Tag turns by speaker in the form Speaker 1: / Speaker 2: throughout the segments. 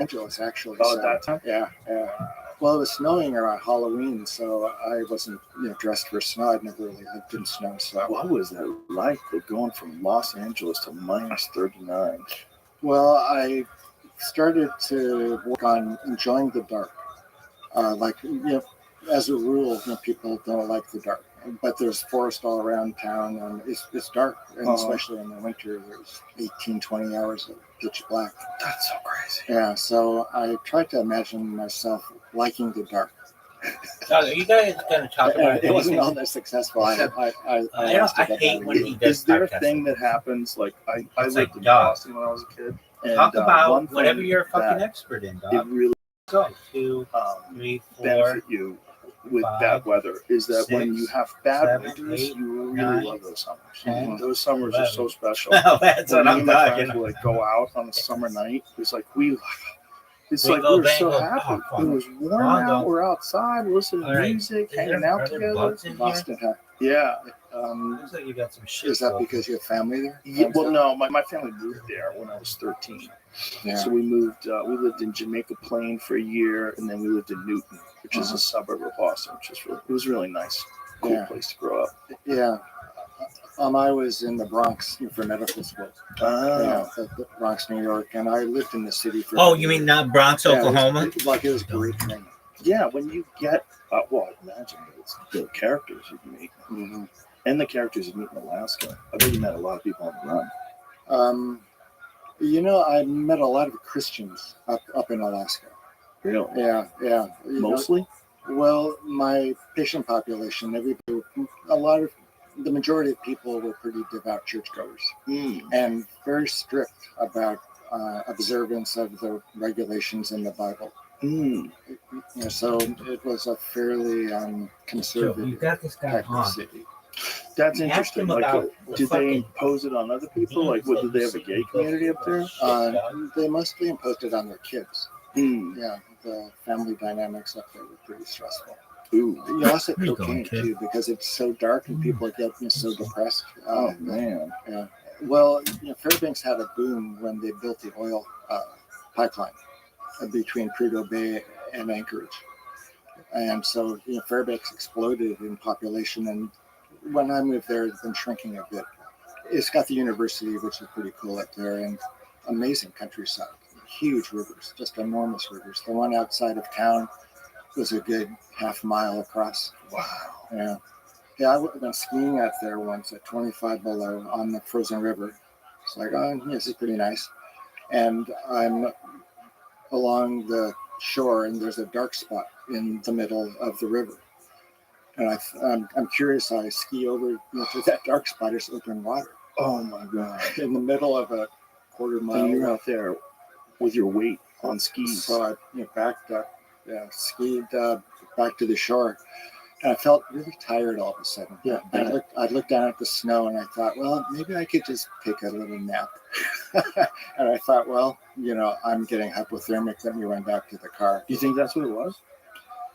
Speaker 1: Angeles, actually.
Speaker 2: Oh,
Speaker 1: So,
Speaker 2: at that time?
Speaker 1: yeah, yeah. Well, it was snowing around Halloween, so I wasn't, dressed for snow. I'd never really lived in snow, so.
Speaker 2: What was that like? Like going from Los Angeles to minus 39?
Speaker 1: Well, I started to work on enjoying the dark. As a rule, people don't like the dark, but there's forest all around town, and it's dark, and especially in the winter, there's 18, 20 hours of pitch black.
Speaker 2: That's so crazy.
Speaker 1: Yeah, so I tried to imagine myself liking the dark.
Speaker 3: Are you guys going to talk about
Speaker 1: it? Wasn't all that successful. I
Speaker 3: hate when he does.
Speaker 2: Is there a thing that happens? Like I lived in Boston when I was a kid. And,
Speaker 3: talk about whatever you're fucking expert in, dog.
Speaker 2: It really
Speaker 3: go 2, 3, 4.
Speaker 2: Benefit you with
Speaker 3: 5,
Speaker 2: bad weather is that
Speaker 3: 6,
Speaker 2: when you have bad
Speaker 3: 7,
Speaker 2: winters,
Speaker 3: 8,
Speaker 2: you really
Speaker 3: 9,
Speaker 2: love those summers.
Speaker 3: 10,
Speaker 2: Those summers
Speaker 3: 11.
Speaker 2: are so special.
Speaker 3: Well, that's
Speaker 2: when
Speaker 3: what I'm
Speaker 2: my
Speaker 3: talking
Speaker 2: friends would go out on a summer night. It's like
Speaker 3: we
Speaker 2: we're so happy. It was warm out. We're outside, listening to music, hanging out together.
Speaker 1: Boston, huh?
Speaker 2: Yeah.
Speaker 3: Looks like you got some shit.
Speaker 1: Is that because you have family there?
Speaker 2: Yeah, well, no, my family moved there when I was 13.
Speaker 1: Yeah.
Speaker 2: So we moved. We lived in Jamaica Plain for a year, and then we lived in Newton, which is a suburb of Boston, it was really nice, cool place to grow up.
Speaker 1: Yeah. I was in the Bronx for medical school. The Bronx, New York, and I lived in the city for.
Speaker 3: Oh, you mean not Bronx, Oklahoma?
Speaker 1: It was great training.
Speaker 2: Yeah, when you get, I imagine it's the characters you meet, and the characters you meet in Alaska. I bet you met a lot of people on the
Speaker 1: run. I met a lot of Christians up in Alaska.
Speaker 2: Really?
Speaker 1: Yeah.
Speaker 2: Mostly?
Speaker 1: Well, my patient population, the majority of people were pretty devout churchgoers and very strict about observance of the regulations in the Bible. So it was a fairly conservative type of city.
Speaker 2: That's interesting. Did they impose it on other people? Did they have a gay community up there?
Speaker 1: They mostly imposed it on their kids. Yeah, the family dynamics up there were pretty stressful.
Speaker 2: Ooh.
Speaker 1: You also cocaine too, because it's so dark and people get so depressed.
Speaker 2: Oh man.
Speaker 1: Yeah. Well, Fairbanks had a boom when they built the oil pipeline between Prudhoe Bay and Anchorage, and so Fairbanks exploded in population. And when I moved there, it's been shrinking a bit. It's got the university, which is pretty cool up there, and amazing countryside, huge rivers, just enormous rivers. The one outside of town was a good half mile across.
Speaker 2: Wow.
Speaker 1: Yeah, I went skiing out there once at 25 below on the frozen river. It's like, this is pretty nice. And I'm along the shore, and there's a dark spot in the middle of the river. And I'm curious. I ski over to that dark spot. It's open water.
Speaker 2: Oh my God!
Speaker 1: In the middle of a quarter mile.
Speaker 2: And you're out there with your weight on skis.
Speaker 1: So I backed up. Yeah, skied back to the shore, and I felt really tired all of a sudden.
Speaker 2: Yeah,
Speaker 1: and I looked down at the snow, and I thought, well, maybe I could just take a little nap. And I thought, well, I'm getting hypothermic. Let me run back to the car.
Speaker 2: Do you think that's what it was?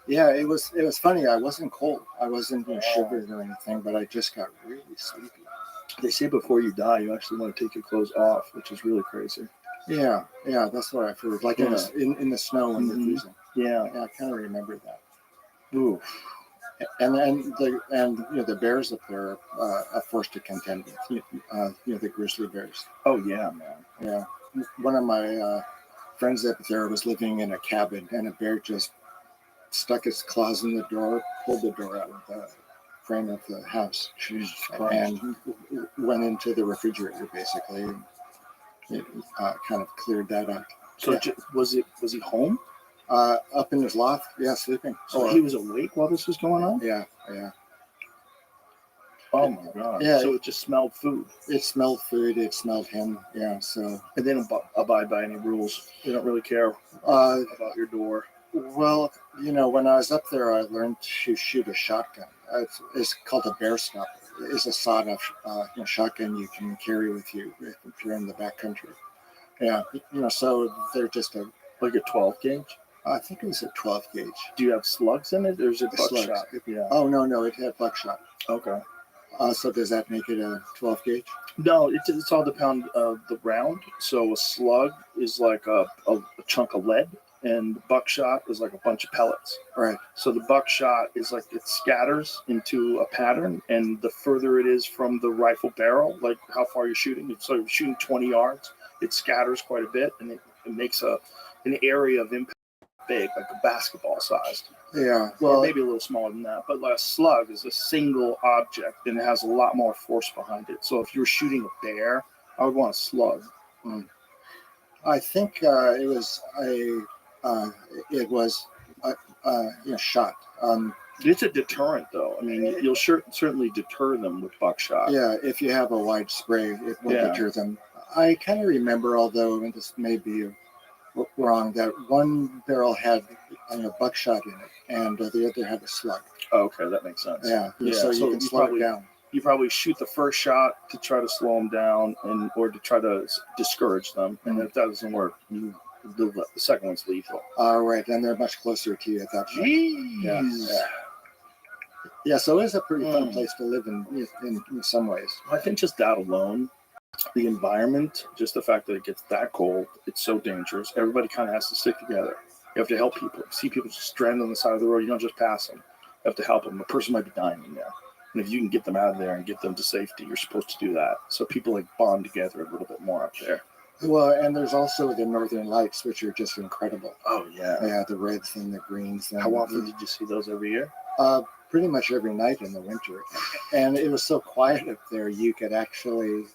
Speaker 1: Yeah, it was funny. I wasn't cold. I wasn't shivering or anything, but I just got really sleepy.
Speaker 2: They say before you die, you actually want to take your clothes off, which is really crazy.
Speaker 1: Yeah, that's what I've heard. Like in the snow when you're freezing.
Speaker 2: Yeah,
Speaker 1: I kind of remember that.
Speaker 2: Ooh.
Speaker 1: And the bears up there are a force to contend with. The grizzly bears.
Speaker 2: Oh yeah, man.
Speaker 1: Yeah, one of my friends up there was living in a cabin, and a bear just stuck its claws in the door, pulled the door out of the frame of the house,
Speaker 2: Jesus Christ.
Speaker 1: And went into the refrigerator basically. And it kind of cleared that out.
Speaker 2: So was he home?
Speaker 1: Up in his loft, sleeping.
Speaker 2: So he was awake while this was going on?
Speaker 1: Yeah.
Speaker 2: Oh my God.
Speaker 1: Yeah.
Speaker 2: So it just smelled food.
Speaker 1: It smelled food. It smelled him. Yeah. So.
Speaker 2: And they don't abide by any rules. They don't really care about your door.
Speaker 1: Well, when I was up there, I learned to shoot a shotgun. It's called a bear stopper. It's a sawed-off shotgun you can carry with you if you're in the backcountry. Yeah. So they're just
Speaker 2: like a 12 gauge.
Speaker 1: I think it was a 12 gauge.
Speaker 2: Do you have slugs in it, or is it buckshot?
Speaker 1: Yeah. Oh no, it had buckshot.
Speaker 2: Okay.
Speaker 1: So does that make it a 12 gauge?
Speaker 2: No, it's all depend the round. So a slug is like a chunk of lead, and buckshot is like a bunch of pellets.
Speaker 1: Right.
Speaker 2: So the buckshot is like it scatters into a pattern, and the further it is from the rifle barrel, like how far you're shooting. So you're shooting 20 yards, it scatters quite a bit, and it makes an area of impact big, like a basketball sized.
Speaker 1: Yeah.
Speaker 2: Well,
Speaker 1: Well,
Speaker 2: maybe a little smaller than that, but like a slug is a single object and it has a lot more force behind it. So if you were shooting a bear, I would want a slug.
Speaker 1: I think it was a shot.
Speaker 2: It's a deterrent, though. I mean, you'll certainly deter them with buckshot.
Speaker 1: Yeah, if you have a wide spray, it will
Speaker 2: Yeah.
Speaker 1: deter them. I kind of remember, although and this may be wrong, that one barrel had buckshot in it, and the other had a slug.
Speaker 2: Oh, okay, that makes sense.
Speaker 1: Yeah,
Speaker 2: Yeah,
Speaker 1: so
Speaker 2: so
Speaker 1: you can
Speaker 2: you
Speaker 1: slow
Speaker 2: probably-
Speaker 1: it down.
Speaker 2: You probably shoot the first shot to try to slow them down, or to try to discourage them. And if that doesn't work, the second one's lethal.
Speaker 1: Right, and they're much closer to you at that point.
Speaker 2: Jeez.
Speaker 1: Yeah, so it's a pretty fun
Speaker 2: Mm.
Speaker 1: place to live in some ways.
Speaker 2: I think just that alone, the environment, just the fact that it gets that cold, it's so dangerous. Everybody kind of has to stick together. You have to help people. You see people just stranded on the side of the road, you don't just pass them. You have to help them. A person might be dying in there. And if you can get them out of there and get them to safety, you're supposed to do that. So people like bond together a little bit more up there.
Speaker 1: Well, and there's also the Northern Lights, which are just incredible.
Speaker 2: Oh, yeah.
Speaker 1: Yeah, the reds and the greens. And
Speaker 2: How often did you see those every year?
Speaker 1: Pretty much every night in the winter. And it was so quiet up there, you could actually,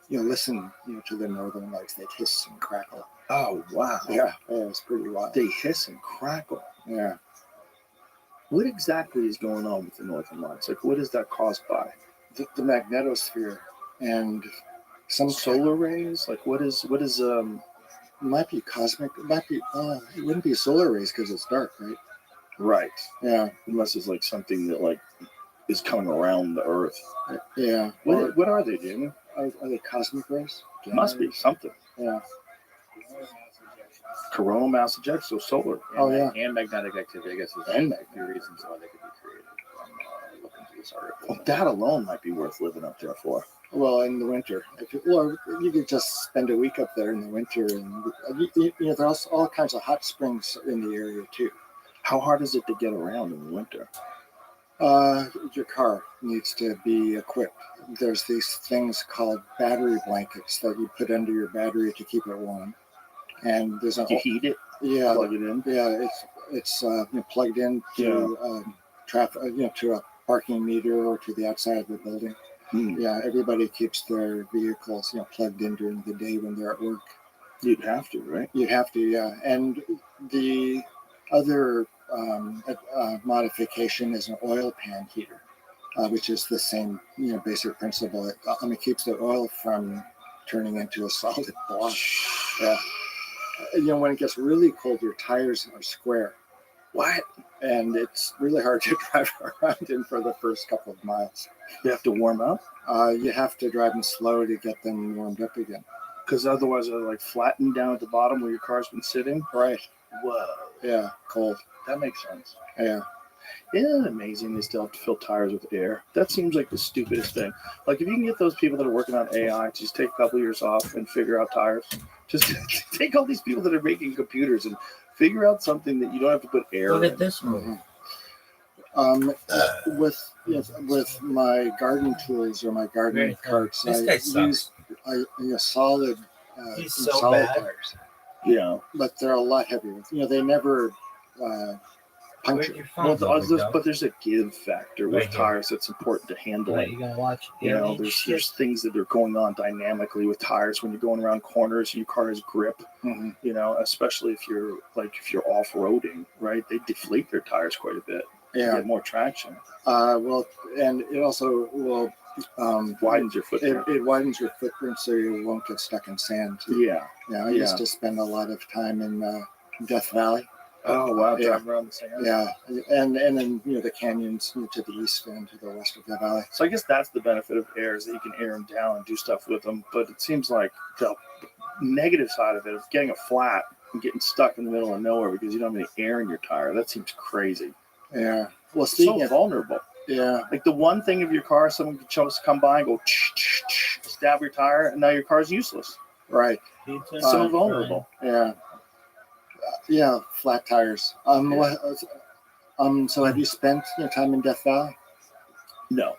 Speaker 1: listen, to the Northern Lights. They'd hiss and crackle.
Speaker 2: Oh, wow.
Speaker 1: Yeah, it was pretty wild.
Speaker 2: They hiss and crackle.
Speaker 1: Yeah.
Speaker 2: What exactly is going on with the Northern Lights? Like, what is that caused by?
Speaker 1: The magnetosphere and some
Speaker 2: Solar rays? Like, what is
Speaker 1: might be cosmic. It might be. It wouldn't be solar rays because it's dark, right?
Speaker 2: right?
Speaker 1: Yeah.
Speaker 2: Unless it's like something that like is coming around the Earth.
Speaker 1: Yeah. Or
Speaker 2: What are they, Jamie?
Speaker 1: are they cosmic rays?
Speaker 2: Must be something.
Speaker 1: Yeah.
Speaker 2: Coronal mass eject, so solar.
Speaker 1: Oh, yeah.
Speaker 4: And magnetic activity, I guess, is
Speaker 2: And
Speaker 4: a few reasons why they could be created from looking through this article.
Speaker 2: Well, that alone might be worth living up there for.
Speaker 1: Well, in the winter, you could just spend a week up there in the winter, and there's all kinds of hot springs in the area too.
Speaker 2: How hard is it to get around in the winter?
Speaker 1: Your car needs to be equipped. There's these things called battery blankets that you put under your battery to keep it warm, and there's a
Speaker 2: You heat it,
Speaker 1: yeah,
Speaker 2: plug it in.
Speaker 1: yeah, it's plugged in to traffic, to a parking meter or to the outside of the building.
Speaker 2: Hmm.
Speaker 1: Yeah, everybody keeps their vehicles, plugged in during the day when they're at work.
Speaker 2: You'd have to, right?
Speaker 1: You'd have to, yeah. And the other modification is an oil pan heater, which is the same, basic principle. It keeps the oil from turning into a solid block. Yeah. When it gets really cold, your tires are square.
Speaker 2: What?
Speaker 1: And it's really hard to drive around in for the first couple of miles.
Speaker 2: You have to warm up?
Speaker 1: You have to drive them slow to get them warmed up again.
Speaker 2: Because otherwise they're like flattened down at the bottom where your car's been sitting.
Speaker 1: Right.
Speaker 2: Whoa.
Speaker 1: Yeah, cold.
Speaker 2: That makes sense.
Speaker 1: Yeah.
Speaker 2: Isn't it amazing they still have to fill tires with air? That seems like the stupidest thing. Like if you can get those people that are working on AI to just take a couple years off and figure out tires, just take all these people that are making computers and figure out something that you don't have to put air
Speaker 3: Look
Speaker 2: in.
Speaker 3: at this movie.
Speaker 1: With my garden tools or my garden
Speaker 3: Right.
Speaker 1: carts,
Speaker 3: This guy sucks.
Speaker 1: I use solid,
Speaker 3: He's so
Speaker 1: solid
Speaker 3: bad.
Speaker 1: tires,
Speaker 2: Yeah.
Speaker 1: but they're a lot heavier. They never puncture.
Speaker 3: Where'd your
Speaker 2: Well,
Speaker 3: phone go,
Speaker 2: but there's a give factor with
Speaker 3: Right here.
Speaker 2: tires that's important to
Speaker 3: What,
Speaker 2: handling.
Speaker 3: you gonna watch?
Speaker 2: There's things that are going on dynamically with tires when you're going around corners and your car has grip.
Speaker 1: Mhm.
Speaker 2: Especially if you're off-roading, right? They deflate their tires quite a bit. To
Speaker 1: Yeah.
Speaker 2: get more traction.
Speaker 1: And it also will
Speaker 2: Widens your footprint.
Speaker 1: it widens your footprint so you won't get stuck in sand.
Speaker 2: Yeah.
Speaker 1: I used to spend a lot of time in Death Valley.
Speaker 2: Oh wow,
Speaker 1: Yeah.
Speaker 2: driving around the sand.
Speaker 1: Yeah, and then the canyons to the east and to the west of the valley.
Speaker 2: So I guess that's the benefit of air is that you can air them down and do stuff with them. But it seems like the negative side of it is getting a flat and getting stuck in the middle of nowhere because you don't have any air in your tire. That seems crazy.
Speaker 1: Yeah. Well,
Speaker 2: It's so
Speaker 1: speaking of
Speaker 2: vulnerable.
Speaker 1: Yeah.
Speaker 2: Like the one thing of your car, someone could just come by and go stab your tire, and now your car's useless.
Speaker 1: Right.
Speaker 2: So vulnerable.
Speaker 1: Yeah. Yeah. Flat tires. So have you spent time in Death Valley?
Speaker 2: No.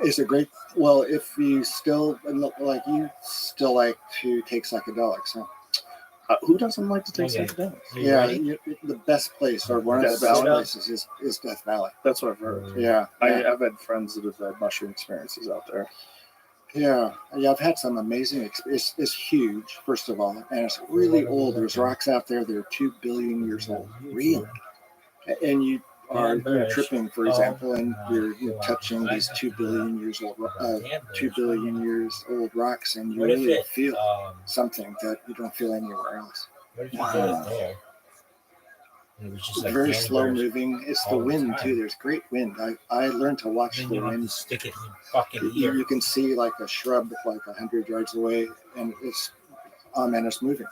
Speaker 1: It's a great. Well, if you still like to take psychedelics, huh?
Speaker 2: Who doesn't like to take
Speaker 3: Okay.
Speaker 2: psychedelics?
Speaker 1: Yeah. The best place or one of
Speaker 2: Death
Speaker 1: the best
Speaker 2: Valley?
Speaker 1: places is Death Valley.
Speaker 2: That's what I've heard.
Speaker 1: Yeah. Yeah.
Speaker 2: I've had friends that have had mushroom experiences out there.
Speaker 1: Yeah, I've had some amazing experience. It's huge, first of all, and it's really old. There's rocks out there that are 2 billion years old, really. And you are tripping, for example, and you're touching these 2 billion years old, 2 billion years old rocks, and you
Speaker 3: What if
Speaker 1: really
Speaker 3: it,
Speaker 1: feel something that you don't feel anywhere else.
Speaker 3: what if you did it there? It was just like
Speaker 1: Very
Speaker 3: Danbury.
Speaker 1: slow moving. It's the
Speaker 3: all the
Speaker 1: wind
Speaker 3: time.
Speaker 1: too. There's great wind. I learned to watch
Speaker 3: Then
Speaker 1: the
Speaker 3: you have to
Speaker 1: wind.
Speaker 3: stick it in your fucking
Speaker 1: You
Speaker 3: ear.
Speaker 1: can see like a shrub like 100 yards away, and it's moving,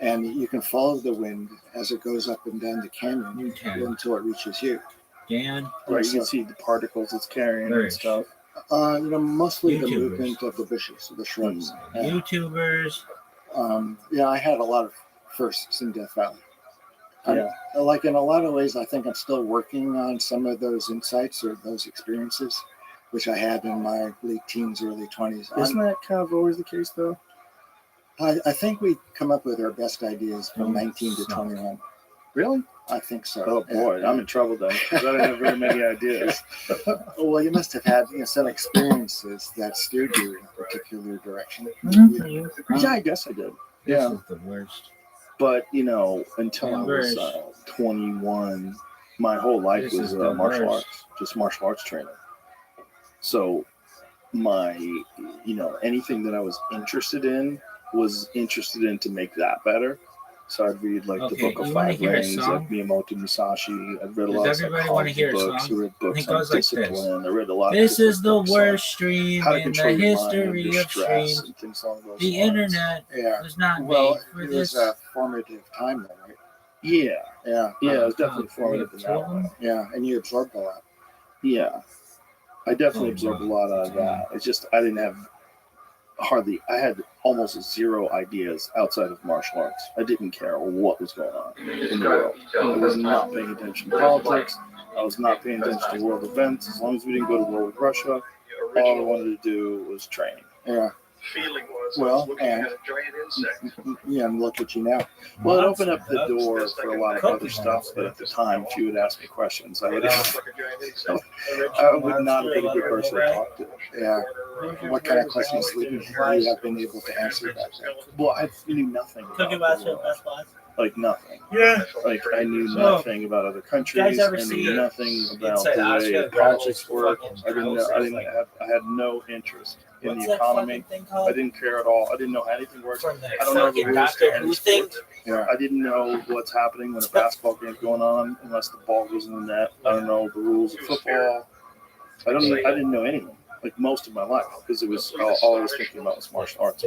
Speaker 1: and you can follow the wind as it goes up and down the canyon
Speaker 3: You can.
Speaker 1: until it reaches you.
Speaker 3: Dan,
Speaker 2: Right, you can see the particles it's carrying
Speaker 3: Very.
Speaker 2: and stuff.
Speaker 1: Mostly the
Speaker 3: YouTubers.
Speaker 1: movement of the bushes, the shrubs. Yeah.
Speaker 3: YouTubers.
Speaker 1: Yeah, I had a lot of firsts in Death Valley. Like in a lot of ways, I think I'm still working on some of those insights or those experiences, which I had in my late teens, early 20s.
Speaker 2: Isn't that kind of always the case, though?
Speaker 1: I think we come up with our best ideas from 19 to 21.
Speaker 2: Really?
Speaker 1: I think so.
Speaker 2: Oh boy,
Speaker 1: Yeah.
Speaker 2: I'm in trouble then. 'Cause I didn't have very many ideas.
Speaker 1: Well, you must have had some experiences that steered you in a particular direction.
Speaker 2: Yeah, I guess I did. Yeah,
Speaker 3: This is the worst.
Speaker 2: but until I was 21, my whole life
Speaker 3: This
Speaker 2: was
Speaker 3: is the
Speaker 2: martial
Speaker 3: worst.
Speaker 2: arts, just martial arts training. So my, anything that I was interested in to make that better. So I'd read like the
Speaker 3: Okay,
Speaker 2: Book of
Speaker 3: you wanna
Speaker 2: Five
Speaker 3: hear a
Speaker 2: Rings,
Speaker 3: song?
Speaker 2: like Miyamoto Musashi. I've read a
Speaker 3: Does
Speaker 2: lot of
Speaker 3: everybody wanna
Speaker 2: psychology
Speaker 3: hear a
Speaker 2: books.
Speaker 3: song?
Speaker 2: I read books
Speaker 3: It
Speaker 2: on
Speaker 3: goes like this.
Speaker 2: discipline. I read a lot.
Speaker 3: This
Speaker 2: of
Speaker 3: is the
Speaker 2: books on
Speaker 3: worst stream
Speaker 2: how to
Speaker 3: in the
Speaker 2: control your mind
Speaker 3: history
Speaker 2: under
Speaker 3: of
Speaker 2: stress
Speaker 3: streams.
Speaker 2: and things along those
Speaker 3: The
Speaker 2: lines.
Speaker 3: internet
Speaker 1: Yeah.
Speaker 3: was not
Speaker 1: Well,
Speaker 3: made for
Speaker 1: it
Speaker 3: this.
Speaker 1: was a formative time, though, right?
Speaker 2: Yeah,
Speaker 1: Yeah.
Speaker 2: yeah, it was definitely formative in
Speaker 3: Two of
Speaker 2: that
Speaker 3: them?
Speaker 2: way.
Speaker 1: Yeah, and you absorbed a lot.
Speaker 2: Yeah, I definitely
Speaker 3: Oh,
Speaker 2: absorbed a
Speaker 3: wow.
Speaker 2: lot out of that. It's just I didn't have I had almost zero ideas outside of martial arts. I didn't care what was going on in the world. I was not paying attention to politics. I was not paying attention to world events. As long as we didn't go to war with Russia, all I wanted to do was train.
Speaker 1: Yeah. Well, and and look at you now.
Speaker 2: Well, it opened up the door for a lot of other stuff, but at the time, if you would ask me questions, I would not have been a good person to talk to.
Speaker 1: Yeah. What kind of questions would you have been able to answer back then?
Speaker 2: Well, I knew nothing
Speaker 3: Cookie
Speaker 2: about
Speaker 3: Monster,
Speaker 2: the world.
Speaker 3: best buys.
Speaker 2: Like nothing.
Speaker 3: Yeah.
Speaker 2: Like I knew
Speaker 3: So,
Speaker 2: nothing about other countries.
Speaker 3: guys ever
Speaker 2: I
Speaker 3: see
Speaker 2: knew nothing about
Speaker 3: Inside
Speaker 2: the
Speaker 3: Out?
Speaker 2: way
Speaker 3: Yeah,
Speaker 2: politics
Speaker 3: fucking
Speaker 2: work. I didn't know. I had no interest in
Speaker 3: What's
Speaker 2: the
Speaker 3: that
Speaker 2: economy.
Speaker 3: fucking thing
Speaker 2: I
Speaker 3: called?
Speaker 2: didn't care at all. I didn't know how anything worked.
Speaker 3: From the
Speaker 2: I don't know the
Speaker 3: fucking
Speaker 2: rules
Speaker 3: Doctor
Speaker 2: to any
Speaker 3: Who thing?
Speaker 2: sport.
Speaker 1: Yeah.
Speaker 2: I didn't know what's happening when a basketball game's going on unless the ball goes in the net. I don't know the rules of football. I didn't know anything. Like most of my life, because it was all I was thinking about was martial arts.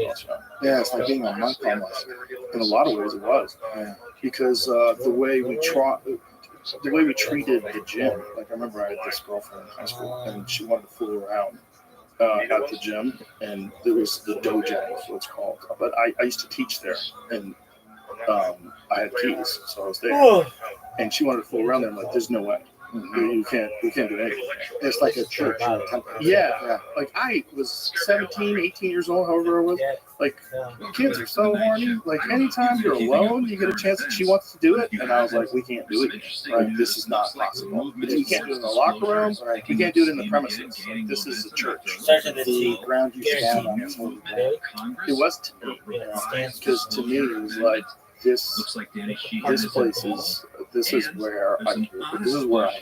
Speaker 1: Yeah, it's like being a monk almost.
Speaker 2: In a lot of ways, it was
Speaker 1: Yeah.
Speaker 2: because the way we treated the gym. Like I remember I had this girlfriend in high school, and she wanted to fool around at the gym, and it was the dojo, is what it's called. But I used to teach there, and I had keys, so I was there. And she wanted to fool around there. I'm like, there's no way. You can't do anything.
Speaker 1: It's like a church or a temple.
Speaker 2: Yeah. Like I was 17, 18 years old, however I was. Like kids are so horny. Like anytime you're alone, you get a chance that she wants to do it, and I was like, we can't do it. Like this is not possible. You can't do it in the locker room. You can't do it in the premises. Like, this is a church.
Speaker 3: Starts with a
Speaker 1: The
Speaker 3: T.
Speaker 1: ground you stand on is holy ground.
Speaker 2: It was to me, because to me it was like this place is. This is where I'm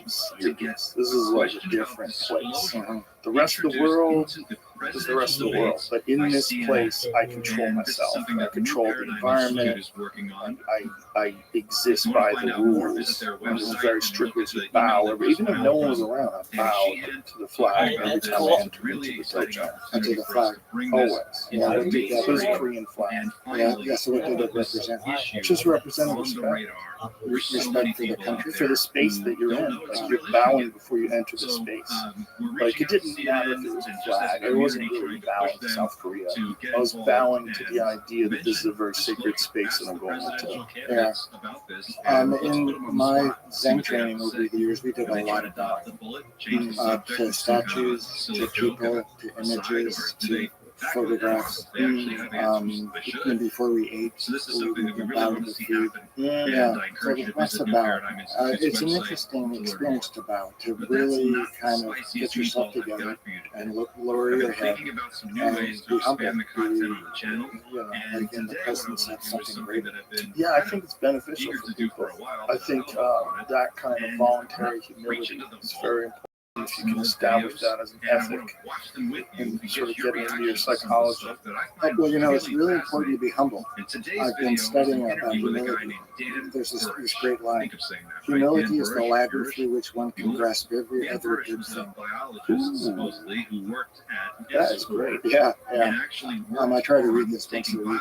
Speaker 2: serious. This is like a different place. The rest of the world as the rest of the world. But in this place, I control myself. I control the environment. I exist by the rules. And this is very strictly to bow. Even if no one was around, I bowed to the flag every time I entered into the dojo.
Speaker 1: And to the flag.
Speaker 2: Always.
Speaker 1: Yeah, what did
Speaker 2: It was
Speaker 1: that,
Speaker 2: a Korean flag.
Speaker 1: yeah, so what did it represent?
Speaker 2: Just representing respect.
Speaker 1: Respect for the country.
Speaker 2: For the space that you're in. Like you're bowing before you enter the space. Like it didn't matter if it was a flag. I wasn't really bowing to South Korea. I was bowing to the idea that this is a very sacred space and I'm going into.
Speaker 1: Yeah. In my Zen training over the years, we did a lot of bowing. To statues, to people, to images, to photographs. Even before we ate, we bowed to food. Yeah, so that's a bow. It's an interesting experience to bow, to really kind of get yourself together and lower your head and be humble. Like in the presence of something greater.
Speaker 2: Yeah, I think it's beneficial for people. I think that kind of voluntary humility is very important. If you can establish that as an ethic and sort of get into your psychology.
Speaker 1: Well, it's really important to be humble. I've been studying about humility. There's this great line. Humility is the ladder through which one can grasp every other good thing.
Speaker 2: That is great.
Speaker 1: Yeah. I try to read this once a week.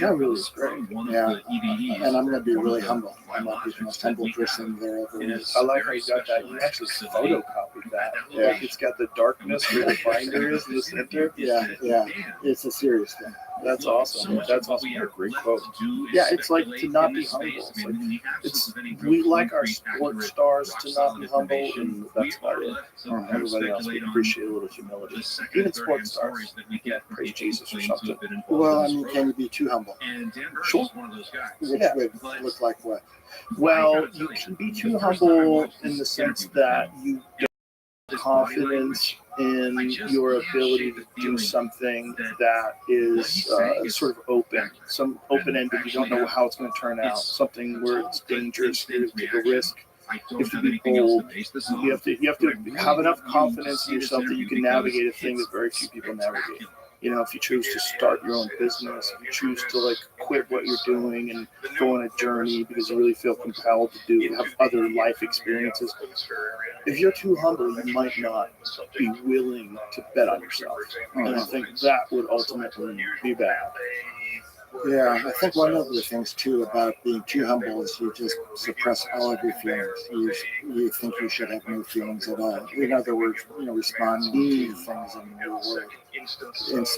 Speaker 1: That really is great. Yeah. And I'm going to be really humble. I'm not the most humble person there ever is.
Speaker 2: I like how you got that. You actually photocopied that.
Speaker 1: Yeah.
Speaker 2: It's got the darkness where the binder is in the center.
Speaker 1: Yeah. It's a serious thing.
Speaker 2: That's awesome. That's awesome. A great quote. Yeah, it's like to not be humble. We like our sports stars to not be humble, and that's about it. Everybody else would appreciate a little humility. Even sports stars, praise Jesus or something.
Speaker 1: Well, can you be too humble?
Speaker 2: Sure.
Speaker 1: Which would look like what?
Speaker 2: Well, you can be too humble in the sense that you don't have confidence in your ability to do something that is sort of open, some open-ended. You don't know how it's going to turn out. Something where it's dangerous, you take a risk. You have to be bold. You have to have enough confidence in yourself that you can navigate a thing that very few people navigate. If you choose to start your own business, if you choose to quit what you're doing and go on a journey because you really feel compelled to have other life experiences. If you're too humble, you might not be willing to bet on yourself. And I think that would ultimately be bad.
Speaker 1: Yeah, I think one of the things too about being too humble is you just suppress all of your feelings. You think you should have no feelings at all. In other words, responding to things in your world,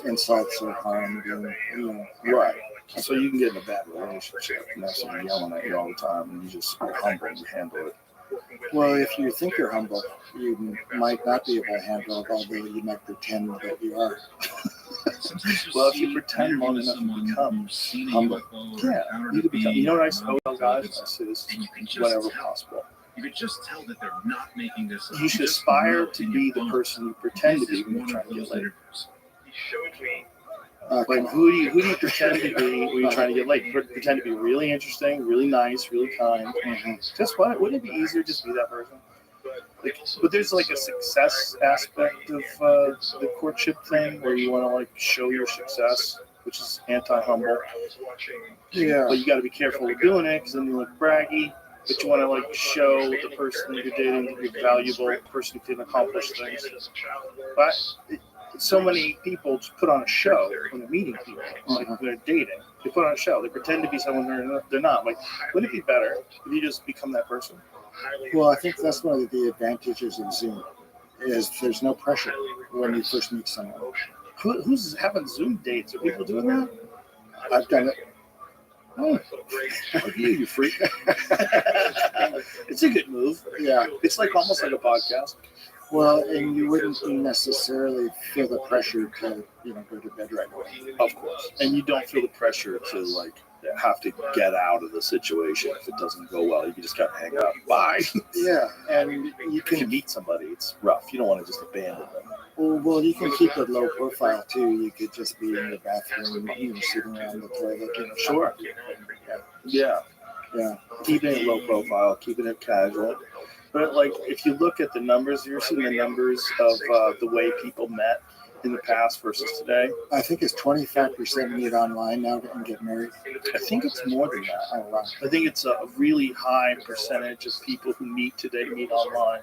Speaker 1: insults or harm,
Speaker 2: right. So you can get in a bad relationship and have someone yelling at you all the time, and you just are humble and you handle it.
Speaker 1: Well, if you think you're humble, you might not be able to handle it, although you might pretend that you are.
Speaker 2: Well, if you pretend long enough, you become humble. Yeah, you could become. You know what I tell guys? I say this whenever possible.
Speaker 5: You could just tell that they're not making this up.
Speaker 2: You should aspire to be the person you pretend to be when you're trying to get laid. Who do you pretend to be when you're trying to get laid? You pretend to be really interesting, really nice, really kind. Mm-hmm. Just what? Wouldn't it be easier just to be that person? But there's a success aspect of the courtship thing where you want to show your success, which is anti-humble.
Speaker 1: Yeah.
Speaker 2: But you got to be careful with doing it because then you look braggy. But you want to show the person that you're dating that you're valuable, the person who can accomplish things. But so many people just put on a show when they're meeting people, when they're dating. They put on a show. They pretend to be someone they're not. Wouldn't it be better if you just become that person?
Speaker 1: Well, I think that's one of the advantages of Zoom, is there's no pressure when you first meet someone.
Speaker 2: Who's having Zoom dates? Are people doing that?
Speaker 1: I've done it.
Speaker 2: Oh, you freak. It's a good move.
Speaker 1: Yeah.
Speaker 2: It's almost like a podcast.
Speaker 1: Well, and you wouldn't necessarily feel the pressure to, go to bed right away.
Speaker 2: Of course. And you don't feel the pressure to, have to get out of the situation if it doesn't go well. You can just kind of hang out. Bye.
Speaker 1: Yeah, and you
Speaker 2: can meet somebody. It's rough. You don't want to just abandon them.
Speaker 1: Well, you can keep it low profile, too. You could just be in the bathroom, sitting around the toilet.
Speaker 2: Sure. Yeah. Keeping it low profile, keeping it casual. But if you look at the numbers, you're seeing the numbers of the way people met in the past versus today.
Speaker 1: I think it's 25% meet online now and get married.
Speaker 2: I think it's more than that.
Speaker 1: Oh, wow.
Speaker 2: I think it's a really high percentage of people who meet today meet online.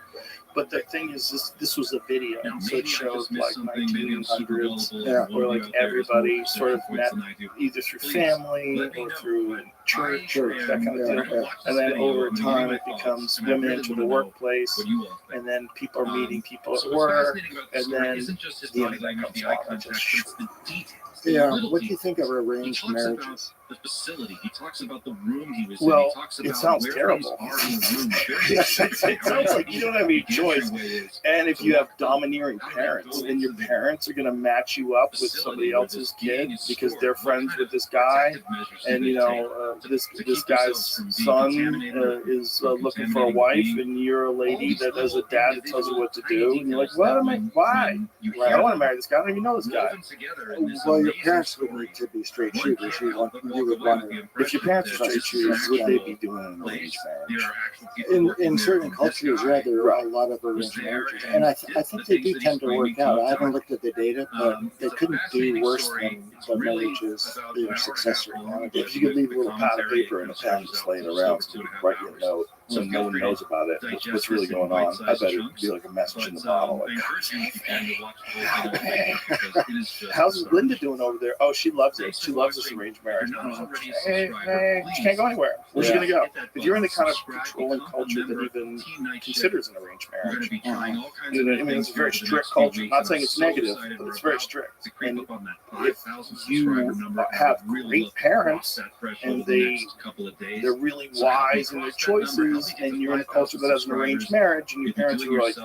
Speaker 2: But the thing is, this was a video,
Speaker 5: Now,
Speaker 2: so
Speaker 5: maybe
Speaker 2: it
Speaker 5: I
Speaker 2: shows
Speaker 5: just missed
Speaker 2: like
Speaker 5: something. Maybe I'm super
Speaker 2: 1900s,
Speaker 5: gullible
Speaker 1: yeah,
Speaker 5: and
Speaker 2: where
Speaker 5: won't
Speaker 2: like
Speaker 5: be out there as
Speaker 2: everybody
Speaker 5: much
Speaker 2: sort of
Speaker 5: points
Speaker 2: met
Speaker 5: than I do.
Speaker 2: either through
Speaker 5: Please
Speaker 2: family
Speaker 5: let me
Speaker 2: or
Speaker 5: know,
Speaker 2: through
Speaker 5: but
Speaker 2: church
Speaker 5: I
Speaker 2: or that kind of
Speaker 5: am
Speaker 2: deal.
Speaker 5: gonna watch this
Speaker 2: And then
Speaker 5: video
Speaker 2: over
Speaker 5: and give you
Speaker 2: time,
Speaker 5: my
Speaker 2: it
Speaker 5: thoughts,
Speaker 2: becomes
Speaker 5: and I
Speaker 2: women
Speaker 5: really
Speaker 2: into
Speaker 5: wanna
Speaker 2: the
Speaker 5: know
Speaker 2: workplace,
Speaker 5: what you all think.
Speaker 2: and then people are meeting people
Speaker 5: So
Speaker 2: at
Speaker 5: what's
Speaker 2: work,
Speaker 5: fascinating about the
Speaker 2: and
Speaker 5: story
Speaker 2: then
Speaker 5: isn't just his
Speaker 2: the
Speaker 5: body
Speaker 2: internet
Speaker 5: language,
Speaker 2: comes
Speaker 5: the eye
Speaker 2: on and
Speaker 5: contact,
Speaker 2: just
Speaker 5: but it's the details. the
Speaker 1: Yeah,
Speaker 5: little
Speaker 1: what do you
Speaker 5: details.
Speaker 1: think of
Speaker 5: He
Speaker 1: arranged
Speaker 5: talks about
Speaker 1: marriages?
Speaker 5: the facility. He talks about the room he was
Speaker 2: Well,
Speaker 5: in. He talks
Speaker 2: it
Speaker 5: about
Speaker 2: sounds
Speaker 5: where
Speaker 2: terrible.
Speaker 5: things are in the room. Very
Speaker 2: It
Speaker 5: specific.
Speaker 2: sounds like you don't have any
Speaker 5: The
Speaker 2: choice.
Speaker 5: entryway is
Speaker 2: And if
Speaker 5: to
Speaker 2: you have
Speaker 5: walk the-
Speaker 2: domineering parents, then your parents are going to match you up with somebody else's kid because they're friends with this guy. And you know, this guy's son is looking for a wife, and you're a lady that has a dad that tells you what to do, and you're like, "What am I? Why? I don't want to marry this guy. I don't even know this guy."
Speaker 1: Well, your parents would need to be straight shooters. You would want to.
Speaker 2: If your parents are straight shooters, would they be doing an arranged marriage?
Speaker 1: In certain cultures, yeah, there are a lot of arranged marriages, and I think they do tend to work out. I haven't looked at the data, but they couldn't do worse than the marriages being successful.
Speaker 2: If you could leave a little pad of paper and a pen just laying around, so you can write you a note, so no one knows about it. What's really going on? I bet it'd be like a message in the bottle. Like, how's Linda doing over there? Oh, she loves it. She loves this arranged marriage. Hey, she can't go anywhere. Where's she gonna go? If you're in the kind of controlling culture that even considers an arranged marriage, you know, I mean, it's a very strict culture. I'm not saying it's negative, but it's very strict. And if you have great parents and they're really wise in their choices, and you're in a culture that has an arranged marriage, and your parents are like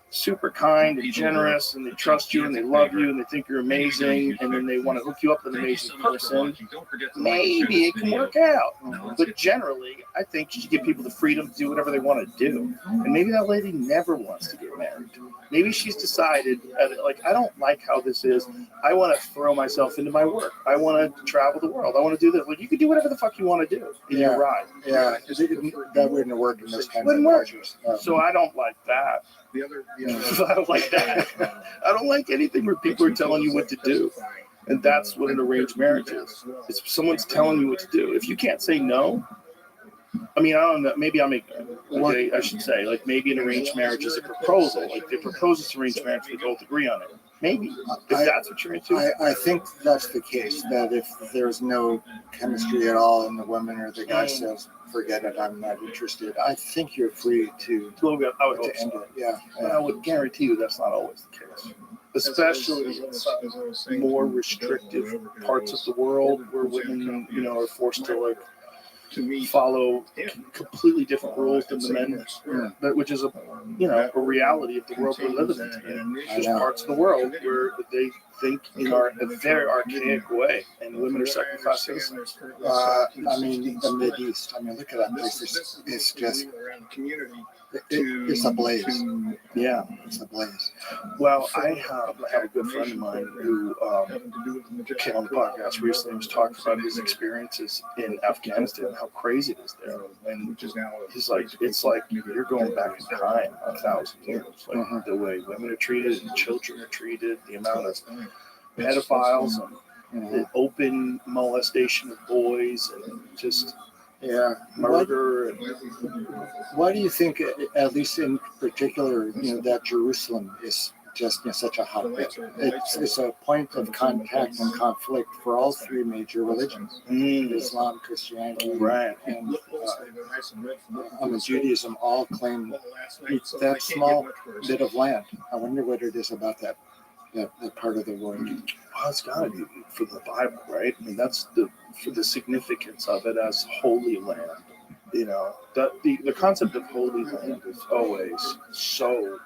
Speaker 2: super kind and generous, and they trust you and they love you and they think you're amazing, and then they want to hook you up with an amazing person, maybe it can work out. But generally, I think you should give people the freedom to do whatever they want to do. And maybe that lady never wants to get married. Maybe she's decided, like, I don't like how this is. I want to throw myself into my work. I want to travel the world. I want to do this. Well, you can do whatever the fuck you want to do in your ride.
Speaker 1: Yeah, that wouldn't work in this kind of
Speaker 2: Wouldn't work.
Speaker 1: cultures.
Speaker 2: So I don't like that. I don't like that. I don't like anything where people are telling you what to do. And that's what an arranged marriage is. It's someone's telling you what to do. If you can't say no, I mean, I don't know. Maybe I'm ignorant. Okay, I should say, like, maybe an arranged marriage is a proposal. Like, they propose this arranged marriage, they both agree on it. Maybe. If that's what you're into.
Speaker 1: I think that's the case, that if there's no chemistry at all and the woman or the guy says, forget it, I'm not interested, I think you're free to
Speaker 2: I would hope
Speaker 1: end
Speaker 2: so.
Speaker 1: it. Yeah.
Speaker 2: But I would guarantee you that's not always the case. Especially in some more restrictive parts of the world where women, you know, are forced to, like, follow completely different rules than the men, which is a reality of the world we're living in today. There's parts of the world where they think in a very archaic way, and women are second-class citizens.
Speaker 1: I mean, the Mideast. I mean, look at that place. It's just, it's a blaze.
Speaker 2: Yeah,
Speaker 1: It's a blaze.
Speaker 2: well, I have a good friend of mine who came on the podcast recently and was talking about his experiences in Afghanistan, how crazy it is there. And he's like, it's like you're going back in time 1,000 years. Like the way women are treated and children are treated, the amount of pedophiles and the open molestation of boys and just murder.
Speaker 1: Why do you think, at least in particular, that Jerusalem is just such a hotbed? It's a point of contact and conflict for all three major religions: Islam, Christianity, and Judaism. All claim that small bit of land. I wonder what it is about that part of the world.
Speaker 2: Well, it's got to be for the Bible, right? I mean, that's for the significance of it as holy land. You know, the concept of holy land is always so.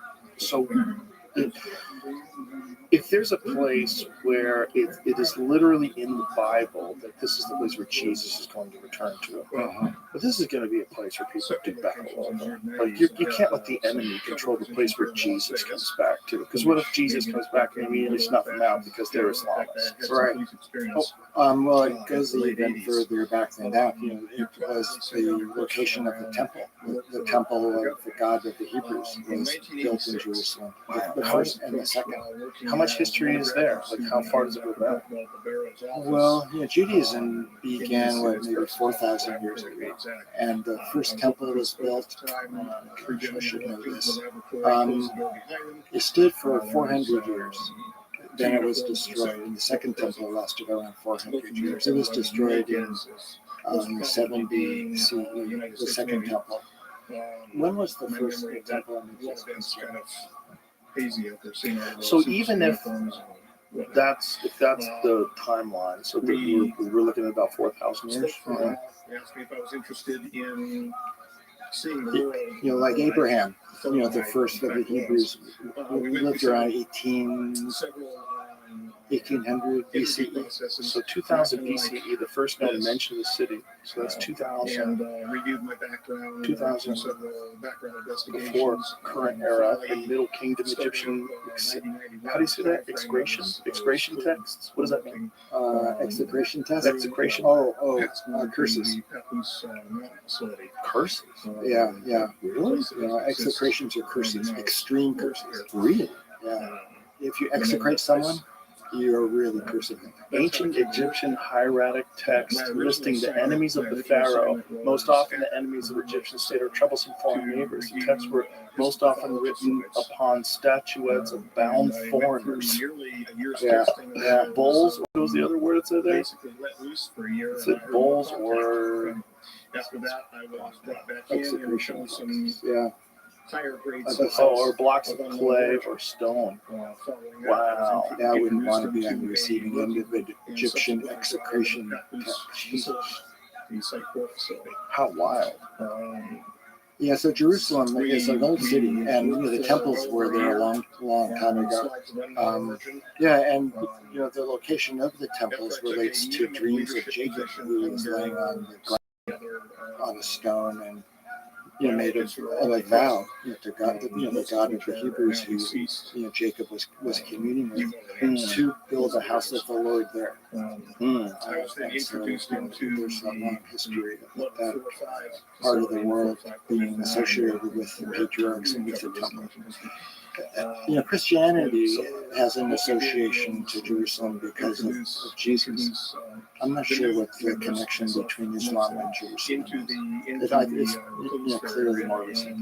Speaker 2: If there's a place where it is literally in the Bible that this is the place where Jesus is going to return to, But this is going to be a place where people do battle over. Like you can't let the enemy control the place where Jesus comes back to. Because what if Jesus comes back and immediately snuff them out because they're Islamists?
Speaker 1: Right. Well, it goes even further back than that. It was the location of the temple. The temple of the God of the Hebrews was built in Jerusalem. The first and the second.
Speaker 2: How much history is there? Like how far does it go back?
Speaker 1: Well, Judaism began maybe 4,000 years ago, and the first temple was built. I should know this. It stood for 400 years. Then it was destroyed, and the second temple lasted around 400 years. It was destroyed in 70 CE, the second temple. When was the first temple in existence?
Speaker 2: So even if that's the timeline, so that we're looking at about 4,000 years.
Speaker 5: Asked me if I was interested in seeing the world.
Speaker 1: Like Abraham, the first of the Hebrews, lived around 1800 BCE.
Speaker 2: So 2000 BCE, the first known mention of the city. So that's 2000.
Speaker 5: And reviewed my background.
Speaker 2: 2000
Speaker 5: background investigations.
Speaker 2: Before current era, like Middle Kingdom Egyptian. How do you say that? Excretion texts. What does that mean?
Speaker 1: Execration test.
Speaker 2: Execration.
Speaker 1: Curses.
Speaker 2: Curses.
Speaker 1: Yeah. Really? Execrations are curses. Extreme curses. Really? Yeah. If you execrate someone, you're really cursing them.
Speaker 2: Ancient Egyptian hieratic text listing the enemies of the pharaoh. Most often the enemies of Egyptian state are troublesome foreign neighbors. The texts were most often written upon statuettes of bound foreigners.
Speaker 1: Yeah.
Speaker 2: Bulls, what was the other word it said there? Is it bulls or...
Speaker 5: After that, I was brought back in and shown some higher grades.
Speaker 2: Or blocks of clay or stone. Wow.
Speaker 1: I wouldn't want to be on the receiving end of an Egyptian execration. Jesus.
Speaker 2: How wild.
Speaker 1: So Jerusalem is an old city, and the temples were there a long time ago. And the location of the temples relates to dreams of Jacob, who was laying on the ground on a stone and made a vow to God, the God of the Hebrews, who Jacob was communing with, to build a house of the Lord there.
Speaker 5: I was then introduced into
Speaker 1: there's a long history of that part of the world being associated with the patriarchs and with the temple. Christianity has an association to Jerusalem because of Jesus. I'm not sure what the connection between Islam and Jerusalem is. It's clearly more recent.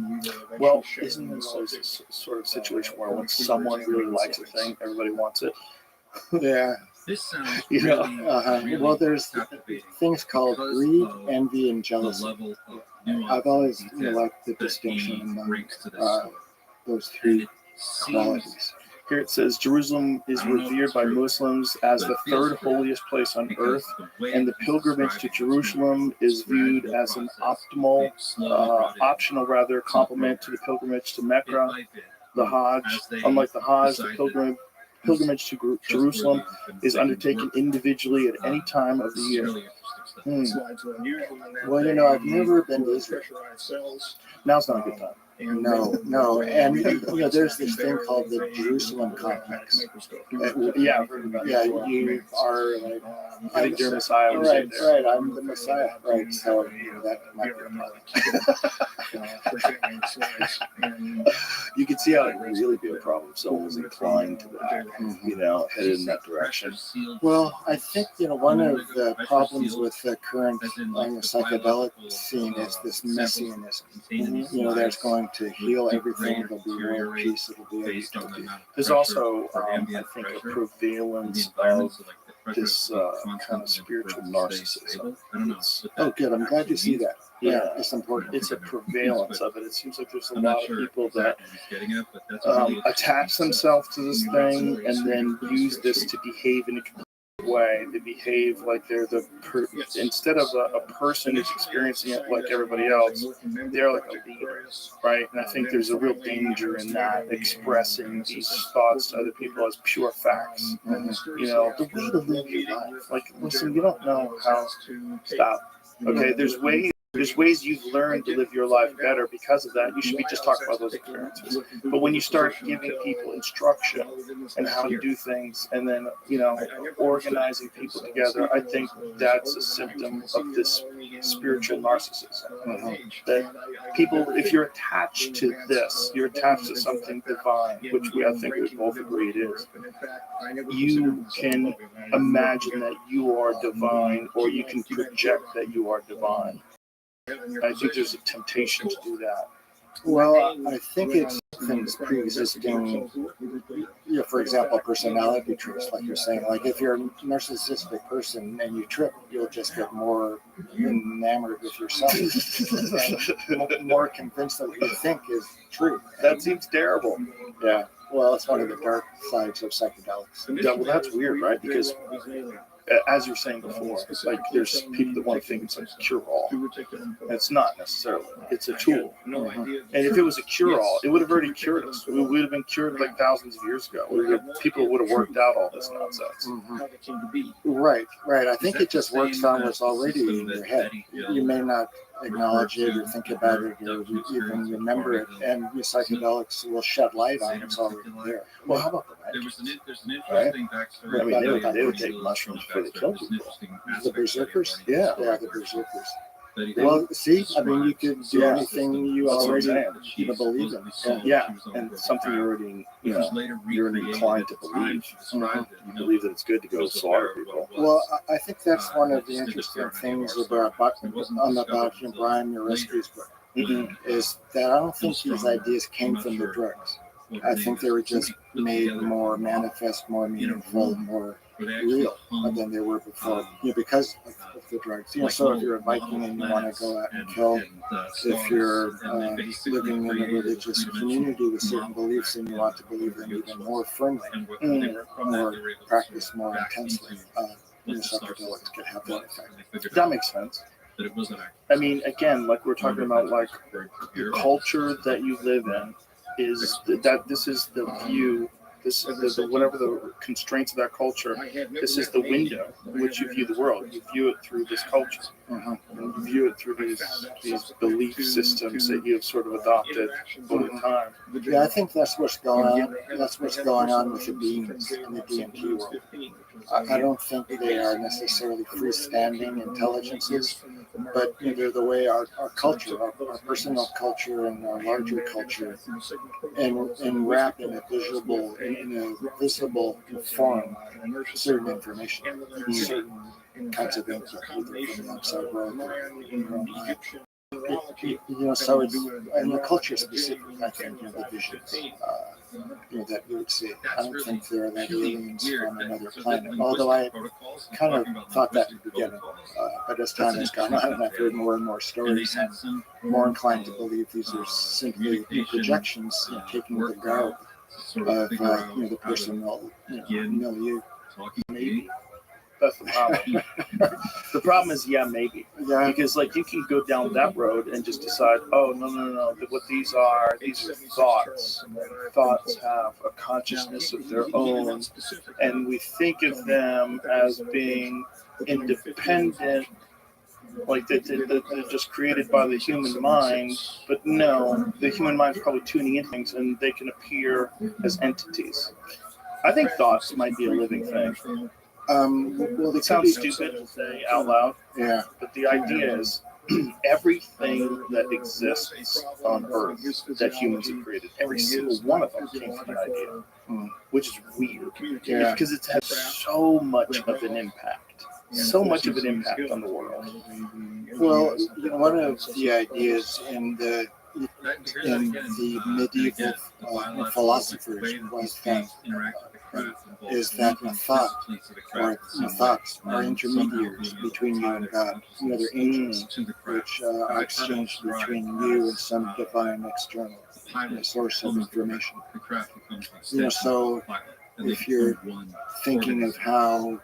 Speaker 2: Well, isn't this always a sort of situation where when someone really likes a thing, everybody wants it?
Speaker 1: Yeah.
Speaker 5: This sounds
Speaker 1: Well, there's things called greed, envy, and jealousy. I've always liked the distinction among those three qualities.
Speaker 2: Here it says Jerusalem is revered by Muslims as the third holiest place on earth, and the pilgrimage to Jerusalem is viewed as an optional complement to the pilgrimage to Mecca, the Hajj. Unlike the Hajj, the pilgrimage to Jerusalem is undertaken individually at any time of the year.
Speaker 1: Well, I've never been to Israel.
Speaker 2: Now's not a good time.
Speaker 1: No, and there's this thing called the Jerusalem complex.
Speaker 2: Yeah, I've heard about it.
Speaker 1: Yeah, you are like,
Speaker 2: I think you're Messiah.
Speaker 1: Right, I'm the Messiah. Right, so that might be a problem.
Speaker 2: You could see how it would really be a problem if someone was inclined to that, headed in that direction.
Speaker 1: Well, I think, one of the problems with the current psychedelic scene is this messianism. That's going to heal everything. There'll be more peace. It'll be everything.
Speaker 2: There's also, I think, a prevalence of this kind of spiritual narcissism.
Speaker 1: Oh, good. I'm glad you see that. Yeah, it's important.
Speaker 2: It's a prevalence of it. It seems like there's a lot of people that attach themselves to this thing and then use this to behave in a complete way. They behave like they're instead of a person who's experiencing it like everybody else, they're like a leader, right? And I think there's a real danger in that, expressing these thoughts to other people as pure facts. The way to live your life. Like, listen, you don't know how to stop. Okay, there's ways There's ways you've learned to live your life better because of that. You should be just talking about those experiences. But when you start giving people instruction and how to do things, and then organizing people together, I think that's a symptom of this spiritual narcissism. That people, if you're attached to this, you're attached to something divine, which I think we both agree it is. You can imagine that you are divine, or you can project that you are divine. I think there's a temptation to do that.
Speaker 1: Well, I think it's things pre-existing, for example, personality traits, like you're saying. Like if you're a narcissistic person and you trip, you'll just get more enamored with yourself, and more convinced that what you think is true.
Speaker 2: That seems terrible.
Speaker 1: Yeah. Well, it's one of the dark sides of psychedelics.
Speaker 2: Yeah, well, that's weird, right? Because as you were saying before, like there's people that want to think it's a cure-all. And it's not necessarily. It's a tool. And if it was a cure-all, it would have already cured us. We would have been cured like thousands of years ago. People would have worked out all this nonsense.
Speaker 1: Right. I think it just works on what's already in your head. You may not acknowledge it or think about it or even remember it, and your psychedelics will shed light on it's already there. Well, how about the
Speaker 6: There's an
Speaker 1: interesting
Speaker 6: backstory.
Speaker 2: I mean, they would take mushrooms before they kill people.
Speaker 1: The berserkers?
Speaker 2: Yeah.
Speaker 1: Yeah, the berserkers. Well, see, I mean, you could do anything you
Speaker 2: That's what I'm
Speaker 1: already believe in.
Speaker 2: Yeah, and something you already, you're inclined to believe. You believe that it's good to go slaughter people.
Speaker 1: Well, I think that's one of the interesting things about Brian Muraresku's book, is that I don't think these ideas came from the drugs. I think they were just made more manifest, more meaningful, more real than they were before, because of the drugs. So if you're a Viking and you want to go out and kill, if you're living in a religious community with certain beliefs and you want to believe them even more firmly, more practice more intensely, psychedelics can have that effect.
Speaker 2: That makes sense. I mean, again, like we're talking about, like the culture that you live in is that this is the view. This whatever the constraints of that culture, this is the window in which you view the world. You view it through this culture. And you view it through these belief systems that you have sort of adopted over time.
Speaker 1: Yeah, I think that's what's going on. That's what's going on with the beings in the DMT world. I don't think they are necessarily freestanding intelligences, but they're the way our culture, our personal culture and our larger culture, and wrap in a visible form certain information, certain kinds of input, either from the outside world or in your own mind. So it's in the culture specific, I think, the visions that you would see. I don't think they're like aliens from another planet, although I kind of thought that in the beginning. But as time has gone on and I've heard more and more stories, I'm more inclined to believe these are simply projections taking the garb of the personal milieu.
Speaker 2: Maybe. That's the problem. The problem is, maybe.
Speaker 1: Yeah.
Speaker 2: Because you can go down that road and just decide, oh, no. What these are thoughts. Thoughts have a consciousness of their own. And we think of them as being independent, like they're just created by the human mind. But no, the human mind is probably tuning in things and they can appear as entities. I think thoughts might be a living thing.
Speaker 1: Well,
Speaker 2: it sounds stupid to say out loud.
Speaker 1: Yeah.
Speaker 2: But the idea is everything that exists on Earth that humans have created, every single one of them came from an idea, which is weird.
Speaker 1: Yeah.
Speaker 2: Because it has so much of an impact. So much of an impact on the world.
Speaker 1: Well, one of the ideas in the medieval philosophers was that is that the thoughts are intermediaries between you and God. They're angels, which are exchanged between you and some divine external source of information. So if you're thinking of how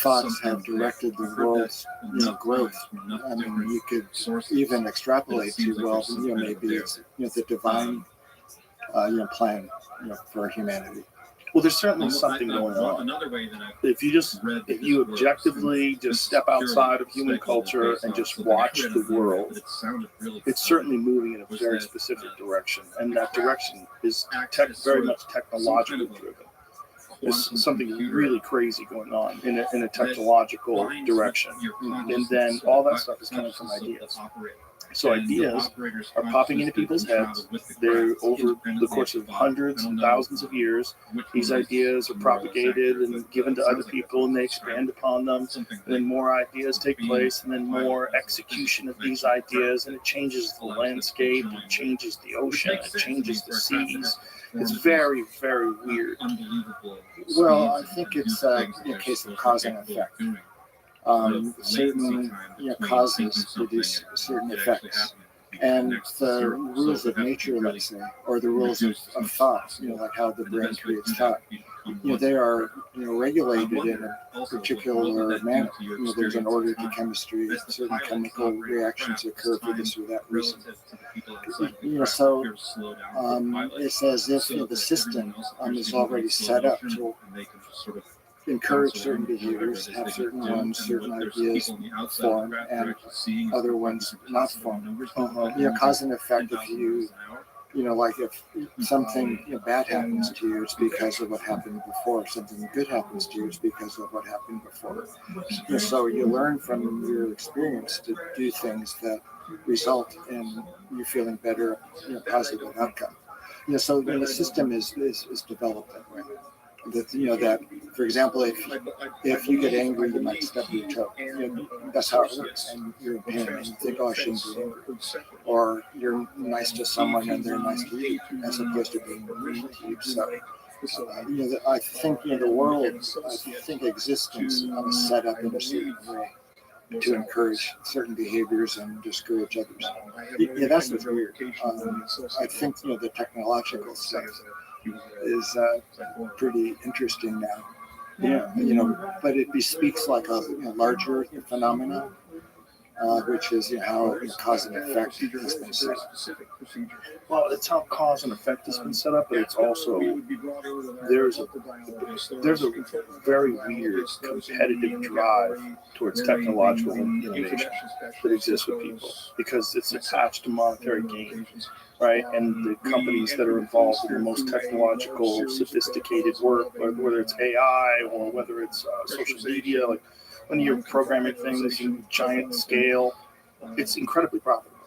Speaker 1: thoughts have directed the world's growth, I mean, you could even extrapolate to, maybe it's the divine plan for humanity.
Speaker 2: Well, there's certainly something going on.
Speaker 5: Another way that I've
Speaker 2: If you objectively just step outside of human culture and just watch the world, it's certainly moving in a very specific direction, and that direction is very much technologically driven. There's something really crazy going on in a technological direction, and then all that stuff is coming from ideas. So ideas are popping into people's heads. They're over the course of hundreds and thousands of years. These ideas are propagated and given to other people, and they expand upon them. And then more ideas take place, and then more execution of these ideas, and it changes the landscape, it changes the ocean, it changes the seas. It's very, very weird.
Speaker 1: Well, I think it's a case of cause and effect. Certain causes produce certain effects, and the rules of nature, let's say, or the rules of thought, like how the brain creates thought, they are regulated in a particular manner. There's an order to chemistry. Certain chemical reactions occur for this or that reason. So it's as if the system is already set up to encourage certain behaviors, have certain ones, certain ideas form, and other ones not form. Cause and effect. If like if something bad happens to you, it's because of what happened before. If something good happens to you, it's because of what happened before. So you learn from your experience to do things that result in you feeling better, positive outcome. So the system is developed that way. That for example, if you get angry, you might stub your toe. That's how it works, and you're in pain, and you think, "Oh, I shouldn't be angry," or you're nice to someone and they're nice to you, as opposed to being mean to you. So, I think the world, existence is set up in a certain way to encourage certain behaviors and discourage others. That's what's weird. I think the technological stuff is pretty interesting now. But it bespeaks like a larger phenomena, which is how cause and effect has been set up.
Speaker 2: Well, it's how cause and effect has been set up, but it's also there's a very weird competitive drive towards technological innovation that exists with people because it's attached to monetary gain. Right, and the companies that are involved in the most technological, sophisticated work, whether it's AI or whether it's social media, like when you're programming things in giant scale, it's incredibly profitable.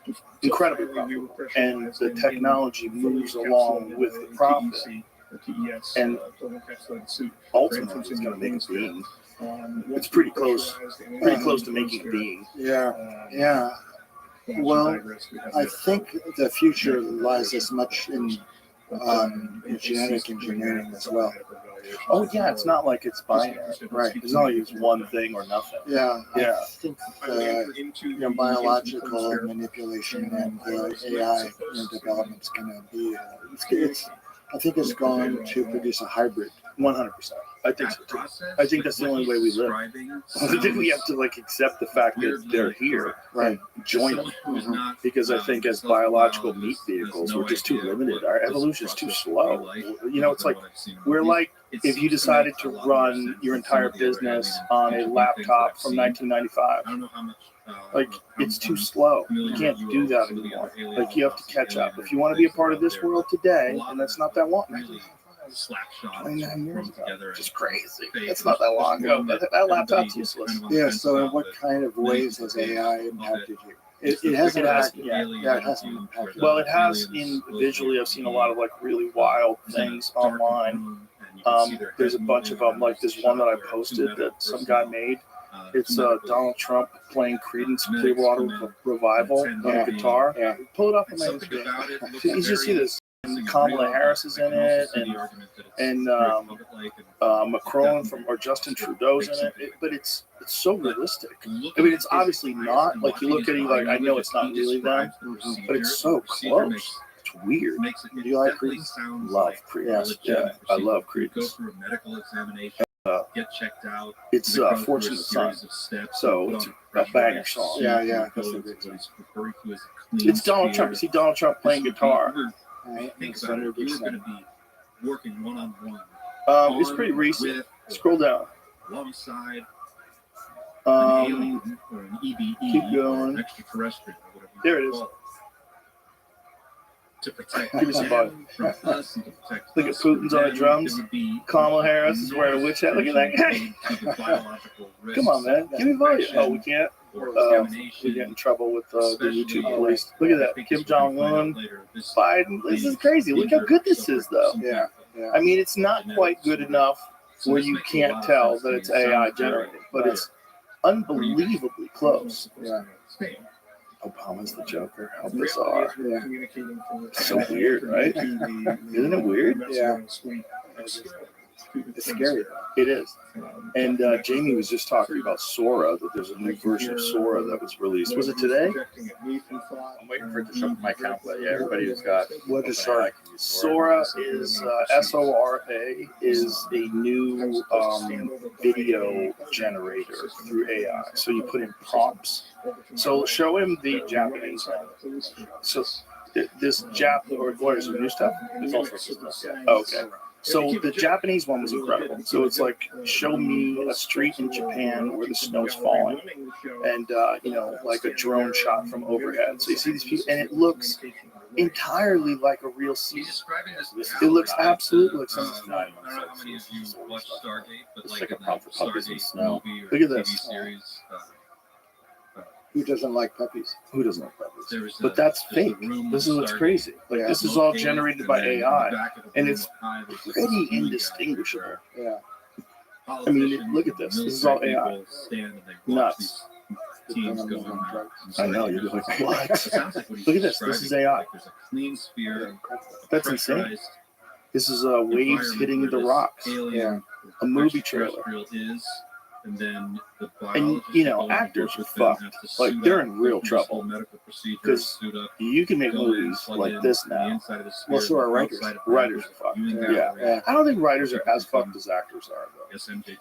Speaker 2: And the technology moves along with the profit, and ultimately it's going to make a being. It's pretty close to making a being.
Speaker 1: Yeah. Well, I think the future lies as much in genetic engineering as well.
Speaker 2: Oh yeah, it's not like it's binary, right? It's not like it's one thing or nothing.
Speaker 1: Yeah. I think biological manipulation and AI development is going to be. I think it's going to produce a hybrid.
Speaker 2: 100%. I think so too. I think that's the only way we live. I think we have to accept the fact that they're here, right? Join them, because I think as biological meat vehicles, we're just too limited. Our evolution is too slow. It's like we're like if you decided to run your entire business on a laptop from 1995. It's too slow. You can't do that anymore. You have to catch up. If you want to be a part of this world today, and that's not that long. 29 years ago. Just crazy. It's not that long ago, but that laptop's useless.
Speaker 1: Yeah, so in what kind of ways has AI impacted you? It hasn't impacted yet. Yeah, it hasn't impacted.
Speaker 2: Well, it has visually. I've seen a lot of really wild things online. There's a bunch of them. This one that I posted that some guy made. It's Donald Trump playing Creedence Clearwater Revival on a guitar.
Speaker 1: Yeah.
Speaker 2: Pull it up on my screen. You just see this. And Kamala Harris is in it, and Macron or Justin Trudeau's in it. But it's so realistic. It's obviously not. You look at it, I know it's not really them, but it's so close. It's weird.
Speaker 1: Do you like Creedence?
Speaker 2: Love Creedence. Yeah, I love Creedence. It's Fortunate Son, so it's a banger song.
Speaker 1: Yeah, that's a good song.
Speaker 2: It's Donald Trump. You see Donald Trump playing guitar.
Speaker 5: Think about it. If you were going to be working one-on-one
Speaker 2: It's pretty recent.
Speaker 5: with
Speaker 2: Scroll down.
Speaker 5: alongside an
Speaker 2: Um,
Speaker 5: alien or an EBE,
Speaker 2: keep
Speaker 5: or
Speaker 2: going.
Speaker 5: an extraterrestrial, whatever you
Speaker 2: There it
Speaker 5: wanna
Speaker 2: is.
Speaker 5: call to protect
Speaker 2: Give me some
Speaker 5: them from us and to protect
Speaker 2: Look at
Speaker 5: us from
Speaker 2: Putin's on the
Speaker 5: them,
Speaker 2: drums.
Speaker 5: there would be
Speaker 2: Kamala Harris is wearing a witch hat. Look at that guy.
Speaker 5: attention paid to the biological
Speaker 2: Come on, man.
Speaker 5: risks
Speaker 2: Give me volume.
Speaker 5: infection
Speaker 2: Oh, we can't.
Speaker 5: or
Speaker 2: We
Speaker 5: contamination,
Speaker 2: get in trouble with the
Speaker 5: especially
Speaker 2: YouTube
Speaker 1: Oh,
Speaker 2: police. Look at
Speaker 5: I
Speaker 2: that.
Speaker 5: think
Speaker 2: Kim
Speaker 5: as we're gonna
Speaker 2: Jong
Speaker 5: find
Speaker 2: Un,
Speaker 5: out later, this
Speaker 2: Biden. This is crazy. Look how good this is, though. I mean, it's not quite good enough where you can't tell that it's AI generated, but it's unbelievably close.
Speaker 1: Yeah.
Speaker 2: Obama's the Joker. How bizarre.
Speaker 1: Yeah.
Speaker 2: So weird, right? Isn't it weird?
Speaker 1: Yeah. It's scary.
Speaker 2: It is. And Jamie was just talking about Sora, that there's a new version of Sora that was released. Was it today?
Speaker 4: I'm waiting for it to show up in my account, but yeah, everybody who's got
Speaker 1: What is
Speaker 4: OpenAI
Speaker 1: Sora?
Speaker 4: can use
Speaker 2: Sora is SORA is a new video generator through AI. So you put in prompts. So show him the Japanese one. So this or what is it, new stuff?
Speaker 4: There's all sorts of stuff. Yeah.
Speaker 2: Okay. So the Japanese one was incredible. So it's like, show me a street in Japan where the snow's falling, and like a drone shot from overhead. So you see these people, and it looks entirely like a real scene.
Speaker 6: He's describing this.
Speaker 2: It looks absolutely like something.
Speaker 6: I don't know how many of you watch Stargate, but
Speaker 4: It's
Speaker 6: like
Speaker 4: like a
Speaker 6: in the
Speaker 4: prompt for puppies in
Speaker 6: Stargate
Speaker 4: snow.
Speaker 6: movie or
Speaker 2: Look at
Speaker 6: TV
Speaker 2: this.
Speaker 6: series,
Speaker 1: Who doesn't like puppies?
Speaker 2: Who doesn't like puppies?
Speaker 6: there's
Speaker 2: But that's
Speaker 6: there's
Speaker 2: fake.
Speaker 6: a room
Speaker 2: This is
Speaker 6: in
Speaker 2: what's
Speaker 6: Stargate
Speaker 2: crazy. Like
Speaker 1: Yeah.
Speaker 2: this is all
Speaker 6: located,
Speaker 2: generated by
Speaker 6: and then in the
Speaker 2: AI,
Speaker 6: back of the
Speaker 2: and
Speaker 6: room
Speaker 2: it's
Speaker 6: up high, there's this
Speaker 2: pretty
Speaker 6: blue guy
Speaker 2: indistinguishable.
Speaker 1: Yeah.
Speaker 6: where
Speaker 2: I mean,
Speaker 6: politicians
Speaker 2: look at
Speaker 6: and
Speaker 2: this. This is all
Speaker 6: military
Speaker 2: AI.
Speaker 6: people stand and they watch
Speaker 2: Nuts.
Speaker 6: these teams go in there.
Speaker 2: I know, you're like,
Speaker 6: It
Speaker 2: what?
Speaker 6: sounds like what he's
Speaker 2: Look at this. This is
Speaker 6: describing.
Speaker 2: AI.
Speaker 6: Like there's a clean sphere,
Speaker 2: That's insane.
Speaker 6: pressurized
Speaker 2: This is waves
Speaker 6: environment
Speaker 2: hitting
Speaker 6: where
Speaker 2: the
Speaker 6: this
Speaker 2: rocks.
Speaker 6: alien
Speaker 2: A movie trailer.
Speaker 6: extraterrestrial is, and then the
Speaker 2: And, you know, actors are fucked. Like, they're in real trouble. Because you can make movies like this now.
Speaker 1: Well, so are writers.
Speaker 2: Writers are fucked. Yeah.
Speaker 1: Yeah.
Speaker 2: I don't think writers are as fucked as actors are, though.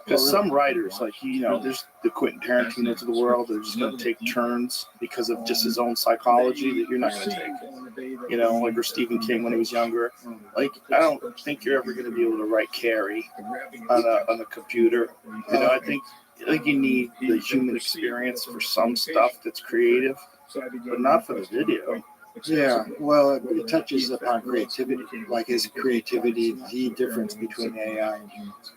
Speaker 2: Because some writers, like, there's the Quentin Tarantinos of the world, they're just going to take turns because of just his own psychology that you're not going to take. You know, like or Stephen King when he was younger. Like, I don't think you're ever going to be able to write Carrie on a computer. You know, I think you need the human experience for some stuff that's creative, but not for the video.
Speaker 1: Yeah, well, it touches upon creativity. Like, is creativity the difference between AI and humans?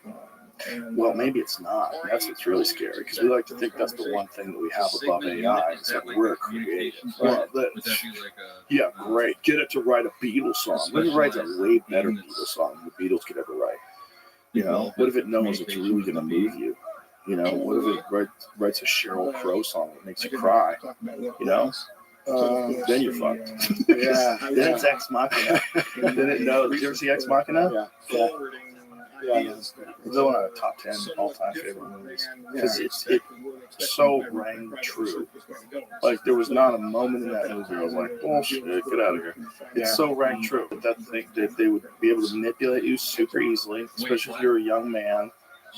Speaker 2: Well, maybe it's not. That's what's really scary because we like to think that's the one thing that we have above AI. It's like we're creative. Well, yeah, great. Get it to write a Beatles song. What if it writes a way better Beatles song than the Beatles could ever write? You know, what if it knows it's really going to move you? You know, what if it writes a Sheryl Crow song that makes you cry? You know? Then you're fucked.
Speaker 1: Yeah.
Speaker 2: Then it's Ex Machina. Then it knows. Did you ever see Ex Machina?
Speaker 1: Yeah. Yeah.
Speaker 2: It's one of the top 10 all-time favorite movies because it so rang true. Like there was not a moment in that movie where I was like, bullshit, get out of here. It's so rang true that they would be able to manipulate you super easily, especially if you're a young man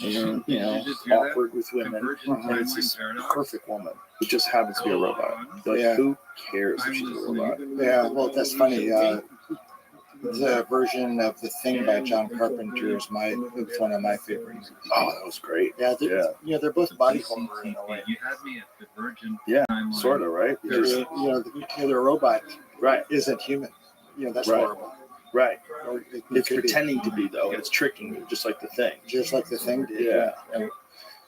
Speaker 2: and you're, awkward with women. And it's this perfect woman who just happens to be a robot. Like,
Speaker 1: Yeah.
Speaker 2: who cares if she's a robot?
Speaker 1: Yeah, well, that's funny. The version of The Thing by John Carpenter is one of my favorites.
Speaker 2: Oh, that was great.
Speaker 1: Yeah,
Speaker 2: Yeah.
Speaker 1: they're both body horror in a way.
Speaker 6: You had me at the Virgin.
Speaker 2: Yeah,
Speaker 6: timeline.
Speaker 2: sort of, right?
Speaker 1: The robot
Speaker 2: Right,
Speaker 1: isn't human. That's
Speaker 2: Right.
Speaker 1: horrible.
Speaker 2: right.
Speaker 1: Or it
Speaker 2: It's
Speaker 1: could be,
Speaker 2: pretending to be, though, and it's tricking you, just like The Thing.
Speaker 1: just like The Thing did.
Speaker 2: Yeah.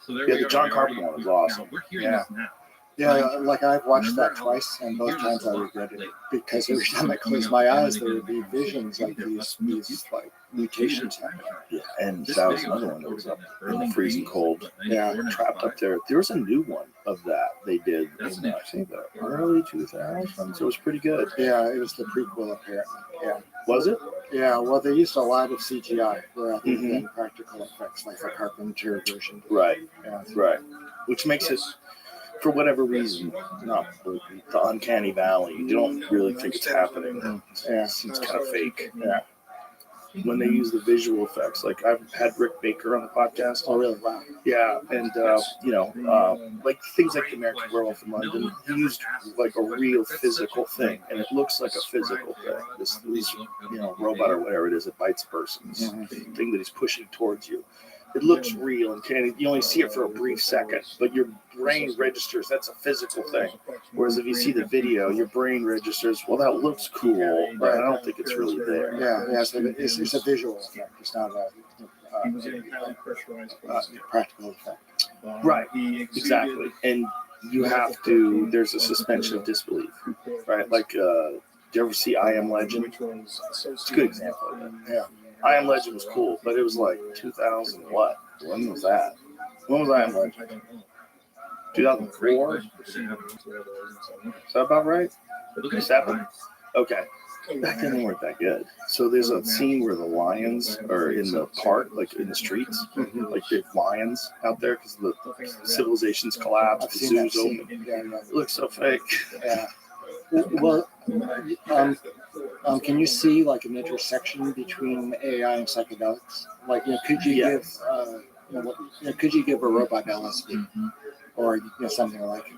Speaker 6: So there
Speaker 2: Yeah,
Speaker 6: we
Speaker 2: the
Speaker 6: are.
Speaker 2: John
Speaker 6: We
Speaker 2: Carpenter
Speaker 6: already-
Speaker 2: one was awesome.
Speaker 6: Now, we're hearing
Speaker 2: Yeah.
Speaker 6: this now.
Speaker 1: Yeah, like I've watched that twice, and both times I regretted it because every time I closed my eyes, there would be visions like these like mutations happening.
Speaker 2: Yeah, and that was another one that was up in the freezing cold,
Speaker 1: Yeah,
Speaker 2: trapped up there. There was a new one of that they did in I think the early 2000s. It was pretty good.
Speaker 1: Yeah, it was the prequel apparently. Yeah,
Speaker 2: Was it?
Speaker 1: yeah. Well, they used a lot of CGI rather
Speaker 2: Mhm.
Speaker 1: than practical effects, like the Carpenter version.
Speaker 2: Right,
Speaker 1: Yeah,
Speaker 2: right. Which makes it, for whatever reason, not the uncanny valley. You don't really think it's happening.
Speaker 1: yeah.
Speaker 2: It seems kind of fake.
Speaker 1: Yeah.
Speaker 2: when they use the visual effects. Like I've had Rick Baker on the podcast.
Speaker 1: Oh, really? Wow.
Speaker 2: Yeah, and like things like the American Werewolf in London, he used like a real physical thing, and it looks like a physical thing. This robot or whatever it is that bites a person, this thing that he's pushing towards you. It looks real, and you only see it for a brief second, but your brain registers that's a physical thing. Whereas if you see the video, your brain registers, well, that looks cool, but I don't think it's really there.
Speaker 1: Yeah. So it's a visual effect. It's not a practical effect.
Speaker 2: Right. Exactly. And you have to. There's a suspension of disbelief, right? Like, do you ever see I Am Legend? It's a good example of it.
Speaker 1: Yeah.
Speaker 2: I Am Legend was cool, but it was like 2000 what? When was that? When was I Am Legend? 2004? Is that about right? 7? Okay. Back then they weren't that good. So there's a scene where the lions are in the park, like in the streets, like big lions out there because the civilization's collapsed, the zoo's open. It looks so fake.
Speaker 1: Yeah. Well, can you see like an intersection between AI and psychedelics? Like, could you give a robot LSD or something like it?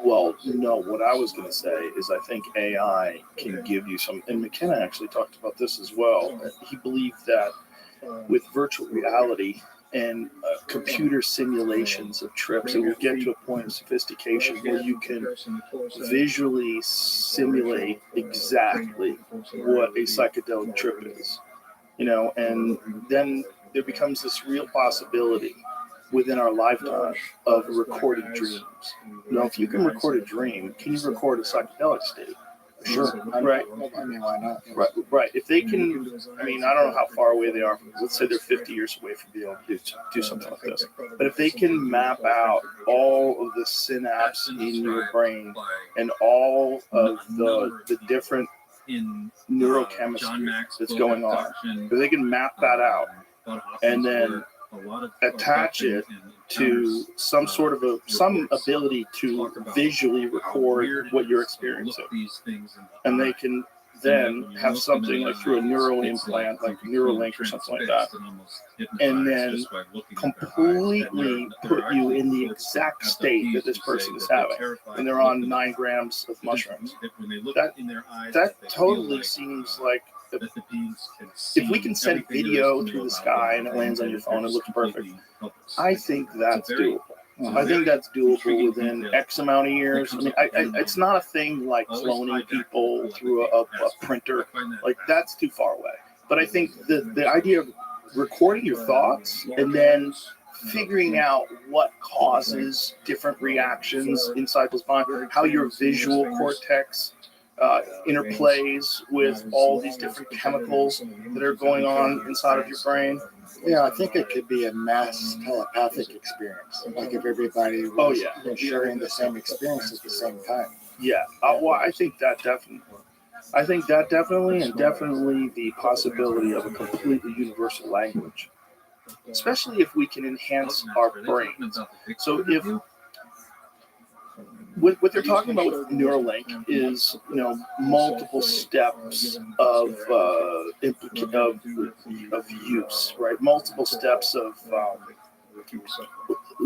Speaker 2: Well, no, what I was going to say is I think AI can give you some, and McKenna actually talked about this as well. He believed that with virtual reality and computer simulations of trips, it will get to a point of sophistication where you can visually simulate exactly what a psychedelic trip is, and then there becomes this real possibility within our lifetime of recorded dreams. If you can record a dream, can you record a psychedelic state? Sure. Right.
Speaker 1: I mean, why not?
Speaker 2: Right. If they can, I don't know how far away they are. Let's say they're 50 years away from being able to do something like this. But if they can map out all of the synapses in your brain and all of the different neurochemistry that's going on, if they can map that out and then attach it to some sort of some ability to visually record what you're experiencing, and they can then have something like through a neural implant, like Neuralink or something like that, and then completely put you in the exact state that this person is having, and they're on 9 grams of mushrooms. That totally seems like, if we can send video through the sky and it lands on your phone, it looks perfect. I think that's doable. I think that's doable within X amount of years. It's not a thing like cloning people through a printer. Like, that's too far away. But I think the idea of recording your thoughts and then figuring out what causes different reactions inside people's mind, how your visual cortex interplays with all these different chemicals that are going on inside of your brain.
Speaker 1: Yeah, I think it could be a mass telepathic experience. Like if everybody was sharing the same experience at the same time.
Speaker 2: Yeah, well, I think that definitely, and definitely the possibility of a completely universal language, especially if we can enhance our brains. So if what they're talking about with Neuralink is, multiple steps of use, right? Multiple steps of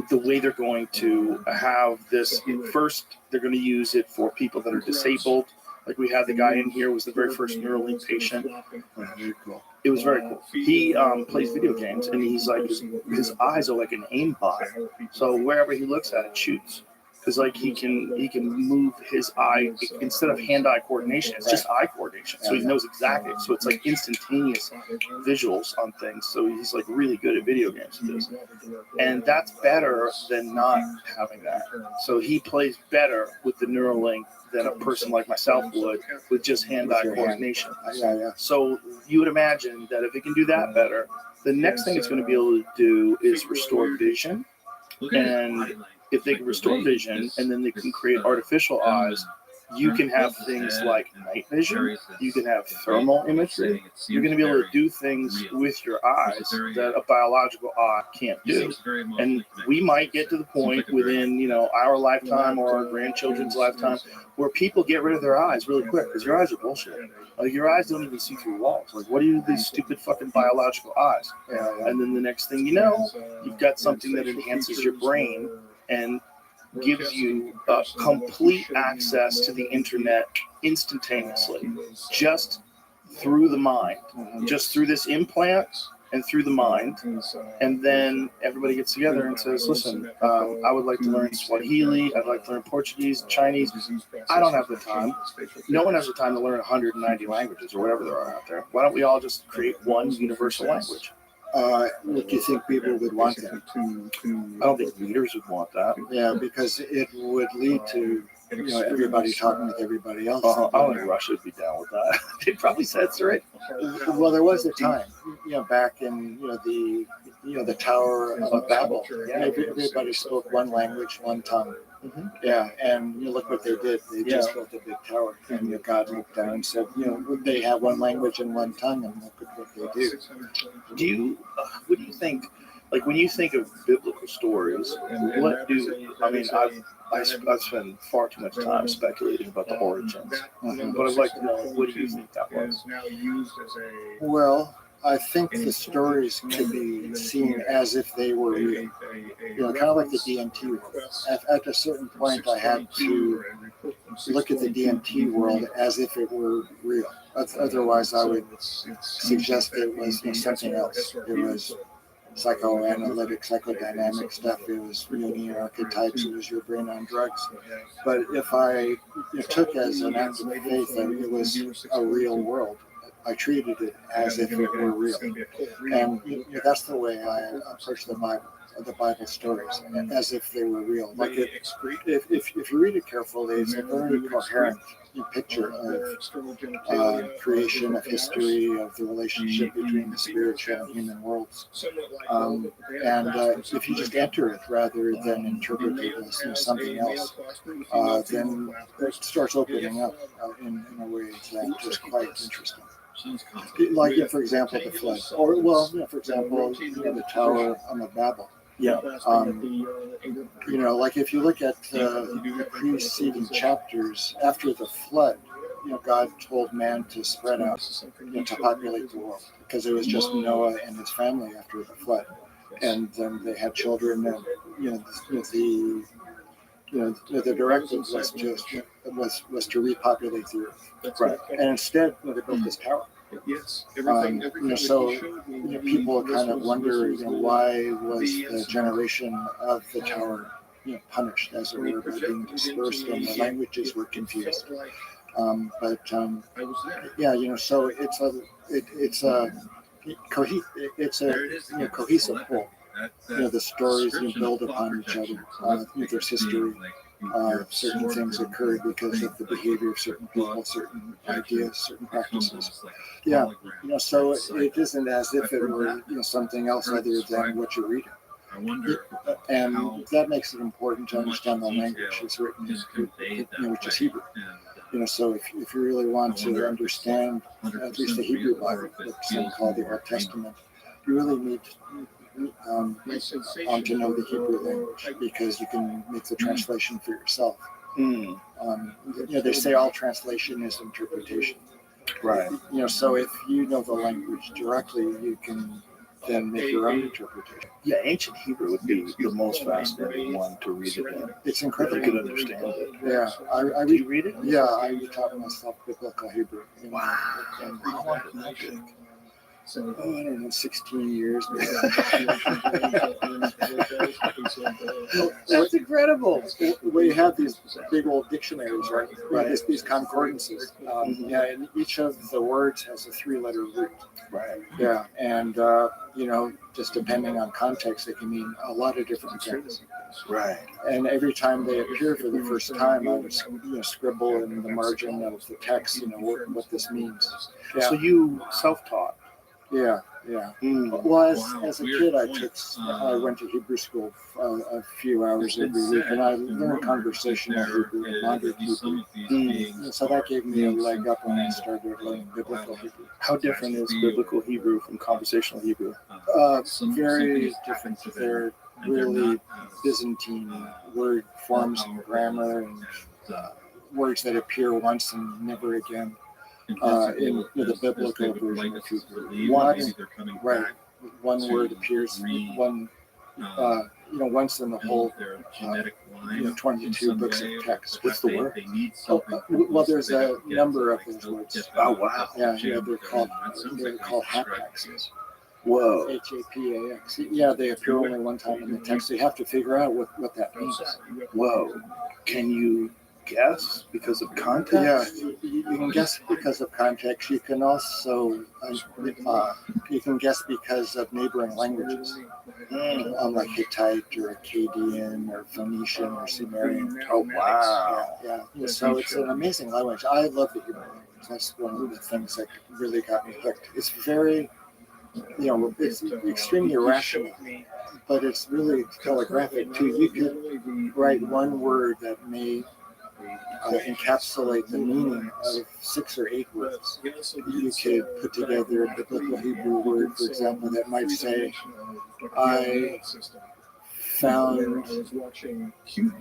Speaker 2: the way they're going to have this. First, they're going to use it for people that are disabled. Like we had the guy in here was the very first Neuralink patient. It was very cool. He plays video games, and he's like his eyes are like an aimbot. So wherever he looks at it, shoots. Because like he can move his eye instead of hand-eye coordination, it's just eye coordination. So he knows exactly. So it's like instantaneous visuals on things. So he's like really good at video games at this, and that's better than not having that. So he plays better with the Neuralink than a person like myself would with just hand-eye coordination. So you would imagine that if it can do that better, the next thing it's going to be able to do is restore vision. And if they can restore vision and then they can create artificial eyes, You can have things like night vision. You can have thermal imagery. You're going to be able to do things with your eyes that a biological eye can't do. And we might get to the point within, our lifetime or our grandchildren's lifetime where people get rid of their eyes really quick because your eyes are bullshit. Like your eyes don't even see through walls. Like what are you, these stupid fucking biological eyes? And then the next thing you know, you've got something that enhances your brain and gives you complete access to the internet instantaneously, just through the mind, just through this implant and through the mind. And then everybody gets together and says, listen, I would like to learn Swahili. I'd like to learn Portuguese, Chinese. I don't have the time. No one has the time to learn 190 languages or whatever there are out there. Why don't we all just create one universal language?
Speaker 1: What do you think people would want that?
Speaker 2: I don't think leaders would want that.
Speaker 1: Yeah, because it would lead to everybody talking with everybody else.
Speaker 2: I don't think Russia would be down with that. They'd probably censor it.
Speaker 1: Well, there was a time, back in the Tower of Babel. Everybody spoke one language, one tongue.
Speaker 2: Mm-hmm.
Speaker 1: Yeah, and you look what they did. They just built a big tower, and God looked down and said, they have one language and one tongue, and look at what they do.
Speaker 2: What do you think? Like when you think of biblical stories, I spend far too much time speculating about the origins, but I'd like to know, what do you think that was?
Speaker 1: Well, I think the stories can be seen as if they were real. Kind of like the DMT world. At a certain point, I had to look at the DMT world as if it were real. Otherwise, I would suggest it was something else. It was psychoanalytic, psychodynamic stuff. It was Jungian archetypes. It was your brain on drugs. But if I took as an act of faith that it was a real world, I treated it as if it were real. And that's the way I approach the Bible stories, as if they were real. Like if you read it carefully, it's a very coherent picture of creation, of history, of the relationship between the spiritual and human worlds. And if you just enter it rather than interpret it as something else, then it starts opening up in a way that is quite interesting. Like, for example, the flood, or for example, the Tower of Babel.
Speaker 2: Yeah.
Speaker 1: Like if you look at the preceding chapters after the flood, God told man to spread out, to populate the world, because it was just Noah and his family after the flood, and then they had children, and the directive was to repopulate the earth, right? And instead, they built this tower. So people kind of wonder, why was the generation of the tower, punished, as it were, by being dispersed, and the languages were confused. So it's a cohesive whole. The stories build upon each other. There's history. Certain things occurred because of the behavior of certain people, certain ideas, certain practices. So it isn't as if it were something else other than what you're reading. And that makes it important to understand the language it's written in, which is Hebrew. So if you really want to understand at least the Hebrew Bible, what some call the Old Testament, you really need to know the Hebrew language, because you can make the translation for yourself. They say all translation is interpretation.
Speaker 2: Right.
Speaker 1: So if you know the language directly, you can then make your own interpretation.
Speaker 2: Yeah, ancient Hebrew would be the most fascinating one to read it in.
Speaker 1: It's incredible.
Speaker 2: You could understand it.
Speaker 1: Yeah, I
Speaker 2: Do you read it?
Speaker 1: Yeah, I taught myself biblical Hebrew.
Speaker 2: Wow. How long did that take?
Speaker 1: I don't know, 16 years. That's incredible. We have these big old dictionaries, right? These concordances. And each of the words has a 3-letter root.
Speaker 2: Right.
Speaker 1: Yeah, and just depending on context, it can mean a lot of different things.
Speaker 2: Right.
Speaker 1: And every time they appear for the first time, I would scribble in the margin of the text, what this means.
Speaker 2: Yeah. So you self-taught.
Speaker 1: Yeah.
Speaker 2: Mm.
Speaker 1: Well,
Speaker 6: Wow,
Speaker 1: as a
Speaker 6: weird
Speaker 1: kid, I
Speaker 6: point.
Speaker 1: went to Hebrew school a few hours
Speaker 6: It's been
Speaker 1: every week, and I
Speaker 6: said, been
Speaker 1: learned
Speaker 6: rumored
Speaker 1: conversational
Speaker 6: that there
Speaker 1: Hebrew and
Speaker 6: is
Speaker 1: modern
Speaker 6: at least some
Speaker 1: Hebrew.
Speaker 6: of these
Speaker 2: Mm.
Speaker 6: beings
Speaker 1: So that
Speaker 6: are
Speaker 1: gave me a
Speaker 6: being
Speaker 1: leg up when I
Speaker 6: some
Speaker 1: started
Speaker 6: kind of,
Speaker 1: learning biblical Hebrew.
Speaker 2: How different is biblical Hebrew from conversational Hebrew?
Speaker 1: Very
Speaker 6: something
Speaker 1: different.
Speaker 6: to them,
Speaker 1: They're
Speaker 6: and they're
Speaker 1: really
Speaker 6: not as,
Speaker 1: Byzantine word forms and grammar and words that appear once and never again. In the biblical version of Hebrew, one word appears once in the whole
Speaker 6: their genetic line
Speaker 1: 22 books of text.
Speaker 2: What's the word?
Speaker 6: They need
Speaker 1: Oh,
Speaker 6: something
Speaker 1: well, there's
Speaker 6: they
Speaker 1: a
Speaker 6: don't get,
Speaker 1: number of
Speaker 6: like
Speaker 1: those
Speaker 6: they'll
Speaker 1: words.
Speaker 6: get
Speaker 2: Oh,
Speaker 6: the-
Speaker 2: wow.
Speaker 6: the
Speaker 1: Yeah,
Speaker 6: jam
Speaker 1: they're
Speaker 6: with
Speaker 1: called
Speaker 6: them. That sounds
Speaker 1: they're
Speaker 6: like
Speaker 1: called
Speaker 6: they describe
Speaker 1: hapaxes.
Speaker 2: Whoa.
Speaker 1: Hapax. Yeah, they appear only one time in the text. So you have to figure out what that means.
Speaker 2: Whoa. Can you guess because of
Speaker 1: Yeah,
Speaker 2: context?
Speaker 1: you can guess because of context. You can also you can guess because of neighboring languages, like Hittite or Akkadian or Phoenician or Sumerian.
Speaker 2: Oh, wow.
Speaker 1: Yeah. So it's an amazing language. I love the Hebrew language. That's one of the things that really got me hooked. It's very, it's extremely irrational, but it's really telegraphic too. You could write one word that may encapsulate the meaning of 6 or 8 words. You could put together a biblical Hebrew word, for example, that might say, I found,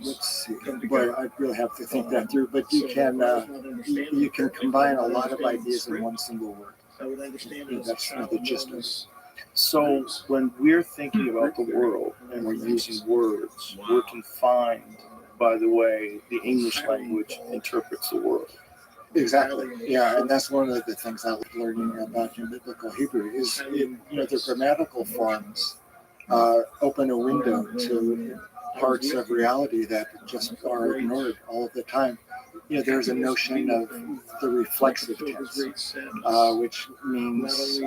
Speaker 1: let's see, boy, I really have to think that through, but you can combine a lot of ideas in one single word. That's the gist of it.
Speaker 2: So when we're thinking about the world and we're using words, we're confined by the way the English language interprets the world.
Speaker 1: Exactly. Yeah, and that's one of the things I like learning about in biblical Hebrew is the grammatical forms open a window to parts of reality that just are ignored all of the time. There's a notion of the reflexive tense, which means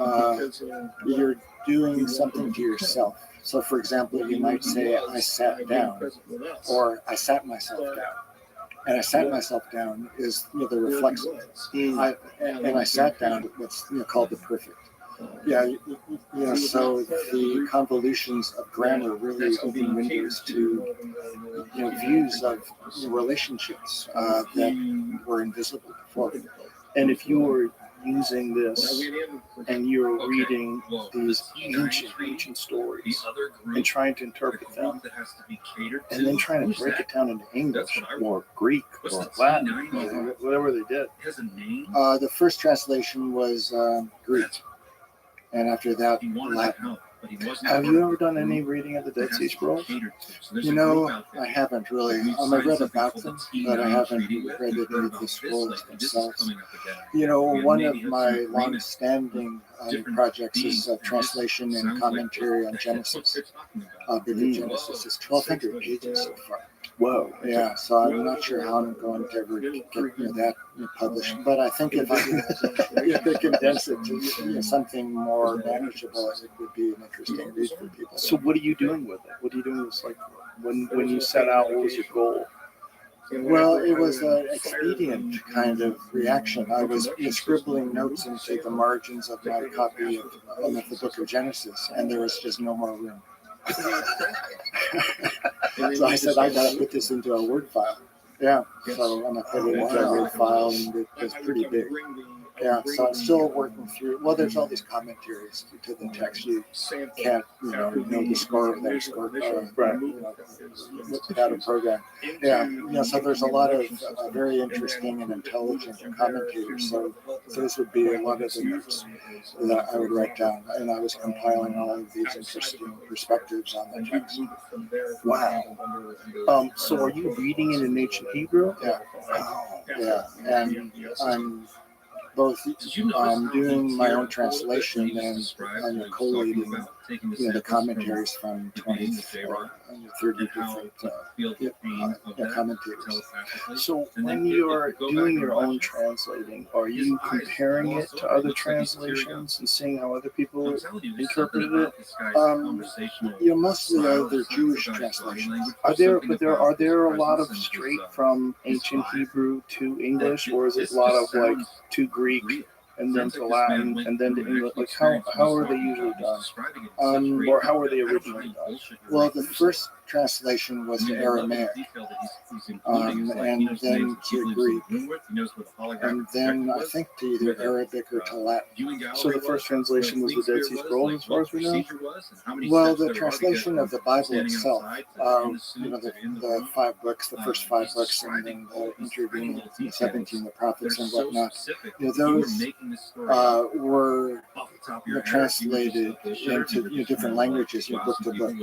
Speaker 1: you're doing something to yourself. So, for example, you might say, I sat down, or I sat myself down. And I sat myself down is the reflexive. And I sat down, what's called the perfect. So the convolutions of grammar really open windows to views of relationships that were invisible before.
Speaker 2: And if you were using this and you're reading these ancient stories and trying to interpret them and then trying to break it down into English or Greek or Latin or whatever they did.
Speaker 1: The first translation was Greek, and after that, Latin.
Speaker 2: Have you ever done any reading of the Dead Sea Scrolls?
Speaker 1: I haven't really. I read about them, but I haven't read any of the scrolls themselves. One of my long-standing projects is a translation and commentary on Genesis. Book of Genesis is 1,200 pages so far.
Speaker 2: Whoa.
Speaker 1: Yeah, so I'm not sure how I'm going to ever get that published, but I think if I could condense it to something more manageable, it would be an interesting read for people.
Speaker 2: So what are you doing with it? What are you doing with this? Like when you set out, what was your goal?
Speaker 1: Well, it was an expedient kind of reaction. I was scribbling notes into the margins of my copy of the Book of Genesis, and there was just no more room. So I said, I got to put this into a Word file. Yeah, so I'm going to put it into a Word file, and it was pretty big. Yeah, so I'm still working through. Well, there's all these commentaries to the text. You can't, know the score of that score, right? Without a program. Yeah, so there's a lot of very interesting and intelligent commentators. So those would be a lot of the notes that I would write down, and I was compiling all of these interesting perspectives on the text.
Speaker 2: Wow. So are you reading it in ancient Hebrew?
Speaker 1: Yeah. Yeah, and I'm both doing my own translation and I'm collating the commentaries from 20 or 30 different commentators.
Speaker 2: So when you're doing your own translating, are you comparing it to other translations and seeing how other people interpreted it?
Speaker 1: Mostly they're Jewish translations.
Speaker 2: Are there a lot of straight from ancient Hebrew to English, or is it a lot of like to Greek and then to Latin, and then to English? Like how are they usually done? Or how were they originally done?
Speaker 1: Well, the first translation was to Aramaic, and then to Greek, and then I think to either Arabic or to Latin.
Speaker 2: So the first translation was the Dead Sea Scrolls, as far as we know?
Speaker 1: Well, the translation of the Bible itself, the 5 books, the first 5 books, and then the intervening 17, the prophets and whatnot, those were translated into different languages, book to book.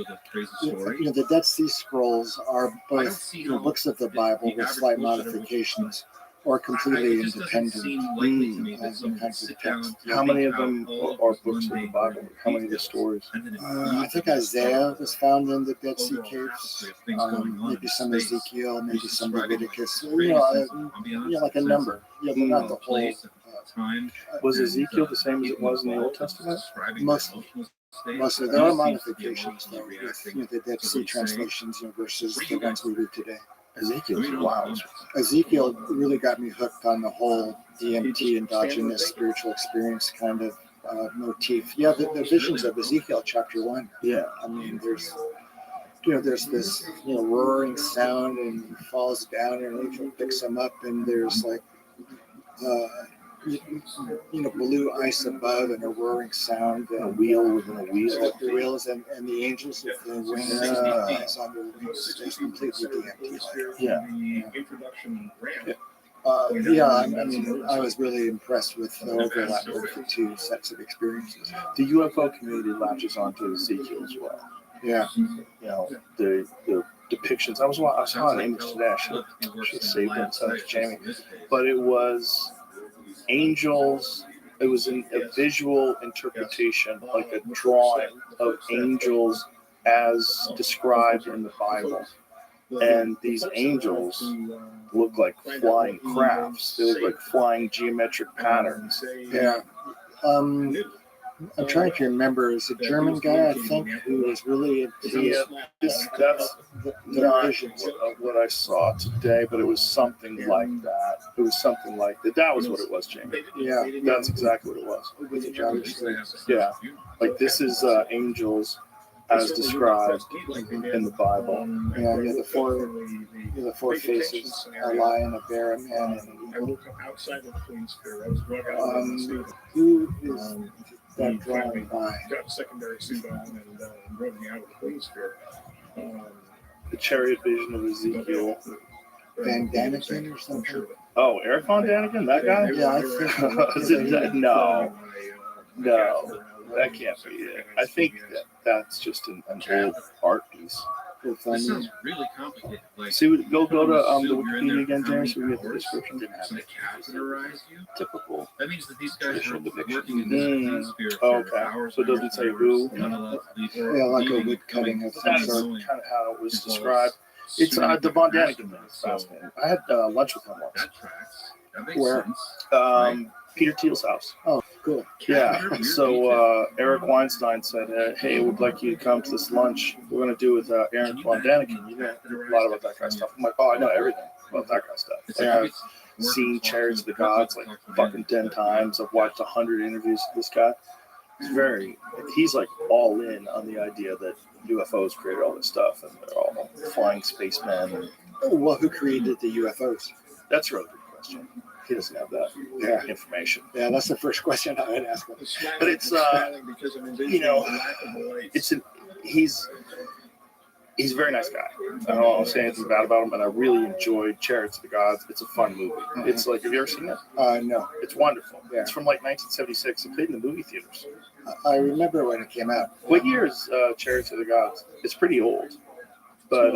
Speaker 1: The Dead Sea Scrolls are both books of the Bible with slight modifications, or completely independent kinds of texts.
Speaker 2: How many of them are books of the Bible? How many of the stories?
Speaker 1: I think Isaiah was found in the Dead Sea Caves. Maybe some Ezekiel, maybe some Leviticus. Like a number. But not the whole.
Speaker 2: Was Ezekiel the same as it was in the Old Testament?
Speaker 1: Mostly. There are modifications though with the Dead Sea translations versus the ones we read today. Ezekiel really got me hooked on the whole DMT, endogenous spiritual experience kind of motif. Yeah, the visions of Ezekiel chapter 1.
Speaker 2: Yeah,
Speaker 1: I mean, there's this roaring sound, and he falls down, and an angel picks him up, and there's like blue ice above and a roaring sound,
Speaker 2: a wheel within a wheel.
Speaker 1: The wheels and the angels with the wings on their wings. It's completely DMT.
Speaker 2: Yeah.
Speaker 1: I was really impressed with the overlap of the 2 sets of experiences.
Speaker 2: The UFO community latches onto Ezekiel as well.
Speaker 1: Yeah.
Speaker 2: The depictions. I saw an image today. I should have saved it and sent it to Jamie. But it was angels. It was a visual interpretation, like a drawing of angels as described in the Bible. And these angels look like flying crafts. They look like flying geometric patterns.
Speaker 1: Yeah. I'm trying to remember. It's a German guy, I think, who was really into
Speaker 2: That's not what I saw today, but it was something like that. It was something like that. That was what it was, Jamie.
Speaker 1: Yeah,
Speaker 2: that's exactly what it was. Yeah, like this is angels as described in the Bible.
Speaker 1: Yeah, the 4 faces: a lion, a bear, a man, and an eagle. Who is that drawing by?
Speaker 5: Got a secondary suit on and drove me out of the Queen Sphere.
Speaker 2: The chariot vision of Ezekiel.
Speaker 1: Van Daniken or something?
Speaker 2: Oh, Eric Von Daniken, that guy?
Speaker 1: Yeah, I think.
Speaker 2: No, that can't be it. I think that's just an old art piece.
Speaker 6: This sounds really complicated.
Speaker 2: See, go to the Wikipedia again, James, so we get the description.
Speaker 6: Categorize you?
Speaker 4: Typical.
Speaker 6: That means that these guys are
Speaker 4: depiction.
Speaker 6: working in this sphere for
Speaker 2: Okay,
Speaker 6: hours.
Speaker 2: so it doesn't say who.
Speaker 1: Yeah, like a wood cutting of some
Speaker 2: That's
Speaker 1: sort.
Speaker 2: kind of how it was described. It's the Von Daniken man. It's fascinating. I had lunch with him once.
Speaker 6: That tracks. That makes
Speaker 1: Where?
Speaker 6: sense.
Speaker 2: Peter Thiel's house.
Speaker 1: Oh, cool.
Speaker 2: Yeah. So Eric Weinstein said, "Hey, we'd like you to come to this lunch. We're going to do with Eric Von Daniken. You know a lot about that kind of stuff." I'm like, "Oh, I know everything about that kind of stuff." And I've seen Chariots of the Gods like fucking 10 times. I've watched 100 interviews with this guy. He's like all in on the idea that UFOs created all this stuff and they're all flying spacemen. And
Speaker 1: Well, who created the UFOs?
Speaker 2: that's a really good question. He doesn't have that information.
Speaker 1: Yeah, that's the first question I would ask him.
Speaker 2: But it's he's a very nice guy. I don't want to say anything bad about him, and I really enjoyed Chariots of the Gods. It's a fun movie. It's like, have you ever seen it?
Speaker 1: No.
Speaker 2: It's wonderful.
Speaker 1: Yeah.
Speaker 2: It's from like 1976. It played in the movie theaters.
Speaker 1: I remember when it came out.
Speaker 2: What year is Chariots of the Gods? It's pretty old. But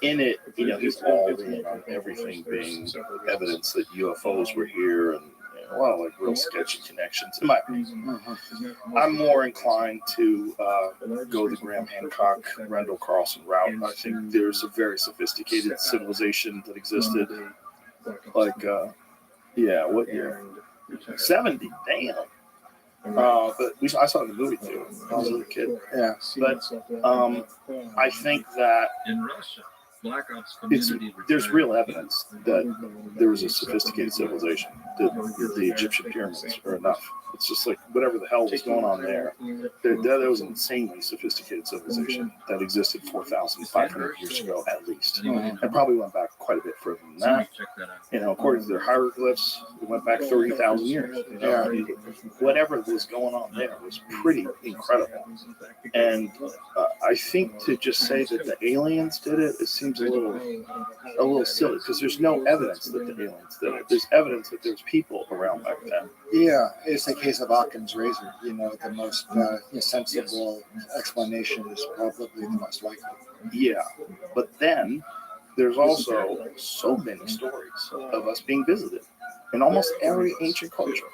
Speaker 2: in it, he's all in on everything being evidence that UFOs were here and a lot of like real sketchy connections. In my opinion, I'm more inclined to go the Graham Hancock, Randall Carlson route. I think there's a very sophisticated civilization that existed. Like, what year? 70. Damn. But I saw it in the movie too. I was a little kid.
Speaker 1: Yeah.
Speaker 2: But I think that
Speaker 6: In Russia. Black Ops
Speaker 2: It's
Speaker 6: community.
Speaker 2: there's real evidence that there was a sophisticated civilization. The Egyptian pyramids are enough. It's just like whatever the hell was going on there. There was an insanely sophisticated civilization that existed 4,500 years ago at least, and probably went back quite a bit further than that.
Speaker 6: Check that out.
Speaker 2: You know, according to their hieroglyphs, it went back 30,000 years. You know, whatever was going on there was pretty incredible. And I think to just say that the aliens did it, it seems a little silly because there's no evidence that the aliens did it. There's evidence that there's people around back then.
Speaker 1: Yeah, it's the case of Occam's razor. You know, the most sensible explanation is probably the most likely.
Speaker 2: Yeah, but then there's also so many stories of us being visited in almost every ancient culture.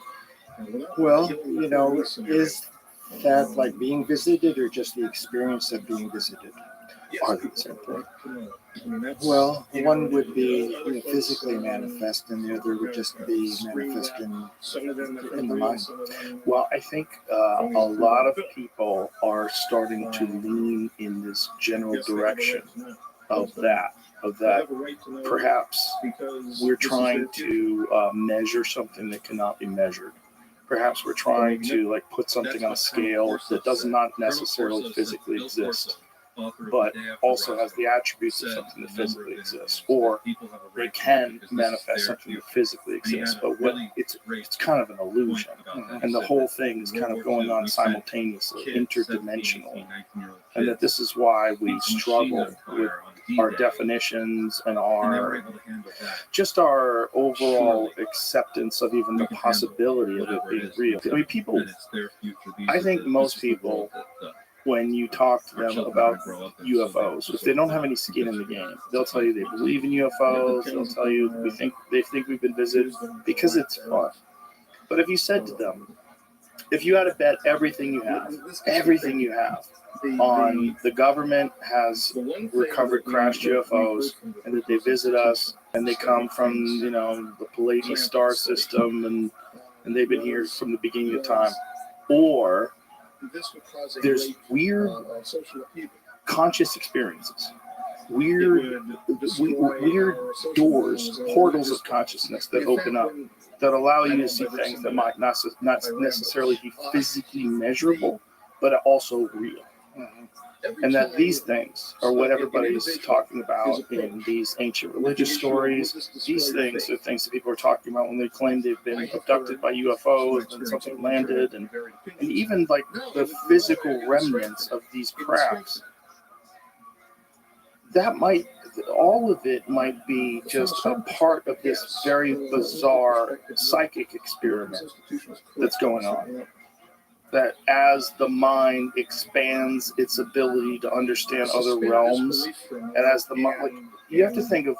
Speaker 1: Well, you know, is that like being visited or just the experience of being visited?
Speaker 2: Are they the same thing?
Speaker 1: Well, one would be physically manifest, and the other would just be manifest in the mind.
Speaker 2: Well, I think a lot of people are starting to lean in this general direction of that perhaps we're trying to measure something that cannot be measured. Perhaps we're trying to like put something on a scale that does not necessarily physically exist, but also has the attributes of something that physically exists, or they can manifest something that physically exists, but it's kind of an illusion, and the whole thing is kind of going on simultaneously, interdimensionally, and that this is why we struggle with our definitions and our overall acceptance of even the possibility of it being real. I mean, people, I think most people, when you talk to them about UFOs, if they don't have any skin in the game, they'll tell you they believe in UFOs. They'll tell you they think we've been visited because it's fun. But if you said to them, if you had to bet everything you have on the government has recovered crashed UFOs and that they visit us and they come from, the Palladius star system and they've been here from the beginning of time, or there's weird conscious experiences, weird doors, portals of consciousness that open up that allow you to see things that might not necessarily be physically measurable, but also real. And that these things are what everybody is talking about in these ancient religious stories. These things are things that people are talking about when they claim they've been abducted by UFOs and something landed, and even like the physical remnants of these crafts. All of it might be just a part of this very bizarre psychic experiment that's going on. That as the mind expands its ability to understand other realms, and as the mind, you have to think of,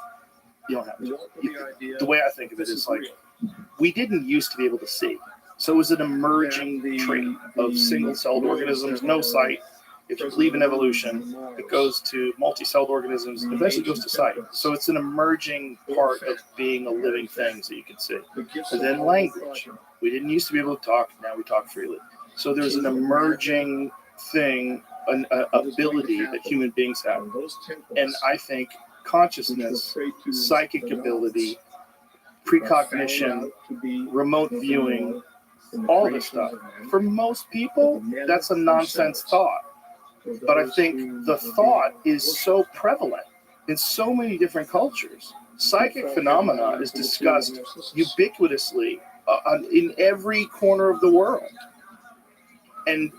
Speaker 2: the way I think of it is like, we didn't used to be able to see. So it was an emerging trait of single-celled organisms, no sight. If you believe in evolution, it goes to multi-celled organisms, eventually goes to sight. So it's an emerging part of being a living thing that you can see. And then language. We didn't used to be able to talk, now we talk freely. So there's an emerging thing, an ability that human beings have. And I think consciousness, psychic ability, precognition, remote viewing, all this stuff. For most people, that's a nonsense thought. But I think the thought is so prevalent in so many different cultures. Psychic phenomena is discussed ubiquitously in every corner of the world. And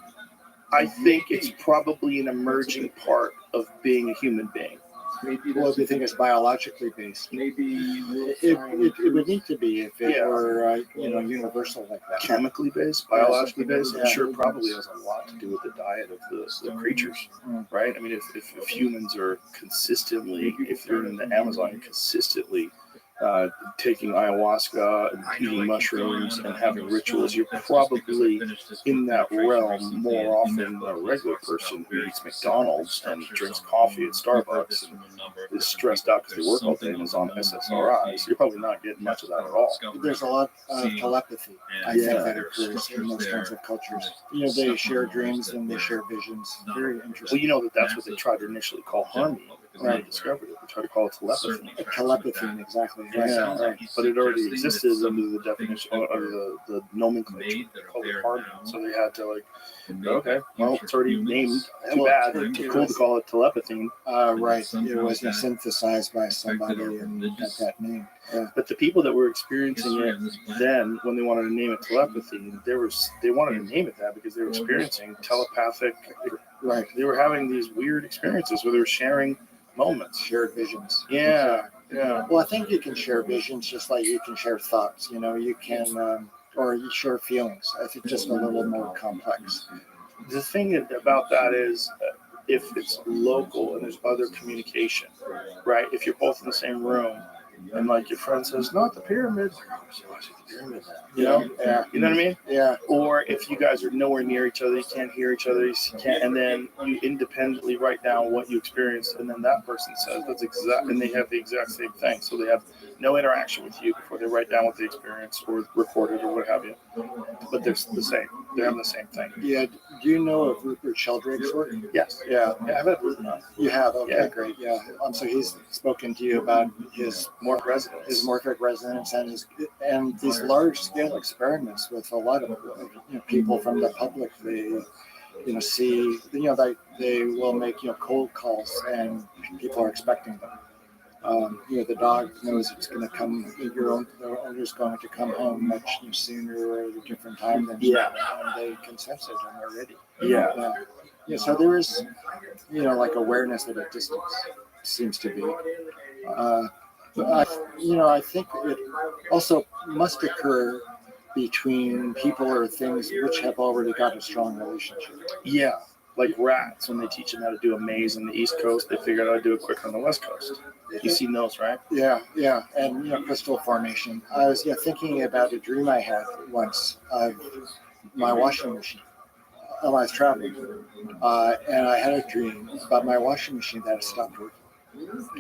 Speaker 2: I think it's probably an emerging part of being a human being.
Speaker 1: Well, if you think it's biologically based, it would need to be if it were, universal like that.
Speaker 2: Chemically based, biologically based, I'm sure it probably has a lot to do with the diet of the creatures, right? I mean, if humans are consistently, if you're in the Amazon, you're consistently taking ayahuasca and eating mushrooms and having rituals, you're probably in that realm more often than a regular person who eats McDonald's and drinks coffee at Starbucks and is stressed out because they work all day and is on SSRIs. You're probably not getting much of that at all.
Speaker 1: There's a lot of telepathy, I think, that occurs in those kinds of cultures. They share dreams and they share visions. Very interesting.
Speaker 2: Well, that's what they tried to initially call harmony when they discovered it. We try to call it telepathy.
Speaker 6: Certainly tracks with
Speaker 1: Telepathy,
Speaker 6: that.
Speaker 1: exactly.
Speaker 6: It sounds like
Speaker 1: Right.
Speaker 6: he's
Speaker 2: But it already
Speaker 6: suggesting that
Speaker 2: existed
Speaker 6: some
Speaker 2: under the definition or the nomenclature
Speaker 6: made that are
Speaker 2: called
Speaker 6: there
Speaker 2: carbon.
Speaker 6: now
Speaker 2: So they had to like,
Speaker 6: and made
Speaker 2: okay, well,
Speaker 6: future
Speaker 2: it's already
Speaker 6: humans.
Speaker 2: named. Too
Speaker 1: Well,
Speaker 2: bad.
Speaker 1: it
Speaker 2: Too cool to
Speaker 1: was-
Speaker 2: call it telepathy.
Speaker 1: Right. It
Speaker 6: Somehow
Speaker 1: was
Speaker 6: that
Speaker 1: synthesized by
Speaker 6: affected
Speaker 1: somebody
Speaker 6: our
Speaker 1: and got
Speaker 6: religious
Speaker 1: that name. Yeah.
Speaker 2: But the people that were experiencing
Speaker 6: history
Speaker 2: it
Speaker 6: on this planet.
Speaker 2: then, when they wanted to name it telepathy, they wanted to name it that because they were experiencing telepathic.
Speaker 1: Right.
Speaker 2: They were having these weird experiences where they were sharing moments.
Speaker 1: Shared visions.
Speaker 2: Yeah, yeah.
Speaker 1: Well, I think you can share visions just like you can share thoughts. You know, you can, or you share feelings. I think just a little more complex.
Speaker 2: The thing about that is, if it's local and there's other communication, right? If you're both in the same room, and like your friend says, "Not the pyramid," you know,
Speaker 1: Yeah.
Speaker 2: you know what I mean?
Speaker 1: Yeah.
Speaker 2: Or if you guys are nowhere near each other, you can't hear each other, you can't, and then you independently write down what you experienced, and then that person says that's exact, and they have the exact same thing. So they have no interaction with you before they write down what they experienced or record it or what have you. But they're the same. They're having the same thing.
Speaker 1: Yeah. Do you know of Rupert Sheldrake's work?
Speaker 2: Yes.
Speaker 1: Yeah.
Speaker 2: Yeah, I've had Ruben on.
Speaker 1: You have. Okay.
Speaker 2: Yeah.
Speaker 1: Great. Yeah. So he's spoken to you about his
Speaker 2: Morphic resonance.
Speaker 1: his morphic resonance and these large scale experiments with a lot of people from the public. They see they will make cold calls and people are expecting them. The dog knows it's going to come. The owner's going to come home much sooner or at a different time than
Speaker 2: Yeah.
Speaker 1: and they can sense it and they're ready.
Speaker 2: Yeah.
Speaker 1: Yeah. So there is like awareness at a distance seems to be. But I think it also must occur between people or things which have already got a strong relationship.
Speaker 2: Yeah. Like rats, when they teach them how to do a maze on the East Coast, they figure out how to do it quicker on the West Coast. You've seen those, right?
Speaker 1: Yeah, and crystal formation. I was thinking about a dream I had once of my washing machine. I was traveling, and I had a dream about my washing machine that had stopped working.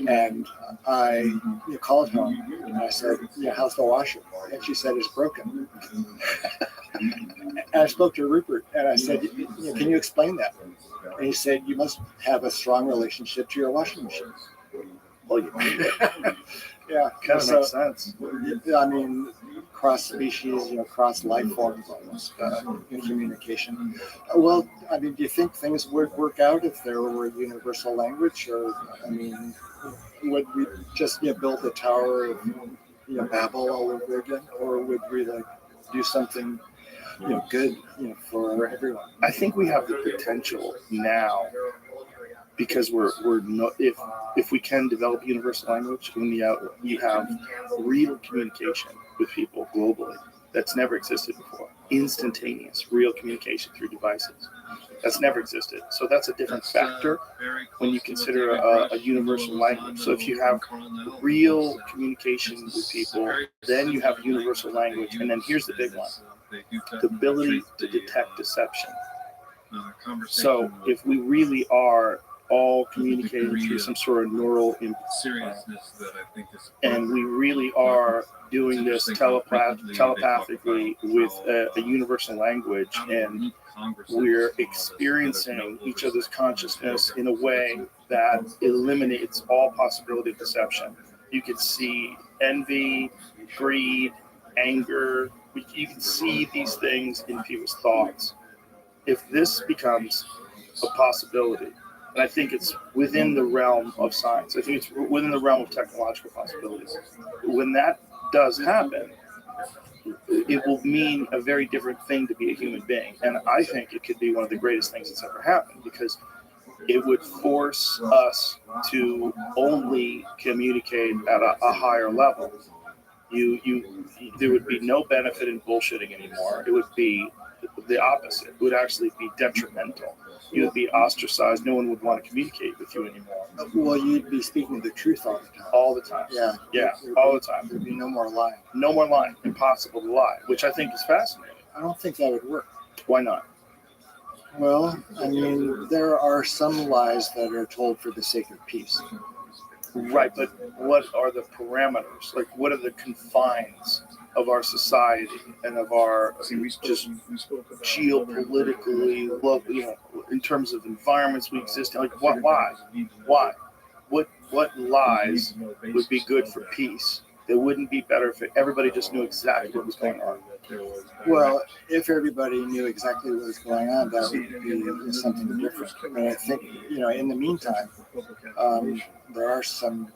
Speaker 1: And I called home and I said, "How's the washer?" And she said, "It's broken." And I spoke to Rupert and I said, "Can you explain that?" And he said, "You must have a strong relationship to your washing machine."
Speaker 2: Well, you need it.
Speaker 1: Yeah,
Speaker 2: Kind of
Speaker 1: so,
Speaker 2: makes sense.
Speaker 1: I mean, cross species, cross life forms, almost in communication. Well, I mean, do you think things would work out if there were a universal language, or I mean, would we just build the Tower of Babel all over again, or would we do something good for everyone?
Speaker 2: I think we have the potential now because we're not, if we can develop universal language, when you have real communication with people globally that's never existed before, instantaneous real communication through devices that's never existed. So that's a different factor when you consider a universal language. So if you have real communication with people, then you have universal language, and then here's the big one: the ability to detect deception. So if we really are all communicating through some sort of neural
Speaker 6: seriousness that I think is,
Speaker 2: and we really are doing this telepathically with a universal language, and we're experiencing each other's consciousness in a way that eliminates all possibility of deception. You could see envy, greed, anger. You can see these things in people's thoughts. If this becomes a possibility, and I think it's within the realm of science. I think it's within the realm of technological possibilities. When that does happen, it will mean a very different thing to be a human being. And I think it could be one of the greatest things that's ever happened, because it would force us to only communicate at a higher level. There would be no benefit in bullshitting anymore. It would be the opposite. It would actually be detrimental. You would be ostracized. No one would want to communicate with you anymore.
Speaker 1: Well, you'd be speaking the truth all the time.
Speaker 2: All the time.
Speaker 1: Yeah,
Speaker 2: all the time.
Speaker 1: There'd be no more lying.
Speaker 2: No more lying. Impossible to lie, which I think is fascinating.
Speaker 1: I don't think that would work.
Speaker 2: Why not?
Speaker 1: Well, I mean, there are some lies that are told for the sake of peace.
Speaker 2: Right, but what are the parameters? Like, what are the confines of our society and of our just geopolitically, in terms of environments we exist in? Like, why? what lies would be good for peace? It wouldn't be better if everybody just knew exactly what was going on.
Speaker 1: Well, if everybody knew exactly what was going on, that would be something different. And I think, in the meantime, there are some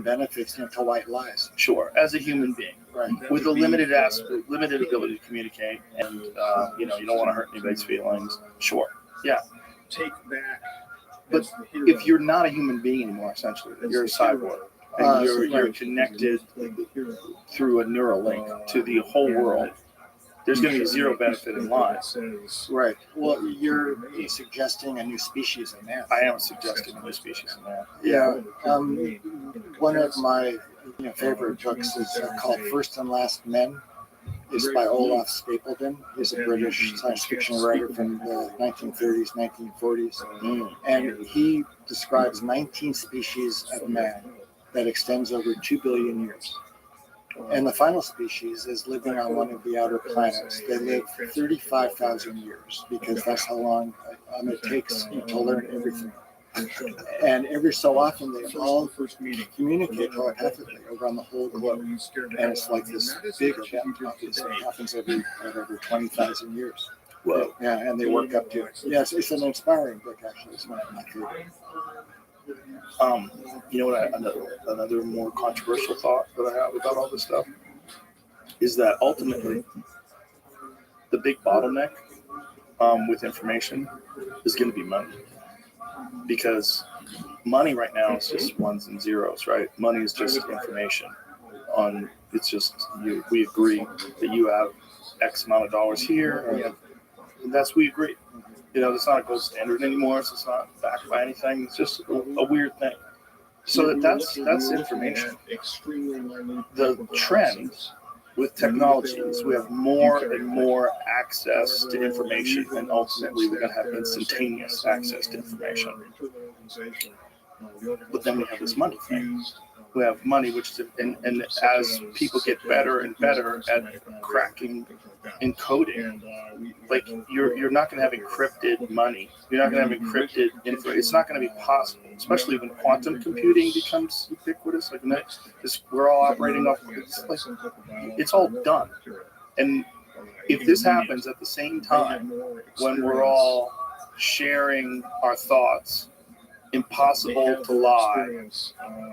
Speaker 1: benefits to white lies.
Speaker 2: Sure, as a human being,
Speaker 1: Right.
Speaker 2: with a limited ability to communicate, and you don't want to hurt anybody's feelings. Sure, yeah.
Speaker 5: Take back.
Speaker 2: But if you're not a human being anymore, essentially, you're a cyborg, and you're connected through a neural link to the whole world. There's going to be zero benefit in lies.
Speaker 1: Right. Well, you're suggesting a new species in man.
Speaker 2: I am suggesting a new species in man.
Speaker 1: Yeah. One of my favorite books is called First and Last Men. It's by Olaf Stapledon. He's a British science fiction writer from the 1930s, 1940s. And he describes 19 species of man that extends over 2 billion years. And the final species is living on one of the outer planets. They live 35,000 years because that's how long it takes to learn everything. And every so often they all communicate telepathically around the whole globe. And it's like this big event. It happens every 20,000 years.
Speaker 2: Whoa.
Speaker 1: Yeah, and they work up to it. Yes, it's an inspiring book, actually. It's my favorite.
Speaker 2: Another more controversial thought that I have about all this stuff is that ultimately the big bottleneck with information is going to be money, because money right now is just ones and zeros, right? Money is just information. It's just we agree that you have X amount of dollars here, and we agree. It's not a gold standard anymore, so it's not backed by anything. It's just a weird thing. So that's information. The trend with technology is we have more and more access to information, and ultimately we're going to have instantaneous access to information. But then we have this money thing. We have money, which is, and as people get better and better at cracking and coding, like you're not going to have encrypted money. You're not going to have encrypted info. It's not going to be possible, especially when quantum computing becomes ubiquitous. Like we're all operating off. It's all done. And if this happens at the same time when we're all sharing our thoughts, impossible to lie,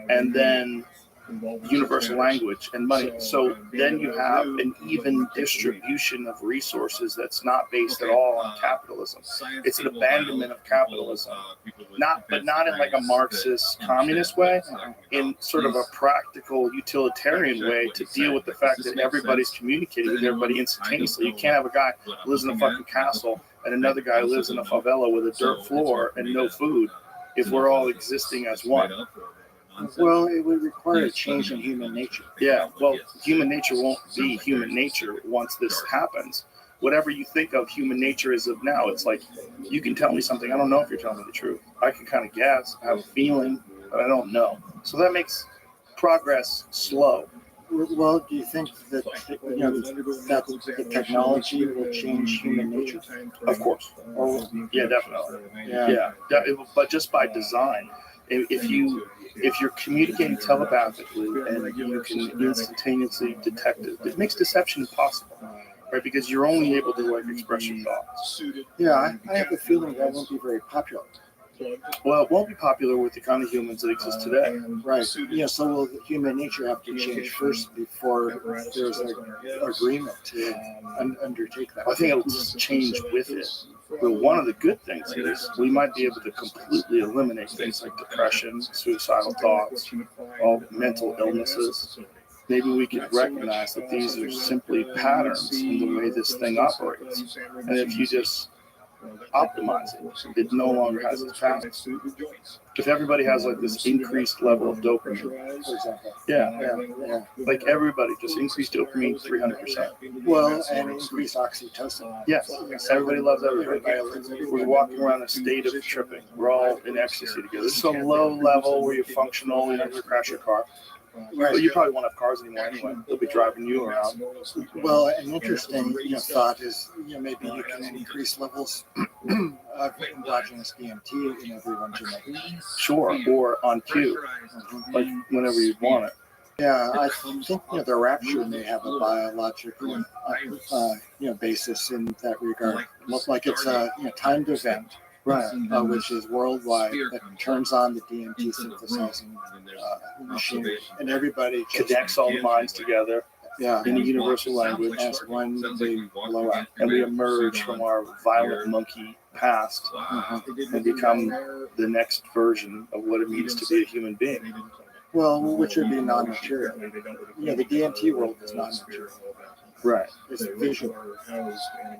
Speaker 2: and then universal language and money. So then you have an even distribution of resources that's not based at all on capitalism. It's an abandonment of capitalism, but not in like a Marxist communist way, in sort of a practical utilitarian way to deal with the fact that everybody's communicating with everybody instantaneously. You can't have a guy who lives in a fucking castle and another guy who lives in a favela with a dirt floor and no food, if we're all existing as one.
Speaker 1: Well, it would require a change in human nature.
Speaker 2: Yeah, well, human nature won't be human nature once this happens. Whatever you think of human nature as of now, it's like, you can tell me something. I don't know if you're telling me the truth. I can kind of guess. I have a feeling, but I don't know. So that makes progress slow.
Speaker 1: Well, do you think that that the technology will change human nature?
Speaker 2: Of course. Yeah, definitely. Yeah. But just by design, if you're communicating telepathically and you can instantaneously detect it, it makes deception impossible, right? Because you're only able to express your thoughts.
Speaker 1: Yeah, I have a feeling that won't be very popular.
Speaker 2: Well, it won't be popular with the kind of humans that exist today.
Speaker 1: Right. Yeah, so will human nature have to change first before there's an agreement to undertake that?
Speaker 2: I think it'll just change with it. But one of the good things is we might be able to completely eliminate things like depression, suicidal thoughts, all mental illnesses. Maybe we could recognize that these are simply patterns in the way this thing operates. And if you just optimize it, it no longer has its past. If everybody has this increased level of dopamine,
Speaker 1: For example.
Speaker 2: yeah, like everybody just increased dopamine 300%.
Speaker 1: Well, and increase oxytocin.
Speaker 2: Yes, everybody loves everybody. We're walking around a state of tripping. We're all in ecstasy together. It's a low level where you're functional, you never crash your car.
Speaker 1: Right.
Speaker 2: But you probably won't have cars anymore anyway. They'll be driving you around.
Speaker 1: Well, an interesting thought is maybe you can increase levels of endogenous DMT in everyone genetic.
Speaker 2: Sure, or on cue, like whenever you want it.
Speaker 1: Yeah, I think the rapture may have a biological basis in that regard. Look like it's a timed event,
Speaker 2: Right.
Speaker 1: which is worldwide, that turns on the DMT synthesizing machine, and everybody just,
Speaker 2: Connects all the minds together
Speaker 1: yeah,
Speaker 2: in a universal language,
Speaker 1: as one big blowout.
Speaker 2: and we emerge from our violent monkey past and become the next version of what it means to be a human being.
Speaker 1: Well, which would be non-material. The DMT world is non-material.
Speaker 2: Right.
Speaker 1: It's visual.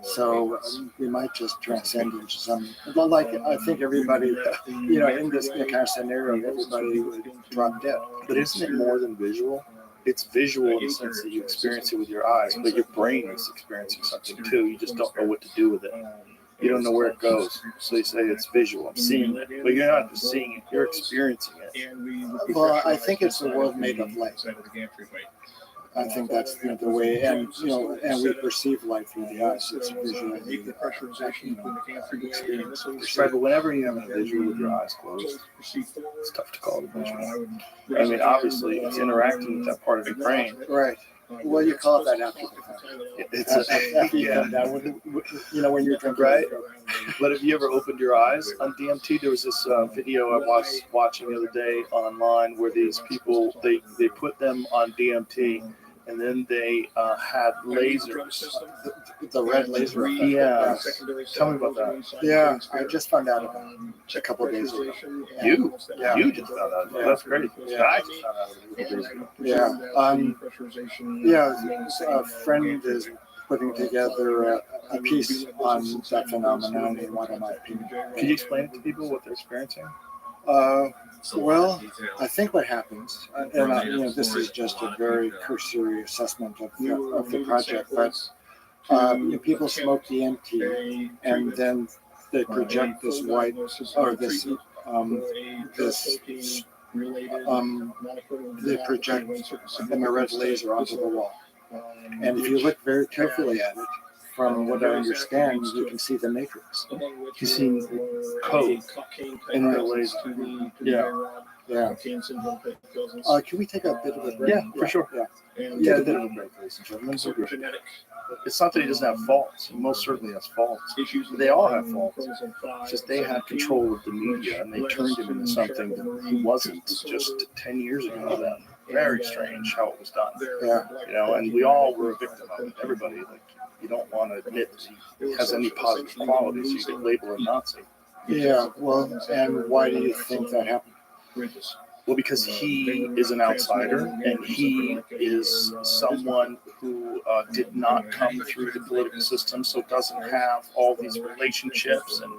Speaker 1: So we might just transcend into some. But like I think everybody, in this kind of scenario, everybody would drop dead.
Speaker 2: But isn't it more than visual? It's visual in the sense that you experience it with your eyes, but your brain is experiencing something too. You just don't know what to do with it. You don't know where it goes. So you say it's visual. I'm seeing it. But you're not just seeing it, you're experiencing it.
Speaker 1: Well, I think it's a world made of light. I think that's the way, and we perceive light through the eyes. It's visually experience.
Speaker 2: Right, but whenever you have a visual with your eyes closed, it's tough to call it a visual. I mean, obviously, it's interacting with that part of your brain.
Speaker 1: Right. Well, you call it that after the fact.
Speaker 2: It's
Speaker 1: After you come down with when you're drinking.
Speaker 2: Right. But have you ever opened your eyes on DMT? There was this video I was watching the other day online where these people, they put them on DMT and then they had lasers.
Speaker 1: The red laser effect.
Speaker 2: Yeah. Tell me about that.
Speaker 1: Yeah, I just found out about it a couple of days ago.
Speaker 2: You?
Speaker 1: Yeah.
Speaker 2: You just found out.
Speaker 1: Yeah.
Speaker 2: That's crazy.
Speaker 1: Yeah.
Speaker 2: I just found out a couple days ago.
Speaker 1: Yeah. A friend is putting together a piece on that phenomenon in one of my opinions.
Speaker 2: Can you explain it to people what they're experiencing?
Speaker 1: Well, I think what happens, and this is just a very cursory assessment of the project, but people smoke DMT and then they project this white or this they project them a red laser onto the wall. And if you look very carefully at it, from what I understand, you can see the matrix.
Speaker 2: You see code in the laser. Yeah.
Speaker 1: Yeah. Can we take a bit of a break?
Speaker 2: Yeah, for sure.
Speaker 1: Yeah.
Speaker 2: Yeah, a bit of a break, ladies and gentlemen. It's not that he doesn't have faults. He most certainly has faults. They all have faults. It's just they had control of the media and they turned him into something that he wasn't just 10 years ago then. Very strange how it was done.
Speaker 1: Yeah.
Speaker 2: And we all were a victim of it. Everybody, you don't want to admit that he has any positive qualities, you get labeled a Nazi.
Speaker 1: Yeah, well, and why do you think that happened?
Speaker 2: Well, because he is an outsider and he is someone who did not come through the political system, so doesn't have all these relationships and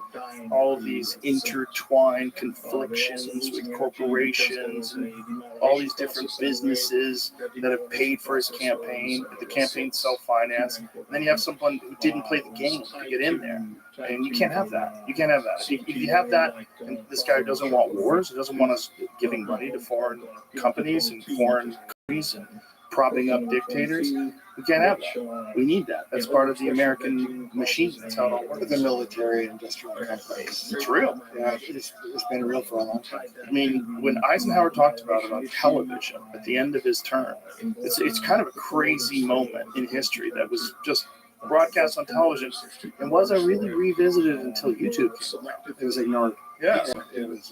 Speaker 2: all these intertwined conflictions with corporations and all these different businesses that have paid for his campaign. The campaign's self-financed. And then you have someone who didn't play the game to get in there. And you can't have that. You can't have that. If you have that, and this guy doesn't want wars, he doesn't want us giving money to foreign companies and foreign countries and propping up dictators. We can't have that. We need that. That's part of the American machine. That's how it all works.
Speaker 1: The military industrial complex.
Speaker 2: It's real.
Speaker 1: Yeah, it's been real for a long time.
Speaker 2: I mean, when Eisenhower talked about it on television at the end of his term, it's kind of a crazy moment in history that was just broadcast on television and wasn't really revisited until YouTube came around.
Speaker 1: It was ignored.
Speaker 2: Yeah.
Speaker 1: It was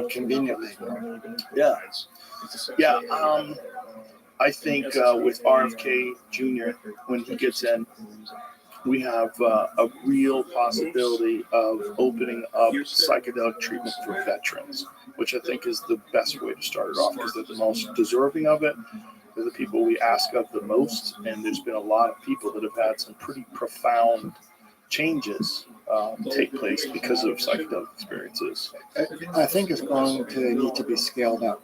Speaker 1: conveniently ignored.
Speaker 2: Yeah. Yeah. I think with RFK Jr., when he gets in, we have a real possibility of opening up psychedelic treatment for veterans, which I think is the best way to start it off because they're the most deserving of it. They're the people we ask of the most, and there's been a lot of people that have had some pretty profound changes take place because of psychedelic experiences.
Speaker 1: I think it's going to need to be scaled up.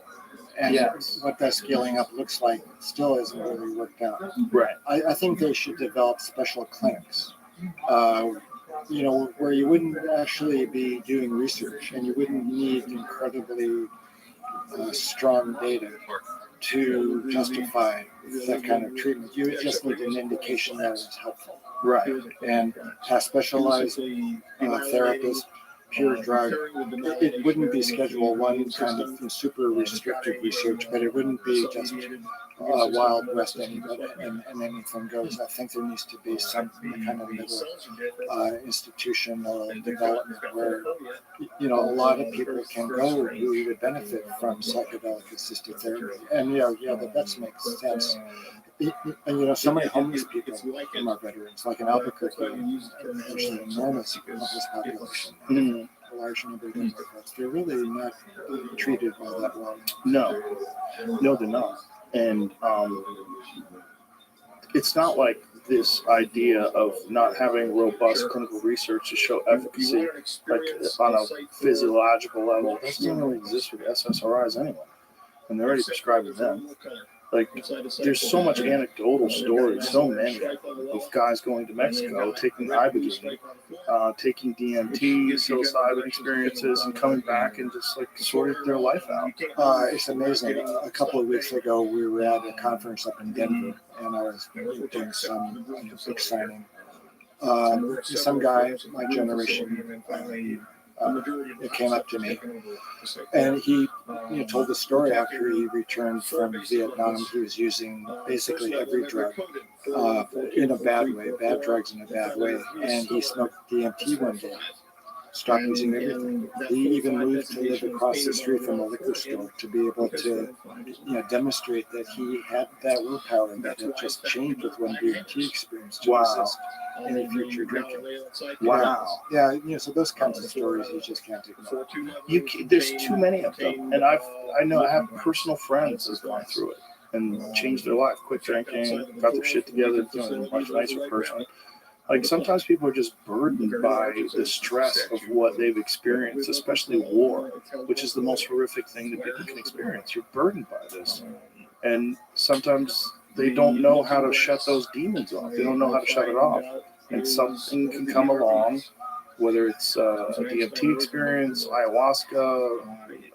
Speaker 1: And what that scaling up looks like still isn't really worked out.
Speaker 2: Right.
Speaker 1: I think they should develop special clinics, where you wouldn't actually be doing research and you wouldn't need incredibly strong data to justify that kind of treatment. You just need an indication that it's helpful.
Speaker 2: Right.
Speaker 1: And as specialized therapists, pure drug, it wouldn't be Schedule 1 kind of super restricted research, but it wouldn't be just Wild West anybody and anything goes. I think there needs to be some kind of middle institutional development where, you know, a lot of people can go who would benefit from psychedelic assisted therapy. And, that does make sense. And, you know, so many homeless people from our veterans, like in Albuquerque, there's an enormous homeless population. A large number of Democrats. They're really not treated all that well.
Speaker 2: No, they're not. And it's not like this idea of not having robust clinical research to show efficacy, like on a physiological level. It doesn't really exist with SSRIs anyway, and they're already prescribing them. Like, there's so much anecdotal stories, so many, of guys going to Mexico, taking Ibogaine, taking DMT, psilocybin experiences, and coming back and just like sorted their life out.
Speaker 1: It's amazing. A couple of weeks ago, we were at a conference up in Denver, and I was doing some big signing. Some guy, my generation, it came up to me, and he told the story after he returned from Vietnam. He was using basically every drug in a bad way, bad drugs in a bad way, and he smoked DMT one day. Stopped using everything. He even moved to live across the street from a liquor store to be able to, demonstrate that he had that willpower and that it just changed with one DMT experience to resist any future drinking.
Speaker 2: Wow.
Speaker 1: Yeah, so those kinds of stories you just can't ignore.
Speaker 2: There's too many of them, and I have personal friends that have gone through it and changed their life, quit drinking, got their shit together, a much nicer person. Like, sometimes people are just burdened by the stress of what they've experienced, especially war, which is the most horrific thing that people can experience. You're burdened by this. And sometimes they don't know how to shut those demons off. They don't know how to shut it off. And something can come along, whether it's a DMT experience, ayahuasca,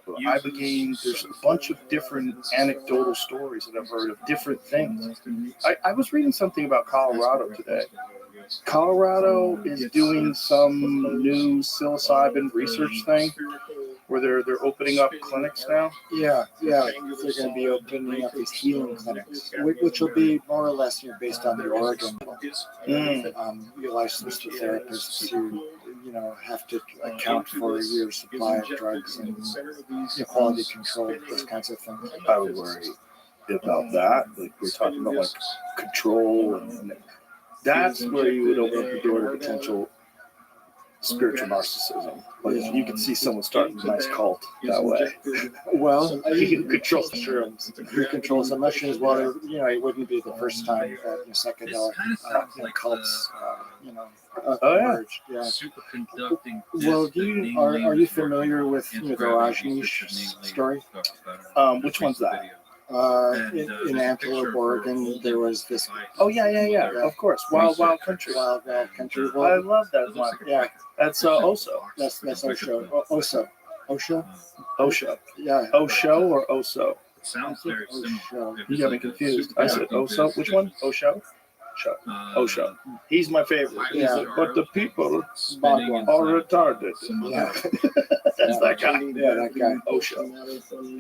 Speaker 2: Ibogaine. There's a bunch of different anecdotal stories that I've heard of different things. I was reading something about Colorado today. Colorado is doing some new psilocybin research thing where they're opening up clinics now.
Speaker 1: Yeah, they're going to be opening up these healing clinics, which will be more or less based on the Oregon model. You license the therapists who have to account for your supply of drugs and quality control, those kinds of things.
Speaker 2: I would worry about that. Like, we're talking about like control and that's where you would open up the door to potential spiritual narcissism. Like, you can see someone starting a nice cult that way.
Speaker 1: Well,
Speaker 2: you can control the mushrooms.
Speaker 1: He controls the mushrooms. Well, it wouldn't be the first time that psychedelic cults, emerged. Yeah.
Speaker 6: Superconducting.
Speaker 1: Well, are you familiar with the Rajneesh story?
Speaker 2: Which one's that?
Speaker 1: In Antelope, Oregon, there was this.
Speaker 2: Oh yeah. Of course, Wild Country.
Speaker 1: Wild Country.
Speaker 2: Well, I love that one. Yeah, that's Oso.
Speaker 1: That's Osho.
Speaker 2: Osho.
Speaker 1: Yeah.
Speaker 2: Osho or Oso?
Speaker 6: It sounds very similar.
Speaker 2: You got me confused. I said Oso. Which one? Osho. Osho. He's my favorite.
Speaker 1: Yeah.
Speaker 2: But the people are retarded.
Speaker 1: Yeah.
Speaker 2: That's that guy.
Speaker 1: Yeah, that guy.
Speaker 2: Osho.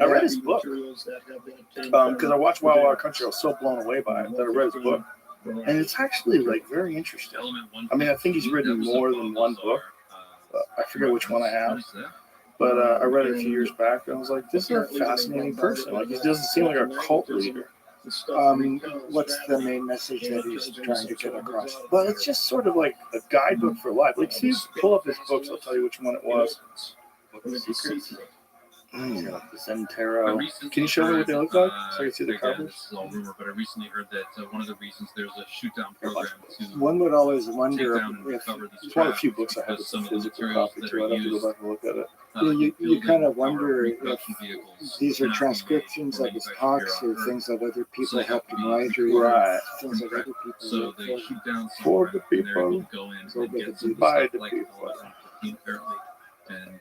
Speaker 2: I read his book. Because I watched Wild Country. I was so blown away by it that I read his book. And it's actually like very interesting. I mean, I think he's written more than one book. I forget which one I have. But I read it a few years back and I was like, this is a fascinating person. Like, he doesn't seem like a cult leader.
Speaker 1: What's the main message that he's trying to get across?
Speaker 2: Well, it's just sort of like a guidebook for life. Like, see, pull up his books. I'll tell you which one it was. Secrets. Zen Tarot. Can you show me what they look like so I can see the covers?
Speaker 6: This is all rumor, but I recently heard that one of the reasons there's a shoot-down program to
Speaker 1: one would always wonder if
Speaker 2: it's one of the few books I have with some physical copy too. I'd have to go back and look at it.
Speaker 1: You kind of wonder if these are transcriptions of his talks or things that other people helped him write, or things that other people
Speaker 6: so they shoot down
Speaker 2: for the people,
Speaker 6: go in and get some
Speaker 2: by the
Speaker 6: like
Speaker 2: people.
Speaker 6: apparently and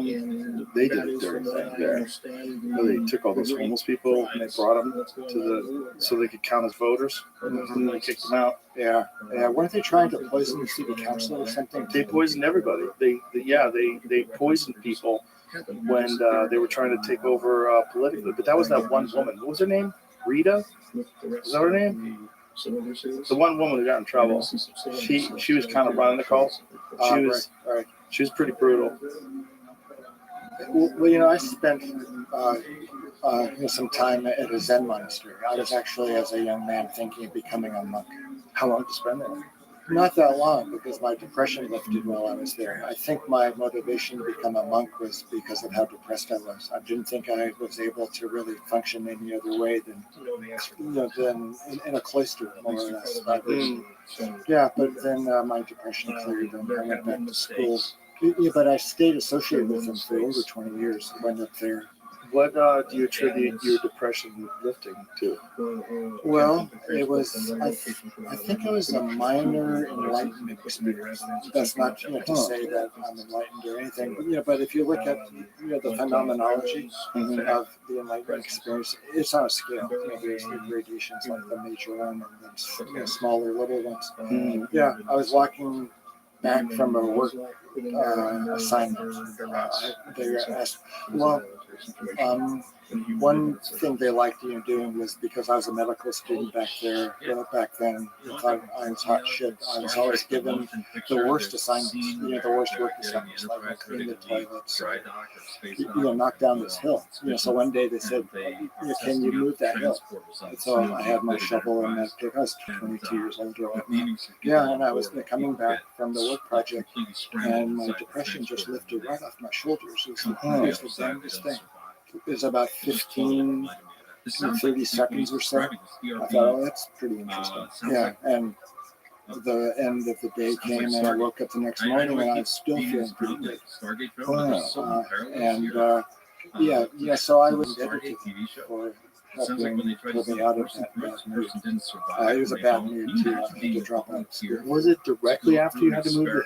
Speaker 6: use them.
Speaker 2: They did a dirty thing there. They took all those homeless people and they brought them so they could count as voters, and then they kicked them out.
Speaker 1: Yeah, weren't they trying to poison the city council or something?
Speaker 2: They poisoned everybody. They poisoned people when they were trying to take over politically. But that was that one woman. What was her name? Rita? Was that her name? The one woman who got in trouble. She was kind of running the cult. She was pretty brutal.
Speaker 1: Well, I spent some time at a Zen monastery. I was actually, as a young man, thinking of becoming a monk.
Speaker 2: How long did you spend there?
Speaker 1: Not that long, because my depression lifted while I was there. I think my motivation to become a monk was because of how depressed I was. I didn't think I was able to really function any other way than in a cloister, more or less. Yeah, but then my depression cleared and I went back to school. Yeah, but I stayed associated with them for over 20 years. I went up there.
Speaker 2: What do you attribute your depression lifting to?
Speaker 1: Well, it was, I think it was a minor enlightenment experience. That's not to say that I'm enlightened or anything, but if you look at the phenomenology of the enlightenment experience, it's on a scale. There's the gradations like the major one and then smaller little ones. Yeah, I was walking back from a work assignment. They asked, one thing they liked doing was, because I was a medical student back then, I thought I was hot shit. I was always given the worst assignments, the worst work assignments, like clean the toilets, knock down this hill. So one day they said, can you move that hill? So I had my shovel and that pick. I was 22 years old. Yeah, and I was coming back from the work project, and my depression just lifted right off my shoulders. It was the damnedest thing. It was about 15 to 30 seconds or so. I thought, that's pretty interesting. Yeah, and the end of the day came, and I woke up the next morning, and I was still feeling pretty good. So I was indebted for helping pull me out of that bad mood. It was a bad mood, too. I had to drop out of school.
Speaker 2: Was it directly after you had to move the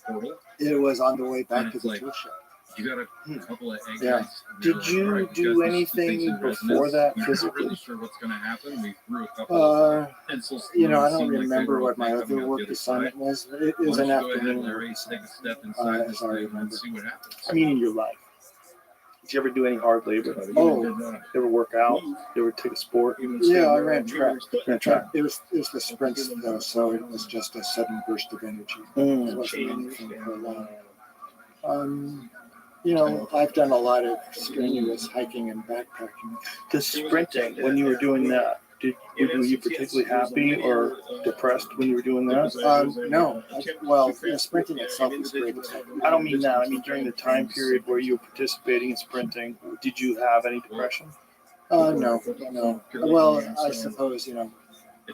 Speaker 2: hill?
Speaker 1: It was on the way back to the tool shop.
Speaker 6: You got a couple of egg
Speaker 1: Yeah.
Speaker 2: Did you do anything before that physically?
Speaker 6: Really sure what's going to happen. We threw a couple pencils.
Speaker 1: I don't remember what my other work assignment was. It was an afternoon work assignment, as I remember.
Speaker 6: See what happens.
Speaker 2: I mean, in your life. Did you ever do any hard labor? Ever work out? Ever take a sport?
Speaker 1: Yeah, I ran track.
Speaker 2: Ran track.
Speaker 1: It was the sprints though, so it was just a sudden burst of energy. It wasn't anything for long. I've done a lot of strenuous hiking and backpacking.
Speaker 2: The sprinting, when you were doing that, were you particularly happy or depressed when you were doing that?
Speaker 1: No. Sprinting itself is great.
Speaker 2: I don't mean that. I mean during the time period where you were participating in sprinting, did you have any depression?
Speaker 1: No. Well, I suppose,
Speaker 6: It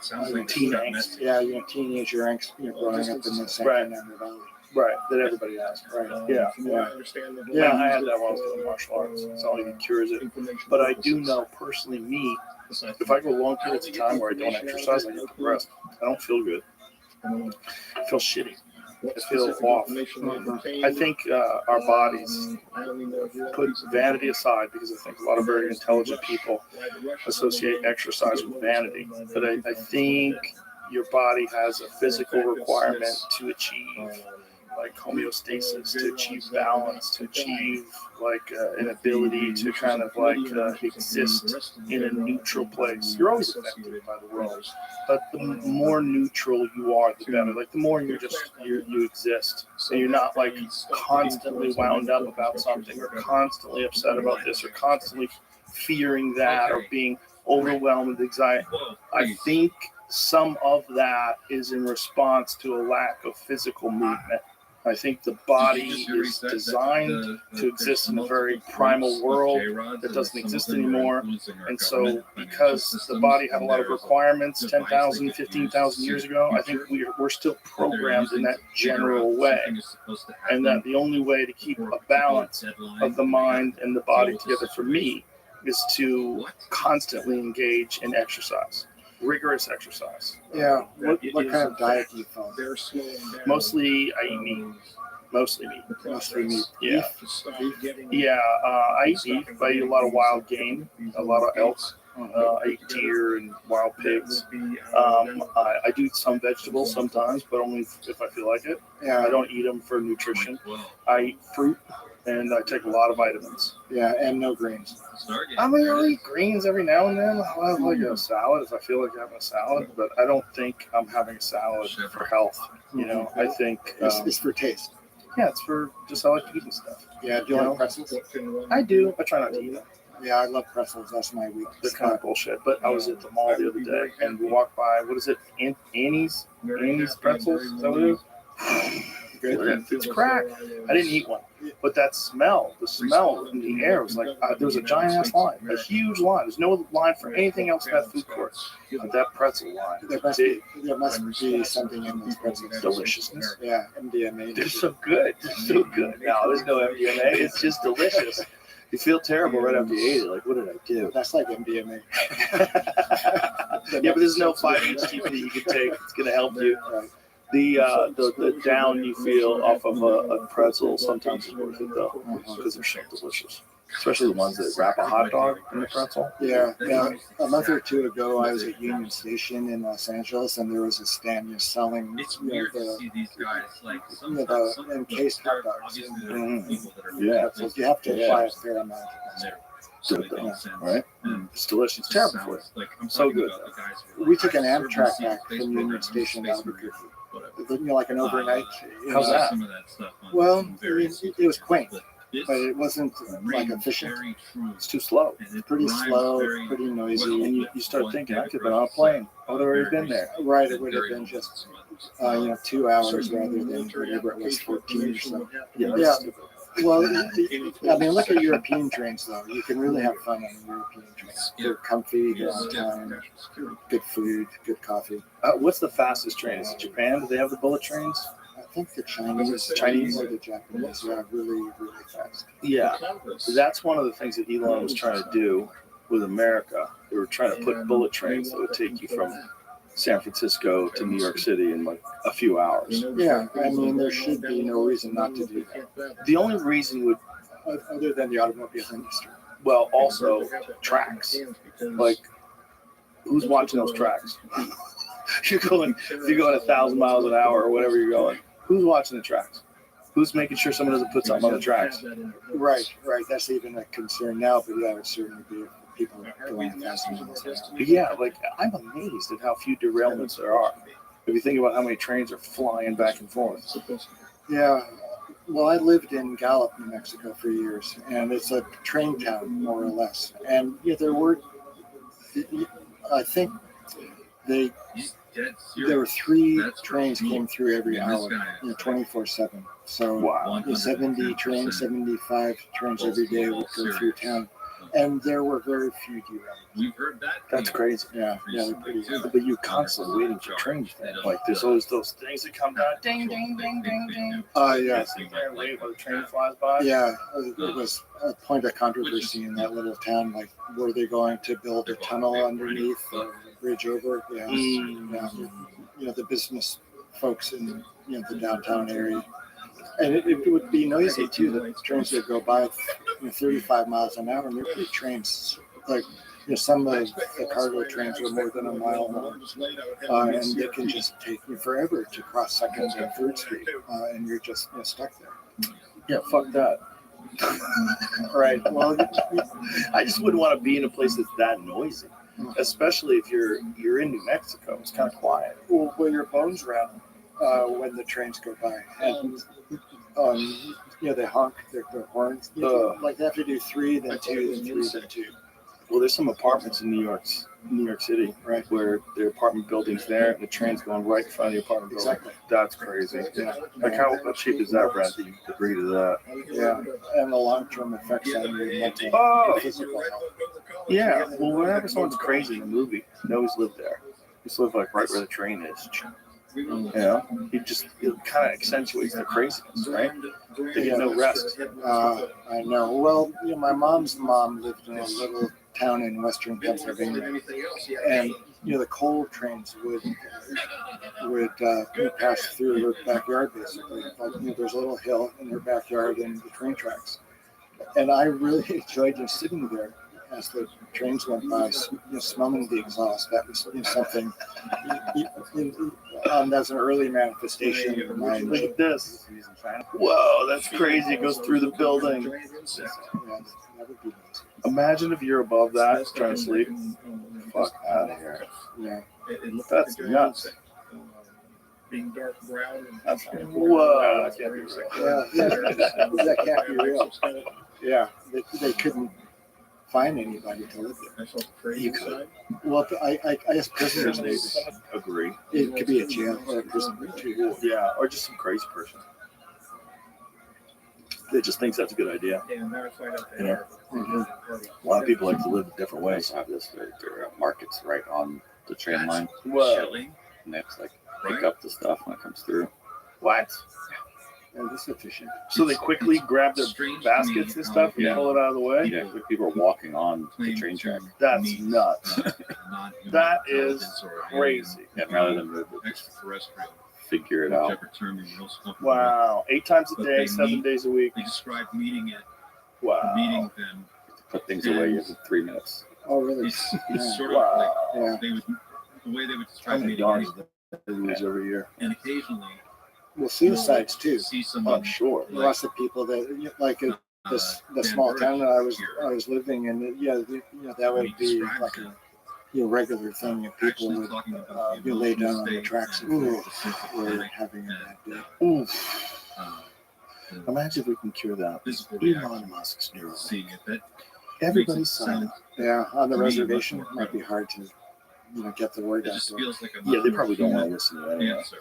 Speaker 6: sounds like
Speaker 2: teen angst.
Speaker 1: Yeah, teenager angst, growing up in the San Fernando Valley.
Speaker 2: Right, that everybody has.
Speaker 1: Right.
Speaker 2: Yeah.
Speaker 1: Yeah,
Speaker 2: I had that while I was doing martial arts. It's all even cures it. But I do know personally, if I go long periods of time where I don't exercise, I get depressed. I don't feel good. I feel shitty. I feel off. I think our bodies, put vanity aside, because I think a lot of very intelligent people associate exercise with vanity. But I think your body has a physical requirement to achieve like homeostasis, to achieve balance, to achieve like an ability to kind of like exist in a neutral place. You're always affected by the world, but the more neutral you are, the better. Like the more you exist, and you're not like constantly wound up about something, or constantly upset about this, or constantly fearing that, or being overwhelmed with anxiety. I think some of that is in response to a lack of physical movement. I think the body is designed to exist in a very primal world that doesn't exist anymore. And so because the body had a lot of requirements 10,000, 15,000 years ago, I think we're still programmed in that general way. And that the only way to keep a balance of the mind and the body together for me is to constantly engage in exercise. Rigorous exercise.
Speaker 1: Yeah. What kind of diet do you follow?
Speaker 2: Mostly I eat meat. Mostly meat.
Speaker 1: Mostly meat.
Speaker 2: Yeah.
Speaker 1: Beef?
Speaker 2: Yeah, I eat beef. I eat a lot of wild game, a lot of elk. I eat deer and wild pigs. I do eat some vegetables sometimes, but only if I feel like it.
Speaker 1: Yeah,
Speaker 2: I don't eat them for nutrition.
Speaker 6: Well,
Speaker 2: I eat fruit and I take a lot of vitamins.
Speaker 1: yeah, and no greens.
Speaker 6: Stargate.
Speaker 2: I mean, I'll eat greens every now and then. I'll have like a salad if I feel like having a salad, but I don't think I'm having a salad for health. You know, I think,
Speaker 1: It's for taste.
Speaker 2: yeah, it's for just I like eating stuff.
Speaker 1: Yeah, do you like pretzels?
Speaker 2: I do. I try not to eat them.
Speaker 1: Yeah, I love pretzels. That's my
Speaker 2: They're
Speaker 1: weakness.
Speaker 2: kind of bullshit. But I was at the mall the other day and we walked by, what is it? Annie's pretzels? Is that what it is?
Speaker 1: Good.
Speaker 2: It's crack. I didn't eat one. But that smell, the smell in the air was like, there was a giant ass line, a huge line. There's no line for anything else in that food court. But that pretzel line,
Speaker 1: There must be something in those pretzels.
Speaker 2: deliciousness.
Speaker 1: Yeah, MDMA.
Speaker 2: They're so good. They're so good. No, there's no MDMA. It's just delicious. You feel terrible right after you ate it. Like, what did I do?
Speaker 1: That's like MDMA.
Speaker 2: Yeah, but there's no 5-HTP that you can take. It's going to help you.
Speaker 1: Right.
Speaker 2: The down you feel off of a pretzel sometimes is worth it though, because they're so delicious. Especially the ones that wrap a hot dog in the pretzel.
Speaker 1: Yeah, yeah. A month or two ago, I was at Union Station in Los Angeles, and there was a stand selling
Speaker 6: It's weird to see these guys like
Speaker 1: the
Speaker 6: sometimes
Speaker 1: encased hot dogs.
Speaker 6: obviously
Speaker 2: Mhm.
Speaker 6: there's people that are
Speaker 2: Yeah.
Speaker 1: So you have to apply a fair amount.
Speaker 2: Good though, right?
Speaker 6: And
Speaker 2: It's delicious. It's terrible for you.
Speaker 6: like I'm
Speaker 2: So
Speaker 6: talking
Speaker 2: good.
Speaker 6: about the guys who are
Speaker 1: We
Speaker 6: like,
Speaker 1: took an
Speaker 6: serving
Speaker 1: Amtrak
Speaker 6: secret
Speaker 1: back
Speaker 6: space
Speaker 1: from Union
Speaker 6: programs,
Speaker 1: Station to
Speaker 6: Space
Speaker 1: Albuquerque.
Speaker 6: Marines, whatever.
Speaker 1: Like an overnight.
Speaker 2: How's that?
Speaker 6: Some of that stuff on
Speaker 1: Well,
Speaker 6: some various
Speaker 1: it was quaint,
Speaker 6: but this
Speaker 1: but it wasn't like
Speaker 6: rings
Speaker 1: efficient.
Speaker 6: very true.
Speaker 2: It's too slow.
Speaker 6: And it
Speaker 1: Pretty
Speaker 6: rhymes
Speaker 1: slow,
Speaker 6: very
Speaker 1: pretty
Speaker 6: well
Speaker 1: noisy.
Speaker 2: And you
Speaker 6: with
Speaker 2: start
Speaker 6: what
Speaker 2: thinking, I
Speaker 6: David
Speaker 2: could have been on a
Speaker 6: Rose
Speaker 2: plane.
Speaker 6: said.
Speaker 2: I would have already been there.
Speaker 1: Right, it would have
Speaker 6: Very
Speaker 1: been
Speaker 6: well
Speaker 1: just
Speaker 6: with some others.
Speaker 1: 2 hours rather than whatever it was, 14 or so.
Speaker 2: Yeah.
Speaker 1: Yeah. Well, I mean, look at European trains though. You can really have fun on European trains. They're comfy, they're on time, good food, good coffee.
Speaker 2: What's the fastest train? Is it Japan? Do they have the bullet trains?
Speaker 1: I think the Chinese or the Japanese are really, really fast.
Speaker 2: Yeah. That's one of the things that Elon was trying to do with America. They were trying to put bullet trains that would take you from San Francisco to New York City in like a few hours.
Speaker 1: Yeah, I mean, there should be no reason not to do that,
Speaker 2: The only reason would,
Speaker 1: other than the automobile industry.
Speaker 2: well, also tracks. Like, who's watching those tracks? If you're going 1,000 miles an hour or whatever you're going, who's watching the tracks? Who's making sure someone doesn't put something on the tracks?
Speaker 1: Right, right. That's even a concern now, but that would certainly be if people going fast enough.
Speaker 2: But yeah, like I'm amazed at how few derailments there are. If you think about how many trains are flying back and forth.
Speaker 1: Yeah. Well, I lived in Gallup, New Mexico for years, and it's a train town, more or less. And yeah, there were, I think
Speaker 6: He's dead
Speaker 1: there were
Speaker 6: serious.
Speaker 1: 3
Speaker 6: That's
Speaker 1: trains
Speaker 6: cool.
Speaker 1: came through every
Speaker 6: And this
Speaker 1: hour,
Speaker 6: guy,
Speaker 1: 24/7. So
Speaker 2: Wow.
Speaker 1: 70 trains, 75 trains every day would go through town, and there were very few derailments.
Speaker 6: We've heard that.
Speaker 2: That's crazy.
Speaker 1: Yeah, they're pretty.
Speaker 2: But you're constantly waiting for trains. Like there's always those things that come down. Ding, ding, ding, ding, ding.
Speaker 1: Yeah.
Speaker 2: Sit there and wait while the train flies by.
Speaker 1: Yeah, it was a point of controversy in that little town. Like, were they going to build a tunnel underneath or a bridge over? Yeah, yeah. The business folks in the downtown area, and it would be noisy too. The trains would go by 35 miles an hour, and they're big trains. Like, some of the cargo trains were more than a mile long, and they can just take you forever to cross 2nd and 3rd Street, and you're just stuck there.
Speaker 2: Yeah, fuck that.
Speaker 1: Right. Well,
Speaker 2: I just wouldn't want to be in a place that's that noisy, especially if you're in New Mexico. It's kind of quiet.
Speaker 1: well, your bones rattle when the trains go by, and they honk their horns. Like they have to do 3, then 2, then 3, then 2.
Speaker 2: Well, there's some apartments in New York City,
Speaker 1: Right.
Speaker 2: where there are apartment buildings there, and the train's going right in front of the apartment building.
Speaker 1: Exactly.
Speaker 2: That's crazy.
Speaker 1: Yeah.
Speaker 2: Like how cheap is that rent that you agree to that?
Speaker 1: Yeah, and the long-term effects on your mental
Speaker 2: Oh.
Speaker 1: physical health.
Speaker 2: Yeah. Well, whenever someone's crazy in a movie, they always live there. Just live like right where the train is. It kind of accentuates their craziness, right? They get no rest.
Speaker 1: I know. Well, my mom's mom lived in a little town in western Pennsylvania, and the coal trains would pass through their backyard basically. Like, there's a little hill in their backyard and the train tracks. And I really enjoyed just sitting there as the trains went by, smelling the exhaust. That was something. That's an early manifestation of my.
Speaker 2: Look at this. Whoa, that's crazy. It goes through the building.
Speaker 1: Yeah, that would be nice.
Speaker 2: Imagine if you're above that trying to sleep. Fuck out of here.
Speaker 1: Yeah.
Speaker 2: That's nuts.
Speaker 5: Being dark brown.
Speaker 2: That's whoa. That can't be real.
Speaker 1: That can't be real. Yeah, they couldn't find anybody to live there.
Speaker 5: You could.
Speaker 1: Well, I guess prisoners maybe.
Speaker 2: Agree.
Speaker 1: It could be a jail or a prison too.
Speaker 2: Yeah, or just some crazy person. They just thinks that's a good idea.
Speaker 5: Yeah.
Speaker 4: A lot of people like to live different ways. Have this. There are markets right on the train line.
Speaker 2: Whoa.
Speaker 6: Chilling,
Speaker 4: And they have to pick
Speaker 6: right?
Speaker 4: up the stuff when it comes through.
Speaker 2: What?
Speaker 1: Yeah, this is efficient.
Speaker 2: So they quickly grab their
Speaker 6: Strange to
Speaker 2: baskets
Speaker 6: me
Speaker 2: and stuff and
Speaker 4: how-
Speaker 2: pull it out of the way?
Speaker 4: Yeah, people are walking on the train track.
Speaker 2: That's nuts.
Speaker 6: Non-human
Speaker 2: That is
Speaker 6: intelligence or
Speaker 2: crazy.
Speaker 4: And rather than move it,
Speaker 6: extraterrestrial,
Speaker 4: figure it out.
Speaker 6: whichever term you're most comfortable with.
Speaker 2: Wow. 8 times a
Speaker 6: But
Speaker 2: day,
Speaker 6: they
Speaker 2: 7
Speaker 6: need-
Speaker 2: days a week.
Speaker 6: They described meeting
Speaker 2: Wow.
Speaker 6: them.
Speaker 4: To put things away, you have 3 minutes.
Speaker 1: Oh, really?
Speaker 6: It's
Speaker 1: Yeah.
Speaker 6: sort of like
Speaker 1: Yeah.
Speaker 6: they would, the way they would
Speaker 2: How
Speaker 6: describe
Speaker 2: many
Speaker 6: meeting
Speaker 2: dogs
Speaker 6: anything,
Speaker 2: they lose every year?
Speaker 6: and occasionally
Speaker 1: Well, suicides too.
Speaker 6: see
Speaker 2: I'm
Speaker 6: someone
Speaker 2: sure.
Speaker 1: Lots of people that like in the small town that I was living in. That would be like a regular thing. If people would lay down on the tracks if they were having a bad day.
Speaker 2: Oof. Imagine if we can cure that.
Speaker 6: physical
Speaker 2: Elon
Speaker 6: reaction,
Speaker 2: Musk's neural.
Speaker 6: seeing it. That
Speaker 2: Everybody's
Speaker 6: makes it
Speaker 2: silent.
Speaker 1: Yeah, on the
Speaker 6: To me,
Speaker 1: reservation,
Speaker 6: much
Speaker 1: it
Speaker 6: more
Speaker 1: might be hard to get the word
Speaker 6: it
Speaker 1: out
Speaker 6: just
Speaker 1: there.
Speaker 6: feels like a
Speaker 2: Yeah, they probably don't want to
Speaker 6: non-human
Speaker 2: listen to that anyway.
Speaker 6: answer.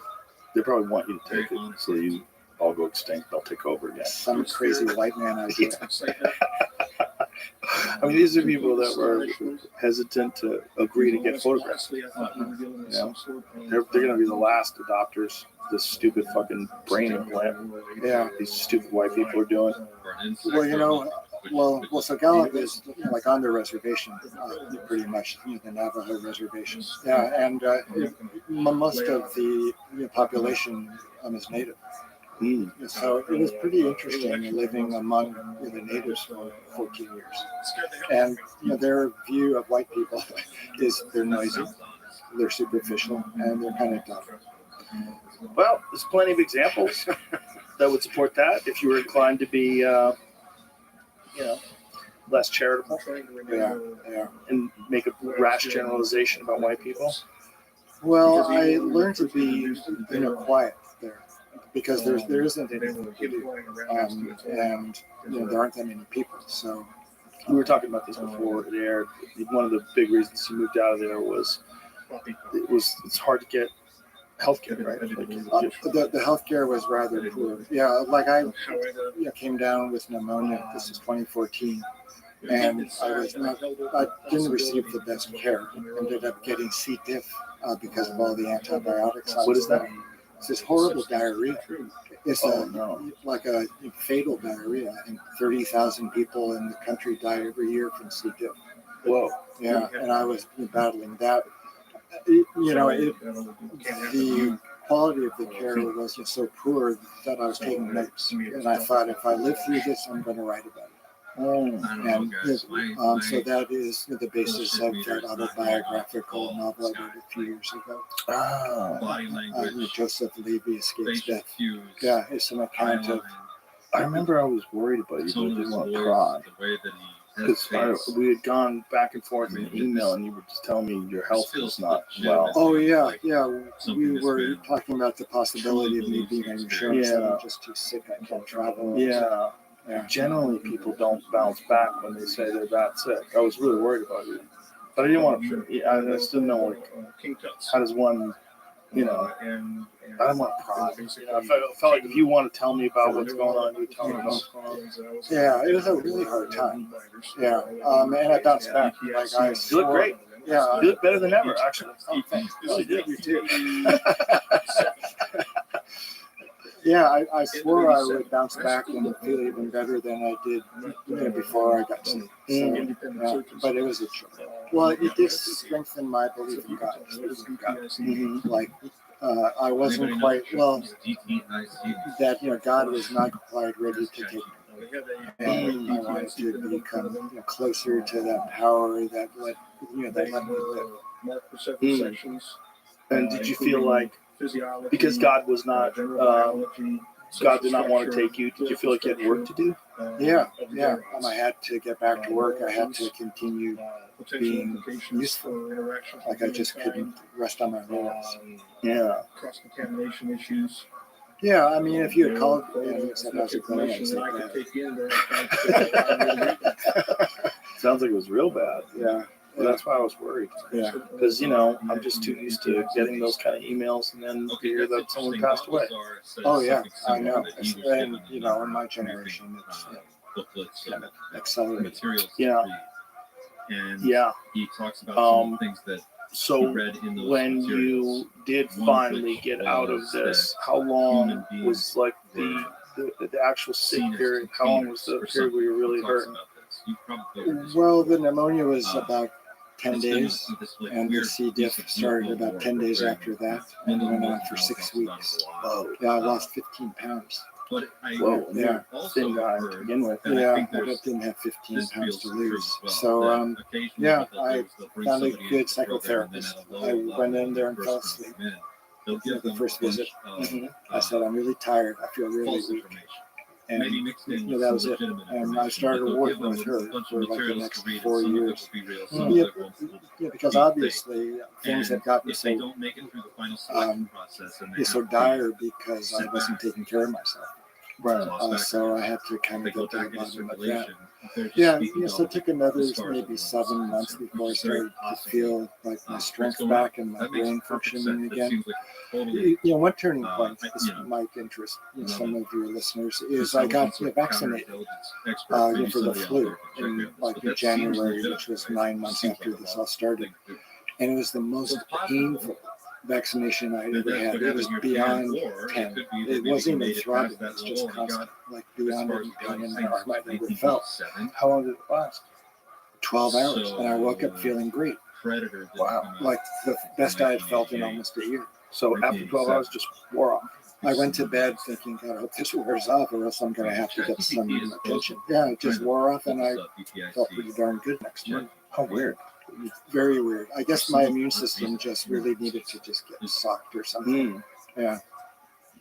Speaker 2: They probably want you to take
Speaker 6: Very
Speaker 2: it
Speaker 6: honest.
Speaker 2: so you all go extinct. They'll take over again.
Speaker 1: Some crazy white man idea.
Speaker 5: It's like
Speaker 2: I mean, these are people that were hesitant to agree to get photographed.
Speaker 5: I thought we were dealing with
Speaker 2: Yeah.
Speaker 5: some sort of-
Speaker 2: They're going to be the last adopters. This stupid fucking brain implant.
Speaker 1: Yeah.
Speaker 2: These stupid white people are doing.
Speaker 6: Or an insect
Speaker 1: Well,
Speaker 6: which
Speaker 1: so Gallup is like on the reservation, pretty much the Navajo reservation. Yeah, and most of the population is native.
Speaker 2: Hmm.
Speaker 1: So it was pretty interesting living among the natives for 14 years. And their view of white people is they're noisy, they're superficial, and they're kind of dumb.
Speaker 2: Well, there's plenty of examples that would support that if you were inclined to be, less charitable
Speaker 1: Yeah.
Speaker 2: and make a rash generalization about white people.
Speaker 1: Well, I learned to be quiet there because there isn't anything to do, and there aren't that many people. So
Speaker 2: We were talking about this before it aired. One of the big reasons he moved out of there was it's hard to get healthcare, right?
Speaker 1: the healthcare was rather poor. Yeah, like I came down with pneumonia. This is 2014. And I didn't receive the best care. Ended up getting C. diff because of all the antibiotics.
Speaker 2: What is that?
Speaker 1: It's this horrible diarrhea. It's
Speaker 2: no.
Speaker 1: like a fatal diarrhea. I think 30,000 people in the country die every year from C. diff.
Speaker 2: Whoa.
Speaker 1: Yeah, and I was battling that. The quality of the care was just so poor that I was taking notes. And I thought, if I live through this, I'm going to write about it.
Speaker 6: I don't know,
Speaker 1: And
Speaker 6: guys.
Speaker 1: so that is the basis of that autobiographical novel I wrote a few years ago.
Speaker 2: Ah.
Speaker 6: body language,
Speaker 1: Joseph Levy Escapes
Speaker 6: facial
Speaker 1: Death.
Speaker 6: cues,
Speaker 1: Yeah, it's an account of.
Speaker 2: I remember I was worried about you, but I
Speaker 6: tone of
Speaker 2: didn't
Speaker 6: his
Speaker 2: want to
Speaker 6: voice,
Speaker 2: cry.
Speaker 6: the way that he
Speaker 2: Because we had gone back and forth in email, and you were just telling me your health was not well.
Speaker 1: Oh yeah.
Speaker 6: Something
Speaker 1: We
Speaker 6: that's
Speaker 1: were
Speaker 6: been
Speaker 1: talking about the possibility of me being an insurance.
Speaker 2: Yeah.
Speaker 1: I'm just too sick. I can't travel.
Speaker 2: Yeah.
Speaker 1: Yeah.
Speaker 2: Generally, people don't bounce back when they say they're that sick. I was really worried about you, but I didn't want to. I just didn't know how does one, I didn't want to pry. I felt like if you want to tell me about what's going on, you tell me about what's going on.
Speaker 1: Yeah, it was a really hard time. Yeah, and I bounced back. Like I
Speaker 2: You look
Speaker 1: swore-
Speaker 2: great.
Speaker 1: Yeah.
Speaker 2: You look better than ever, actually.
Speaker 1: Oh, thanks.
Speaker 2: Really do.
Speaker 1: You too. Yeah, I swore I would bounce back and feel even better than I did before I got sick. So, yeah, but it was a choice. Well, it did strengthen my belief in God.
Speaker 2: Mhm.
Speaker 1: Like, I wasn't quite, well, that, God was not quite ready to take me. And I wanted to become closer to that power that let me live.
Speaker 2: And did you feel like, because God was not, God did not want to take you, did you feel like you had work to do?
Speaker 1: Yeah. I had to get back to work. I had to continue being useful. Like I just couldn't rest on my laurels.
Speaker 2: Yeah.
Speaker 5: Cross contamination issues.
Speaker 1: Yeah, I mean, if you had called and said, how's it going? I'd say,
Speaker 5: I could
Speaker 1: "Bad."
Speaker 5: take you in there.
Speaker 2: Sounds like it was real bad.
Speaker 1: Yeah,
Speaker 2: Well, that's why I was worried.
Speaker 1: yeah.
Speaker 2: Because, I'm just too used to getting those kind of emails and then to hear that someone passed away.
Speaker 1: Oh, yeah, I know. And, in my generation, it's kind of accelerated.
Speaker 6: Materials.
Speaker 2: Yeah.
Speaker 6: And
Speaker 2: Yeah.
Speaker 6: he talks about some of the things that
Speaker 2: So
Speaker 6: he read in those
Speaker 2: when
Speaker 6: materials.
Speaker 2: you did
Speaker 6: One of
Speaker 2: finally
Speaker 6: which
Speaker 2: get out of
Speaker 6: was
Speaker 2: this,
Speaker 6: that
Speaker 2: how long
Speaker 6: human beings
Speaker 2: was like
Speaker 6: were
Speaker 2: the actual sick
Speaker 6: seen as
Speaker 2: period? How long was the
Speaker 6: containers
Speaker 2: period where you were
Speaker 6: for
Speaker 2: really
Speaker 6: something. He
Speaker 2: hurting?
Speaker 6: talks about this. You probably heard this
Speaker 1: Well,
Speaker 6: before.
Speaker 1: the pneumonia was about 10
Speaker 6: It's been
Speaker 1: days,
Speaker 6: this, like,
Speaker 1: and the
Speaker 6: weird
Speaker 1: C.
Speaker 6: piece
Speaker 1: diff
Speaker 6: of
Speaker 1: started
Speaker 6: Cold
Speaker 1: about
Speaker 6: War
Speaker 1: 10 days
Speaker 6: very
Speaker 1: after that,
Speaker 6: many
Speaker 1: and went on
Speaker 6: multiple
Speaker 1: for 6
Speaker 6: talks about
Speaker 1: weeks.
Speaker 6: it a lot.
Speaker 2: Oh,
Speaker 1: Yeah, I lost 15 pounds.
Speaker 6: But I
Speaker 2: whoa,
Speaker 1: Yeah.
Speaker 6: also
Speaker 2: thin guy to
Speaker 6: heard
Speaker 2: begin with.
Speaker 6: that I
Speaker 1: Yeah,
Speaker 6: think
Speaker 1: I
Speaker 6: there's
Speaker 1: didn't have 15
Speaker 6: this
Speaker 1: pounds
Speaker 6: feels
Speaker 1: to
Speaker 6: true
Speaker 1: lose.
Speaker 6: as well.
Speaker 1: So,
Speaker 6: that occasionally
Speaker 1: yeah,
Speaker 6: what they'll
Speaker 1: I
Speaker 6: do is they'll bring
Speaker 1: found a
Speaker 6: somebody in
Speaker 1: good
Speaker 6: for the program, and then
Speaker 1: psychotherapist.
Speaker 6: at a
Speaker 1: I
Speaker 6: lower
Speaker 1: went
Speaker 6: level,
Speaker 1: in there and
Speaker 6: the
Speaker 1: fell
Speaker 6: person
Speaker 1: asleep.
Speaker 6: comes in, they'll give
Speaker 1: The
Speaker 6: them
Speaker 1: first
Speaker 6: a bunch
Speaker 1: visit.
Speaker 6: of,
Speaker 2: Mhm.
Speaker 1: I said, I'm really tired. I feel really
Speaker 6: false
Speaker 1: weak.
Speaker 6: information.
Speaker 1: And
Speaker 6: Maybe mixed in with
Speaker 1: that
Speaker 6: some
Speaker 1: was it.
Speaker 6: legitimate
Speaker 1: And I
Speaker 6: information,
Speaker 1: started
Speaker 6: but they'll
Speaker 1: working
Speaker 6: give them
Speaker 1: with
Speaker 6: a
Speaker 1: her
Speaker 6: bunch
Speaker 1: for
Speaker 6: of
Speaker 1: like the
Speaker 6: materials
Speaker 1: next
Speaker 6: to read,
Speaker 1: 4
Speaker 6: and some of it
Speaker 1: years.
Speaker 6: will be real,
Speaker 1: Yeah,
Speaker 6: some of it won't.
Speaker 1: because
Speaker 6: be
Speaker 1: obviously things
Speaker 6: And
Speaker 1: had gotten
Speaker 6: if they
Speaker 1: so
Speaker 6: don't make it through the final selection process, and they
Speaker 1: so
Speaker 6: have to
Speaker 1: dire because I wasn't taking care of myself.
Speaker 2: Right.
Speaker 1: So I had to kind
Speaker 6: they
Speaker 1: of
Speaker 6: go
Speaker 1: go to the
Speaker 6: back into
Speaker 1: bottom of that.
Speaker 6: circulation. They're just
Speaker 1: Yeah,
Speaker 6: speaking
Speaker 1: so it took another
Speaker 6: as far as
Speaker 1: maybe
Speaker 6: the
Speaker 1: 7
Speaker 6: woman's
Speaker 1: months
Speaker 6: concerned,
Speaker 1: before I
Speaker 6: which is very
Speaker 1: started to
Speaker 6: possible.
Speaker 1: feel like my
Speaker 6: What's
Speaker 1: strength
Speaker 6: going
Speaker 1: back
Speaker 6: on?
Speaker 1: and my
Speaker 6: That makes
Speaker 1: brain
Speaker 6: perfect
Speaker 1: functioning
Speaker 6: sense. That
Speaker 1: again.
Speaker 6: seems like totally
Speaker 1: One turning point,
Speaker 6: I-
Speaker 1: this
Speaker 6: you know,
Speaker 1: might interest
Speaker 6: another
Speaker 1: some of your listeners, is I got
Speaker 6: intelligence or
Speaker 1: vaccinated
Speaker 6: counterintelligence expert, maybe
Speaker 1: for the
Speaker 6: somebody out
Speaker 1: flu
Speaker 6: there can check
Speaker 1: in
Speaker 6: me out.
Speaker 1: like
Speaker 6: But
Speaker 1: in
Speaker 6: that seems
Speaker 1: January,
Speaker 6: legitimate,
Speaker 1: which was
Speaker 6: right?
Speaker 1: 9 months
Speaker 6: Seems
Speaker 1: after
Speaker 6: like a
Speaker 1: this
Speaker 6: lot.
Speaker 1: all started.
Speaker 6: Like,
Speaker 1: And it was the most
Speaker 6: it's possible
Speaker 1: painful vaccination I'd
Speaker 6: that
Speaker 1: ever
Speaker 6: that
Speaker 1: had.
Speaker 6: could
Speaker 1: It
Speaker 6: happen
Speaker 1: was
Speaker 6: in your
Speaker 1: beyond
Speaker 6: hand, or
Speaker 1: 10.
Speaker 6: it could be that
Speaker 1: It
Speaker 6: maybe
Speaker 1: wasn't
Speaker 6: you
Speaker 1: even
Speaker 6: made it
Speaker 1: throbbing.
Speaker 6: past that
Speaker 1: It was
Speaker 6: level
Speaker 1: just
Speaker 6: and you got,
Speaker 1: constant, like
Speaker 6: as
Speaker 1: beyond
Speaker 6: far as
Speaker 1: any
Speaker 6: the
Speaker 1: pain in
Speaker 6: body's
Speaker 1: my
Speaker 6: saying,
Speaker 1: arm I'd ever
Speaker 6: 18.7,
Speaker 1: felt.
Speaker 2: How long did it last?
Speaker 1: 12 hours, and I woke up
Speaker 6: So,
Speaker 1: feeling great,
Speaker 6: predator didn't
Speaker 2: Wow.
Speaker 6: come out
Speaker 1: like the best I had felt in
Speaker 6: 1988.
Speaker 1: almost a year.
Speaker 2: So after 12 hours, just wore off.
Speaker 1: I went to bed thinking, God, I hope this wears off, or else I'm going to have to get some
Speaker 6: ChatGPT is
Speaker 1: attention.
Speaker 6: supposed
Speaker 1: Yeah, it just
Speaker 6: to
Speaker 1: wore off,
Speaker 6: look
Speaker 1: and I
Speaker 6: this up, BPIC.
Speaker 1: felt pretty darn good next morning.
Speaker 2: How weird.
Speaker 1: Very weird. I guess my immune system just really needed to just get socked or something.
Speaker 2: Mm.
Speaker 1: Yeah,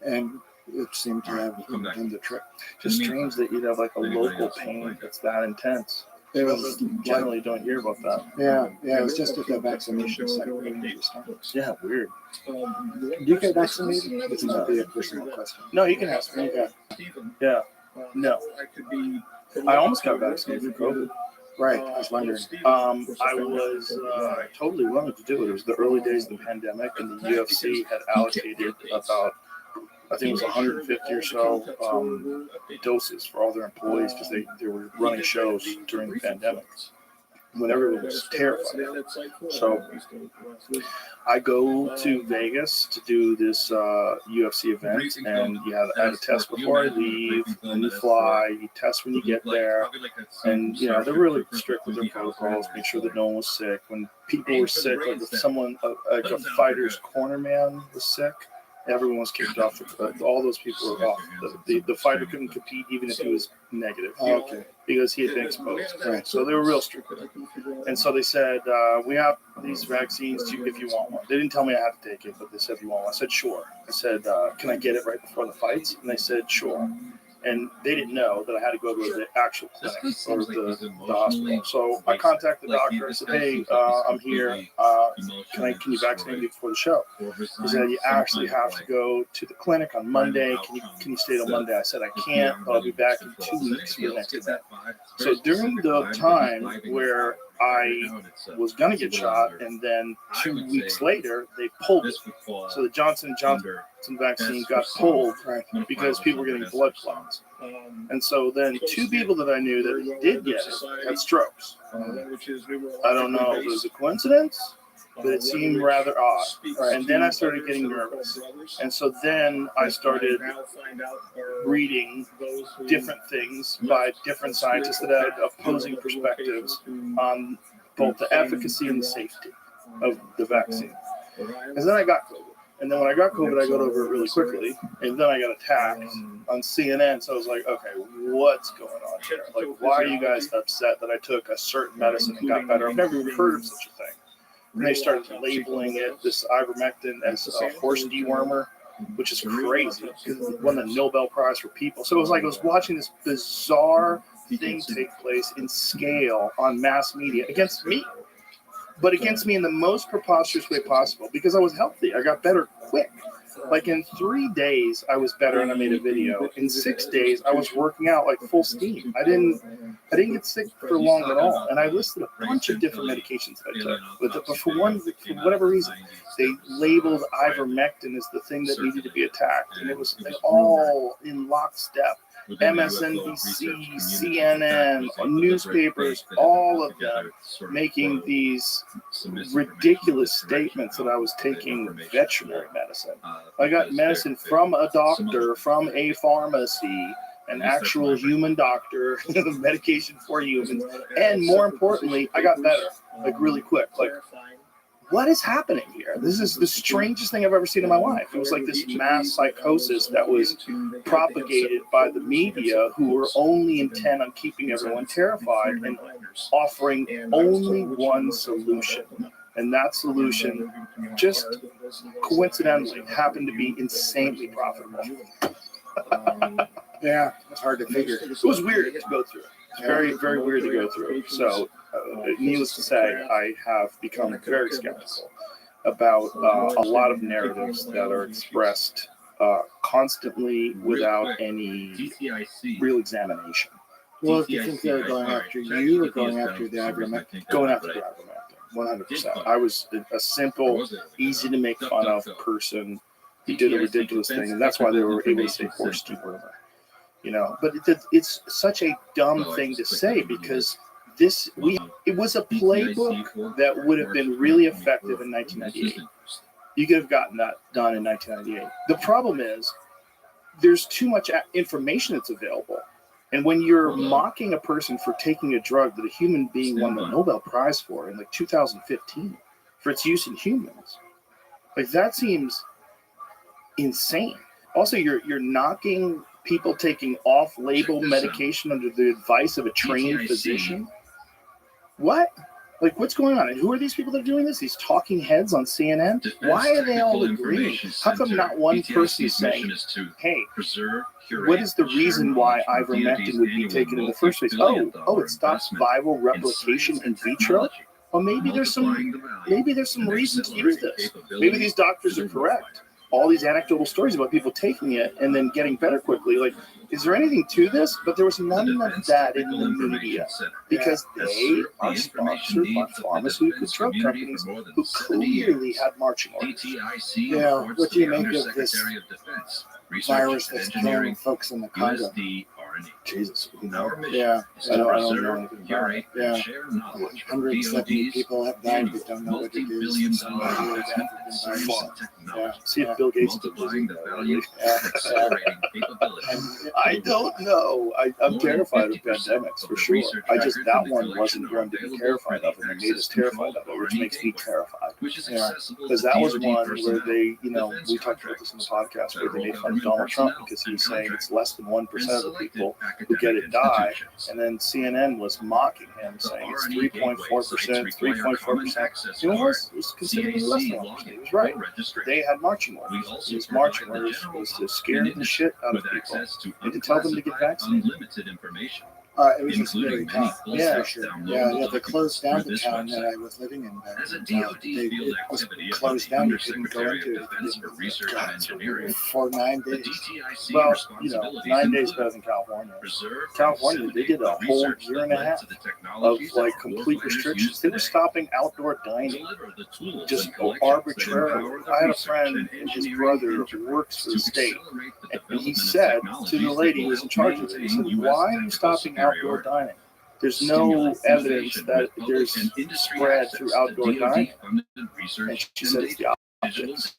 Speaker 1: and it seemed to have
Speaker 6: We'll come back.
Speaker 1: done the trick.
Speaker 2: Just strange that you'd have like a local pain that's that intense.
Speaker 1: It was
Speaker 2: Generally don't hear about that.
Speaker 1: yeah, it was just at the vaccination site. Really interesting.
Speaker 2: Yeah, weird.
Speaker 1: Do you get vaccinated? This might be a personal question.
Speaker 2: No, you can ask me.
Speaker 1: Yeah,
Speaker 2: Yeah. No. I almost got
Speaker 5: vaccinated
Speaker 2: vaccinated for COVID.
Speaker 1: right. I was wondering.
Speaker 2: I was totally willing to do it. It was the early days of the pandemic, and the UFC had allocated about, I think it was 150 or so doses for all their employees because they were running shows during the pandemic when everyone was terrified. So I go to Vegas to do this UFC event, and I had a test before I leave. When you fly, you test when you get there. And, they're really strict with their protocols, make sure that no one was sick. When people were sick, like if someone, like a fighter's corner man was sick, everyone was kicked off. All those people were off. The fighter couldn't compete even if he was negative.
Speaker 1: Okay.
Speaker 2: Because he had been exposed.
Speaker 1: Right.
Speaker 2: So they were real strict with it. And so they said, we have these vaccines if you want one. They didn't tell me I had to take it, but they said, if you want one. I said, sure. I said, can I get it right before the fights? And they said, sure. And they didn't know that I had to go to the actual clinic or the hospital. So I contacted the doctor. I said, hey, I'm here. Can you vaccinate me before the show? He said, you actually have to go to the clinic on Monday. Can you stay till Monday? I said, I can't, but I'll be back in 2 weeks for the next event. So during the time where I was going to get shot, and then 2 weeks later, they pulled it. So the Johnson & Johnson vaccine got pulled because people were getting blood clots. And so then 2 people that I knew that did get it had strokes. I don't know if it was a coincidence, but it seemed rather odd. And then I started getting nervous. And so then I started reading different things by different scientists that had opposing perspectives on both the efficacy and the safety of the vaccine. And then I got COVID. And then when I got COVID, I got over it really quickly. And then I got attacked on CNN. So I was like, okay, what's going on here? Like, why are you guys upset that I took a certain medicine and got better? I've never even heard of such a thing. And they started labeling it, this ivermectin, as a horse dewormer, which is crazy because it won the Nobel Prize for people. So it was like I was watching this bizarre thing take place in scale on mass media against me, but against me in the most preposterous way possible because I was healthy. I got better quick. Like in 3 days, I was better and I made a video. In 6 days, I was working out like full steam. I didn't get sick for long at all. And I listed a bunch of different medications that I took. But for whatever reason, they labeled ivermectin as the thing that needed to be attacked. And it was all in lockstep. MSNBC, CNN, newspapers, all of them making these ridiculous statements that I was taking veterinary medicine. I got medicine from a doctor, from a pharmacy, an actual human doctor, medication for humans, and more importantly, I got better, like really quick. Like, what is happening here? This is the strangest thing I've ever seen in my life. It was like this mass psychosis that was propagated by the media who were only intent on keeping everyone terrified and offering only one solution. And that solution just coincidentally happened to be insanely profitable.
Speaker 1: Yeah, it's hard to figure.
Speaker 2: It was weird to go through. It's very, very weird to go through. So, needless to say, I have become very skeptical about a lot of narratives that are expressed constantly without any real examination.
Speaker 1: Well, if you think they're going after you or going after the ivermectin?
Speaker 2: Going after the ivermectin, 100%. I was a simple, easy to make fun of person who did a ridiculous thing, and that's why they were able to say horse dewormer. You know, but it's such a dumb thing to say because it was a playbook that would have been really effective in 1998. You could have gotten that done in 1998. The problem is there's too much information that's available. And when you're mocking a person for taking a drug that a human being won the Nobel Prize for in like 2015 for its use in humans, like that seems insane. Also, you're knocking people taking off-label medication under the advice of a trained physician. What? Like, what's going on? And who are these people that are doing this? These talking heads on CNN? Why are they all agreeing? How come not one person is saying, hey, what is the reason why ivermectin would be taken in the first place? Oh, it stops viral replication in vitro? Well, maybe there's some reason to use this. Maybe these doctors are correct. All these anecdotal stories about people taking it and then getting better quickly. Like, is there anything to this? But there was none of that in the media because they are sponsored by pharmaceutical drug companies who clearly had marching orders.
Speaker 1: Yeah, what do you make of this virus that's killing folks in the Congo?
Speaker 2: Jesus,
Speaker 1: Yeah,
Speaker 2: I don't know anything about it.
Speaker 1: Yeah, 170 people have died who don't know what it is. Yeah.
Speaker 2: See if Bill Gates
Speaker 6: multiplying the value
Speaker 1: Yeah.
Speaker 6: and accelerating capability.
Speaker 2: I don't know. I'm terrified of pandemics for sure. That one wasn't going to be terrified of, and they made us terrified of it, which makes me terrified.
Speaker 1: Yeah,
Speaker 2: Because that was one where they, we talked about this in the podcast, where they made fun of Donald Trump because he was saying it's less than 1% of the people who get it die, and then CNN was mocking him, saying it's 3.4%, 3.4%. You know what? It was considerably less than 1%. He was right. They had marching orders. These marching orders was to scare the shit out of people and to tell them to get vaccinated.
Speaker 1: it was just very tough.
Speaker 2: Yeah,
Speaker 1: for sure. Yeah, they closed down the town that I was living in back then. It was closed down. You couldn't go into it for 9 days.
Speaker 2: Well, 9 days better than California. California, they did a whole year and a half of like complete restrictions. They were stopping outdoor dining just arbitrarily. I had a friend and his brother works for the state, and he said to the lady who was in charge of it, he said, "Why are you stopping outdoor dining? There's no evidence that there's spread through outdoor dining." And she said it's the optics.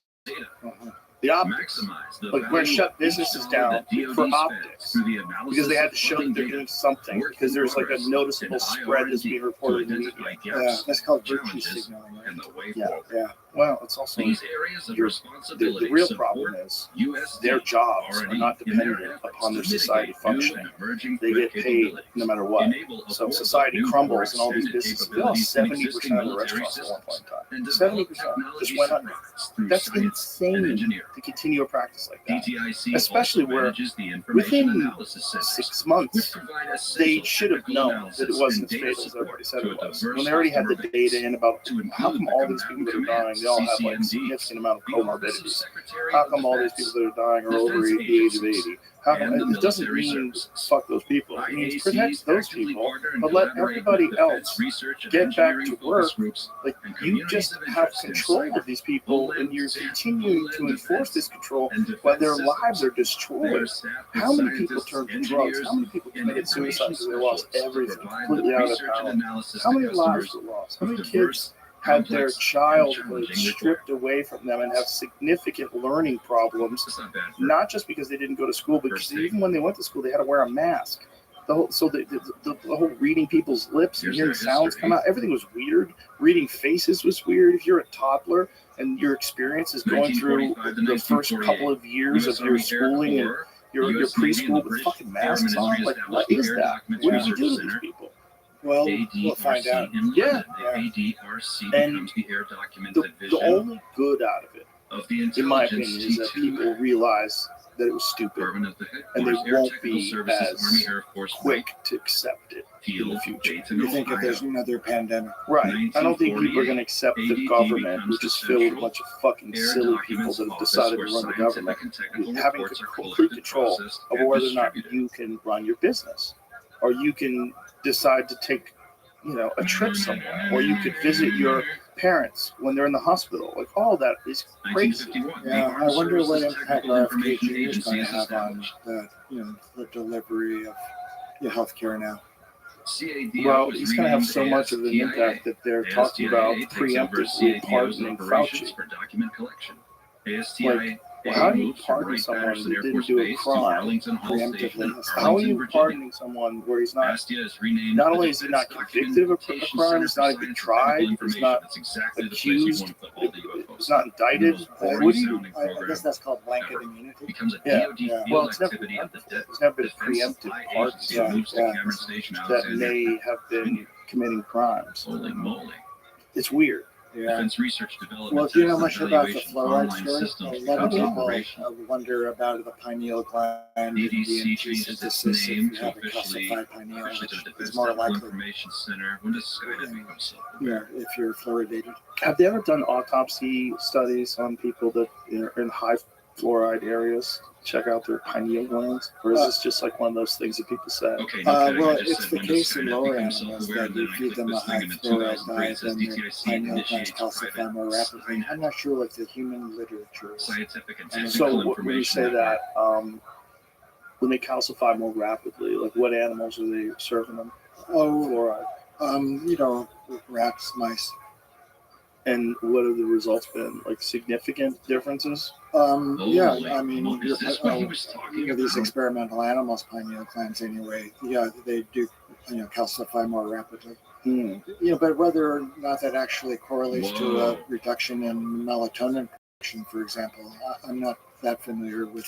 Speaker 2: the optics.
Speaker 6: Maximize the
Speaker 2: Like we're
Speaker 6: value
Speaker 2: shut
Speaker 6: of each
Speaker 2: businesses
Speaker 6: dollar
Speaker 2: down
Speaker 6: that DoD
Speaker 2: for
Speaker 6: spends
Speaker 2: optics
Speaker 6: through the analysis
Speaker 2: because they had
Speaker 6: of
Speaker 2: to show
Speaker 6: flooding
Speaker 2: that they're
Speaker 6: data,
Speaker 2: doing something
Speaker 6: work
Speaker 2: because
Speaker 6: in
Speaker 2: there's like a
Speaker 6: progress,
Speaker 2: noticeable
Speaker 6: and
Speaker 2: spread that's being
Speaker 6: IR&D
Speaker 2: reported
Speaker 6: to
Speaker 2: in the
Speaker 6: identify
Speaker 2: media.
Speaker 1: Yeah,
Speaker 6: gaps,
Speaker 1: that's called virtue
Speaker 6: challenges,
Speaker 1: signaling.
Speaker 6: and the way
Speaker 2: Yeah.
Speaker 6: forward.
Speaker 1: Yeah.
Speaker 2: Well, it's also
Speaker 6: These areas of
Speaker 2: the
Speaker 6: responsibility
Speaker 2: real
Speaker 6: support
Speaker 2: problem is
Speaker 6: USD
Speaker 2: their jobs are
Speaker 6: R&D
Speaker 2: not
Speaker 6: in their
Speaker 2: dependent
Speaker 6: efforts
Speaker 2: upon their
Speaker 6: to
Speaker 2: society
Speaker 6: mitigate new
Speaker 2: functioning.
Speaker 6: and emerging
Speaker 2: They
Speaker 6: threat
Speaker 2: get paid
Speaker 6: capabilities,
Speaker 2: no matter what.
Speaker 6: enable
Speaker 2: So
Speaker 6: affordable
Speaker 2: society
Speaker 6: new or
Speaker 2: crumbles and all these
Speaker 6: extended
Speaker 2: businesses, they lost
Speaker 6: capabilities in existing
Speaker 2: 70% of the
Speaker 6: military
Speaker 2: restaurants at one point in time.
Speaker 6: and
Speaker 2: 70%
Speaker 6: develop technology
Speaker 2: just went under.
Speaker 6: surprise through
Speaker 2: That's
Speaker 6: science and
Speaker 2: insane
Speaker 6: engineering.
Speaker 2: to continue a practice like that.
Speaker 6: DTIC
Speaker 2: Especially
Speaker 6: also
Speaker 2: where
Speaker 6: manages the information
Speaker 2: within
Speaker 6: analysis centers,
Speaker 2: 6
Speaker 6: which
Speaker 2: months,
Speaker 6: provide
Speaker 2: they
Speaker 6: essential
Speaker 2: should have
Speaker 6: technical
Speaker 2: known that
Speaker 6: analysis
Speaker 2: it wasn't
Speaker 6: and
Speaker 2: as
Speaker 6: data
Speaker 2: fatal as everybody
Speaker 6: support
Speaker 2: said
Speaker 6: to
Speaker 2: it
Speaker 6: a
Speaker 2: was.
Speaker 6: diverse
Speaker 2: When they already had the
Speaker 6: customer
Speaker 2: data
Speaker 6: base.
Speaker 2: in about
Speaker 6: To include
Speaker 2: how come
Speaker 6: the
Speaker 2: all these
Speaker 6: combatant
Speaker 2: people that are dying,
Speaker 6: commands,
Speaker 2: they all have like
Speaker 6: CCMDs,
Speaker 2: significant amount of
Speaker 6: the Office of
Speaker 2: comorbidities?
Speaker 6: Secretary
Speaker 2: How
Speaker 6: of
Speaker 2: come all these
Speaker 6: Defense,
Speaker 2: people that are dying are over
Speaker 6: Defense
Speaker 2: the age of
Speaker 6: agencies,
Speaker 2: 80? How come,
Speaker 6: and the
Speaker 2: it doesn't
Speaker 6: military
Speaker 2: mean
Speaker 6: services.
Speaker 2: fuck those people. It means protect
Speaker 6: IACs
Speaker 2: those
Speaker 6: actively
Speaker 2: people,
Speaker 6: partner and
Speaker 2: but let
Speaker 6: collaborate
Speaker 2: everybody
Speaker 6: with defense
Speaker 2: else
Speaker 6: research and
Speaker 2: get back
Speaker 6: engineering
Speaker 2: to
Speaker 6: focus
Speaker 2: work.
Speaker 6: groups
Speaker 2: Like
Speaker 6: and
Speaker 2: you
Speaker 6: communities
Speaker 2: just
Speaker 6: of
Speaker 2: have
Speaker 6: interest in
Speaker 2: control
Speaker 6: cyber,
Speaker 2: of these people,
Speaker 6: homeland
Speaker 2: and you're
Speaker 6: security,
Speaker 2: continuing to
Speaker 6: homeland
Speaker 2: enforce
Speaker 6: defense,
Speaker 2: this control
Speaker 6: and defense
Speaker 2: while their
Speaker 6: systems.
Speaker 2: lives are
Speaker 6: They are
Speaker 2: destroyed.
Speaker 6: staffed with
Speaker 2: How many people
Speaker 6: scientists,
Speaker 2: turned to drugs?
Speaker 6: engineers,
Speaker 2: How many people
Speaker 6: and
Speaker 2: committed suicide
Speaker 6: information
Speaker 2: because they lost
Speaker 6: specialists to
Speaker 2: everything
Speaker 6: provide
Speaker 2: completely
Speaker 6: the
Speaker 2: out of
Speaker 6: research
Speaker 2: power?
Speaker 6: and analysis
Speaker 2: How
Speaker 6: to
Speaker 2: many lives
Speaker 6: customers
Speaker 2: were lost? How many
Speaker 6: with
Speaker 2: kids
Speaker 6: diverse,
Speaker 2: had their
Speaker 6: complex, and
Speaker 2: childhood
Speaker 6: challenging
Speaker 2: stripped away from them and have significant learning problems?
Speaker 6: It's not bad for
Speaker 2: Not just because they didn't go to school, but because
Speaker 6: First aid.
Speaker 2: even when they went to school, they had to wear a mask. The whole reading people's lips and
Speaker 6: Here's
Speaker 2: hearing
Speaker 6: their
Speaker 2: sounds
Speaker 6: history.
Speaker 2: come out, everything was weird. Reading faces was weird. If you're a toddler and your experience is going through
Speaker 6: 1945 to
Speaker 2: the first
Speaker 6: 1948,
Speaker 2: couple of years
Speaker 6: US
Speaker 2: of your
Speaker 6: Army Air
Speaker 2: schooling and
Speaker 6: Corps,
Speaker 2: your
Speaker 6: US Navy, and
Speaker 2: preschool
Speaker 6: the
Speaker 2: with
Speaker 6: British
Speaker 2: fucking
Speaker 6: Air
Speaker 2: masks on,
Speaker 6: Ministry
Speaker 2: like what
Speaker 6: established
Speaker 2: is
Speaker 6: Air
Speaker 2: that?
Speaker 6: Documents
Speaker 2: What did you
Speaker 6: Research
Speaker 2: do to these
Speaker 6: Center,
Speaker 2: people?
Speaker 1: Well, we'll find
Speaker 6: ADRC
Speaker 1: out.
Speaker 6: in
Speaker 2: Yeah,
Speaker 6: London.
Speaker 1: yeah.
Speaker 6: ADRC
Speaker 2: And
Speaker 6: becomes the Air Document
Speaker 2: The
Speaker 6: Division
Speaker 2: only good out of it,
Speaker 6: of the
Speaker 2: in my
Speaker 6: Intelligence
Speaker 2: opinion, is that
Speaker 6: T2
Speaker 2: people realize that it was stupid
Speaker 6: Department of the
Speaker 2: and they
Speaker 6: Headquarters, Air
Speaker 2: won't
Speaker 6: Technical
Speaker 2: be
Speaker 6: Services,
Speaker 2: as
Speaker 6: Army Air Force
Speaker 2: quick to accept it in
Speaker 6: Field,
Speaker 2: the future.
Speaker 6: Dayton,
Speaker 1: You think if there's
Speaker 6: Ohio.
Speaker 1: another pandemic,
Speaker 2: Right. I don't think people are going to accept the
Speaker 6: ADD
Speaker 2: government,
Speaker 6: becomes
Speaker 2: which is
Speaker 6: the
Speaker 2: filled with a
Speaker 6: central
Speaker 2: bunch of fucking
Speaker 6: Air
Speaker 2: silly people
Speaker 6: Documents
Speaker 2: that have
Speaker 6: Office
Speaker 2: decided to
Speaker 6: where
Speaker 2: run the
Speaker 6: scientific
Speaker 2: government,
Speaker 6: and technical
Speaker 2: having
Speaker 6: reports are
Speaker 2: complete
Speaker 6: collected,
Speaker 2: control
Speaker 6: processed,
Speaker 2: of
Speaker 6: and
Speaker 2: whether or not
Speaker 6: distributed.
Speaker 2: you can run your business, or you can decide to take, a trip somewhere, or you could visit your parents when they're in the hospital. Like all that is crazy.
Speaker 6: 1951, the
Speaker 1: yeah, I
Speaker 6: Armed
Speaker 1: wonder what
Speaker 6: Services
Speaker 1: impact
Speaker 6: Technical Information
Speaker 1: RFK is going
Speaker 6: Agency
Speaker 1: to
Speaker 6: is
Speaker 1: have on
Speaker 6: established.
Speaker 1: the delivery of healthcare now.
Speaker 6: CADO
Speaker 2: Well,
Speaker 6: is
Speaker 2: he's going to have
Speaker 6: renamed
Speaker 2: so much of an
Speaker 6: ASTIA.
Speaker 2: impact that they're talking about
Speaker 6: ASTIA takes over
Speaker 2: preemptively
Speaker 6: CADO's
Speaker 2: pardoning
Speaker 6: operations
Speaker 2: Fauci.
Speaker 6: for document collection. ASTIA
Speaker 2: Well, how do you
Speaker 6: moves from
Speaker 2: pardon
Speaker 6: Wright
Speaker 2: someone
Speaker 6: Patterson
Speaker 2: that
Speaker 6: Air
Speaker 2: didn't
Speaker 6: Force
Speaker 2: do a
Speaker 6: Base to
Speaker 2: crime
Speaker 6: Arlington Hall Station in
Speaker 1: preemptively?
Speaker 2: How are
Speaker 6: Arlington,
Speaker 2: you
Speaker 6: Virginia.
Speaker 2: pardoning someone where he's not
Speaker 6: ASTIA is renamed
Speaker 2: not
Speaker 6: the
Speaker 2: only is he not
Speaker 6: Defense
Speaker 2: convicted of a
Speaker 6: Documentation
Speaker 2: crime,
Speaker 6: Center
Speaker 2: he's
Speaker 6: for
Speaker 2: not even
Speaker 6: Science and
Speaker 2: tried,
Speaker 6: Technical
Speaker 2: he's
Speaker 6: Information.
Speaker 2: not
Speaker 6: That's exactly the place
Speaker 2: accused,
Speaker 6: you want to put all the UFOs.
Speaker 2: he's not indicted?
Speaker 6: The most
Speaker 2: What
Speaker 6: boring
Speaker 2: do you?
Speaker 6: sounding
Speaker 1: I
Speaker 6: program
Speaker 1: guess that's called blanket immunity.
Speaker 6: becomes a
Speaker 2: Yeah,
Speaker 6: DoD
Speaker 1: yeah.
Speaker 6: field
Speaker 2: Well, it's never
Speaker 6: activity at the
Speaker 2: there's never been
Speaker 6: Defense
Speaker 2: preemptive
Speaker 6: Supply
Speaker 2: pardons
Speaker 6: Agency
Speaker 1: yeah,
Speaker 6: moves to
Speaker 1: yeah.
Speaker 6: Cameron Station,
Speaker 2: that
Speaker 6: Alexander.
Speaker 2: may have been committing crimes.
Speaker 6: Holy moly.
Speaker 2: It's weird.
Speaker 1: Yeah.
Speaker 6: Defense Research Development
Speaker 1: Well, do you know
Speaker 6: Tests
Speaker 1: much
Speaker 6: and
Speaker 1: about the
Speaker 6: Evaluation
Speaker 1: fluoride
Speaker 6: Online
Speaker 1: story?
Speaker 6: Systems
Speaker 1: A lot of
Speaker 6: becomes
Speaker 1: people
Speaker 6: operational.
Speaker 1: wonder about the pineal gland and the
Speaker 6: DDC
Speaker 1: DMT
Speaker 6: changes its
Speaker 1: synthesis.
Speaker 6: name
Speaker 1: If you
Speaker 6: to
Speaker 1: have a
Speaker 6: officially
Speaker 1: calcified pineal,
Speaker 6: to the
Speaker 1: which
Speaker 6: Defense
Speaker 1: is more
Speaker 6: Technical
Speaker 1: likely,
Speaker 6: Information Center. When does Skynet become self-aware?
Speaker 1: if you're fluoridated.
Speaker 2: Have they ever done autopsy studies on people that are in high fluoride areas? Check out their pineal glands, or is this just like one of those things that people say?
Speaker 6: Okay, no kidding.
Speaker 1: Well,
Speaker 6: I just
Speaker 1: it's
Speaker 6: said
Speaker 1: the
Speaker 6: when
Speaker 1: case
Speaker 6: does
Speaker 1: in
Speaker 6: Skynet
Speaker 1: lower
Speaker 6: become
Speaker 1: animals
Speaker 6: self-aware?
Speaker 1: that
Speaker 6: And
Speaker 1: you
Speaker 6: then I
Speaker 1: feed
Speaker 6: clicked
Speaker 1: them a
Speaker 6: this
Speaker 1: high
Speaker 6: link in
Speaker 1: fluoride
Speaker 6: 2003. It
Speaker 1: diet,
Speaker 6: says
Speaker 1: then their
Speaker 6: DTIC
Speaker 1: pineal glands
Speaker 6: initiates
Speaker 1: calcify
Speaker 6: private
Speaker 1: more rapidly. I'm not sure what the human literature is.
Speaker 6: scientific and
Speaker 1: So
Speaker 6: technical
Speaker 2: So when you
Speaker 6: information
Speaker 2: say
Speaker 6: network.
Speaker 2: that, when they calcify more rapidly, like what animals are they serving them
Speaker 1: Oh,
Speaker 2: fluoride?
Speaker 1: rats, mice.
Speaker 2: And what have the results been? Like significant differences?
Speaker 1: Yeah,
Speaker 6: Holy
Speaker 1: I mean,
Speaker 6: moly, is this what he was talking
Speaker 1: these
Speaker 6: about?
Speaker 1: experimental animals, pineal glands anyway, yeah, they do, calcify more rapidly. But whether or not that actually correlates to a
Speaker 6: Whoa.
Speaker 1: reduction in melatonin production, for example, I'm not that familiar with,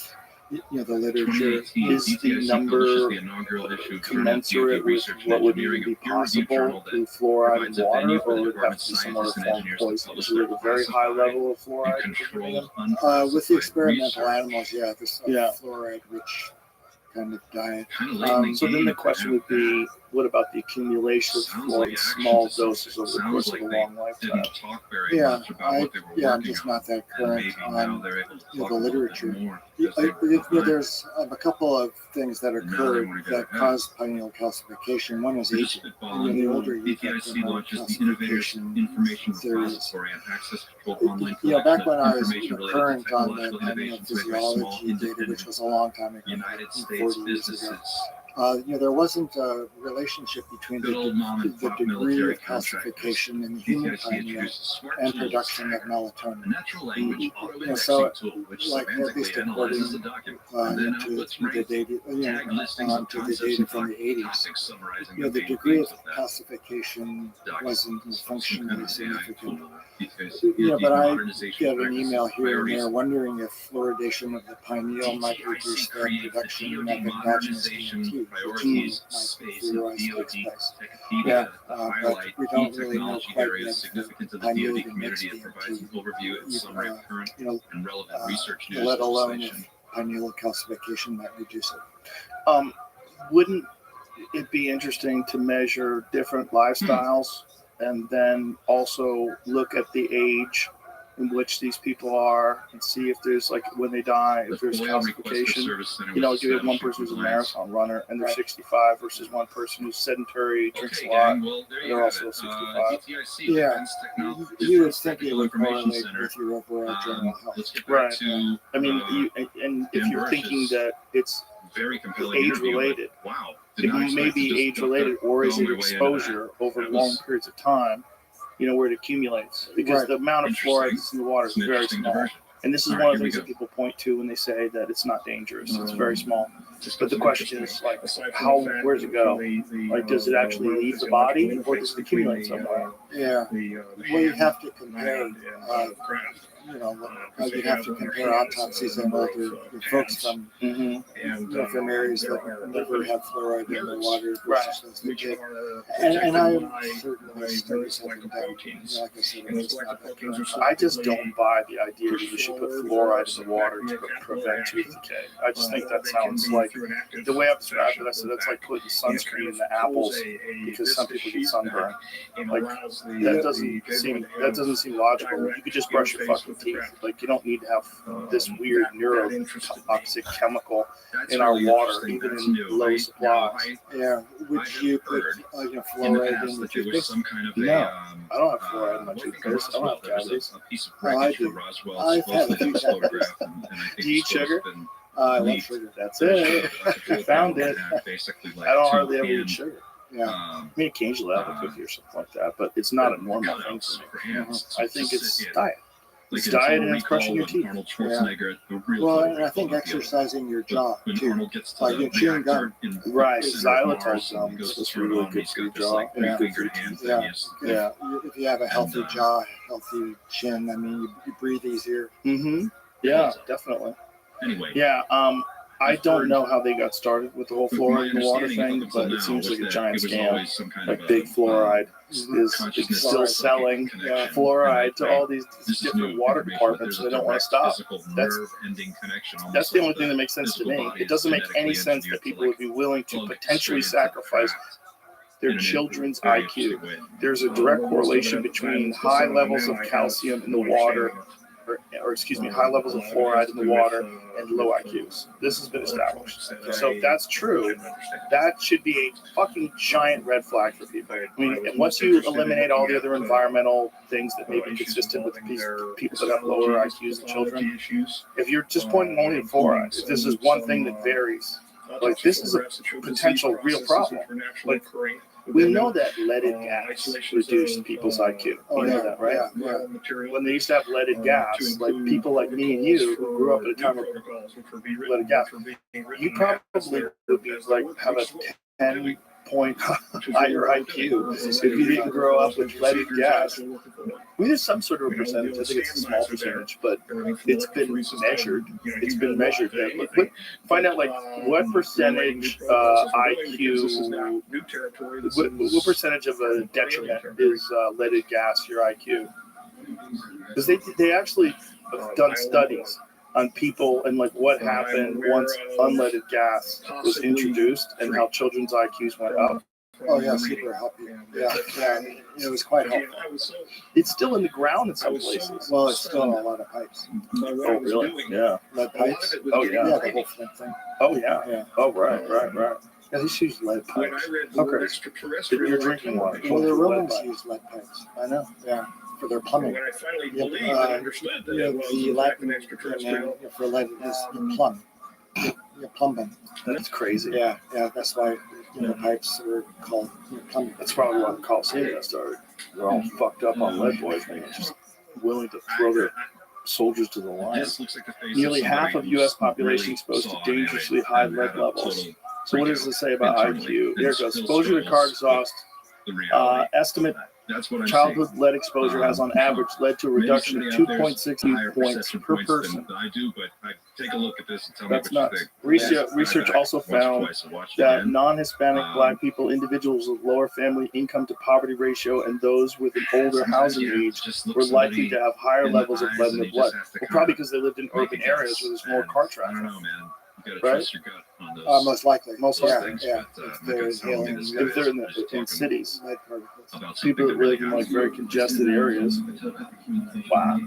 Speaker 1: the literature.
Speaker 6: 2018,
Speaker 2: Is the
Speaker 6: DTIC
Speaker 2: number
Speaker 6: publishes the inaugural issue of Journal of
Speaker 2: commensurate
Speaker 6: DoD
Speaker 2: with
Speaker 6: Research and
Speaker 2: what would
Speaker 6: Engineering,
Speaker 2: even be
Speaker 6: a peer-reviewed journal
Speaker 2: possible through
Speaker 6: that
Speaker 2: fluoride
Speaker 6: provides
Speaker 2: in
Speaker 6: a
Speaker 2: water,
Speaker 6: venue for
Speaker 2: or
Speaker 6: the
Speaker 2: would it have
Speaker 6: department's
Speaker 2: to be some other
Speaker 6: scientists and
Speaker 2: form of
Speaker 6: engineers to
Speaker 2: poison?
Speaker 6: publish
Speaker 2: Is it
Speaker 6: their
Speaker 2: a very high
Speaker 6: classified
Speaker 2: level of
Speaker 6: and
Speaker 2: fluoride?
Speaker 6: controlled
Speaker 1: With the
Speaker 6: unclassified
Speaker 1: experimental
Speaker 6: research.
Speaker 1: animals, yeah, this
Speaker 2: Yeah.
Speaker 1: fluoride-rich kind of diet.
Speaker 6: Kind of late in the
Speaker 2: So then
Speaker 6: game
Speaker 2: the
Speaker 6: to
Speaker 2: question
Speaker 6: have
Speaker 2: would be,
Speaker 6: that.
Speaker 2: what about the accumulation of
Speaker 6: Sounds
Speaker 2: fluoride
Speaker 6: like
Speaker 2: in
Speaker 6: action
Speaker 2: small
Speaker 6: to something.
Speaker 2: doses over the
Speaker 6: Sounds
Speaker 2: course
Speaker 6: like
Speaker 2: of a
Speaker 6: they
Speaker 2: long lifetime?
Speaker 6: didn't talk very
Speaker 1: Yeah,
Speaker 6: much about what they were
Speaker 1: I'm
Speaker 6: working
Speaker 1: just
Speaker 6: on.
Speaker 1: not that
Speaker 6: And
Speaker 1: current
Speaker 6: maybe now
Speaker 1: on
Speaker 6: they're able to
Speaker 1: the
Speaker 6: talk a little
Speaker 1: literature.
Speaker 6: bit more. because they were behind.
Speaker 1: There's a couple of things that
Speaker 6: Now they
Speaker 1: occurred
Speaker 6: wanna go
Speaker 1: that
Speaker 6: ahead.
Speaker 1: cause pineal calcification. One is
Speaker 6: We're just
Speaker 1: aging.
Speaker 6: spitballing.
Speaker 1: The older you get, the
Speaker 6: DTIC
Speaker 1: more
Speaker 6: launches the Innovators
Speaker 1: calcification
Speaker 6: Information
Speaker 1: there is.
Speaker 6: Repository and access controlled online
Speaker 1: Back
Speaker 6: collection
Speaker 1: when
Speaker 6: of
Speaker 1: I was
Speaker 6: information related to
Speaker 1: current on the
Speaker 6: technological
Speaker 1: pineal
Speaker 6: innovations made by small,
Speaker 1: physiology data, which
Speaker 6: independent
Speaker 1: was a long time ago,
Speaker 6: United
Speaker 1: 40
Speaker 6: States
Speaker 1: years
Speaker 6: businesses.
Speaker 1: ago. There wasn't a relationship between
Speaker 6: Good old mom and
Speaker 1: the
Speaker 6: pop
Speaker 1: degree
Speaker 6: military
Speaker 1: of calcification in the human
Speaker 6: DTIC
Speaker 1: pineal
Speaker 6: introduces smart
Speaker 1: and
Speaker 6: tools,
Speaker 1: production of
Speaker 6: a
Speaker 1: melatonin.
Speaker 6: natural language auto indexing
Speaker 1: so,
Speaker 6: tool which
Speaker 1: like, at
Speaker 6: semantically
Speaker 1: least
Speaker 6: analyzes the
Speaker 1: according,
Speaker 6: document and then
Speaker 1: to
Speaker 6: outputs
Speaker 1: the
Speaker 6: ranked
Speaker 1: data,
Speaker 6: tag listings of
Speaker 1: to the
Speaker 6: concepts
Speaker 1: data
Speaker 6: and
Speaker 1: from the 80s.
Speaker 6: topics summarizing
Speaker 1: The
Speaker 6: the main
Speaker 1: degree
Speaker 6: themes
Speaker 1: of
Speaker 6: of that
Speaker 1: calcification
Speaker 6: document.
Speaker 1: wasn't
Speaker 6: So some
Speaker 1: functionally
Speaker 6: kind of AI
Speaker 1: significant.
Speaker 6: tool, because
Speaker 1: But I
Speaker 6: modernization
Speaker 1: get an
Speaker 6: practices
Speaker 1: email here and
Speaker 6: priorities.
Speaker 1: there wondering if fluoridation of the pineal might reduce
Speaker 6: DTIC
Speaker 1: the
Speaker 6: creates the
Speaker 1: production
Speaker 6: DoD
Speaker 1: of endogenous
Speaker 6: modernization
Speaker 1: DMT, which
Speaker 6: priorities
Speaker 1: might
Speaker 6: space of
Speaker 1: theorize
Speaker 6: DoD
Speaker 1: takes place.
Speaker 6: Wikipedia
Speaker 1: Yeah,
Speaker 6: to
Speaker 1: but
Speaker 6: highlight
Speaker 1: we
Speaker 6: key
Speaker 1: don't really know
Speaker 6: technology
Speaker 1: quite
Speaker 6: areas
Speaker 1: yet
Speaker 6: significant to the
Speaker 1: pineal
Speaker 6: DoD
Speaker 1: even
Speaker 6: community.
Speaker 1: makes
Speaker 6: It provides an
Speaker 1: DMT,
Speaker 6: overview and summary of current and relevant research news
Speaker 1: let alone
Speaker 6: legislation.
Speaker 1: if pineal calcification might reduce it.
Speaker 2: Wouldn't it be interesting to measure different lifestyles and then also look at the age in which these people are and see if there's, like, when they die,
Speaker 6: The
Speaker 2: if there's
Speaker 6: FOIA request for
Speaker 2: calcification?
Speaker 6: service center
Speaker 2: You know,
Speaker 6: was
Speaker 2: you have one
Speaker 6: established
Speaker 2: person who's a
Speaker 6: in compliance.
Speaker 2: marathon runner and they're
Speaker 1: Right.
Speaker 2: 65 versus one person who's sedentary, drinks
Speaker 6: Okay,
Speaker 2: a lot.
Speaker 6: gang, well, there you
Speaker 2: They're
Speaker 6: have
Speaker 2: also
Speaker 6: it.
Speaker 2: 65.
Speaker 6: DTIC,
Speaker 1: Yeah.
Speaker 6: Defense Technology,
Speaker 1: You would
Speaker 6: Defense
Speaker 1: think it
Speaker 6: Technical
Speaker 1: would
Speaker 6: Information
Speaker 1: correlate
Speaker 6: Center.
Speaker 1: with your overall general health.
Speaker 6: Let's get
Speaker 2: Right.
Speaker 6: back to
Speaker 2: I mean, and if
Speaker 6: Dan
Speaker 2: you're thinking
Speaker 6: Burch's
Speaker 2: that it's
Speaker 6: very compelling
Speaker 2: age
Speaker 6: interview, like,
Speaker 2: related,
Speaker 6: wow.
Speaker 2: it
Speaker 6: Did not
Speaker 2: may
Speaker 6: expect to
Speaker 2: be
Speaker 6: just
Speaker 2: age
Speaker 6: duck
Speaker 2: related,
Speaker 6: up,
Speaker 2: or
Speaker 6: go
Speaker 2: is
Speaker 6: my
Speaker 2: it
Speaker 6: way into that.
Speaker 2: exposure over
Speaker 6: That
Speaker 2: long
Speaker 6: was
Speaker 2: periods of time, where it accumulates? Because
Speaker 1: Right.
Speaker 2: the amount of
Speaker 6: Interesting.
Speaker 2: fluoride that's in the water is
Speaker 6: It's an
Speaker 2: very
Speaker 6: interesting
Speaker 2: small.
Speaker 6: diversion.
Speaker 2: And this is
Speaker 6: All
Speaker 2: one
Speaker 6: right,
Speaker 2: of the
Speaker 6: here we
Speaker 2: things that
Speaker 6: go.
Speaker 2: people point to when they say that it's not dangerous. It's very small.
Speaker 5: Just
Speaker 2: But the
Speaker 5: doesn't
Speaker 2: question
Speaker 5: interest
Speaker 2: is,
Speaker 5: me.
Speaker 2: like,
Speaker 5: Aside from
Speaker 2: how,
Speaker 5: the fact
Speaker 2: where's it
Speaker 5: that
Speaker 2: go?
Speaker 5: the,
Speaker 2: Like, does it actually leave the body, or does it accumulate somewhere?
Speaker 1: Yeah,
Speaker 5: The
Speaker 1: well, you
Speaker 5: hand,
Speaker 1: have to compare,
Speaker 5: mind, and craft.
Speaker 1: you'd have to compare autopsies on older folks from
Speaker 2: Mm-hmm.
Speaker 5: And
Speaker 1: from areas
Speaker 5: there
Speaker 1: that
Speaker 5: are
Speaker 1: never have fluoride in the water
Speaker 2: Right.
Speaker 1: versus those that
Speaker 5: which
Speaker 1: did.
Speaker 5: are
Speaker 1: And I
Speaker 5: protected by
Speaker 1: certainly
Speaker 5: very
Speaker 1: studies have
Speaker 5: selective
Speaker 1: been done.
Speaker 5: proteins.
Speaker 1: Like I said,
Speaker 5: And
Speaker 1: it's
Speaker 5: those
Speaker 1: not
Speaker 5: selective proteins are
Speaker 2: I just
Speaker 5: selectively
Speaker 2: don't buy the idea that you should put fluoride in the water to prevent tooth decay. I just think that sounds like, the way I've described it, I said that's like putting sunscreen in the apples because some people get sunburned. Like, that doesn't seem logical. You could just brush your fucking teeth. Like, you don't need to have this weird neurotoxic chemical
Speaker 6: That's
Speaker 2: in our
Speaker 6: really
Speaker 2: water,
Speaker 6: interesting.
Speaker 2: even
Speaker 6: That's
Speaker 2: in
Speaker 6: new.
Speaker 2: low
Speaker 6: Now,
Speaker 2: supplies.
Speaker 1: Yeah, would
Speaker 6: I
Speaker 1: you
Speaker 6: have
Speaker 1: put
Speaker 6: heard in the
Speaker 1: fluoride
Speaker 6: past
Speaker 1: in the
Speaker 6: that there was
Speaker 1: toothpaste?
Speaker 6: some kind of
Speaker 2: No,
Speaker 6: a
Speaker 2: I don't have fluoride in my
Speaker 6: I think
Speaker 2: toothpaste. I don't
Speaker 6: Roswell,
Speaker 2: have
Speaker 6: there was
Speaker 2: cavities.
Speaker 6: a piece of
Speaker 1: Oh, I
Speaker 6: wreckage
Speaker 1: do.
Speaker 6: for Roswell
Speaker 1: I've had
Speaker 6: supposedly
Speaker 1: a
Speaker 6: that was
Speaker 1: few
Speaker 6: photographed, and I think
Speaker 2: Do you eat
Speaker 6: it's supposed to
Speaker 2: sugar?
Speaker 6: have been
Speaker 1: I love
Speaker 6: leaked.
Speaker 1: sugar.
Speaker 2: That's
Speaker 6: So
Speaker 2: it.
Speaker 6: I
Speaker 2: Found it.
Speaker 6: Basically, like
Speaker 2: I don't
Speaker 6: two
Speaker 2: hardly ever
Speaker 6: thin,
Speaker 2: eat sugar.
Speaker 1: Yeah.
Speaker 2: I mean, occasionally I'll have a cookie or something like that, but it's not a normal thing
Speaker 6: cutouts
Speaker 2: for me.
Speaker 6: for hands. So
Speaker 2: I think
Speaker 6: just
Speaker 2: it's
Speaker 6: sit in.
Speaker 2: diet.
Speaker 6: Like
Speaker 2: It's
Speaker 6: in
Speaker 2: diet
Speaker 6: Total
Speaker 2: and it's brushing your
Speaker 6: Recall when
Speaker 2: teeth.
Speaker 6: Arnold Schwarzenegger, the real
Speaker 1: Well,
Speaker 6: Total
Speaker 1: and I think
Speaker 6: Recall, not the other.
Speaker 1: exercising your jaw
Speaker 6: When
Speaker 1: too.
Speaker 6: Arnold gets to
Speaker 1: Like
Speaker 6: the
Speaker 1: you're chewing
Speaker 6: reactor
Speaker 1: gum.
Speaker 6: in
Speaker 2: Right,
Speaker 6: the center of
Speaker 2: xylitol
Speaker 6: Mars, and
Speaker 2: gum
Speaker 6: he goes
Speaker 2: is
Speaker 6: to turn it
Speaker 2: really
Speaker 6: on,
Speaker 2: good
Speaker 6: he's
Speaker 2: for your
Speaker 6: got this
Speaker 2: jaw
Speaker 6: like
Speaker 2: and
Speaker 6: three
Speaker 2: good for
Speaker 6: fingered
Speaker 2: your
Speaker 6: hand
Speaker 2: teeth.
Speaker 6: thing.
Speaker 1: Yeah.
Speaker 6: Yes.
Speaker 2: Yeah.
Speaker 1: If you have a healthy
Speaker 6: And,
Speaker 1: jaw, healthy chin, I mean, you breathe easier.
Speaker 2: Mm-hmm. Yeah, definitely.
Speaker 6: Anyway,
Speaker 2: Yeah. I
Speaker 6: I've
Speaker 2: don't
Speaker 6: heard-
Speaker 2: know how they got started with the whole
Speaker 6: my
Speaker 2: fluoride in the water
Speaker 6: understanding
Speaker 2: thing,
Speaker 6: up until
Speaker 2: but it
Speaker 6: now
Speaker 2: seems
Speaker 6: was
Speaker 2: like a
Speaker 6: that
Speaker 2: giant
Speaker 6: it was
Speaker 2: scam.
Speaker 6: always some kind
Speaker 2: Like
Speaker 6: of
Speaker 2: big fluoride
Speaker 1: Mhm.
Speaker 2: is
Speaker 6: consciousness
Speaker 2: still
Speaker 1: fluoride
Speaker 2: selling
Speaker 6: connection.
Speaker 2: fluoride to
Speaker 6: And I
Speaker 2: all these
Speaker 6: This is
Speaker 2: different
Speaker 6: new
Speaker 2: water
Speaker 6: information,
Speaker 2: departments,
Speaker 6: that
Speaker 2: so they
Speaker 6: there's a
Speaker 2: don't want
Speaker 6: direct
Speaker 2: to stop.
Speaker 6: physical
Speaker 2: That's
Speaker 6: nerve-ending connection, almost
Speaker 2: That's the
Speaker 6: like
Speaker 2: only thing that makes sense to
Speaker 6: physical
Speaker 2: me.
Speaker 6: body
Speaker 2: It
Speaker 6: is
Speaker 2: doesn't make any
Speaker 6: genetically
Speaker 2: sense that
Speaker 6: engineered
Speaker 2: people
Speaker 6: to,
Speaker 2: would be willing to
Speaker 6: plug
Speaker 2: potentially
Speaker 6: straight into the
Speaker 2: sacrifice
Speaker 6: craft
Speaker 2: their
Speaker 6: in an
Speaker 2: children's
Speaker 6: very
Speaker 2: IQ.
Speaker 6: interesting way.
Speaker 2: There's a direct correlation between high levels of calcium in the water, or excuse me, high levels of fluoride in the water and low IQs. This has been established. So if that's true, that should be a fucking giant red flag for people. I mean, and once you eliminate all the other environmental things that may be consistent with these people that have lower IQs than children, if you're just pointing only at fluoride, if this is one thing that varies, like, this is a potential real problem. Like, we know that leaded gas reduced people's IQ.
Speaker 1: Oh,
Speaker 2: You know
Speaker 1: yeah,
Speaker 2: that, right?
Speaker 1: yeah.
Speaker 2: When they used to have leaded gas, like people like me and you who grew up at a time of leaded gas, you probably would be like have a 10-point higher IQ if you didn't grow up with leaded gas. We have some sort of a percentage. I think it's a small percentage, but it's been measured. It's been measured that find out like what percentage IQ, what percentage of a detriment is leaded gas to your IQ? Because they actually have done studies on people and like what happened once unleaded gas was introduced and how children's IQs went up.
Speaker 1: Oh yeah, super healthy. Yeah, yeah. It was quite helpful.
Speaker 2: It's still in the ground in some places.
Speaker 1: Well, it's still in a lot of pipes.
Speaker 2: Oh, really? Yeah.
Speaker 1: Lead pipes.
Speaker 2: Oh, yeah.
Speaker 1: Yeah, the whole flint thing.
Speaker 2: Oh, yeah.
Speaker 1: Yeah.
Speaker 2: Oh, right.
Speaker 1: Yeah, they used use lead
Speaker 5: When
Speaker 1: pipes.
Speaker 5: I read
Speaker 2: Okay.
Speaker 5: the extraterrestrial
Speaker 2: You're drinking water.
Speaker 1: Well, the
Speaker 2: Lead
Speaker 1: Romans
Speaker 2: pipes.
Speaker 1: used lead pipes.
Speaker 2: I know.
Speaker 1: Yeah, for their plumbing.
Speaker 5: When I finally
Speaker 1: Yeah,
Speaker 5: believed and understood that it was
Speaker 1: the
Speaker 5: in fact
Speaker 1: Latin
Speaker 5: an extraterrestrial.
Speaker 1: for lead is plum. plumbing.
Speaker 2: That's crazy.
Speaker 1: Yeah, that's why pipes were called plumbing.
Speaker 2: That's probably why the Coliseum got started. They're all fucked up on lead boys, man. Just willing to throw their soldiers to the line.
Speaker 6: This looks like the face
Speaker 2: Nearly
Speaker 6: of
Speaker 2: half of
Speaker 6: somebody
Speaker 2: U.S.
Speaker 6: who's
Speaker 2: population
Speaker 6: really
Speaker 2: exposed to
Speaker 6: saw
Speaker 2: dangerously
Speaker 6: it
Speaker 2: high
Speaker 6: and
Speaker 2: lead
Speaker 6: had a
Speaker 2: levels.
Speaker 6: total
Speaker 2: So what does it say about
Speaker 6: internally
Speaker 2: IQ?
Speaker 6: and
Speaker 2: There it
Speaker 6: still
Speaker 2: goes. Exposure to car
Speaker 6: struggles
Speaker 2: exhaust.
Speaker 6: with the reality.
Speaker 2: Estimate
Speaker 6: That's what I'm
Speaker 2: childhood
Speaker 6: seeing.
Speaker 2: lead exposure has on average led to a
Speaker 6: Maybe
Speaker 2: reduction of
Speaker 6: somebody out there's
Speaker 2: 2.6
Speaker 6: higher
Speaker 2: points
Speaker 6: perception
Speaker 2: per
Speaker 6: points
Speaker 2: person.
Speaker 6: than I do, but take a look at this and tell
Speaker 2: That's
Speaker 6: me what
Speaker 2: nuts.
Speaker 6: you think.
Speaker 2: Research
Speaker 6: Back,
Speaker 2: also
Speaker 6: watch
Speaker 2: found
Speaker 6: twice, and watch
Speaker 2: that
Speaker 6: again.
Speaker 2: non-Hispanic Black people, individuals with lower family income to poverty ratio, and those with an older
Speaker 6: Sometimes
Speaker 2: housing
Speaker 6: you
Speaker 2: age
Speaker 6: just look
Speaker 2: were likely
Speaker 6: somebody
Speaker 2: to have higher
Speaker 6: in the
Speaker 2: levels of
Speaker 6: eyes
Speaker 2: lead in
Speaker 6: and
Speaker 2: their
Speaker 6: you
Speaker 2: blood.
Speaker 6: just have to
Speaker 2: Well, probably
Speaker 6: kinda
Speaker 2: because they lived in
Speaker 6: make a
Speaker 2: urban areas
Speaker 6: guess.
Speaker 2: where there's more
Speaker 6: And
Speaker 2: car
Speaker 6: I
Speaker 2: traffic.
Speaker 6: don't know, man. You gotta
Speaker 2: Right?
Speaker 6: trust your gut on those.
Speaker 1: Most likely.
Speaker 2: Most
Speaker 6: those
Speaker 2: likely.
Speaker 6: things,
Speaker 1: Yeah.
Speaker 6: but
Speaker 1: If
Speaker 6: my
Speaker 1: they're
Speaker 6: gut's telling me
Speaker 1: inhaling-
Speaker 6: this
Speaker 2: If
Speaker 6: guy
Speaker 2: they're in,
Speaker 6: is just
Speaker 2: in
Speaker 6: talking
Speaker 2: cities,
Speaker 1: Lead particles.
Speaker 6: about
Speaker 2: people
Speaker 6: something
Speaker 2: that live in
Speaker 6: really
Speaker 2: like very congested areas. Wow.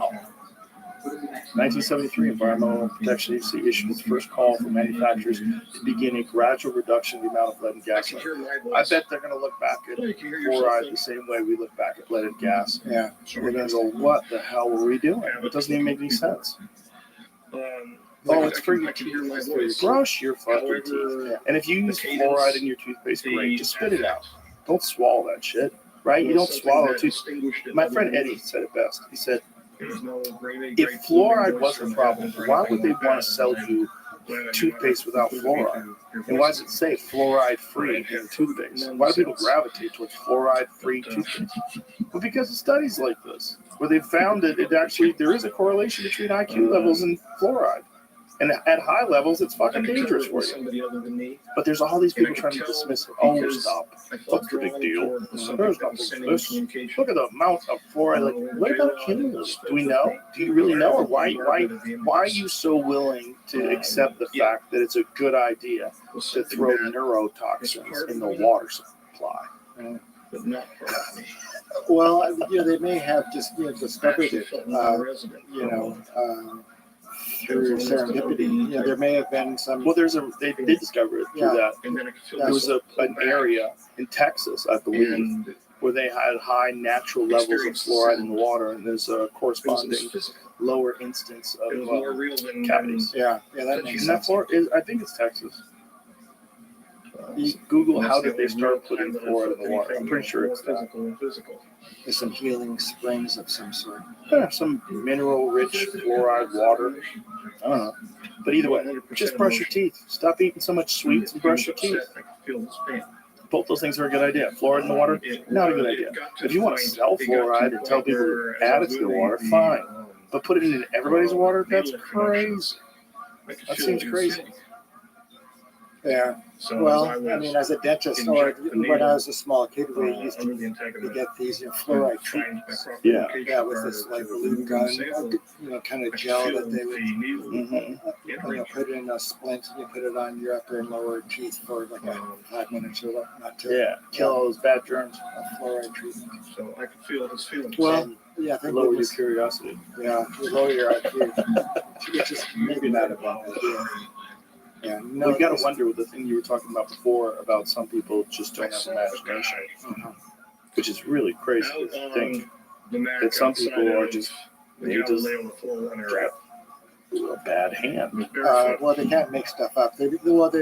Speaker 2: 1973, Environmental Protection Agency issued its first call for manufacturers to begin a gradual reduction in the amount of lead and
Speaker 5: I
Speaker 2: gas.
Speaker 5: can hear my
Speaker 2: I
Speaker 5: voice.
Speaker 2: bet they're going to look back at
Speaker 5: You can hear yourself
Speaker 2: fluoride
Speaker 5: think.
Speaker 2: the same way we look back at lead and gas.
Speaker 1: Yeah.
Speaker 2: We're going to go, what the hell were we doing? It doesn't even make any sense. Oh, it's for your
Speaker 5: I can hear
Speaker 2: teeth.
Speaker 5: my
Speaker 2: It's for your
Speaker 5: voice.
Speaker 2: brush your fucking teeth.
Speaker 5: However,
Speaker 2: And if you use
Speaker 5: the cadence,
Speaker 2: fluoride in your toothpaste, great. Just spit it out. Don't swallow that shit, right? You
Speaker 5: was
Speaker 2: don't
Speaker 5: something
Speaker 2: swallow
Speaker 5: that
Speaker 2: tooth.
Speaker 5: distinguished it
Speaker 2: My
Speaker 5: other
Speaker 2: friend
Speaker 5: than
Speaker 2: Eddie said it best. He said,
Speaker 5: there was no grade A,
Speaker 2: if
Speaker 5: grade
Speaker 2: fluoride
Speaker 5: voice
Speaker 2: was
Speaker 5: or
Speaker 2: the problem,
Speaker 5: cabinet or
Speaker 2: why
Speaker 5: anything
Speaker 2: would they
Speaker 5: like
Speaker 2: want
Speaker 5: that.
Speaker 2: to sell you toothpaste without fluoride? And why does it say fluoride-free in toothpaste? Why do people gravitate towards fluoride-free toothpaste? Well, because of studies like this, where they found that there is a correlation between IQ levels and fluoride. And at high levels, it's fucking dangerous for you.
Speaker 5: Somebody other than me.
Speaker 2: But there's all these
Speaker 5: And I
Speaker 2: people
Speaker 5: could
Speaker 2: trying to
Speaker 5: tell
Speaker 2: dismiss it. Oh,
Speaker 5: because
Speaker 2: stop.
Speaker 5: I felt
Speaker 2: What's the big
Speaker 5: drawn
Speaker 2: deal?
Speaker 5: toward the subject
Speaker 2: There's
Speaker 5: that
Speaker 2: nothing
Speaker 5: was
Speaker 2: to
Speaker 5: sending
Speaker 2: this.
Speaker 5: communication.
Speaker 2: Look at the amount of fluoride. Like, what about cumulative? Do we know? Do you really know? Or why are you so willing to accept the fact that it's a good idea to throw neurotoxins in the water supply?
Speaker 5: But not part of me.
Speaker 1: Well, they may have just discovered
Speaker 5: Actually
Speaker 1: it.
Speaker 5: felt more resident.
Speaker 1: Through serendipity. There may have been some.
Speaker 2: Well, they did discover it through
Speaker 1: Yeah.
Speaker 2: that.
Speaker 5: And then I could feel
Speaker 2: There was
Speaker 5: myself
Speaker 2: an
Speaker 5: pull back.
Speaker 2: area in Texas, I believe,
Speaker 5: And
Speaker 2: where they had high natural levels of fluoride in the water, and there's a
Speaker 5: it was
Speaker 2: corresponding
Speaker 5: physical.
Speaker 2: lower instance
Speaker 5: It was
Speaker 2: of
Speaker 5: more real than
Speaker 2: cavities.
Speaker 1: Yeah, that
Speaker 5: Isn't
Speaker 1: makes
Speaker 2: Isn't that
Speaker 1: sense.
Speaker 2: Florida? I think it's Texas. You Google how did they start putting fluoride in the water. I'm pretty sure it's that.
Speaker 5: physical and physical.
Speaker 1: There's some healing springs of some sort.
Speaker 2: Yeah, some mineral-rich fluoride water. I don't know. But either way, just brush your teeth. Stop eating so much sweets and brush your teeth.
Speaker 5: I could feel this pain.
Speaker 2: Both those things are a good idea. Fluoride in the water, not a good idea. If you want to sell fluoride and tell people to add it to their water, fine. But put it in everybody's water? That's crazy. That seems crazy.
Speaker 1: Yeah.
Speaker 5: So
Speaker 1: Well,
Speaker 5: as
Speaker 1: I mean, as a dentist, or when I was a small kid, we used
Speaker 5: under the
Speaker 1: to
Speaker 5: integument,
Speaker 1: get these fluoride treatments.
Speaker 2: Yeah.
Speaker 1: Yeah, with this like balloon gun, kind of gel that they would put in a splint, and you put it on your upper and lower teeth for like 5 minutes or what, not to
Speaker 2: Yeah, kill all those bad germs.
Speaker 1: a fluoride treatment.
Speaker 5: So I could feel his feelings.
Speaker 1: Well, yeah, I think
Speaker 2: Lower
Speaker 1: it
Speaker 2: your
Speaker 1: was,
Speaker 2: curiosity.
Speaker 1: yeah, you lower your IQ, which is maybe not a bad idea. Yeah, no,
Speaker 2: We got to wonder with the thing you were talking about before about some people just don't have imagination, which is really crazy to think that some people are just maybe just a bad hand.
Speaker 1: well, they can't make stuff up. They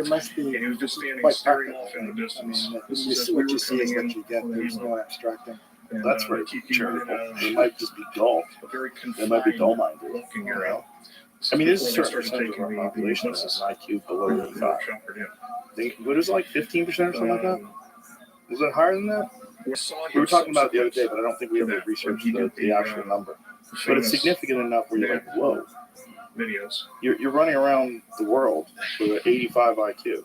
Speaker 1: must be.
Speaker 5: He was just standing
Speaker 1: Quite
Speaker 5: staring
Speaker 1: practical.
Speaker 5: off in the
Speaker 1: I
Speaker 5: distance.
Speaker 1: mean,
Speaker 5: This
Speaker 1: you
Speaker 5: is
Speaker 1: see
Speaker 5: as we
Speaker 1: what you
Speaker 5: were
Speaker 1: see is
Speaker 5: coming
Speaker 1: what
Speaker 5: in
Speaker 1: you get.
Speaker 5: on the
Speaker 1: There's
Speaker 5: evening.
Speaker 1: no abstracting.
Speaker 5: And,
Speaker 2: That's very
Speaker 5: keeping
Speaker 2: charitable.
Speaker 5: in
Speaker 2: They might just be dull.
Speaker 5: a very
Speaker 2: They might be
Speaker 5: confined
Speaker 2: dull-minded.
Speaker 5: walking
Speaker 2: You
Speaker 5: area.
Speaker 2: know? I mean, there's a
Speaker 5: Before they
Speaker 2: certain
Speaker 5: started
Speaker 2: percentage of our
Speaker 5: taking the
Speaker 2: population that has
Speaker 5: buses,
Speaker 2: an IQ below
Speaker 5: we were
Speaker 2: 85.
Speaker 5: choppered in.
Speaker 2: What is it, like 15% or something like that? Was it higher than that?
Speaker 5: We saw
Speaker 2: We were
Speaker 5: him
Speaker 2: talking about it the other day,
Speaker 5: subsequent
Speaker 2: but I don't think we ever
Speaker 5: to that,
Speaker 2: researched
Speaker 5: when he did
Speaker 2: the actual number. But it's
Speaker 5: famous
Speaker 2: significant enough where you're like, whoa,
Speaker 5: videos.
Speaker 2: you're running around the world with an 85 IQ.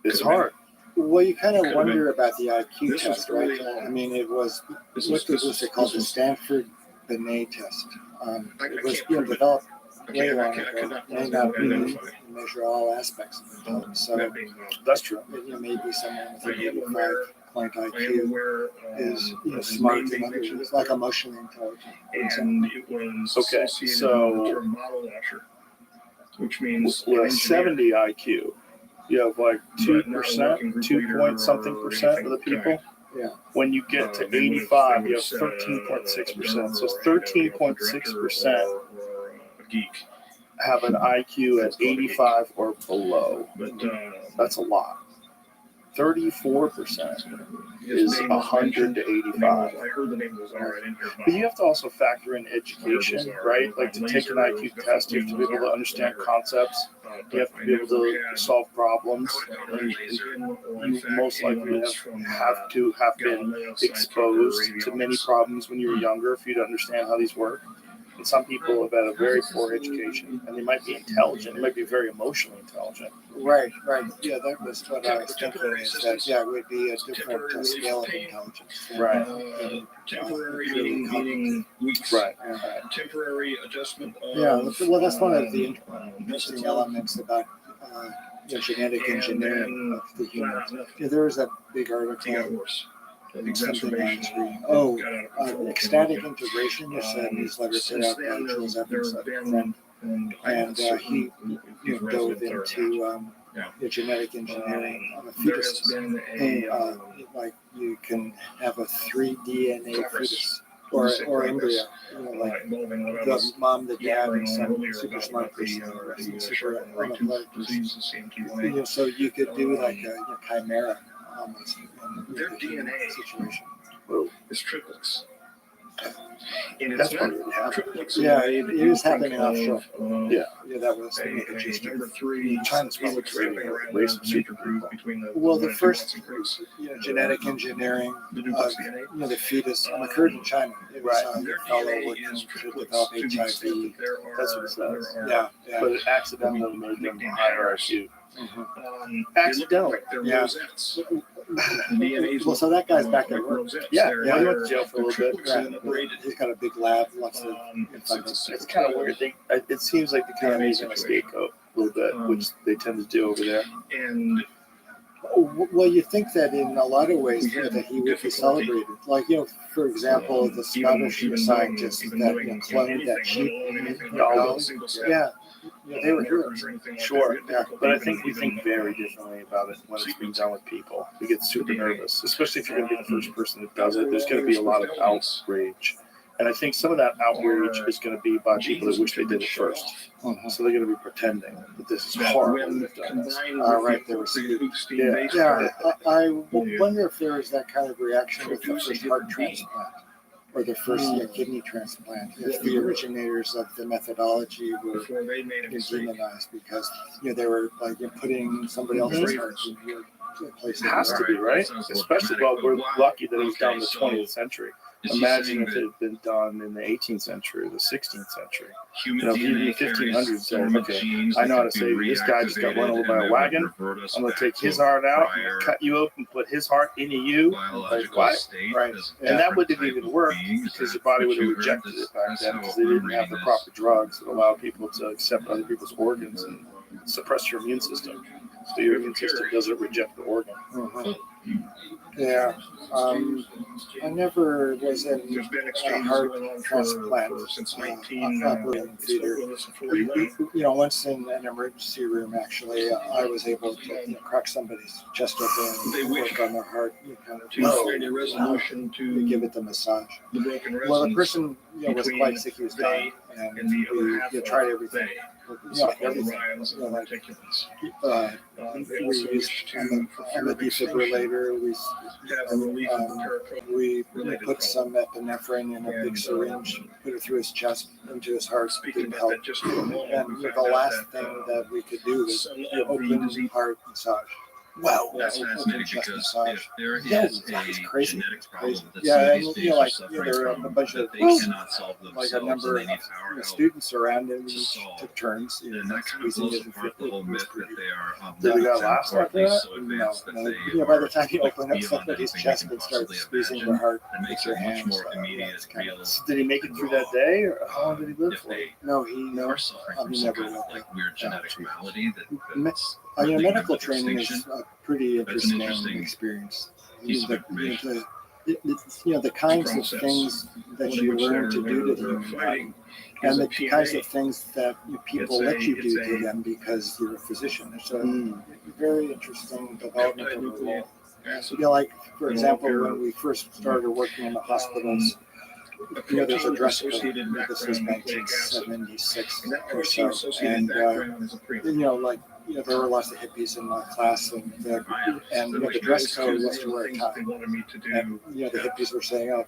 Speaker 2: It's hard.
Speaker 1: Well, you kind of
Speaker 5: Could've
Speaker 1: wonder about the IQ
Speaker 5: This was
Speaker 1: test, right?
Speaker 5: early on.
Speaker 1: I mean, it was
Speaker 5: This
Speaker 1: what was it called? The
Speaker 5: was-
Speaker 1: Stanford Binet test.
Speaker 5: I
Speaker 1: It was
Speaker 5: can't prove it.
Speaker 1: developed
Speaker 5: I
Speaker 1: way
Speaker 5: can't- I
Speaker 1: long
Speaker 5: can't- I
Speaker 1: ago.
Speaker 5: could not
Speaker 1: May not be
Speaker 5: identify.
Speaker 1: measure all aspects of intelligence. So
Speaker 5: That being,
Speaker 2: That's true.
Speaker 1: maybe someone with
Speaker 5: I
Speaker 1: an
Speaker 5: am
Speaker 1: 85
Speaker 5: aware.
Speaker 1: point
Speaker 5: I am
Speaker 1: IQ
Speaker 5: aware.
Speaker 1: is
Speaker 5: of his
Speaker 1: smart
Speaker 5: name being
Speaker 1: and
Speaker 5: mentioned
Speaker 1: it's
Speaker 5: up
Speaker 1: like
Speaker 5: there.
Speaker 1: emotionally intelligent. for example.
Speaker 5: And it was
Speaker 2: Okay,
Speaker 5: associated
Speaker 2: so-
Speaker 5: with the term model washer, which means
Speaker 2: With
Speaker 5: an
Speaker 2: a
Speaker 5: engineer,
Speaker 2: 70 IQ, you have like
Speaker 5: but not a
Speaker 2: 2%,
Speaker 5: working group
Speaker 2: 2
Speaker 5: leader
Speaker 2: point something
Speaker 5: or
Speaker 2: percent of
Speaker 5: anything
Speaker 2: the
Speaker 5: like that.
Speaker 2: people.
Speaker 1: Yeah.
Speaker 2: When you get to
Speaker 5: They would've-
Speaker 2: 85,
Speaker 5: they
Speaker 2: you have
Speaker 5: would've said,
Speaker 2: 13.6%. So it's
Speaker 5: a
Speaker 2: 13.6%.
Speaker 5: or a geek.
Speaker 2: have an IQ at 85 or below.
Speaker 5: But
Speaker 2: That's a lot. 34% is 100 to 85.
Speaker 5: I heard the name was all right in here.
Speaker 2: But you have to also factor in education, right? Like to take an IQ test, you have to be able to understand concepts. You have to be able to solve problems. And you most likely have to have been exposed to many problems when you were younger for you to understand how these work. And some people have had a very poor education, and they might be intelligent. They might be very emotionally intelligent.
Speaker 1: Right. Yeah, that was what I was thinking. Is that it would be a different scale of intelligence.
Speaker 2: Right.
Speaker 5: Temporary meaning weeks.
Speaker 2: Right.
Speaker 5: Temporary adjustment.
Speaker 1: Yeah. Well, that's one of the interesting elements about genetic engineering of the humans. Yeah, there was a big article. Something I was reading. Ecstatic Integration is a newsletter put out by Charles Evans, a friend, and he dove into genetic engineering on a fetus. And like you can have a 3 DNA fetus or embryo, like the mom, the dad, and some super smart person, and super unathletic person. So you could do like a chimera. Almost
Speaker 5: their DNA
Speaker 1: situation
Speaker 5: is triplets. And
Speaker 2: That's
Speaker 5: it's
Speaker 2: funny.
Speaker 5: not triplets.
Speaker 1: Yeah, it is happening offshore.
Speaker 2: Yeah,
Speaker 1: that was the gist.
Speaker 5: Number 3,
Speaker 2: China's probably
Speaker 5: wrapping around
Speaker 2: race
Speaker 5: the major group between the
Speaker 1: The
Speaker 5: two
Speaker 1: first
Speaker 5: groups.
Speaker 1: genetic engineering
Speaker 5: The
Speaker 1: of
Speaker 5: duplex DNA.
Speaker 1: the fetus occurred in China. It was
Speaker 5: Their
Speaker 1: a fellow
Speaker 5: DNA
Speaker 1: working
Speaker 5: is
Speaker 1: to
Speaker 5: triplets
Speaker 1: develop
Speaker 5: to the extent
Speaker 1: HIV.
Speaker 5: that there are.
Speaker 2: That's what it says.
Speaker 5: there are,
Speaker 1: Yeah.
Speaker 2: but it accidentally made them higher IQ.
Speaker 1: Mhm.
Speaker 5: they
Speaker 2: Accidental.
Speaker 5: look like they're
Speaker 1: Yeah.
Speaker 5: rosettes. The DNA's
Speaker 1: Well, so that guy's back at
Speaker 5: like
Speaker 1: work.
Speaker 5: rosettes.
Speaker 2: Yeah,
Speaker 5: They're-
Speaker 2: he went to
Speaker 5: they're-
Speaker 2: jail for a
Speaker 5: they're
Speaker 2: little bit.
Speaker 5: triplets and braided.
Speaker 1: He's got a big lab, lots of
Speaker 2: It's kind of weird. It seems like they're kind of using a scapegoat a little bit, which they tend to do over there.
Speaker 5: And
Speaker 1: Well, you think that in a lot of ways that he would be celebrated. Like, for example, the Scottish scientists that cloned that sheep. Yeah, they were heroes.
Speaker 2: Sure, but I think we think very differently about it when it's being done with people. We get super nervous, especially if you're going to be the first person that does it. There's going to be a lot of outrage. And I think some of that outrage is going to be by people that wish they did it first. So they're going to be pretending that this is horrible.
Speaker 5: When
Speaker 2: They've done this.
Speaker 1: Right, there was I wonder if there is that kind of reaction with the first heart transplant or the first kidney transplant. If the originators of the methodology were
Speaker 5: before they made a mistake.
Speaker 1: demonized because they were like putting somebody else's heart in your place.
Speaker 2: It has to be, right? Especially, well, we're lucky that it was done in the 20th century. Imagine if it had been done in the 18th century or the 16th century.
Speaker 6: Human
Speaker 2: Even the
Speaker 6: DNA carries
Speaker 2: 1500s said,
Speaker 6: dormant
Speaker 2: okay,
Speaker 6: genes
Speaker 2: I know how to
Speaker 6: that
Speaker 2: say
Speaker 6: can be
Speaker 2: this guy just got run
Speaker 6: reactivated
Speaker 2: over by
Speaker 6: and
Speaker 2: a
Speaker 6: they
Speaker 2: wagon.
Speaker 6: would revert us
Speaker 2: I'm going to
Speaker 6: back
Speaker 2: take his
Speaker 6: to
Speaker 2: heart out,
Speaker 6: prior
Speaker 2: cut you open, put his heart into you.
Speaker 6: biological
Speaker 2: what?
Speaker 6: state
Speaker 1: Right.
Speaker 6: as a
Speaker 2: And that
Speaker 6: different
Speaker 2: wouldn't
Speaker 6: type
Speaker 2: even
Speaker 6: of
Speaker 2: work
Speaker 6: beings
Speaker 2: because
Speaker 6: that
Speaker 2: your body would have
Speaker 6: what you heard.
Speaker 2: rejected it back
Speaker 6: That's
Speaker 2: then
Speaker 6: how
Speaker 2: because they
Speaker 6: I'm
Speaker 2: didn't have
Speaker 6: reading
Speaker 2: the
Speaker 6: this.
Speaker 2: proper drugs that allow people to accept other people's organs and suppress your immune system. So your immune system doesn't reject the organ.
Speaker 1: Yeah. I never was in
Speaker 5: There's been
Speaker 1: a
Speaker 5: exchanges
Speaker 1: heart
Speaker 5: going on
Speaker 1: transplant
Speaker 5: since
Speaker 1: operating theater.
Speaker 5: 1941.
Speaker 1: Once in an emergency room, actually, I was able to crack somebody's chest open
Speaker 5: They
Speaker 1: and
Speaker 5: wish
Speaker 1: work on their heart, kind of
Speaker 5: To find a resolution
Speaker 1: to give
Speaker 5: to
Speaker 1: it the massage.
Speaker 5: the broken
Speaker 1: Well, the
Speaker 5: resonance
Speaker 1: person was
Speaker 5: between
Speaker 1: quite sick; he was dying,
Speaker 5: and
Speaker 1: and
Speaker 5: the other half
Speaker 1: we
Speaker 5: of
Speaker 1: tried everything.
Speaker 5: they.
Speaker 1: Everything.
Speaker 5: Rhymes and
Speaker 1: Like,
Speaker 5: articulates.
Speaker 1: we
Speaker 5: They also
Speaker 1: used
Speaker 5: wish
Speaker 1: on
Speaker 5: to, for
Speaker 1: the
Speaker 5: fear of extinction,
Speaker 1: defibrillator. We
Speaker 5: have a relief of the paracode.
Speaker 1: we
Speaker 5: Related
Speaker 1: put
Speaker 5: problem.
Speaker 1: some epinephrine in a big
Speaker 5: And,
Speaker 1: syringe, put it through his chest, into his heart.
Speaker 5: Speaking
Speaker 1: Didn't
Speaker 5: about
Speaker 1: help.
Speaker 5: that just for a moment,
Speaker 1: And
Speaker 5: we
Speaker 1: the
Speaker 5: found out
Speaker 1: last
Speaker 5: that,
Speaker 1: thing that we could do was
Speaker 5: some of the
Speaker 1: open
Speaker 5: disease
Speaker 1: heart massage.
Speaker 2: Wow.
Speaker 6: That's
Speaker 1: open
Speaker 6: fascinating
Speaker 1: chest
Speaker 6: because
Speaker 1: massage.
Speaker 6: if there is
Speaker 1: Yeah,
Speaker 6: a
Speaker 1: it's crazy.
Speaker 6: genetic problem that
Speaker 1: Yeah,
Speaker 6: some of
Speaker 1: and,
Speaker 6: these
Speaker 1: you know,
Speaker 6: babies
Speaker 1: like,
Speaker 6: are suffering
Speaker 1: there are a
Speaker 6: from,
Speaker 1: bunch
Speaker 6: that
Speaker 1: of-
Speaker 6: they cannot solve
Speaker 1: Like
Speaker 6: themselves
Speaker 1: a number
Speaker 6: and they
Speaker 1: of
Speaker 6: need our help,
Speaker 1: students around him,
Speaker 6: to
Speaker 1: each
Speaker 6: solve.
Speaker 1: took turns.
Speaker 6: then that kind of
Speaker 1: squeezing
Speaker 6: blows
Speaker 1: it and
Speaker 6: apart the
Speaker 1: fit-
Speaker 6: whole
Speaker 1: it was
Speaker 6: myth that
Speaker 1: pretty-
Speaker 6: they are
Speaker 2: Did it
Speaker 6: not
Speaker 2: last
Speaker 6: or at
Speaker 2: after
Speaker 6: least
Speaker 2: that?
Speaker 6: so advanced that they
Speaker 1: By the
Speaker 6: are
Speaker 1: time you open up
Speaker 6: beyond
Speaker 1: somebody's
Speaker 6: anything we
Speaker 1: chest
Speaker 6: can
Speaker 1: and start
Speaker 6: possibly
Speaker 1: squeezing
Speaker 6: imagine.
Speaker 1: their heart,
Speaker 6: It makes
Speaker 1: with
Speaker 6: it
Speaker 1: your
Speaker 6: much
Speaker 1: hands,
Speaker 6: more
Speaker 1: that's
Speaker 6: immediate,
Speaker 1: kind
Speaker 6: real.
Speaker 1: of-
Speaker 2: Did he make it through that day, or how long did he live
Speaker 6: If
Speaker 2: for?
Speaker 6: they
Speaker 1: No, he
Speaker 6: are
Speaker 1: never.
Speaker 6: suffering
Speaker 1: I'll
Speaker 6: from some
Speaker 1: never
Speaker 6: kind of
Speaker 1: will.
Speaker 6: like weird genetic malady
Speaker 1: Me-
Speaker 6: that's
Speaker 1: Medical
Speaker 6: mental
Speaker 1: training is
Speaker 6: extinction.
Speaker 1: a pretty
Speaker 6: That's an
Speaker 1: interesting
Speaker 6: interesting
Speaker 1: experience.
Speaker 6: piece of
Speaker 1: The-
Speaker 6: information.
Speaker 1: the kinds of
Speaker 5: Process.
Speaker 1: things that
Speaker 5: One
Speaker 1: you
Speaker 5: which
Speaker 1: learn to
Speaker 5: they're-
Speaker 1: do to
Speaker 5: they're
Speaker 1: the human body,
Speaker 5: fighting
Speaker 1: and
Speaker 5: is
Speaker 1: the
Speaker 5: a PMA.
Speaker 1: kinds of things that people
Speaker 5: It's
Speaker 1: let
Speaker 5: a-
Speaker 1: you do
Speaker 5: it's
Speaker 1: to
Speaker 5: a-
Speaker 1: them because you're a physician. It's a
Speaker 2: Mm.
Speaker 1: very interesting development
Speaker 5: Peptide
Speaker 1: of the
Speaker 5: nucleic
Speaker 1: role.
Speaker 5: acid.
Speaker 1: Like, for
Speaker 5: You know,
Speaker 1: example,
Speaker 5: if you're-
Speaker 1: when we first started working in the hospitals, there's a dress code.
Speaker 5: associated
Speaker 1: This is
Speaker 5: background nucleic acid.
Speaker 1: 1976
Speaker 5: And that
Speaker 1: or
Speaker 5: protein
Speaker 1: so.
Speaker 5: associated
Speaker 1: And,
Speaker 5: background is a premium.
Speaker 1: there were lots of hippies in my class, and the dress code was to wear a
Speaker 5: Things
Speaker 1: tie.
Speaker 5: they wanted me to do,
Speaker 1: And, the hippies were saying, oh,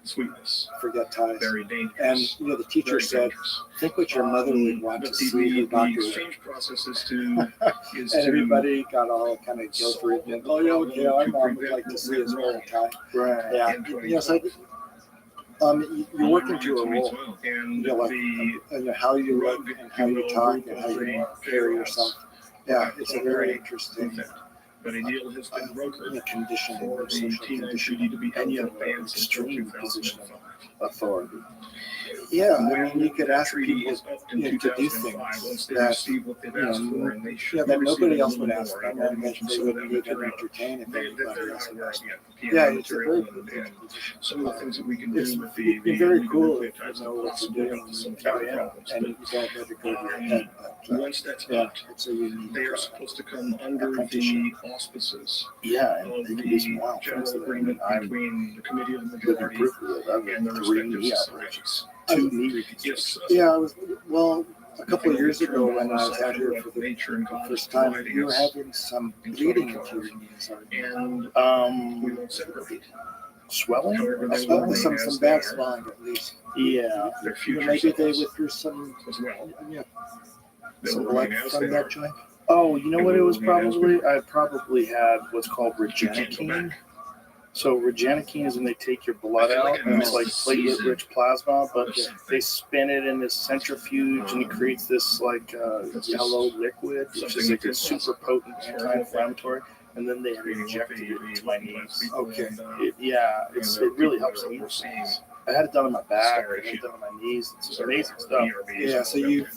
Speaker 5: sweetness,
Speaker 1: forget ties.
Speaker 5: very
Speaker 1: And,
Speaker 5: dangerous.
Speaker 1: the teacher
Speaker 5: Very
Speaker 1: said,
Speaker 5: dangerous.
Speaker 1: think what your mother would want to
Speaker 5: But
Speaker 1: see her
Speaker 5: the
Speaker 1: doctor with.
Speaker 5: exchange process is to
Speaker 1: And everybody got all kind of guilt ridden. Oh, yeah, okay, our mom would like to see us wear a tie.
Speaker 2: Right.
Speaker 1: Yeah. So, you're working to a role.
Speaker 5: And
Speaker 1: like,
Speaker 5: the
Speaker 1: how you look and how you talk and how you carry yourself. Yeah, it's a very interesting
Speaker 5: but Ideal has been brokered
Speaker 1: condition,
Speaker 5: for the
Speaker 1: social
Speaker 5: T9
Speaker 1: condition.
Speaker 5: treaty to be held
Speaker 2: And you
Speaker 5: in
Speaker 2: have an
Speaker 5: advance until
Speaker 2: extreme position
Speaker 5: 2005.
Speaker 2: Authority.
Speaker 1: Yeah, you could ask
Speaker 5: Treaty
Speaker 1: people
Speaker 5: is up in
Speaker 1: to do
Speaker 5: 2005
Speaker 1: things
Speaker 5: once they
Speaker 1: that,
Speaker 5: receive what they've asked for, and they should
Speaker 1: that
Speaker 5: be
Speaker 1: nobody
Speaker 5: receiving
Speaker 1: else
Speaker 5: a
Speaker 1: would
Speaker 5: little
Speaker 1: ask
Speaker 5: more.
Speaker 1: them,
Speaker 5: I've already
Speaker 1: and
Speaker 5: mentioned
Speaker 1: they
Speaker 5: some of
Speaker 1: wouldn't
Speaker 5: that
Speaker 1: even
Speaker 5: material.
Speaker 1: entertain if
Speaker 5: They're
Speaker 1: anybody
Speaker 5: not
Speaker 1: else would
Speaker 5: aware
Speaker 1: ask
Speaker 5: of
Speaker 1: them.
Speaker 5: yet.
Speaker 1: Yeah,
Speaker 5: The
Speaker 1: it's a
Speaker 5: material
Speaker 1: very
Speaker 5: and
Speaker 1: good position.
Speaker 5: some of the things that we can
Speaker 1: It's
Speaker 5: do with the
Speaker 1: very cool if
Speaker 5: oligonucleotides
Speaker 1: you know
Speaker 5: and
Speaker 1: what you're
Speaker 5: possibly
Speaker 1: doing,
Speaker 5: help some
Speaker 1: and
Speaker 5: problems.
Speaker 1: you don't let it go to your head. But,
Speaker 5: Once that's
Speaker 1: yeah,
Speaker 5: up,
Speaker 1: it's a unique.
Speaker 5: they are supposed to come under the
Speaker 1: apprenticeship.
Speaker 5: auspices
Speaker 2: Yeah,
Speaker 5: of
Speaker 2: and they
Speaker 5: the
Speaker 2: can do some wild
Speaker 5: general
Speaker 2: things.
Speaker 5: agreement
Speaker 2: I'm
Speaker 5: between the committee of the
Speaker 2: living
Speaker 5: majority
Speaker 2: proof of it. I've
Speaker 5: and the
Speaker 2: had 3
Speaker 5: respective
Speaker 2: knee
Speaker 5: societies.
Speaker 2: operations, 2 knee
Speaker 5: If
Speaker 2: reconstructions.
Speaker 1: Yeah, a couple of years ago when I was out here for the
Speaker 5: nature and God
Speaker 1: first
Speaker 5: is
Speaker 1: time,
Speaker 5: providing
Speaker 1: you were
Speaker 5: us,
Speaker 1: having some bleeding into your knees.
Speaker 5: and we won't separate.
Speaker 2: Swelling?
Speaker 5: However, they
Speaker 1: Some
Speaker 5: will remain
Speaker 1: some
Speaker 5: as
Speaker 1: bad
Speaker 5: they are.
Speaker 1: swelling at least.
Speaker 2: Yeah.
Speaker 5: Their future
Speaker 1: Maybe they
Speaker 5: selves
Speaker 1: withdrew some
Speaker 5: as well. They
Speaker 1: some
Speaker 5: will
Speaker 1: blood
Speaker 5: remain as
Speaker 1: from
Speaker 5: they
Speaker 1: that
Speaker 5: are.
Speaker 1: joint.
Speaker 2: Oh, you know what it was
Speaker 5: It will remain as
Speaker 2: probably? I probably had what's called
Speaker 5: You can't go
Speaker 2: regenikine.
Speaker 5: back.
Speaker 2: So regenikine is when they take your blood
Speaker 6: I feel
Speaker 2: out
Speaker 6: like I
Speaker 2: and it's
Speaker 6: missed
Speaker 2: like
Speaker 6: the season
Speaker 2: platelet-rich plasma, but
Speaker 6: of something.
Speaker 2: they spin it in this centrifuge and it creates this like yellow liquid, which is like a super potent anti-inflammatory. And then they injected it into my knees.
Speaker 1: Okay.
Speaker 2: It really helps me. I had it done on my back, I had it done on my knees. It's amazing stuff.
Speaker 1: Yeah, so you've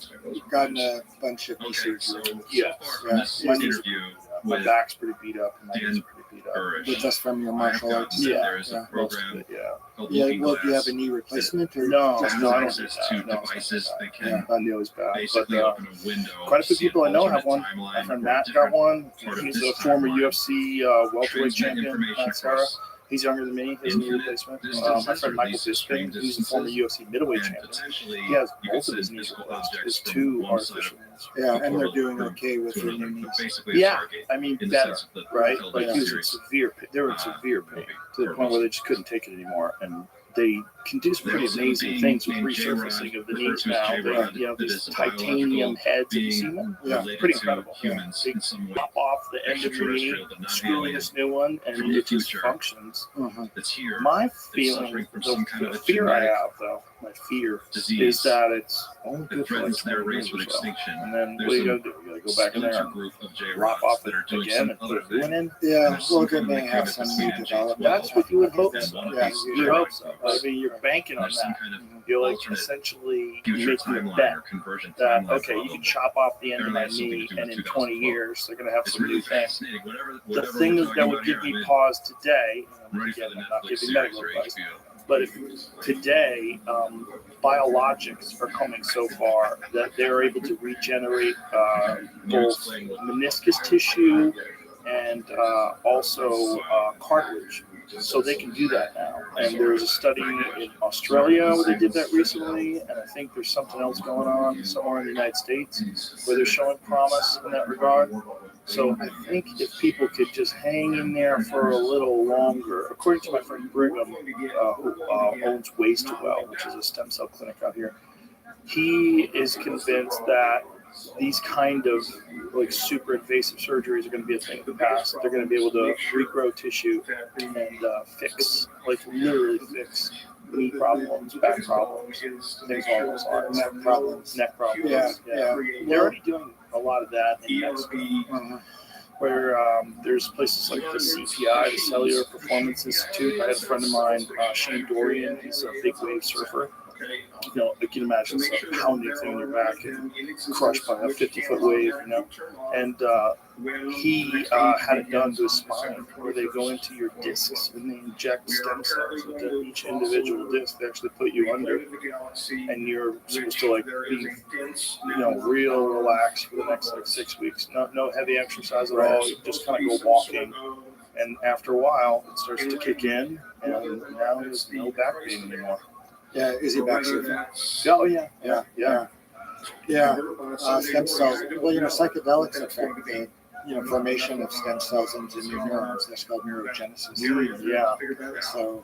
Speaker 1: gotten a bunch of knee
Speaker 6: Okay, so
Speaker 1: surgery.
Speaker 2: Yeah.
Speaker 6: far from this
Speaker 2: Yeah.
Speaker 6: interview
Speaker 2: My
Speaker 6: with
Speaker 2: back's pretty beat up and my knees are pretty beat up.
Speaker 6: Burrish,
Speaker 1: Just from your martial
Speaker 6: I've
Speaker 1: arts.
Speaker 6: gotten that
Speaker 2: Yeah,
Speaker 6: there is a
Speaker 1: yeah.
Speaker 2: Most of
Speaker 6: program
Speaker 2: it, yeah.
Speaker 6: called
Speaker 1: Yeah,
Speaker 6: Looking
Speaker 1: well, do you have
Speaker 6: Glass
Speaker 1: a knee replacement or
Speaker 2: No,
Speaker 1: just
Speaker 2: no, I don't
Speaker 6: access
Speaker 2: do
Speaker 6: to
Speaker 2: that. No,
Speaker 6: devices that can
Speaker 1: Yeah.
Speaker 2: I knew it's bad.
Speaker 6: basically
Speaker 2: But,
Speaker 6: open a window.
Speaker 2: quite a few
Speaker 6: see an
Speaker 2: people I know have
Speaker 6: alternate
Speaker 2: one.
Speaker 6: timeline
Speaker 2: my friend
Speaker 6: or
Speaker 2: Matt got
Speaker 6: different
Speaker 2: one.
Speaker 6: part of
Speaker 2: He's
Speaker 6: this
Speaker 2: a former
Speaker 6: timeline.
Speaker 2: UFC welterweight
Speaker 6: transmit
Speaker 2: champion.
Speaker 6: information
Speaker 2: Matt Sarah.
Speaker 6: across
Speaker 2: He's younger than me. His knee
Speaker 6: infinite
Speaker 2: replacement. My
Speaker 6: distances,
Speaker 2: friend
Speaker 6: or
Speaker 2: Michael
Speaker 6: at least
Speaker 2: Bisping.
Speaker 6: extreme
Speaker 2: He's a former
Speaker 6: distances,
Speaker 2: UFC middleweight
Speaker 6: and
Speaker 2: champion.
Speaker 6: potentially
Speaker 2: He has
Speaker 6: you
Speaker 2: both
Speaker 6: could
Speaker 2: of his
Speaker 6: send
Speaker 2: knees
Speaker 6: physical
Speaker 2: replaced.
Speaker 6: objects
Speaker 2: His
Speaker 6: from
Speaker 2: 2
Speaker 6: one side
Speaker 2: artificial
Speaker 6: of
Speaker 2: knees.
Speaker 1: Yeah, and they're
Speaker 6: portal
Speaker 1: doing
Speaker 6: room
Speaker 1: okay with
Speaker 6: to
Speaker 1: your
Speaker 6: another,
Speaker 1: new
Speaker 6: but
Speaker 1: knees.
Speaker 6: basically a
Speaker 2: Yeah,
Speaker 6: Stargate
Speaker 2: I mean,
Speaker 6: in the
Speaker 2: better,
Speaker 6: sense of the
Speaker 2: right?
Speaker 6: Hotel
Speaker 2: Like
Speaker 6: Light
Speaker 2: he was in
Speaker 6: series.
Speaker 2: severe pain. They were in severe pain to the point where they just couldn't take it anymore. And they can do some
Speaker 6: They
Speaker 2: pretty
Speaker 6: also have a
Speaker 2: amazing
Speaker 6: being
Speaker 2: things with
Speaker 6: named
Speaker 2: resurfacing
Speaker 6: J-Rod,
Speaker 2: of the
Speaker 6: referred
Speaker 2: knees
Speaker 6: to as
Speaker 2: now.
Speaker 6: J-Rod,
Speaker 2: They have
Speaker 6: that
Speaker 2: these
Speaker 6: is a biological
Speaker 2: titanium heads. Have you
Speaker 6: being
Speaker 2: seen them?
Speaker 6: related
Speaker 2: Pretty
Speaker 6: to
Speaker 2: incredible.
Speaker 6: humans
Speaker 2: They
Speaker 6: in some way.
Speaker 2: pop off the end of your knee,
Speaker 6: Extraterrestrial, but not
Speaker 2: screw in
Speaker 6: alien,
Speaker 2: this new one, and
Speaker 6: from the
Speaker 2: it just
Speaker 6: future.
Speaker 2: functions.
Speaker 6: That's here.
Speaker 2: My
Speaker 6: suffering
Speaker 2: feeling,
Speaker 6: from some kind of
Speaker 2: the
Speaker 6: a
Speaker 2: fear I
Speaker 6: genetic
Speaker 2: have though, my fear
Speaker 6: disease
Speaker 2: is that it's only
Speaker 6: that
Speaker 2: good for like
Speaker 6: threatens their
Speaker 2: 20
Speaker 6: race
Speaker 2: years
Speaker 6: with
Speaker 2: or so.
Speaker 6: extinction.
Speaker 2: And then what
Speaker 6: There's
Speaker 2: do you
Speaker 6: some
Speaker 2: gotta do? You gotta go back in there
Speaker 6: splinter
Speaker 2: and
Speaker 6: group of
Speaker 2: drop
Speaker 6: J-Rods
Speaker 2: off
Speaker 6: that are
Speaker 2: it
Speaker 6: doing
Speaker 2: again
Speaker 6: some
Speaker 2: and
Speaker 6: other
Speaker 2: put a new one
Speaker 6: thing.
Speaker 2: in.
Speaker 1: Yeah,
Speaker 6: There's
Speaker 1: well,
Speaker 6: some
Speaker 1: they
Speaker 6: kind of
Speaker 1: may have
Speaker 6: liquid
Speaker 1: some
Speaker 6: between
Speaker 1: new
Speaker 6: NG12.
Speaker 1: development.
Speaker 2: That's what you would hope
Speaker 6: That
Speaker 2: so.
Speaker 6: one of
Speaker 1: Yeah,
Speaker 6: these
Speaker 2: You hope
Speaker 6: steroids
Speaker 2: so.
Speaker 6: was-
Speaker 2: I mean, you're banking on
Speaker 6: There's some
Speaker 2: that.
Speaker 6: kind of
Speaker 2: You're like
Speaker 6: alternate
Speaker 2: essentially
Speaker 6: future
Speaker 2: making a
Speaker 6: timeline
Speaker 2: bet
Speaker 6: or conversion
Speaker 2: that
Speaker 6: timeline.
Speaker 2: okay, you can chop off the end of my
Speaker 6: Apparently
Speaker 2: knee,
Speaker 6: it's something
Speaker 2: and
Speaker 6: to
Speaker 2: in
Speaker 6: do with
Speaker 2: 20
Speaker 6: 2012.
Speaker 2: years they're gonna have
Speaker 6: It's
Speaker 2: some
Speaker 6: really
Speaker 2: new thing.
Speaker 6: fascinating. Whatever
Speaker 2: The
Speaker 6: we're
Speaker 2: thing
Speaker 6: talking
Speaker 2: that would
Speaker 6: about
Speaker 2: give
Speaker 6: here,
Speaker 2: me
Speaker 6: I'm
Speaker 2: pause today,
Speaker 6: ready
Speaker 2: again,
Speaker 6: for the
Speaker 2: I'm not
Speaker 6: Netflix
Speaker 2: giving
Speaker 6: series
Speaker 2: medical
Speaker 6: or
Speaker 2: advice,
Speaker 6: HBO.
Speaker 2: but if today biologics are coming so far that they're able to regenerate both meniscus tissue and also cartilage. So they can do that now. And there was a study in Australia where they did that recently, and I think there's something else going on somewhere in the United States where they're showing promise in that regard. So I think if people could just hang in there for a little longer, according to my friend Brigham, who owns Waste Well, which is a stem cell clinic out here, he is convinced that these kind of like super invasive surgeries are going to be a thing of the past. They're going to be able to regrow tissue and fix, like literally fix knee problems, back problems, things along those lines.
Speaker 1: Neck problems.
Speaker 2: Neck problems.
Speaker 1: Yeah.
Speaker 2: They're already doing a lot of that in Mexico,
Speaker 1: Mhm.
Speaker 2: where there's places like the CPI, the Cellular Performance Institute. I had a friend of mine, Shane Dorian. He's a big wave surfer. You know, you can imagine it's a pounding thing in your back and crushed by a 50-foot wave, you know. And he had it done to his spine, where they go into your discs and they inject stem cells into each individual disc. They actually put you under, and you're supposed to like be, you know, real relaxed for the next like 6 weeks. No heavy exercise at all. You just kind of go walking. And after a while, it starts to kick in, and now there's no back pain anymore.
Speaker 1: Yeah, Izzy Baxter.
Speaker 2: Oh yeah,
Speaker 1: Yeah. Stem cells. Well, psychedelics affect the formation of stem cells into new neurons. That's called neurogenesis.
Speaker 2: yeah.
Speaker 1: So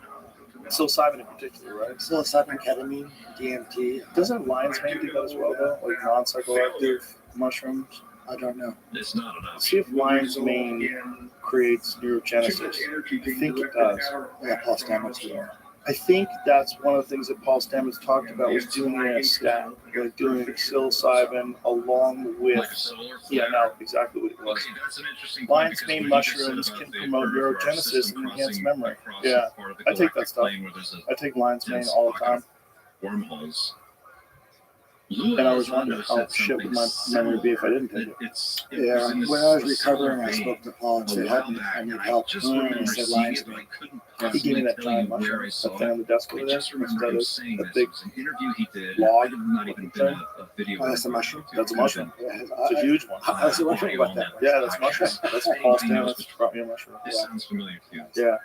Speaker 2: Psilocybin in particular, right?
Speaker 1: psilocybin, ketamine, DMT.
Speaker 2: Doesn't lion's mane do that as well, though? Like non-psychoactive mushrooms?
Speaker 1: I don't know.
Speaker 6: It's not an
Speaker 2: See
Speaker 6: option.
Speaker 2: if lion's mane creates neurogenesis. I think it does.
Speaker 1: Yeah, Paul Stamets would know.
Speaker 2: I think that's one of the things that Paul Stamets talked about was doing a stat, like doing psilocybin along
Speaker 6: Like a
Speaker 2: with.
Speaker 6: solar
Speaker 2: Yeah,
Speaker 6: flare.
Speaker 2: no, exactly what it was.
Speaker 6: Okay, that's an interesting point
Speaker 2: Lion's
Speaker 6: because
Speaker 2: mane
Speaker 6: what you just said
Speaker 2: mushrooms
Speaker 6: about
Speaker 2: can
Speaker 6: the
Speaker 2: promote
Speaker 6: peripheral
Speaker 2: neurogenesis
Speaker 6: system
Speaker 2: and enhance
Speaker 6: crossing
Speaker 2: memory.
Speaker 6: across
Speaker 2: Yeah,
Speaker 6: part of the
Speaker 2: I take that
Speaker 6: galactic
Speaker 2: stuff.
Speaker 6: plane where there's
Speaker 2: I take lion's mane
Speaker 6: dense
Speaker 2: all the
Speaker 6: pocket
Speaker 2: time,
Speaker 6: of wormholes. Lou
Speaker 2: and I was
Speaker 6: Elizondo
Speaker 2: wondering
Speaker 6: said
Speaker 2: how shit would
Speaker 6: something
Speaker 2: my memory be if I didn't
Speaker 6: similar.
Speaker 2: take it.
Speaker 6: It
Speaker 1: Yeah,
Speaker 6: was in
Speaker 1: when I was
Speaker 6: a similar
Speaker 1: recovering, I
Speaker 6: vein
Speaker 1: spoke to Paul and
Speaker 6: a
Speaker 1: said,
Speaker 6: while
Speaker 1: "Help me,
Speaker 6: back,
Speaker 1: I need
Speaker 6: and
Speaker 1: help."
Speaker 6: just
Speaker 1: And
Speaker 6: remember
Speaker 1: he said,
Speaker 6: seeing
Speaker 1: "Lion's
Speaker 6: it, but I
Speaker 1: mane."
Speaker 6: couldn't
Speaker 2: He gave
Speaker 6: possibly
Speaker 2: me that
Speaker 6: tell you
Speaker 2: giant
Speaker 6: where I
Speaker 2: mushroom,
Speaker 6: saw
Speaker 2: that thing
Speaker 6: it.
Speaker 2: on the desk
Speaker 6: I
Speaker 2: over there.
Speaker 6: just remember him saying
Speaker 2: a
Speaker 6: this.
Speaker 2: big,
Speaker 6: It was an interview he did.
Speaker 2: log
Speaker 6: It might have not even been a video.
Speaker 1: Oh, that's a mushroom?
Speaker 2: That's a mushroom.
Speaker 1: Yeah,
Speaker 2: It's a huge one.
Speaker 1: I was wondering what that was.
Speaker 2: Yeah, that's mushroom. That's Paul Stamets brought me a mushroom.
Speaker 6: This sounds familiar to you.
Speaker 2: Yeah,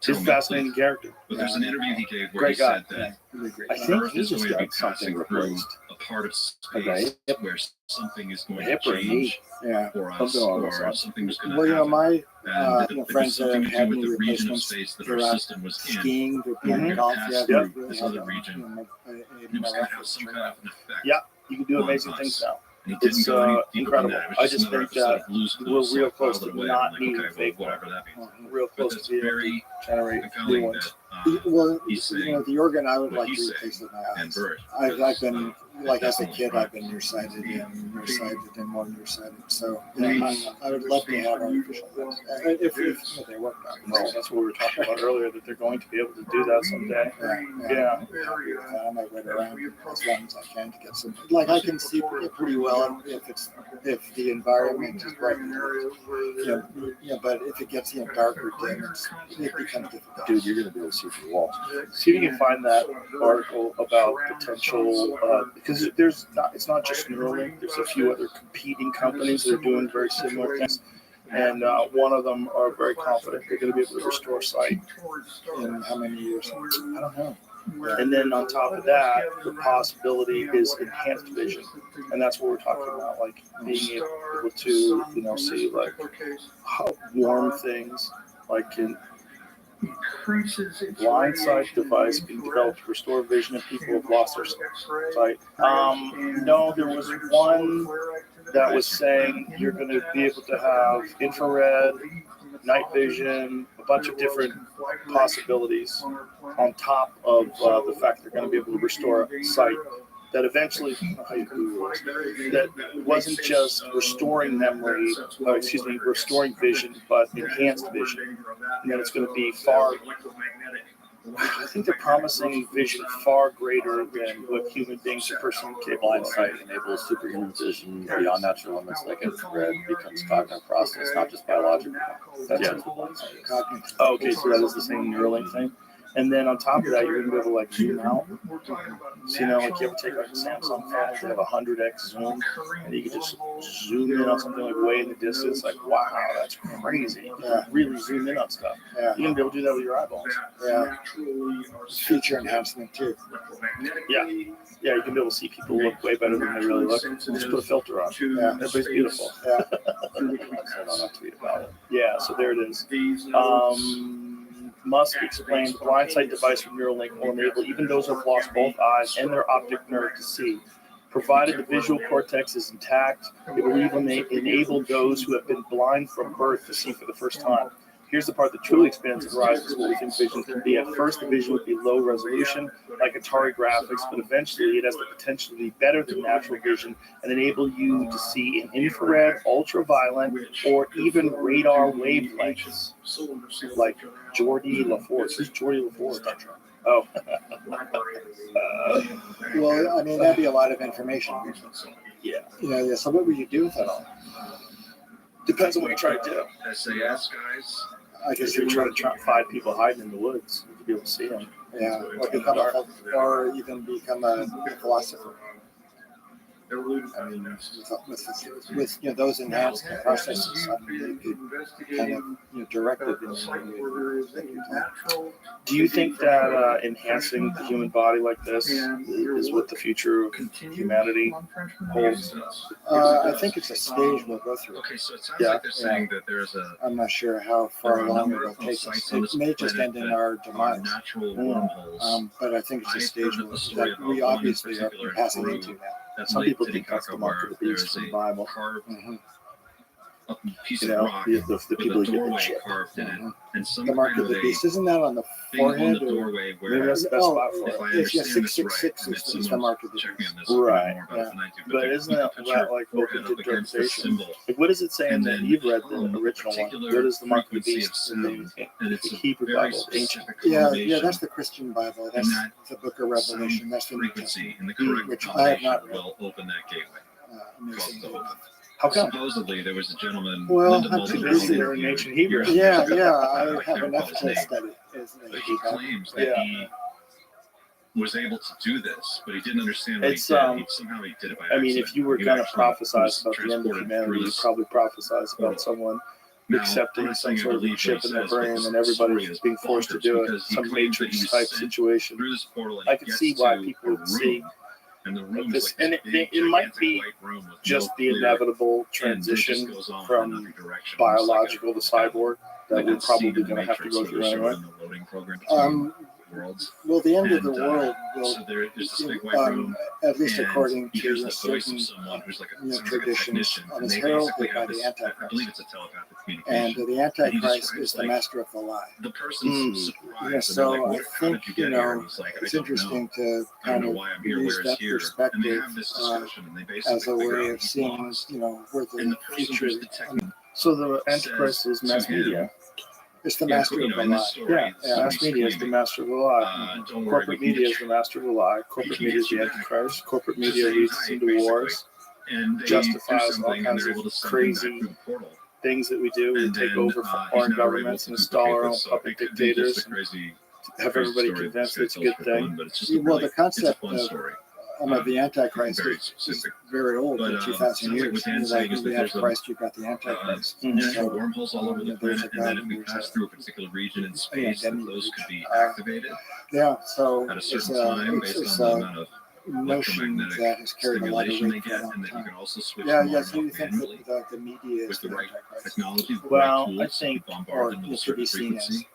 Speaker 6: Tell
Speaker 2: he's a
Speaker 6: me,
Speaker 2: fascinating
Speaker 6: please.
Speaker 2: character.
Speaker 6: But there's an interview he gave where
Speaker 2: Great
Speaker 6: he
Speaker 2: guy.
Speaker 6: said that
Speaker 1: Really great.
Speaker 2: I think
Speaker 6: Earth
Speaker 2: he
Speaker 6: is
Speaker 2: just
Speaker 6: going to be
Speaker 2: got something
Speaker 6: passing through
Speaker 2: replaced.
Speaker 6: a part of
Speaker 2: Okay.
Speaker 6: space where something is going to
Speaker 2: Hip or knee?
Speaker 6: change
Speaker 1: Yeah.
Speaker 6: for us,
Speaker 2: Something along those
Speaker 6: or
Speaker 2: lines.
Speaker 6: something was going to
Speaker 1: Well,
Speaker 6: happen.
Speaker 1: my
Speaker 6: And it was
Speaker 1: friends that
Speaker 6: something
Speaker 1: have
Speaker 6: to
Speaker 1: had
Speaker 6: do with
Speaker 1: knee
Speaker 6: the region of
Speaker 1: replacements,
Speaker 6: space that
Speaker 1: they're
Speaker 6: our
Speaker 1: out
Speaker 6: system was in.
Speaker 1: skiing, they're playing
Speaker 6: Mhm.
Speaker 1: golf.
Speaker 6: Pass
Speaker 1: Yeah,
Speaker 6: through
Speaker 1: they really
Speaker 6: this
Speaker 1: have
Speaker 6: other
Speaker 1: a-
Speaker 6: region.
Speaker 1: a
Speaker 6: It was going to have some kind of an effect.
Speaker 2: Yeah, you can do
Speaker 6: on
Speaker 2: amazing
Speaker 6: us.
Speaker 2: things now.
Speaker 6: And he didn't
Speaker 2: It's,
Speaker 6: go any deeper
Speaker 2: incredible.
Speaker 6: than that. It was
Speaker 2: I
Speaker 6: just
Speaker 2: just
Speaker 6: another
Speaker 2: think
Speaker 6: episode
Speaker 2: that
Speaker 6: of Blue's
Speaker 2: we're
Speaker 6: Clues, so
Speaker 2: real
Speaker 6: I
Speaker 2: close
Speaker 6: filed it
Speaker 2: to
Speaker 6: away.
Speaker 2: not
Speaker 6: I'm like,
Speaker 2: needing
Speaker 6: okay,
Speaker 2: fake
Speaker 6: well, whatever that means.
Speaker 2: Real
Speaker 6: But
Speaker 2: close
Speaker 6: it's
Speaker 2: to being able
Speaker 6: very
Speaker 2: to generate new
Speaker 6: compelling
Speaker 2: ones.
Speaker 6: that
Speaker 1: Well,
Speaker 6: he's saying
Speaker 1: the organ I would
Speaker 6: what
Speaker 1: like
Speaker 6: he's
Speaker 1: to
Speaker 6: saying
Speaker 1: replace with my
Speaker 6: and
Speaker 1: eyes.
Speaker 6: Bert.
Speaker 1: I've been, like as a
Speaker 6: definitely
Speaker 1: kid,
Speaker 6: right.
Speaker 1: I've been nearsighted and nearsighted and more nearsighted. So I would love to have artificial eyes. If they work out.
Speaker 2: Well, that's what we were talking about earlier, that they're going to be able to do that someday. Yeah.
Speaker 1: I might wait around as long as I can to get some. Like I can see pretty well if the environment is bright. But if it gets darker, dim, it becomes difficult.
Speaker 2: Dude, you're going to be able to see through the walls. See if you can find that article about potential, because it's not just Neuralink. There's a few other competing companies that are doing very similar things. And one of them are very confident they're going to be able to restore sight.
Speaker 1: In how many years? I don't know.
Speaker 2: And then on top of that, the possibility is enhanced vision. And that's what we're talking about, like being able to, see like how warm things, like in blind sight device being developed to restore vision in people who have lost their sight. No, there was one that was saying you're going to be able to have infrared, night vision, a bunch of different possibilities on top of the fact they're going to be able to restore sight. That eventually, that wasn't just restoring memory, restoring vision, but enhanced vision. And then it's going to be I think they're promising vision far greater than what human beings are personally capable
Speaker 4: Blind
Speaker 2: of.
Speaker 4: sight enables superhuman vision beyond natural limits, like infrared becomes cognitive process, not just biological. That's
Speaker 2: Yeah.
Speaker 4: what blind sight is.
Speaker 2: Oh, okay, so that is the same Neuralink thing. And then on top of that, you're going to be able to like zoom out. So, like you ever take like a Samsung phone that have 100x zoom, and you can just zoom in on something like way in the distance. Like, wow, that's crazy.
Speaker 1: Yeah.
Speaker 2: Really zoom in on stuff.
Speaker 1: Yeah.
Speaker 2: You're going to be able to do that with your eyeballs.
Speaker 1: Yeah. Feature enhancement too.
Speaker 2: Yeah, you can be able to see people look way better than they really look. Just put a filter on.
Speaker 1: Yeah.
Speaker 2: Everybody's beautiful.
Speaker 1: Yeah.
Speaker 4: I don't have to read about it.
Speaker 2: Yeah, so there it is. Musk explained the blind sight device from Neuralink will enable even those who have lost both eyes and their optic nerve to see. Provided the visual cortex is intact, it will even enable those who have been blind from birth to see for the first time. Here's the part that truly expands the horizons of what we think vision can be. At first, the vision would be low resolution, like Atari graphics, but eventually it has the potential to be better than natural vision and enable you to see in infrared, ultraviolet, or even radar wavelengths, like Geordie LaForge. Who's Geordie LaForge? Oh.
Speaker 1: Well, I mean, that'd be a lot of information.
Speaker 2: Yeah.
Speaker 1: Yeah. So what would you do with it all?
Speaker 2: Depends on what you're trying to do.
Speaker 6: SAS guys.
Speaker 1: I
Speaker 2: Because
Speaker 1: guess
Speaker 2: you're
Speaker 1: you're
Speaker 2: trying to find people hiding in the woods to be able to see them.
Speaker 1: Yeah, or even become a philosopher. I mean, with those enhancement processes, I mean, they could kind of direct it in a way.
Speaker 2: Do you think that enhancing the human body like this is what the future of humanity holds?
Speaker 1: I think it's a stage we'll go through.
Speaker 6: Okay, so it sounds
Speaker 2: Yeah.
Speaker 6: like they're saying that there's a
Speaker 1: I'm not sure how far along it'll take us. It may just end in our demise.
Speaker 6: natural wormholes.
Speaker 1: But I think it's a
Speaker 6: I've
Speaker 1: stage
Speaker 6: heard of the story
Speaker 1: that
Speaker 6: about
Speaker 1: we
Speaker 6: one in
Speaker 1: obviously are
Speaker 6: particular
Speaker 1: passing
Speaker 6: Peru.
Speaker 1: into now.
Speaker 6: That's
Speaker 2: Some
Speaker 6: Lake
Speaker 2: people think that's
Speaker 6: Titicaca,
Speaker 2: the mark
Speaker 6: where
Speaker 2: of the beast
Speaker 6: there's
Speaker 2: from the
Speaker 6: a
Speaker 2: Bible.
Speaker 6: carved
Speaker 1: Mhm.
Speaker 6: a piece
Speaker 2: You
Speaker 6: of
Speaker 2: know,
Speaker 6: rock
Speaker 2: the
Speaker 6: with
Speaker 2: people
Speaker 6: a
Speaker 2: who get the
Speaker 6: doorway
Speaker 2: chip.
Speaker 6: carved in it,
Speaker 1: Mhm.
Speaker 6: and some
Speaker 1: The mark
Speaker 6: kind
Speaker 1: of
Speaker 6: of
Speaker 1: the
Speaker 6: a
Speaker 1: beast, isn't that on the
Speaker 6: thing on the
Speaker 1: forehead? Or?
Speaker 6: doorway
Speaker 2: Maybe
Speaker 6: where,
Speaker 2: that's the best spot for
Speaker 6: if
Speaker 2: it.
Speaker 6: I
Speaker 1: Yes,
Speaker 6: understand this right,
Speaker 1: 666
Speaker 6: and
Speaker 1: is
Speaker 6: it's
Speaker 1: the mark of the
Speaker 6: check me
Speaker 1: beast.
Speaker 6: on this, I'll
Speaker 2: Right,
Speaker 6: know more about it
Speaker 2: yeah.
Speaker 6: than I do,
Speaker 2: But
Speaker 6: they
Speaker 2: isn't
Speaker 6: put
Speaker 2: that
Speaker 6: the picture
Speaker 2: like
Speaker 6: forehead
Speaker 2: open
Speaker 6: up against the
Speaker 2: interpretation?
Speaker 6: symbol,
Speaker 2: Like, what is it saying
Speaker 6: and
Speaker 2: that
Speaker 6: then
Speaker 2: you've read the
Speaker 6: from a
Speaker 2: original one?
Speaker 6: particular
Speaker 2: What is the mark of the
Speaker 6: frequency of
Speaker 2: beast in
Speaker 6: sound,
Speaker 2: the
Speaker 6: and it's a
Speaker 2: Hebrew
Speaker 6: very
Speaker 2: Bible, ancient?
Speaker 6: specific
Speaker 1: Yeah,
Speaker 6: combination
Speaker 1: that's the Christian Bible. That's
Speaker 6: that
Speaker 1: the Book of Revelation. That's the New
Speaker 6: frequency
Speaker 1: Testament.
Speaker 6: and the correct
Speaker 1: Which I have
Speaker 6: combination
Speaker 1: not read.
Speaker 6: will open that gateway.
Speaker 1: Amazing.
Speaker 2: How come?
Speaker 6: Supposedly, there was a gentleman,
Speaker 1: Well,
Speaker 6: Linda
Speaker 1: I'm
Speaker 6: Moulton,
Speaker 1: too
Speaker 6: who
Speaker 1: busy
Speaker 6: interviewed
Speaker 2: in ancient Hebrew.
Speaker 6: years
Speaker 1: Yeah,
Speaker 6: ago.
Speaker 1: yeah,
Speaker 6: I
Speaker 1: I
Speaker 6: can't
Speaker 1: have
Speaker 6: recall
Speaker 1: enough
Speaker 6: his
Speaker 1: to
Speaker 6: name.
Speaker 1: study.
Speaker 6: But he claims that
Speaker 2: Yeah.
Speaker 6: he was able to do this, but he didn't understand what
Speaker 2: It's,
Speaker 6: he did. Somehow he did it by
Speaker 2: I mean,
Speaker 6: accident.
Speaker 2: if you were
Speaker 6: He
Speaker 2: going to
Speaker 6: actually
Speaker 2: prophesize
Speaker 6: was
Speaker 2: about the end of
Speaker 6: transported
Speaker 2: humanity,
Speaker 6: through
Speaker 2: you'd
Speaker 6: this
Speaker 2: probably prophesize about
Speaker 6: portal.
Speaker 2: someone
Speaker 6: Now,
Speaker 2: accepting
Speaker 6: I'm not
Speaker 2: some
Speaker 6: saying I
Speaker 2: sort of
Speaker 6: believe
Speaker 2: chip
Speaker 6: what he
Speaker 2: in their
Speaker 6: says, but
Speaker 2: brain
Speaker 6: this
Speaker 2: and everybody's
Speaker 6: story is
Speaker 2: being forced to
Speaker 6: bonkers
Speaker 2: do it.
Speaker 6: because he
Speaker 2: Some
Speaker 6: claims that he
Speaker 2: Matrix
Speaker 6: was
Speaker 2: type
Speaker 6: sent
Speaker 2: situation.
Speaker 6: through this portal, and
Speaker 2: I
Speaker 6: he
Speaker 2: can
Speaker 6: gets
Speaker 2: see why
Speaker 6: to
Speaker 2: people
Speaker 6: a
Speaker 2: would see
Speaker 6: room, and the room
Speaker 2: like
Speaker 6: is
Speaker 2: this,
Speaker 6: like
Speaker 2: and
Speaker 6: this big,
Speaker 2: it might
Speaker 6: gigantic
Speaker 2: be
Speaker 6: white room with
Speaker 2: just
Speaker 6: no
Speaker 2: the
Speaker 6: clear
Speaker 2: inevitable
Speaker 6: end. It
Speaker 2: transition
Speaker 6: just goes on in
Speaker 2: from
Speaker 6: every direction.
Speaker 2: biological to cyborg that
Speaker 6: Like
Speaker 2: we're
Speaker 6: that scene
Speaker 2: probably
Speaker 6: in the
Speaker 2: going to have to
Speaker 6: Matrix
Speaker 2: go
Speaker 6: where
Speaker 2: through
Speaker 6: they're
Speaker 2: anyway.
Speaker 6: showing the loading program between worlds.
Speaker 1: Well, the end of the
Speaker 6: And,
Speaker 1: world will,
Speaker 6: So there's this big white room,
Speaker 1: at least
Speaker 6: and
Speaker 1: according
Speaker 6: he
Speaker 1: to
Speaker 6: hears
Speaker 1: a
Speaker 6: the voice
Speaker 1: certain
Speaker 6: of someone who's like a,
Speaker 1: you know,
Speaker 6: sounds like a
Speaker 1: traditions,
Speaker 6: technician,
Speaker 1: and
Speaker 6: and
Speaker 1: is
Speaker 6: they
Speaker 1: heralded
Speaker 6: basically
Speaker 1: by
Speaker 6: have
Speaker 1: the
Speaker 6: this. I
Speaker 1: Antichrist.
Speaker 6: believe it's a telepathic
Speaker 1: And
Speaker 6: communication.
Speaker 1: the Antichrist
Speaker 6: describes,
Speaker 1: is the
Speaker 6: like,
Speaker 1: master of the lie.
Speaker 6: The person's surprised.
Speaker 1: Yeah,
Speaker 6: and they're
Speaker 1: so
Speaker 6: like,
Speaker 1: I
Speaker 6: what, how did
Speaker 1: think,
Speaker 6: you
Speaker 1: you
Speaker 6: get here?
Speaker 1: know,
Speaker 6: And he's like, I
Speaker 1: it's
Speaker 6: don't know.
Speaker 1: interesting to
Speaker 6: I don't
Speaker 1: kind
Speaker 6: know
Speaker 1: of
Speaker 6: why I'm here,
Speaker 1: use
Speaker 6: where
Speaker 1: that
Speaker 6: it's here. And they
Speaker 1: perspective
Speaker 6: have this discussion, and they basically
Speaker 1: as a
Speaker 6: figure
Speaker 1: way
Speaker 6: out
Speaker 1: of
Speaker 6: he's
Speaker 1: seeing,
Speaker 6: lost.
Speaker 1: you know, where
Speaker 6: And
Speaker 1: the
Speaker 6: the person
Speaker 1: future
Speaker 6: who's detecting
Speaker 2: So the Antichrist is mass
Speaker 6: to him,
Speaker 2: media.
Speaker 1: is the
Speaker 6: yeah,
Speaker 1: master
Speaker 6: you
Speaker 1: of
Speaker 6: know,
Speaker 1: the
Speaker 6: in
Speaker 1: lie.
Speaker 6: this story,
Speaker 2: Yeah,
Speaker 1: yeah,
Speaker 2: mass media is the master of the lie.
Speaker 6: Don't worry,
Speaker 2: Corporate
Speaker 6: we can
Speaker 2: media
Speaker 6: get
Speaker 2: is the master of the lie. Corporate
Speaker 6: can
Speaker 2: media
Speaker 6: get
Speaker 2: is the
Speaker 6: you back.
Speaker 2: Antichrist. Corporate
Speaker 6: Just
Speaker 2: media
Speaker 6: hang
Speaker 2: leads us
Speaker 6: tight,
Speaker 2: into
Speaker 6: basically.
Speaker 2: wars,
Speaker 6: and they
Speaker 2: justifies
Speaker 6: do
Speaker 2: all
Speaker 6: something, and
Speaker 2: kinds
Speaker 6: they're
Speaker 2: of
Speaker 6: able to send
Speaker 2: crazy
Speaker 6: him back through the portal.
Speaker 2: things that we do. We
Speaker 6: And
Speaker 2: take
Speaker 6: then,
Speaker 2: over
Speaker 6: he's
Speaker 2: foreign
Speaker 6: now able
Speaker 2: governments
Speaker 6: to
Speaker 2: and install our own
Speaker 6: duplicate this, so
Speaker 2: puppet
Speaker 6: it could be just
Speaker 2: dictators.
Speaker 6: a crazy,
Speaker 2: Have
Speaker 6: crazy
Speaker 2: everybody
Speaker 6: story
Speaker 2: convinced
Speaker 6: this
Speaker 2: it's a
Speaker 6: guy
Speaker 2: good
Speaker 6: tells for fun,
Speaker 2: thing.
Speaker 6: but it's just a
Speaker 1: Well,
Speaker 6: really,
Speaker 1: the concept
Speaker 6: it's a fun
Speaker 1: of
Speaker 6: story.
Speaker 1: the Antichrist
Speaker 6: Very
Speaker 1: is
Speaker 6: specific.
Speaker 1: very old,
Speaker 6: But,
Speaker 1: 2,000
Speaker 6: sounds like
Speaker 1: years.
Speaker 6: what Dan's
Speaker 1: Like
Speaker 6: saying is that
Speaker 1: the
Speaker 6: there's a-
Speaker 1: Antichrist, you've got the Antichrist.
Speaker 2: Mhm.
Speaker 6: There are wormholes all over the
Speaker 1: There's
Speaker 6: planet,
Speaker 1: a
Speaker 6: and then
Speaker 1: God,
Speaker 6: if we
Speaker 1: there's
Speaker 6: pass
Speaker 1: a-
Speaker 6: through a particular region in space,
Speaker 1: then
Speaker 6: that those could be
Speaker 1: uh,
Speaker 6: activated
Speaker 1: Yeah, so
Speaker 6: at a
Speaker 1: it's
Speaker 6: certain time
Speaker 1: it's
Speaker 6: based on the amount of
Speaker 1: notion
Speaker 6: electromagnetic
Speaker 1: that has carried a lot of
Speaker 6: stimulation they
Speaker 1: weight for a
Speaker 6: get,
Speaker 1: long
Speaker 6: and that you
Speaker 1: time.
Speaker 6: can also switch
Speaker 1: Yeah,
Speaker 6: them on
Speaker 1: yeah.
Speaker 6: and
Speaker 1: So you
Speaker 6: off
Speaker 1: think
Speaker 6: manually
Speaker 1: that the media is
Speaker 6: with the
Speaker 1: the
Speaker 6: right
Speaker 1: Antichrist?
Speaker 6: technology, with the
Speaker 2: Well,
Speaker 6: right
Speaker 2: I
Speaker 6: tools,
Speaker 2: think-
Speaker 6: you bombard them with a
Speaker 1: it could be
Speaker 6: certain
Speaker 1: seen as.
Speaker 6: frequency.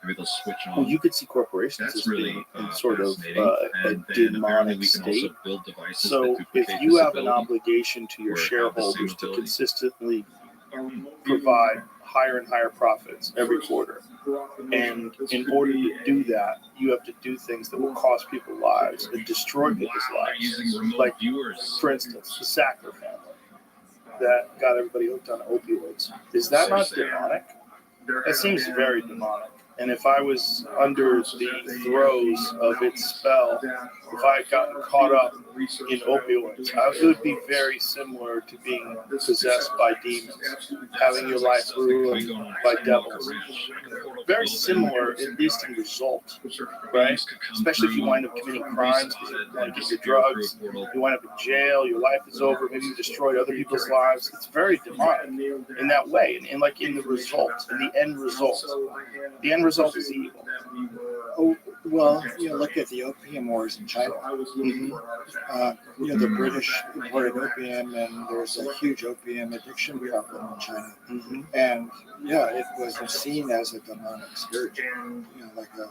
Speaker 6: Maybe they'll switch on.
Speaker 2: Well, you could see corporations
Speaker 6: That's
Speaker 2: as
Speaker 6: really
Speaker 2: being in sort of
Speaker 6: fascinating.
Speaker 2: a
Speaker 6: And then apparently
Speaker 2: demonic
Speaker 6: we can
Speaker 2: state.
Speaker 6: also build devices
Speaker 2: So
Speaker 6: that
Speaker 2: if
Speaker 6: duplicate
Speaker 2: you
Speaker 6: this
Speaker 2: have an
Speaker 6: ability.
Speaker 2: obligation to your
Speaker 6: or have the
Speaker 2: shareholders
Speaker 6: same
Speaker 2: to
Speaker 6: ability.
Speaker 2: consistently provide higher and higher profits every quarter, and in order to do that, you have to do things that will cost people lives and destroy people's
Speaker 6: Wow, they're
Speaker 2: lives.
Speaker 6: using remote
Speaker 2: Like,
Speaker 6: viewers.
Speaker 2: for instance, the Sackler family that got everybody hooked on opioids. Is that not demonic? That seems very demonic. And if I was under the throes of its spell, if I had gotten caught up in opioids, it would be very similar to being possessed by demons, having your life ruined by devils. Very similar, at least in result, right? Especially if you wind up committing crimes because you want to get your drugs, you wind up in jail, your life is over, maybe you destroyed other people's lives. It's very demonic in that way, and like in the result, in the end result. The end result is evil.
Speaker 1: Oh, well, look at the opium wars in China. The British imported opium, and there's a huge opium addiction problem in China. And it was seen as a demonic scourge, like a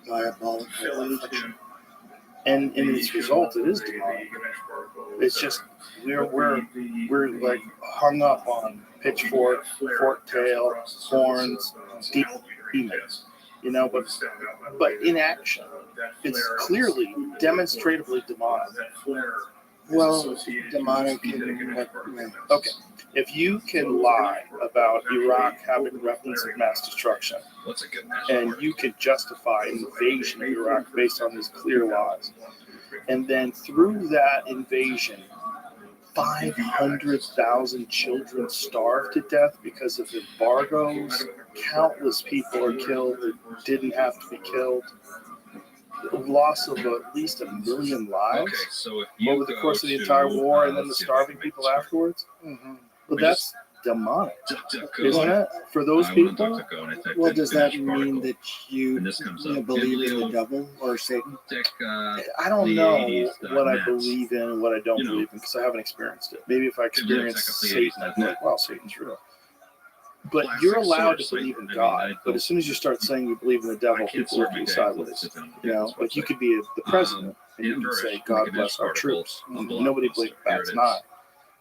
Speaker 1: diabolical affliction.
Speaker 2: And in its result, it is demonic. It's just we're like hung up on pitchfork, fork tail, horns, demons. But in action, it's clearly, demonstratively demonic.
Speaker 1: Well, demonic in what way?
Speaker 2: Okay, if you can lie about Iraq having weapons of mass destruction,
Speaker 6: What's a good
Speaker 2: and you can justify an invasion of Iraq based on these clear lies, and then through that invasion, 500,000 children starve to death because of embargoes. Countless people are killed that didn't have to be killed. loss of at least 1 million lives
Speaker 6: Okay, so if you
Speaker 2: over the
Speaker 6: go
Speaker 2: course of the
Speaker 6: to,
Speaker 2: entire war, and then the
Speaker 6: let's see if I
Speaker 2: starving
Speaker 6: can make
Speaker 2: people
Speaker 6: this work.
Speaker 2: afterwards.
Speaker 1: Mhm.
Speaker 2: But
Speaker 6: We
Speaker 2: that's demonic,
Speaker 6: DuckDuckGo.
Speaker 2: isn't it? For those
Speaker 6: I went on
Speaker 2: people,
Speaker 6: DuckDuckGo and I typed
Speaker 1: Well,
Speaker 6: in
Speaker 1: does that
Speaker 6: finished
Speaker 1: mean
Speaker 6: particle,
Speaker 1: that you,
Speaker 6: and this comes
Speaker 1: you know,
Speaker 6: up.
Speaker 1: believe in the devil or Satan?
Speaker 2: I don't know what I
Speaker 6: Bibliotech.net.
Speaker 2: believe in and what I don't
Speaker 6: You know.
Speaker 2: believe in because I haven't experienced it. Maybe if I experienced Satan, I'd be like, wow, Satan's real. But
Speaker 6: Classic
Speaker 2: you're allowed to
Speaker 6: source.
Speaker 2: believe in
Speaker 6: I mean,
Speaker 2: God.
Speaker 6: I
Speaker 2: But as soon as you start saying you believe in the devil,
Speaker 6: I can't
Speaker 2: people look
Speaker 6: start
Speaker 2: at
Speaker 6: my
Speaker 2: you
Speaker 6: day
Speaker 2: sideways.
Speaker 6: sit down.
Speaker 2: You know, like you could be the president and you can
Speaker 6: Inverse,
Speaker 2: say,
Speaker 6: like
Speaker 2: God
Speaker 6: a
Speaker 2: bless our
Speaker 6: particle,
Speaker 2: troops.
Speaker 6: a
Speaker 2: Nobody
Speaker 6: blockbuster.
Speaker 2: believes
Speaker 6: Here
Speaker 2: that's
Speaker 6: it is.
Speaker 2: not.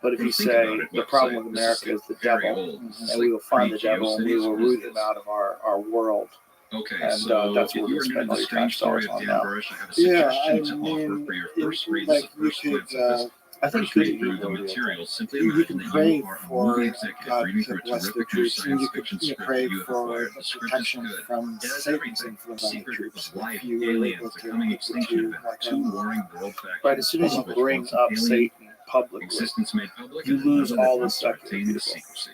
Speaker 2: But if
Speaker 6: When
Speaker 2: you
Speaker 6: think
Speaker 2: say
Speaker 6: about it,
Speaker 2: the problem
Speaker 6: website,
Speaker 2: with
Speaker 6: this
Speaker 2: America
Speaker 6: is
Speaker 2: is the
Speaker 6: very
Speaker 2: devil,
Speaker 6: old. This is
Speaker 2: and we will find the devil and we will
Speaker 6: pre-GeoCities.
Speaker 2: root
Speaker 6: What is
Speaker 2: him out of our world.
Speaker 6: Okay,
Speaker 2: And,
Speaker 6: so
Speaker 2: that's
Speaker 6: if
Speaker 2: what
Speaker 6: you
Speaker 2: we'll
Speaker 6: were new
Speaker 2: spend
Speaker 6: to
Speaker 2: all
Speaker 6: the
Speaker 2: your
Speaker 6: strange
Speaker 2: tax
Speaker 6: story
Speaker 2: dollars
Speaker 6: of
Speaker 2: on
Speaker 6: Dan
Speaker 2: now.
Speaker 6: Burish, I have a
Speaker 1: Yeah,
Speaker 6: suggestion
Speaker 1: I
Speaker 6: to
Speaker 1: mean,
Speaker 6: offer for your first read.
Speaker 1: like
Speaker 6: This is the
Speaker 1: you
Speaker 6: first
Speaker 1: could,
Speaker 6: glimpse of this.
Speaker 2: I think
Speaker 6: First
Speaker 2: good
Speaker 6: read
Speaker 2: and
Speaker 6: through the
Speaker 2: evil are real.
Speaker 6: material. Simply
Speaker 1: you
Speaker 6: imagine
Speaker 1: can
Speaker 6: that
Speaker 1: pray
Speaker 6: you are a
Speaker 1: for
Speaker 6: movie executive
Speaker 1: God
Speaker 6: reading
Speaker 1: to
Speaker 6: through a
Speaker 1: bless the
Speaker 6: terrific new
Speaker 1: troops, and
Speaker 6: science
Speaker 1: you could
Speaker 6: fiction
Speaker 1: you
Speaker 6: script
Speaker 1: pray
Speaker 6: that you have
Speaker 1: for
Speaker 6: acquired. The script is
Speaker 1: protection
Speaker 6: good.
Speaker 1: from
Speaker 6: It has
Speaker 1: Satan's
Speaker 6: everything.
Speaker 1: influence on the
Speaker 6: Secret
Speaker 1: troops.
Speaker 6: of life,
Speaker 1: If you were
Speaker 6: aliens,
Speaker 1: able
Speaker 6: the
Speaker 1: to
Speaker 6: coming
Speaker 1: to
Speaker 6: extinction
Speaker 1: do
Speaker 6: event,
Speaker 1: like
Speaker 6: two warring world factions.
Speaker 2: Right, as soon as you
Speaker 6: all of which
Speaker 2: bring
Speaker 6: once
Speaker 2: up
Speaker 6: alien
Speaker 2: Satan publicly,
Speaker 6: existence made public,
Speaker 2: you
Speaker 6: and
Speaker 2: lose
Speaker 6: another that
Speaker 2: all the
Speaker 6: wants to
Speaker 2: stuff
Speaker 6: retain
Speaker 2: you
Speaker 6: the
Speaker 2: do.
Speaker 6: secrecy.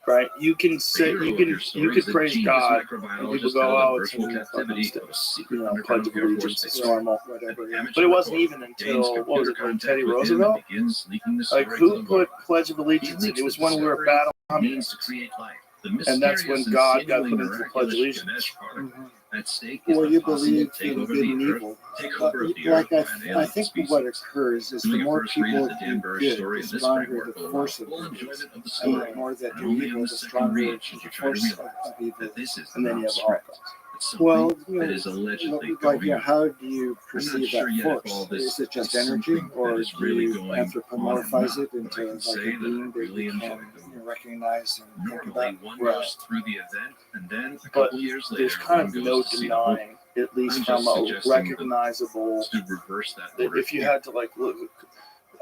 Speaker 2: right? You can
Speaker 6: The
Speaker 2: say
Speaker 6: hero
Speaker 2: you
Speaker 6: of
Speaker 2: can
Speaker 6: your story
Speaker 2: you
Speaker 6: is
Speaker 2: could
Speaker 6: a
Speaker 2: praise
Speaker 6: genius
Speaker 2: God, and
Speaker 6: microbiologist
Speaker 2: people go,
Speaker 6: held in
Speaker 2: "Oh, it's
Speaker 6: virtual
Speaker 2: in the fucking
Speaker 6: captivity of a secret
Speaker 2: pledge
Speaker 6: underground
Speaker 2: of
Speaker 6: Air Force
Speaker 2: allegiance.
Speaker 6: base.
Speaker 2: It's normal."
Speaker 1: whatever.
Speaker 6: Amateur
Speaker 2: But it wasn't
Speaker 6: reporter
Speaker 2: even
Speaker 6: gains
Speaker 2: until what was
Speaker 6: computer
Speaker 2: it,
Speaker 6: contact
Speaker 2: Teddy
Speaker 6: with him and
Speaker 2: Roosevelt?
Speaker 6: begins leaking the
Speaker 2: Like
Speaker 6: story to
Speaker 2: who
Speaker 6: the
Speaker 2: put
Speaker 6: world.
Speaker 2: Pledge of
Speaker 6: He
Speaker 2: Allegiance in?
Speaker 6: leaks
Speaker 2: It was
Speaker 6: the
Speaker 2: when we were
Speaker 6: discovery
Speaker 2: battle
Speaker 6: means to
Speaker 2: communists,
Speaker 6: create life. The
Speaker 2: and that's when
Speaker 6: mysterious
Speaker 2: God
Speaker 6: and
Speaker 2: got put
Speaker 6: seemingly
Speaker 2: into the Pledge of
Speaker 6: miraculous
Speaker 2: Allegiance.
Speaker 6: Ganesh particle.
Speaker 1: Mhm.
Speaker 6: At stake is
Speaker 1: Well,
Speaker 6: the
Speaker 1: you
Speaker 6: possible
Speaker 1: believe in
Speaker 6: takeover
Speaker 1: good
Speaker 6: of the
Speaker 1: and
Speaker 6: Earth,
Speaker 1: evil.
Speaker 6: takeover of the
Speaker 1: Like
Speaker 6: Earth by an
Speaker 1: I
Speaker 6: alien
Speaker 1: think
Speaker 6: species.
Speaker 1: what occurs is the
Speaker 6: Doing a
Speaker 1: more
Speaker 6: first read
Speaker 1: people
Speaker 6: of the Dan
Speaker 1: do
Speaker 6: Burish
Speaker 1: good,
Speaker 6: story
Speaker 1: the
Speaker 6: in this
Speaker 1: stronger
Speaker 6: framework
Speaker 1: the
Speaker 6: will allow
Speaker 1: force of
Speaker 6: full
Speaker 1: good is.
Speaker 6: enjoyment of the
Speaker 1: And
Speaker 6: story.
Speaker 1: the more that
Speaker 6: And
Speaker 1: do
Speaker 6: only
Speaker 1: evil,
Speaker 6: in
Speaker 1: the
Speaker 6: the second
Speaker 1: stronger
Speaker 6: read should
Speaker 1: the
Speaker 6: you try to
Speaker 1: force
Speaker 6: realize
Speaker 1: of evil.
Speaker 6: that this is
Speaker 2: And then you
Speaker 6: not
Speaker 2: have
Speaker 6: script.
Speaker 2: Holocaust.
Speaker 6: It's something
Speaker 1: Well,
Speaker 6: that is allegedly
Speaker 1: like,
Speaker 6: going on.
Speaker 1: how do you
Speaker 6: I'm not
Speaker 1: perceive
Speaker 6: sure
Speaker 1: that
Speaker 6: yet if all
Speaker 1: force?
Speaker 6: this
Speaker 1: Is it just
Speaker 6: is
Speaker 1: energy,
Speaker 6: something
Speaker 1: or
Speaker 6: that is
Speaker 1: do
Speaker 6: really
Speaker 1: you
Speaker 6: going on or
Speaker 1: anthropomorphize
Speaker 6: not,
Speaker 1: it
Speaker 6: but I
Speaker 1: into
Speaker 6: can
Speaker 1: like
Speaker 6: say
Speaker 1: a
Speaker 6: that I
Speaker 1: being that
Speaker 6: really
Speaker 1: you
Speaker 6: enjoyed
Speaker 1: can
Speaker 6: them.
Speaker 1: recognize and think
Speaker 6: Normally,
Speaker 1: about?
Speaker 6: one
Speaker 2: Right.
Speaker 6: goes through the event, and then a
Speaker 2: But
Speaker 6: couple years later,
Speaker 2: there's kind
Speaker 6: one
Speaker 2: of
Speaker 6: goes
Speaker 2: no
Speaker 6: to see the whole.
Speaker 2: denying, at least
Speaker 6: I'm
Speaker 2: from
Speaker 6: just
Speaker 2: a
Speaker 6: suggesting that
Speaker 2: recognizable.
Speaker 6: to reverse that
Speaker 2: That
Speaker 6: order.
Speaker 2: if you had to like look,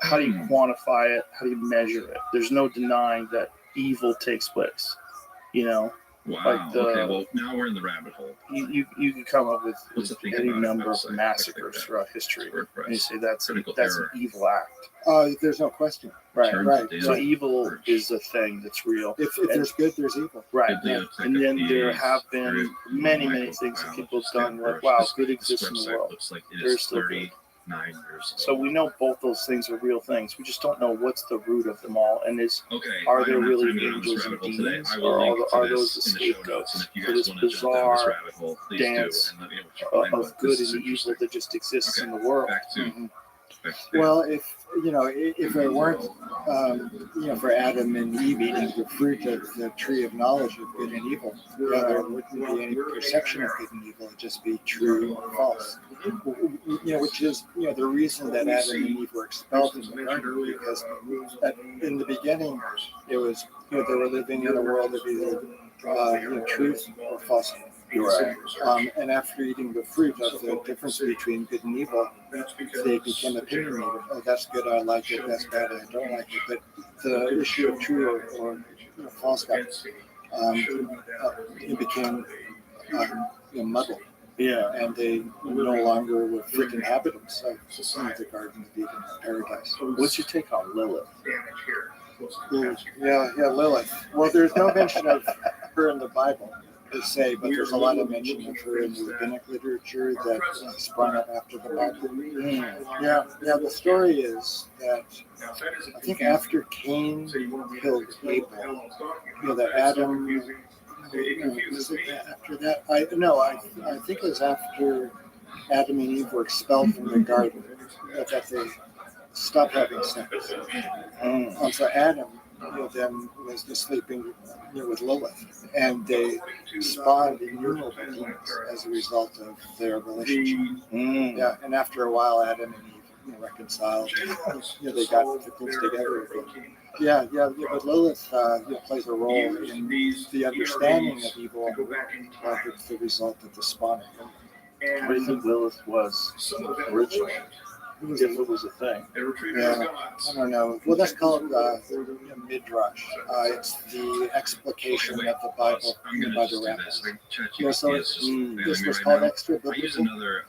Speaker 2: how do you quantify it? How do you measure it? There's no denying that evil takes place. You know,
Speaker 6: Wow.
Speaker 2: like the-
Speaker 6: Okay. Well, now we're in the rabbit hole.
Speaker 2: you can come up with
Speaker 6: What's the thing
Speaker 2: any
Speaker 6: about it
Speaker 2: number of
Speaker 6: website?
Speaker 2: massacres
Speaker 6: Like that.
Speaker 2: throughout history,
Speaker 6: WordPress.
Speaker 2: and you say that's
Speaker 6: Critical
Speaker 2: an
Speaker 6: error.
Speaker 2: evil act,
Speaker 1: There's no question.
Speaker 2: right?
Speaker 6: Turn
Speaker 1: right.
Speaker 6: to
Speaker 2: So
Speaker 6: Dan
Speaker 2: evil
Speaker 6: Burish.
Speaker 2: is a thing that's real,
Speaker 1: If
Speaker 2: And-
Speaker 1: there's good, there's evil.
Speaker 2: right?
Speaker 6: Bibliotheca
Speaker 2: And then there
Speaker 6: Peas,
Speaker 2: have been
Speaker 6: very
Speaker 2: many
Speaker 6: Michael
Speaker 2: things that people have
Speaker 6: Biologist
Speaker 2: done.
Speaker 6: Dan
Speaker 2: Like,
Speaker 6: Burish.
Speaker 2: wow,
Speaker 6: This
Speaker 2: good exists in the
Speaker 6: website
Speaker 2: world.
Speaker 6: looks like it
Speaker 2: There's
Speaker 6: is
Speaker 2: still good.
Speaker 6: 39 years old.
Speaker 2: So we know both those things are real things. We just don't know what's the root of them all. And
Speaker 6: Okay,
Speaker 2: are
Speaker 6: I
Speaker 2: there
Speaker 6: don't have
Speaker 2: really
Speaker 6: time to go down this
Speaker 2: angels
Speaker 6: rabbit
Speaker 2: and
Speaker 6: hole today.
Speaker 2: demons,
Speaker 6: I
Speaker 2: or
Speaker 6: will link
Speaker 2: are
Speaker 6: to
Speaker 2: those
Speaker 6: this
Speaker 2: the
Speaker 6: in the show notes,
Speaker 2: scapegoats
Speaker 6: and if you
Speaker 2: for
Speaker 6: guys
Speaker 2: this
Speaker 6: want to jump down this
Speaker 2: bizarre
Speaker 6: rabbit hole, please
Speaker 2: dance
Speaker 6: do, and let me know what you find.
Speaker 2: of
Speaker 6: But
Speaker 2: good
Speaker 6: this is
Speaker 2: and evil
Speaker 6: interesting.
Speaker 2: that just exists
Speaker 6: Okay,
Speaker 2: in the world?
Speaker 6: Back to
Speaker 1: Mhm.
Speaker 6: back to
Speaker 1: Well, if it weren't, for Adam and Eve eating the fruit of the tree of knowledge of good and evil, there wouldn't be any perception of good and evil. It'd just be true or false. Which is, the reason that Adam and Eve were expelled from the garden, because in the beginning, it was, they were living in a world of either, truth or falsehood.
Speaker 2: Right.
Speaker 1: And after eating the fruit of the difference between good and evil, they became opinionated. Oh, that's good, I like it. That's bad, I don't like it. But the issue of true or false got, it became muddled,
Speaker 2: Yeah.
Speaker 1: and they no longer were fit inhabitants of the Garden of Eden, paradise.
Speaker 2: What's your take on Lilith?
Speaker 1: Yeah, Lilith. Well, there's no mention of her in the Bible per se, but there's a lot of mention of her in the rabbinic literature that sprung up after the Bible. Yeah. The story is that I think after Cain killed Abel, that Adam. Was it after that? I think it was after Adam and Eve were expelled from the garden that they stopped having sex. So Adam, then was just sleeping, with Lilith, and they spawned innumerable demons as a result of their relationship. Yeah, and after a while, Adam and Eve, reconciled. And, they got things together again. Yeah, but Lilith, plays a role in the understanding of evil, like it's the result of the spawning.
Speaker 2: What do you think Lilith was originally?
Speaker 1: was
Speaker 2: if it was a thing.
Speaker 5: They retrieve
Speaker 1: Yeah.
Speaker 5: their guns.
Speaker 1: I don't know. Well, that's called midrash. It's the explication of the Bible
Speaker 6: I'm gonna
Speaker 1: by
Speaker 6: just
Speaker 1: the
Speaker 6: do this.
Speaker 1: rabbis.
Speaker 6: ChatGPT
Speaker 1: Yeah, so
Speaker 6: is just failing
Speaker 1: this
Speaker 6: me
Speaker 1: was
Speaker 6: right
Speaker 1: called
Speaker 6: now.
Speaker 1: extra
Speaker 6: I use
Speaker 1: biblical.
Speaker 6: another.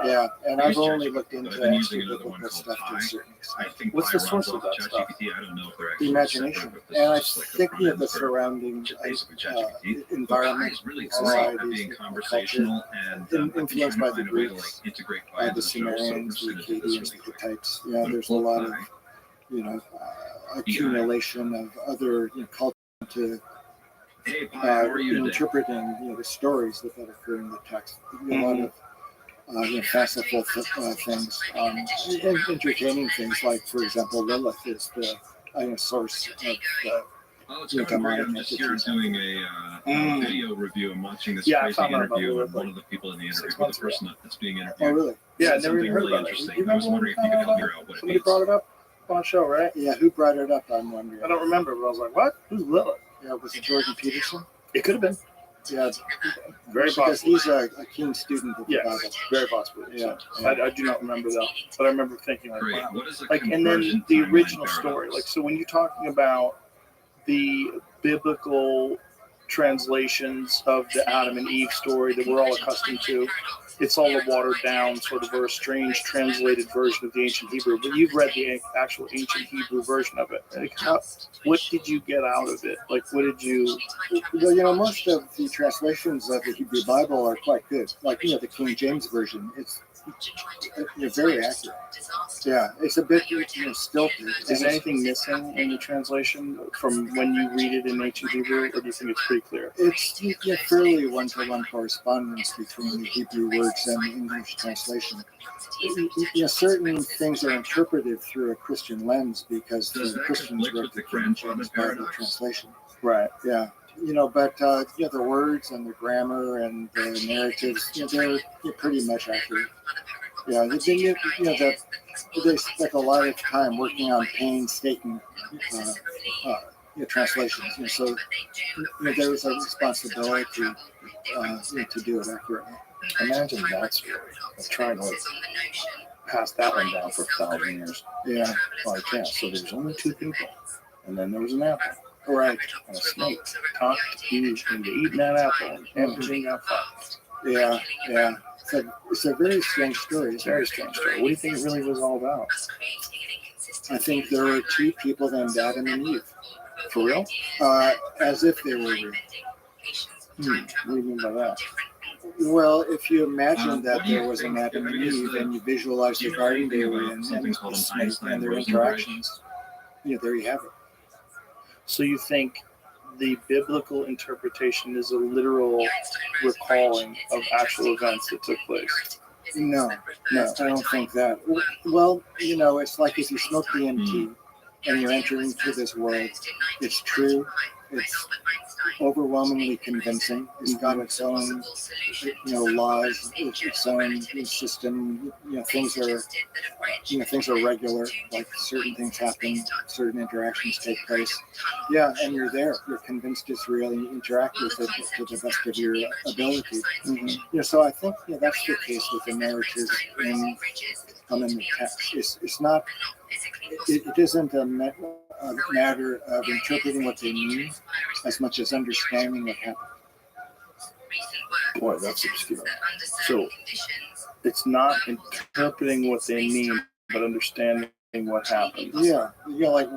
Speaker 1: Yeah, and
Speaker 6: I
Speaker 1: I've
Speaker 6: use
Speaker 1: only
Speaker 6: ChatGPT,
Speaker 1: looked
Speaker 6: but
Speaker 1: into
Speaker 6: I've been
Speaker 1: extra
Speaker 6: using another one
Speaker 1: biblical
Speaker 6: called
Speaker 1: stuff to a
Speaker 6: Pi.
Speaker 1: certain extent.
Speaker 6: I think
Speaker 2: What's
Speaker 6: Pi
Speaker 2: the
Speaker 6: runs
Speaker 2: source of
Speaker 6: off
Speaker 2: that stuff?
Speaker 6: ChatGPT. I don't know if they're
Speaker 1: The
Speaker 6: actually
Speaker 1: imagination,
Speaker 6: separate, but this
Speaker 1: and I
Speaker 6: is just like the
Speaker 1: think
Speaker 6: front end
Speaker 1: the
Speaker 6: for
Speaker 1: surrounding
Speaker 6: basically ChatGPT. But Pi
Speaker 1: environment,
Speaker 6: is really great
Speaker 1: societies,
Speaker 6: at being
Speaker 1: and
Speaker 6: conversational, and I've been trying
Speaker 1: influenced
Speaker 6: to
Speaker 1: by the
Speaker 6: find a way to
Speaker 1: Greeks,
Speaker 6: integrate Pi into
Speaker 1: the
Speaker 6: the show. So we're
Speaker 1: Sumerians,
Speaker 6: just
Speaker 1: the
Speaker 6: gonna do this
Speaker 1: Akkadians,
Speaker 6: really
Speaker 1: the
Speaker 6: quick.
Speaker 1: Hittites. Yeah,
Speaker 6: I'm gonna
Speaker 1: there's a
Speaker 6: pull
Speaker 1: lot
Speaker 6: up
Speaker 1: of
Speaker 6: Pi.
Speaker 1: accumulation of other cultures to
Speaker 6: Hey Pi, how are you today?
Speaker 1: interpreting the stories that occur in the text. A lot of fanciful things, and entertaining things like, for example, Lilith is the source of
Speaker 6: Oh, it's
Speaker 1: Yeah,
Speaker 6: kind of great.
Speaker 1: demonic
Speaker 6: I'm just here
Speaker 1: entities.
Speaker 6: doing a video review. I'm watching this
Speaker 2: Yeah, I
Speaker 6: crazy
Speaker 2: found out about
Speaker 6: interview,
Speaker 2: Lilith,
Speaker 6: and one of the people in the
Speaker 2: 6
Speaker 6: interview,
Speaker 2: months
Speaker 6: the person that's being
Speaker 1: oh
Speaker 6: interviewed,
Speaker 1: really?
Speaker 2: Yeah, I
Speaker 6: said
Speaker 2: never even
Speaker 6: something
Speaker 2: heard
Speaker 6: really
Speaker 2: about it.
Speaker 6: interesting.
Speaker 2: You
Speaker 6: I was
Speaker 2: remember
Speaker 6: wondering if
Speaker 2: when
Speaker 6: you
Speaker 2: we
Speaker 6: could help
Speaker 2: found
Speaker 6: me out what it
Speaker 2: Somebody
Speaker 6: means.
Speaker 2: brought it up on the show, right?
Speaker 1: Yeah, who brought it up? I'm wondering.
Speaker 2: I don't remember, but I was like, what? Who's Lilith?
Speaker 1: Yeah, was it Jordan Peterson?
Speaker 2: It could have been.
Speaker 1: Yeah,
Speaker 2: Very
Speaker 1: because
Speaker 2: possible.
Speaker 1: he's a keen student of the
Speaker 2: Yes,
Speaker 1: Bible.
Speaker 2: very possible.
Speaker 1: Yeah.
Speaker 2: I do not remember that, but I remember thinking like,
Speaker 6: Great.
Speaker 2: wow.
Speaker 6: What is a
Speaker 2: Like, and
Speaker 6: conversion
Speaker 2: then the
Speaker 6: timeline
Speaker 2: original
Speaker 6: paradox?
Speaker 2: story. Like, so when you're talking about the biblical translations of the Adam and Eve story that we're all accustomed to, it's all a watered down sort of, or a strange translated version of the ancient Hebrew. But you've read the actual ancient Hebrew version of it. Like, what did you get out of it? Like, what did you?
Speaker 1: Well, most of the translations of the Hebrew Bible are quite good. Like, the King James version, it's very accurate. Yeah, it's a bit stilted.
Speaker 2: Is there anything missing in the translation from when you read it in ancient Hebrew, or do you think it's pretty clear?
Speaker 1: It's fairly one-to-one correspondence between the Hebrew words and the English translation. Certain things are interpreted through a Christian lens because
Speaker 6: Does
Speaker 1: the
Speaker 6: that
Speaker 1: Christians
Speaker 6: conflict
Speaker 1: wrote
Speaker 6: with
Speaker 1: the
Speaker 6: the
Speaker 1: King
Speaker 6: grandfather
Speaker 1: James Bible
Speaker 6: paradox?
Speaker 1: translation.
Speaker 2: Right.
Speaker 1: Yeah, but the words and the grammar and the narratives, they're pretty much accurate. Yeah, they spent a lot of time working on painstaking translations. So there was a responsibility to do it accurately.
Speaker 2: Imagine that story. Of trying to pass that one down for 1,000 years.
Speaker 1: Yeah,
Speaker 2: Well, I can't. So there's only two people, and then there was an apple,
Speaker 1: right.
Speaker 2: and a snake talked Eve into eating that apple and emptying that fire.
Speaker 1: Yeah. It's a very strange story.
Speaker 2: It's a very strange story. What do you think it really was all about?
Speaker 1: I think there were two people named Adam and Eve.
Speaker 2: For real?
Speaker 1: As if they were real.
Speaker 2: What do you mean by that?
Speaker 1: Well, if you imagine that
Speaker 6: what do you
Speaker 1: there was an
Speaker 6: think
Speaker 1: Adam and
Speaker 6: is
Speaker 1: Eve
Speaker 6: the-
Speaker 1: and you visualize
Speaker 6: do
Speaker 1: the
Speaker 6: you know
Speaker 1: garden they
Speaker 6: anything
Speaker 1: were
Speaker 6: about
Speaker 1: in
Speaker 6: something
Speaker 1: and
Speaker 6: called
Speaker 1: the
Speaker 6: an
Speaker 1: snake and their
Speaker 6: Einstein-Rosen
Speaker 1: interactions, there you have it.
Speaker 2: So you think the biblical interpretation is a literal recalling of actual events that took place?
Speaker 1: No, I don't think that. Well, it's like if you smoke DMT and you enter into this world, it's true, it's overwhelmingly convincing, it's got its own, laws, its own system, things are regular, like certain things happen, certain interactions take place. Yeah, and you're there, you're convinced it's real, and you interact with it to the best of your ability. So I think that's the case with the narratives in the text. It's not. It isn't a matter of interpreting what they mean as much as understanding what happened.
Speaker 2: Boy, that's obscure. So it's not interpreting what they mean, but understanding what happened.
Speaker 1: Yeah, like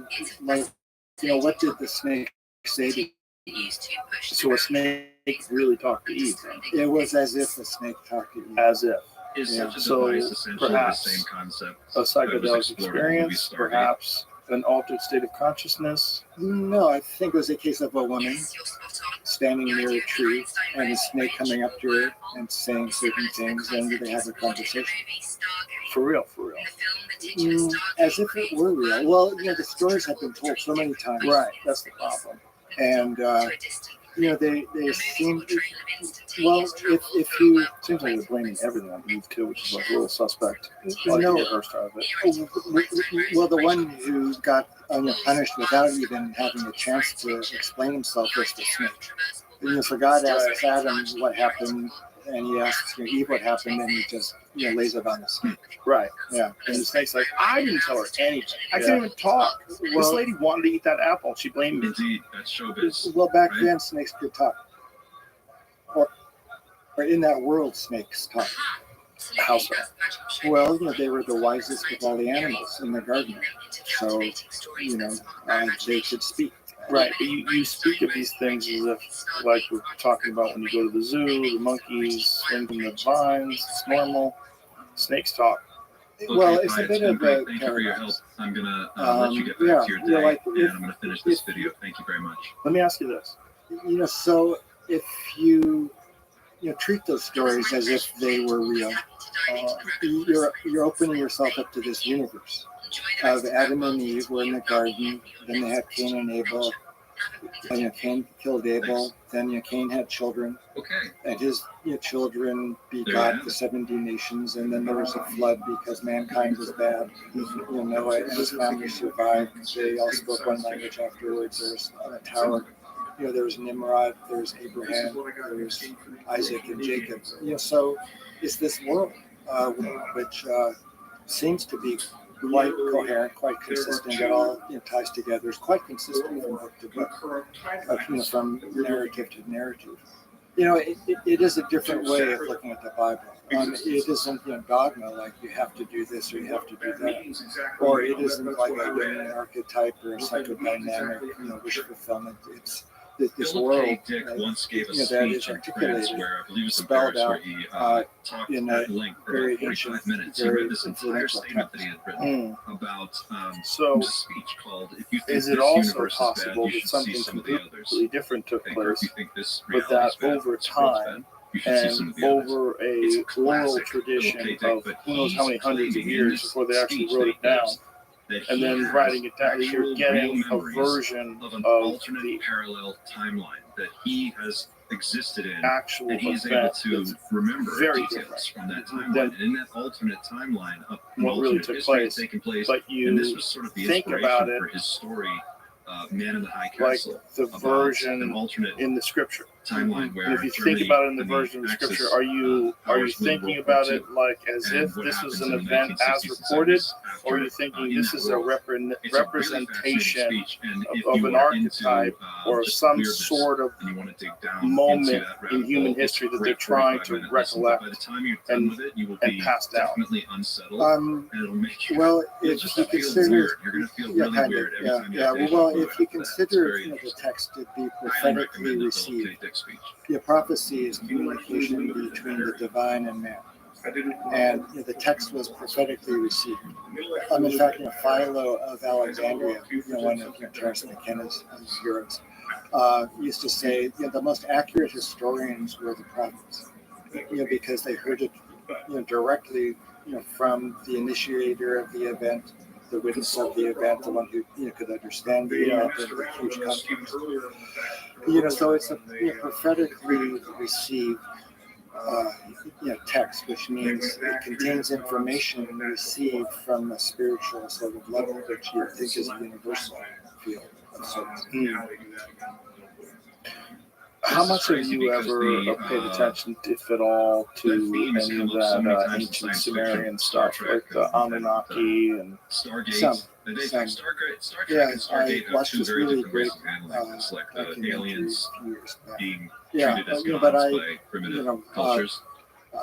Speaker 1: what did the snake say to Eve?
Speaker 2: So a snake really talked to Eve, then?
Speaker 1: It was as if the snake talked to Eve.
Speaker 2: As if.
Speaker 6: Is such a
Speaker 2: So
Speaker 6: device essentially
Speaker 2: perhaps
Speaker 6: the same concept
Speaker 2: A
Speaker 6: that was
Speaker 2: psychedelic
Speaker 6: explored in the movie
Speaker 2: experience,
Speaker 6: Stargate?
Speaker 2: perhaps an altered state of consciousness.
Speaker 1: No, I think it was a case of a woman standing near a tree and a snake coming up to her and saying certain things, and they have a conversation.
Speaker 2: For real.
Speaker 1: As if it were real. Well, the stories have been told so many times.
Speaker 2: Right, that's the problem.
Speaker 1: And, they seem, well, if you,
Speaker 2: Seems like they're blaming everything on Eve too, which is like a little suspect.
Speaker 1: No.
Speaker 2: Like her start of it.
Speaker 1: well, the one who got punished without even having a chance to explain himself was the snake. So God asked Adam what happened and he asks Eve what happened, and he just lays it on the snake.
Speaker 2: Right.
Speaker 1: Yeah.
Speaker 2: And the snake's like, I didn't tell her anything. I can't even talk. This
Speaker 1: Well-
Speaker 2: lady wanted to eat that apple. She blamed me.
Speaker 6: Indeed, that's showbiz.
Speaker 1: Well, back
Speaker 6: right?
Speaker 1: then snakes could talk, or in that world, snakes talk.
Speaker 2: How so?
Speaker 1: Well, they were the wisest of all the animals in the garden, so they could speak.
Speaker 2: Right. But you speak of these things as if, like we're talking about when you go to the zoo, the monkeys swing from the vines. It's normal. Snakes talk.
Speaker 6: Okay,
Speaker 1: Well, it's
Speaker 6: Ty,
Speaker 1: a bit
Speaker 6: been
Speaker 1: of
Speaker 6: great.
Speaker 1: a
Speaker 6: Thank you for your help.
Speaker 1: paradox.
Speaker 6: I'm gonna let you get back
Speaker 1: Yeah,
Speaker 6: to your day,
Speaker 1: like,
Speaker 6: and I'm gonna finish this video. Thank you very much.
Speaker 2: Let me ask you this.
Speaker 1: So if you treat those stories as if they were real, you're opening yourself up to this universe of Adam and Eve were in the garden. Then they had Cain and Abel. Then Cain killed Abel. Then Cain had children,
Speaker 6: Okay.
Speaker 1: and his children
Speaker 6: There you
Speaker 1: begot
Speaker 6: have
Speaker 1: the
Speaker 6: it.
Speaker 1: 70 nations. And then there was a flood because mankind was bad. Noah and his family survived. They all spoke one language afterwards. There was a tower. There was Nimrod. There was Abraham. There was Isaac and Jacob. So it's this world which seems to be quite coherent, quite consistent. It all ties together. It's quite consistent from book to book, from narrative to narrative. It is a different way of looking at the Bible. It isn't dogma like you have to do this or you have to do that, or it isn't like an archetype or a psychodynamic wish fulfillment. It's this
Speaker 6: Philip
Speaker 1: world
Speaker 6: K. Dick once gave a
Speaker 1: that
Speaker 6: speech
Speaker 1: is
Speaker 6: in France
Speaker 1: articulated,
Speaker 6: where I believe it was in
Speaker 1: spelled
Speaker 6: Paris, where
Speaker 1: out,
Speaker 6: he talked
Speaker 1: in
Speaker 6: at
Speaker 1: a
Speaker 6: length for
Speaker 1: very
Speaker 6: about 45
Speaker 1: ancient,
Speaker 6: minutes. He
Speaker 1: very
Speaker 6: read this entire
Speaker 1: influential
Speaker 6: statement that he had written
Speaker 2: Mm.
Speaker 6: about
Speaker 2: So,
Speaker 6: a speech called "If you think
Speaker 2: is it
Speaker 6: this
Speaker 2: also
Speaker 6: universe is
Speaker 2: possible
Speaker 6: bad, you
Speaker 2: that
Speaker 6: should see
Speaker 2: something
Speaker 6: some of the others."
Speaker 2: completely different took
Speaker 6: Okay, or if
Speaker 2: place,
Speaker 6: you think this
Speaker 2: but
Speaker 6: reality
Speaker 2: that
Speaker 6: is bad,
Speaker 2: over
Speaker 6: this world's bad,
Speaker 2: time
Speaker 6: you should see some
Speaker 2: and
Speaker 6: of the others.
Speaker 2: over
Speaker 6: It's
Speaker 2: a
Speaker 6: a
Speaker 2: oral
Speaker 6: classic
Speaker 2: tradition
Speaker 6: Philip K. Dick,
Speaker 2: of
Speaker 6: but
Speaker 2: who knows how many
Speaker 6: he's
Speaker 2: hundreds of
Speaker 6: claiming in
Speaker 2: years
Speaker 6: this
Speaker 2: before they actually
Speaker 6: speech
Speaker 2: wrote it down,
Speaker 6: that
Speaker 2: and
Speaker 6: he
Speaker 2: then
Speaker 6: has
Speaker 2: writing it down, that you're
Speaker 6: actual
Speaker 2: getting
Speaker 6: real
Speaker 2: a
Speaker 6: memories
Speaker 2: version
Speaker 6: of an
Speaker 2: of
Speaker 6: alternate
Speaker 2: the
Speaker 6: parallel timeline that he has existed in,
Speaker 2: actual
Speaker 6: and he's able
Speaker 2: event
Speaker 6: to
Speaker 2: that's
Speaker 6: remember
Speaker 2: very
Speaker 6: details from that
Speaker 2: Then
Speaker 6: timeline. And in that alternate timeline, an
Speaker 2: what really
Speaker 6: alternate
Speaker 2: took
Speaker 6: history
Speaker 2: place.
Speaker 6: had taken place,
Speaker 2: But
Speaker 6: and this
Speaker 2: you
Speaker 6: was sort of the
Speaker 2: think
Speaker 6: inspiration
Speaker 2: about it
Speaker 6: for his story, Man in the High
Speaker 2: like
Speaker 6: Castle,
Speaker 2: the
Speaker 6: about an
Speaker 2: version
Speaker 6: alternate
Speaker 2: in the scripture.
Speaker 6: timeline where
Speaker 2: And if you
Speaker 6: Germany
Speaker 2: think about it in the
Speaker 6: and
Speaker 2: version of the
Speaker 6: Axis,
Speaker 2: scripture, are you
Speaker 6: powers win
Speaker 2: thinking
Speaker 6: World War
Speaker 2: about
Speaker 6: II.
Speaker 2: it like as
Speaker 6: And
Speaker 2: if
Speaker 6: what
Speaker 2: this was
Speaker 6: happens
Speaker 2: an
Speaker 6: in the
Speaker 2: event as
Speaker 6: 1960s and
Speaker 2: recorded,
Speaker 6: 70s
Speaker 2: or are you
Speaker 6: after,
Speaker 2: thinking
Speaker 6: in
Speaker 2: this
Speaker 6: that
Speaker 2: is a
Speaker 6: world? It's a really fascinating
Speaker 2: representation
Speaker 6: speech, and if
Speaker 2: of
Speaker 6: you
Speaker 2: an
Speaker 6: are
Speaker 2: archetype
Speaker 6: into,
Speaker 2: or
Speaker 6: just
Speaker 2: some
Speaker 6: weirdness,
Speaker 2: sort of
Speaker 6: and you want to dig down
Speaker 2: moment
Speaker 6: into that rabbit
Speaker 2: in human
Speaker 6: hole, it's
Speaker 2: history
Speaker 6: a
Speaker 2: that
Speaker 6: great
Speaker 2: they're trying
Speaker 6: 45
Speaker 2: to
Speaker 6: minute listen, but
Speaker 2: recollect
Speaker 6: by the time you're done
Speaker 2: and-
Speaker 6: with it, you will
Speaker 2: and
Speaker 6: be
Speaker 2: pass down.
Speaker 6: definitely unsettled,
Speaker 1: Um,
Speaker 6: and it'll make you
Speaker 1: well,
Speaker 6: you'll
Speaker 1: if
Speaker 6: just
Speaker 1: you
Speaker 6: feel
Speaker 1: consider,
Speaker 6: weird. You're going to feel really
Speaker 1: kind
Speaker 6: weird
Speaker 1: of,
Speaker 6: every time you have
Speaker 1: well,
Speaker 6: deja vu
Speaker 1: if you
Speaker 6: after that. It's
Speaker 1: consider
Speaker 6: very
Speaker 1: the
Speaker 6: interesting.
Speaker 1: text to be
Speaker 6: Highly
Speaker 1: prophetically
Speaker 6: recommend the Philip
Speaker 1: received,
Speaker 6: K. Dick speech.
Speaker 1: prophecy is communication between the divine and man, and the text was prophetically received. In fact, Philo of Alexandria, one of Terence McKenna's heroes, used to say the most accurate historians were the prophets, because they heard it directly from the initiator of the event, the witness of the event, the one who could understand the event and the huge context. So it's a prophetically received text, which means it contains information received from a spiritual sort of level, which you think is a universal field of sorts.
Speaker 2: How much have you ever paid attention, if at all, to any of that ancient Sumerian stuff, like the Anunnaki and
Speaker 6: Stargate.
Speaker 1: Some.
Speaker 6: Stargate
Speaker 1: Yeah,
Speaker 6: and Stargate
Speaker 1: I
Speaker 6: have
Speaker 1: watched
Speaker 6: two
Speaker 1: this
Speaker 6: very
Speaker 1: really
Speaker 6: different ways
Speaker 1: great,
Speaker 6: of handling this, like the
Speaker 1: documentary
Speaker 6: aliens
Speaker 1: a few years back.
Speaker 6: being
Speaker 1: Yeah,
Speaker 6: treated as
Speaker 1: but
Speaker 6: gods
Speaker 1: I,
Speaker 6: by primitive
Speaker 1: know,
Speaker 6: cultures.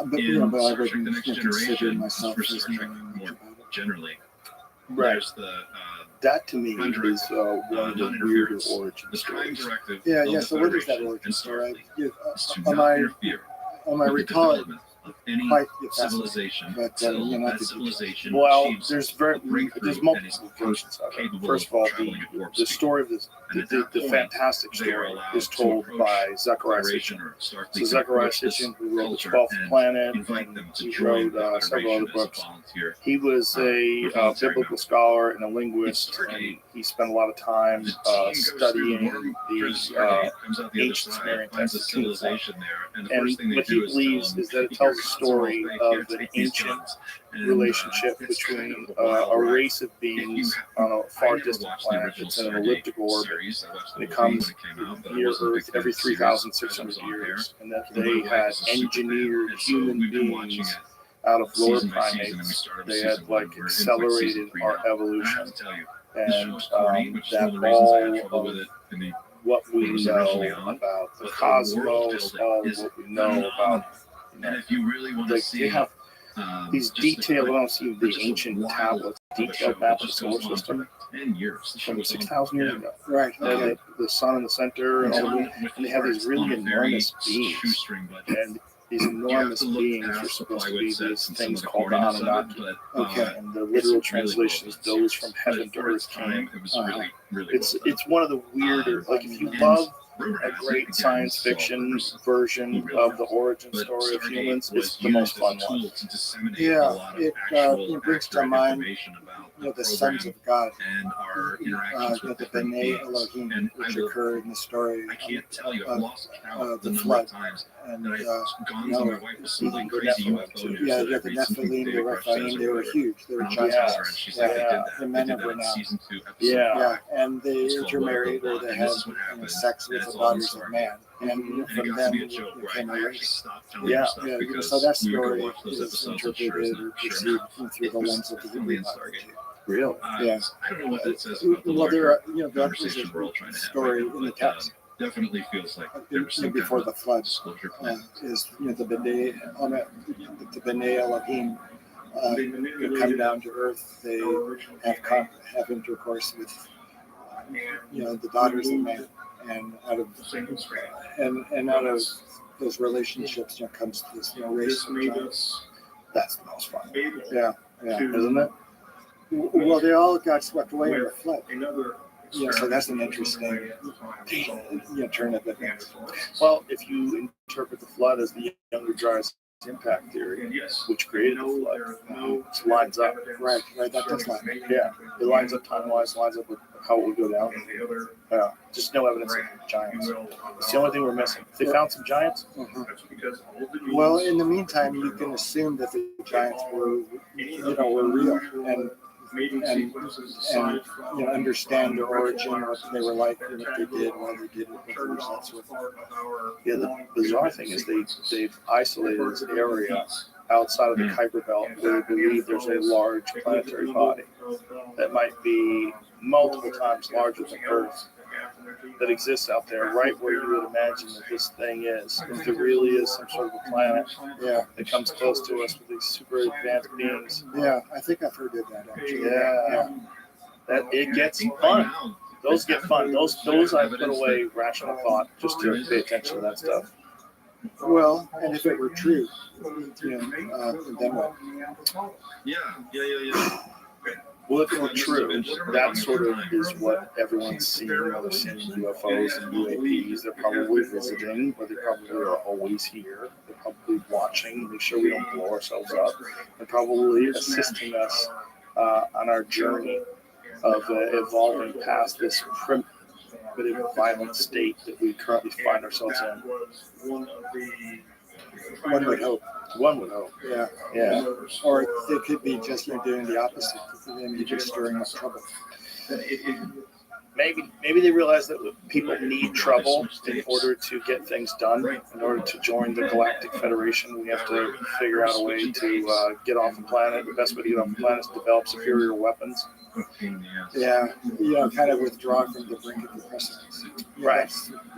Speaker 1: but
Speaker 6: In
Speaker 1: but I
Speaker 6: Star Trek:
Speaker 1: wouldn't
Speaker 6: The Next
Speaker 1: consider
Speaker 6: Generation,
Speaker 1: myself
Speaker 6: for
Speaker 1: as
Speaker 6: Star Trek
Speaker 1: knowing
Speaker 6: more
Speaker 1: much about it.
Speaker 6: generally,
Speaker 2: right.
Speaker 6: there's the
Speaker 2: That to me
Speaker 6: Conjuring,
Speaker 2: is one of the weirder
Speaker 6: non-interference.
Speaker 2: origin
Speaker 6: the Prime
Speaker 2: stories.
Speaker 6: Directive
Speaker 1: Yeah,
Speaker 6: of
Speaker 1: yeah.
Speaker 6: the
Speaker 1: So what is that
Speaker 6: Federation
Speaker 1: origin
Speaker 6: and
Speaker 1: story?
Speaker 6: Starfleet is to
Speaker 1: On
Speaker 6: not
Speaker 1: my
Speaker 6: interfere
Speaker 1: on my
Speaker 6: with the
Speaker 1: recall,
Speaker 6: development of any
Speaker 1: quite fascinating.
Speaker 6: civilization
Speaker 1: But,
Speaker 6: till
Speaker 1: not
Speaker 6: that
Speaker 1: the
Speaker 6: civilization
Speaker 2: Well,
Speaker 6: achieves
Speaker 2: there's
Speaker 6: breakthrough
Speaker 2: multiple
Speaker 6: and is
Speaker 2: versions of it.
Speaker 6: capable
Speaker 2: First of
Speaker 6: of
Speaker 2: all,
Speaker 6: traveling at warp
Speaker 2: the
Speaker 6: speed.
Speaker 2: story of this,
Speaker 6: And at
Speaker 2: the
Speaker 6: that point,
Speaker 2: fantastic
Speaker 6: they are
Speaker 2: story
Speaker 6: allowed
Speaker 2: is
Speaker 6: to
Speaker 2: told
Speaker 6: approach
Speaker 2: by Zechariah
Speaker 6: Federation
Speaker 2: Sitchin.
Speaker 6: or Starfleet
Speaker 2: So
Speaker 6: and
Speaker 2: Zechariah
Speaker 6: approach this
Speaker 2: Sitchin, who wrote The
Speaker 6: culture
Speaker 2: 12th
Speaker 6: and
Speaker 2: Planet,
Speaker 6: invite
Speaker 2: and
Speaker 6: them to
Speaker 2: he
Speaker 6: join
Speaker 2: wrote
Speaker 6: the
Speaker 2: several other
Speaker 6: Federation as a
Speaker 2: books.
Speaker 6: volunteer.
Speaker 2: He was a
Speaker 6: volunteer
Speaker 2: biblical
Speaker 6: member.
Speaker 2: scholar and a
Speaker 6: In
Speaker 2: linguist,
Speaker 6: Stargate,
Speaker 2: he spent a lot of time studying the ancient Sumerian text of civilization
Speaker 6: there,
Speaker 2: and what he believes is that it tells a story of an ancient relationship between a race of beings on a far distant planet that's in an elliptical orbit, and it comes near Earth every 3,600 years, and that they had engineered human beings out of lower primates. They had like accelerated our evolution, and that all of what we know about the cosmos, all of what we know about,
Speaker 6: and if you really want to
Speaker 2: like
Speaker 6: see,
Speaker 2: they have these detailed, I don't see the ancient tablets, detailed maps of the solar system
Speaker 6: 10 years
Speaker 2: from 6,000 years ago.
Speaker 1: Right.
Speaker 2: And the sun in the center, and all the, and they have these really enormous beings, and these enormous beings are supposed to be these things called Anunnaki.
Speaker 1: Okay.
Speaker 2: And the literal translation is those from heaven to earth came. It's one of the weirder, like if you love a great science fiction version of the origin story of humans, it's the most fun one.
Speaker 1: Yeah, it brings to mind the sons of God, the B'nai Elohim, which occur in the story
Speaker 6: I can't tell you,
Speaker 1: of
Speaker 6: I've lost count
Speaker 1: the
Speaker 6: the number
Speaker 1: flood.
Speaker 6: of times
Speaker 1: And
Speaker 6: that I've gone to my wife with some like
Speaker 2: the
Speaker 6: crazy
Speaker 2: Nephilim,
Speaker 6: UFO
Speaker 2: too.
Speaker 6: news.
Speaker 1: yeah,
Speaker 6: that
Speaker 1: the
Speaker 6: I read something
Speaker 1: Nephilim, the
Speaker 6: big, Rush says,
Speaker 1: Rephaim,
Speaker 6: or
Speaker 1: they were
Speaker 6: whatever.
Speaker 1: huge. They were
Speaker 6: And I'll
Speaker 1: giants.
Speaker 6: tell her, and she's like, they did that.
Speaker 1: The
Speaker 6: They
Speaker 1: men
Speaker 6: did
Speaker 1: of
Speaker 6: that in
Speaker 1: renown.
Speaker 6: season 2, episode
Speaker 2: Yeah.
Speaker 1: Yeah, and they
Speaker 6: It's called
Speaker 1: intermarried,
Speaker 6: Love
Speaker 1: or
Speaker 6: the
Speaker 1: they
Speaker 6: Blood,
Speaker 1: had
Speaker 6: and this is what happened.
Speaker 1: sex with
Speaker 6: That's
Speaker 1: the
Speaker 6: all I'm
Speaker 1: daughters of
Speaker 6: sorry.
Speaker 1: man, and
Speaker 6: And it
Speaker 1: from
Speaker 6: got to
Speaker 1: them
Speaker 6: be a joke where
Speaker 1: came
Speaker 6: I
Speaker 1: a
Speaker 6: actually
Speaker 1: race.
Speaker 6: stopped telling
Speaker 2: Yeah.
Speaker 6: her stuff
Speaker 1: Yeah,
Speaker 6: because
Speaker 1: so that
Speaker 6: we would go
Speaker 1: story
Speaker 6: watch those
Speaker 1: is
Speaker 6: episodes of
Speaker 1: interpreted
Speaker 6: Sure
Speaker 1: or
Speaker 6: Enough.
Speaker 1: perceived through
Speaker 6: It
Speaker 1: the
Speaker 6: was
Speaker 1: lens of the
Speaker 6: only
Speaker 1: Hebrew
Speaker 6: in Stargate.
Speaker 1: mythology.
Speaker 2: Really?
Speaker 1: Yeah.
Speaker 6: I don't know what that says about the
Speaker 1: Well, there
Speaker 6: larger
Speaker 1: are, that was
Speaker 6: conversation we're all trying
Speaker 1: a
Speaker 6: to have
Speaker 1: story
Speaker 6: right now,
Speaker 1: in the
Speaker 6: but,
Speaker 1: text.
Speaker 6: definitely feels like there was some
Speaker 1: Before
Speaker 6: kind
Speaker 1: the
Speaker 6: of
Speaker 1: flood,
Speaker 6: disclosure plan.
Speaker 1: is the B'nai Elohim who come down to earth. They have intercourse with the daughters of man, and out of those relationships comes this race of giants.
Speaker 2: That's the most fun.
Speaker 1: Yeah,
Speaker 2: Isn't it?
Speaker 1: well, they all got swept away in the flood. So that's an interesting turn of events.
Speaker 2: Well, if you interpret the flood as the Younger Dryas impact theory, which created the flood, it lines up.
Speaker 1: Right, that does line.
Speaker 2: Yeah, it lines up time-wise, lines up with how it would go down. Yeah, just no evidence of giants. It's the only thing we're missing. If they found some giants,
Speaker 1: Well, in the meantime, you can assume that the giants were real, and understand their origin, what they were like, and what they did, why they did it, what the results were.
Speaker 2: yeah, the bizarre thing is they've isolated this area outside of the Kuiper Belt where they believe there's a large planetary body that might be multiple times larger than Earth that exists out there, right where you would imagine that this thing is. If there really is some sort of a planet that comes close to us with these super advanced beings,
Speaker 1: Yeah, I think I've heard of that actually.
Speaker 2: yeah, that it gets fun. Those get fun. Those I put away rational thought just to pay attention to that stuff.
Speaker 1: Well, and if it were true, then what?
Speaker 6: Yeah.
Speaker 2: Well, if it were true, that sort of is what everyone's seeing. They're seeing UFOs and UAPs. They're probably visiting, but they probably are always here. They're probably watching, make sure we don't blow ourselves up. They're probably assisting us on our journey of evolving past this primitive, violent state that we currently find ourselves in.
Speaker 1: One would hope.
Speaker 2: One would hope.
Speaker 1: Yeah.
Speaker 2: Yeah.
Speaker 1: Or they could be just doing the opposite, and you're just stirring up trouble.
Speaker 2: Maybe they realize that people need trouble in order to get things done. In order to join the Galactic Federation, we have to figure out a way to get off the planet. The best way to get off the planet is to develop superior weapons.
Speaker 1: Yeah, kind of withdraw from the brink of the precipice.
Speaker 2: Right.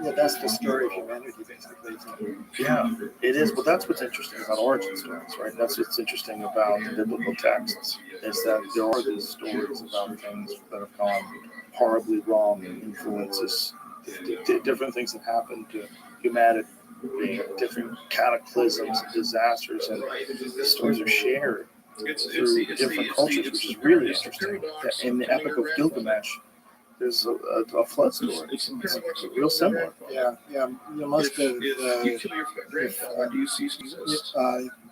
Speaker 1: That's the story of humanity, basically.
Speaker 2: Yeah, it is. But that's what's interesting about origin stories, right? That's what's interesting about the biblical texts, is that there are these stories about things that have gone horribly wrong and influences different things that happen to humanity, different cataclysms and disasters, and the stories are shared through different cultures, which is really interesting. In the Epic of Gilgamesh, there's a flood story. It's real similar.
Speaker 1: Yeah. Most of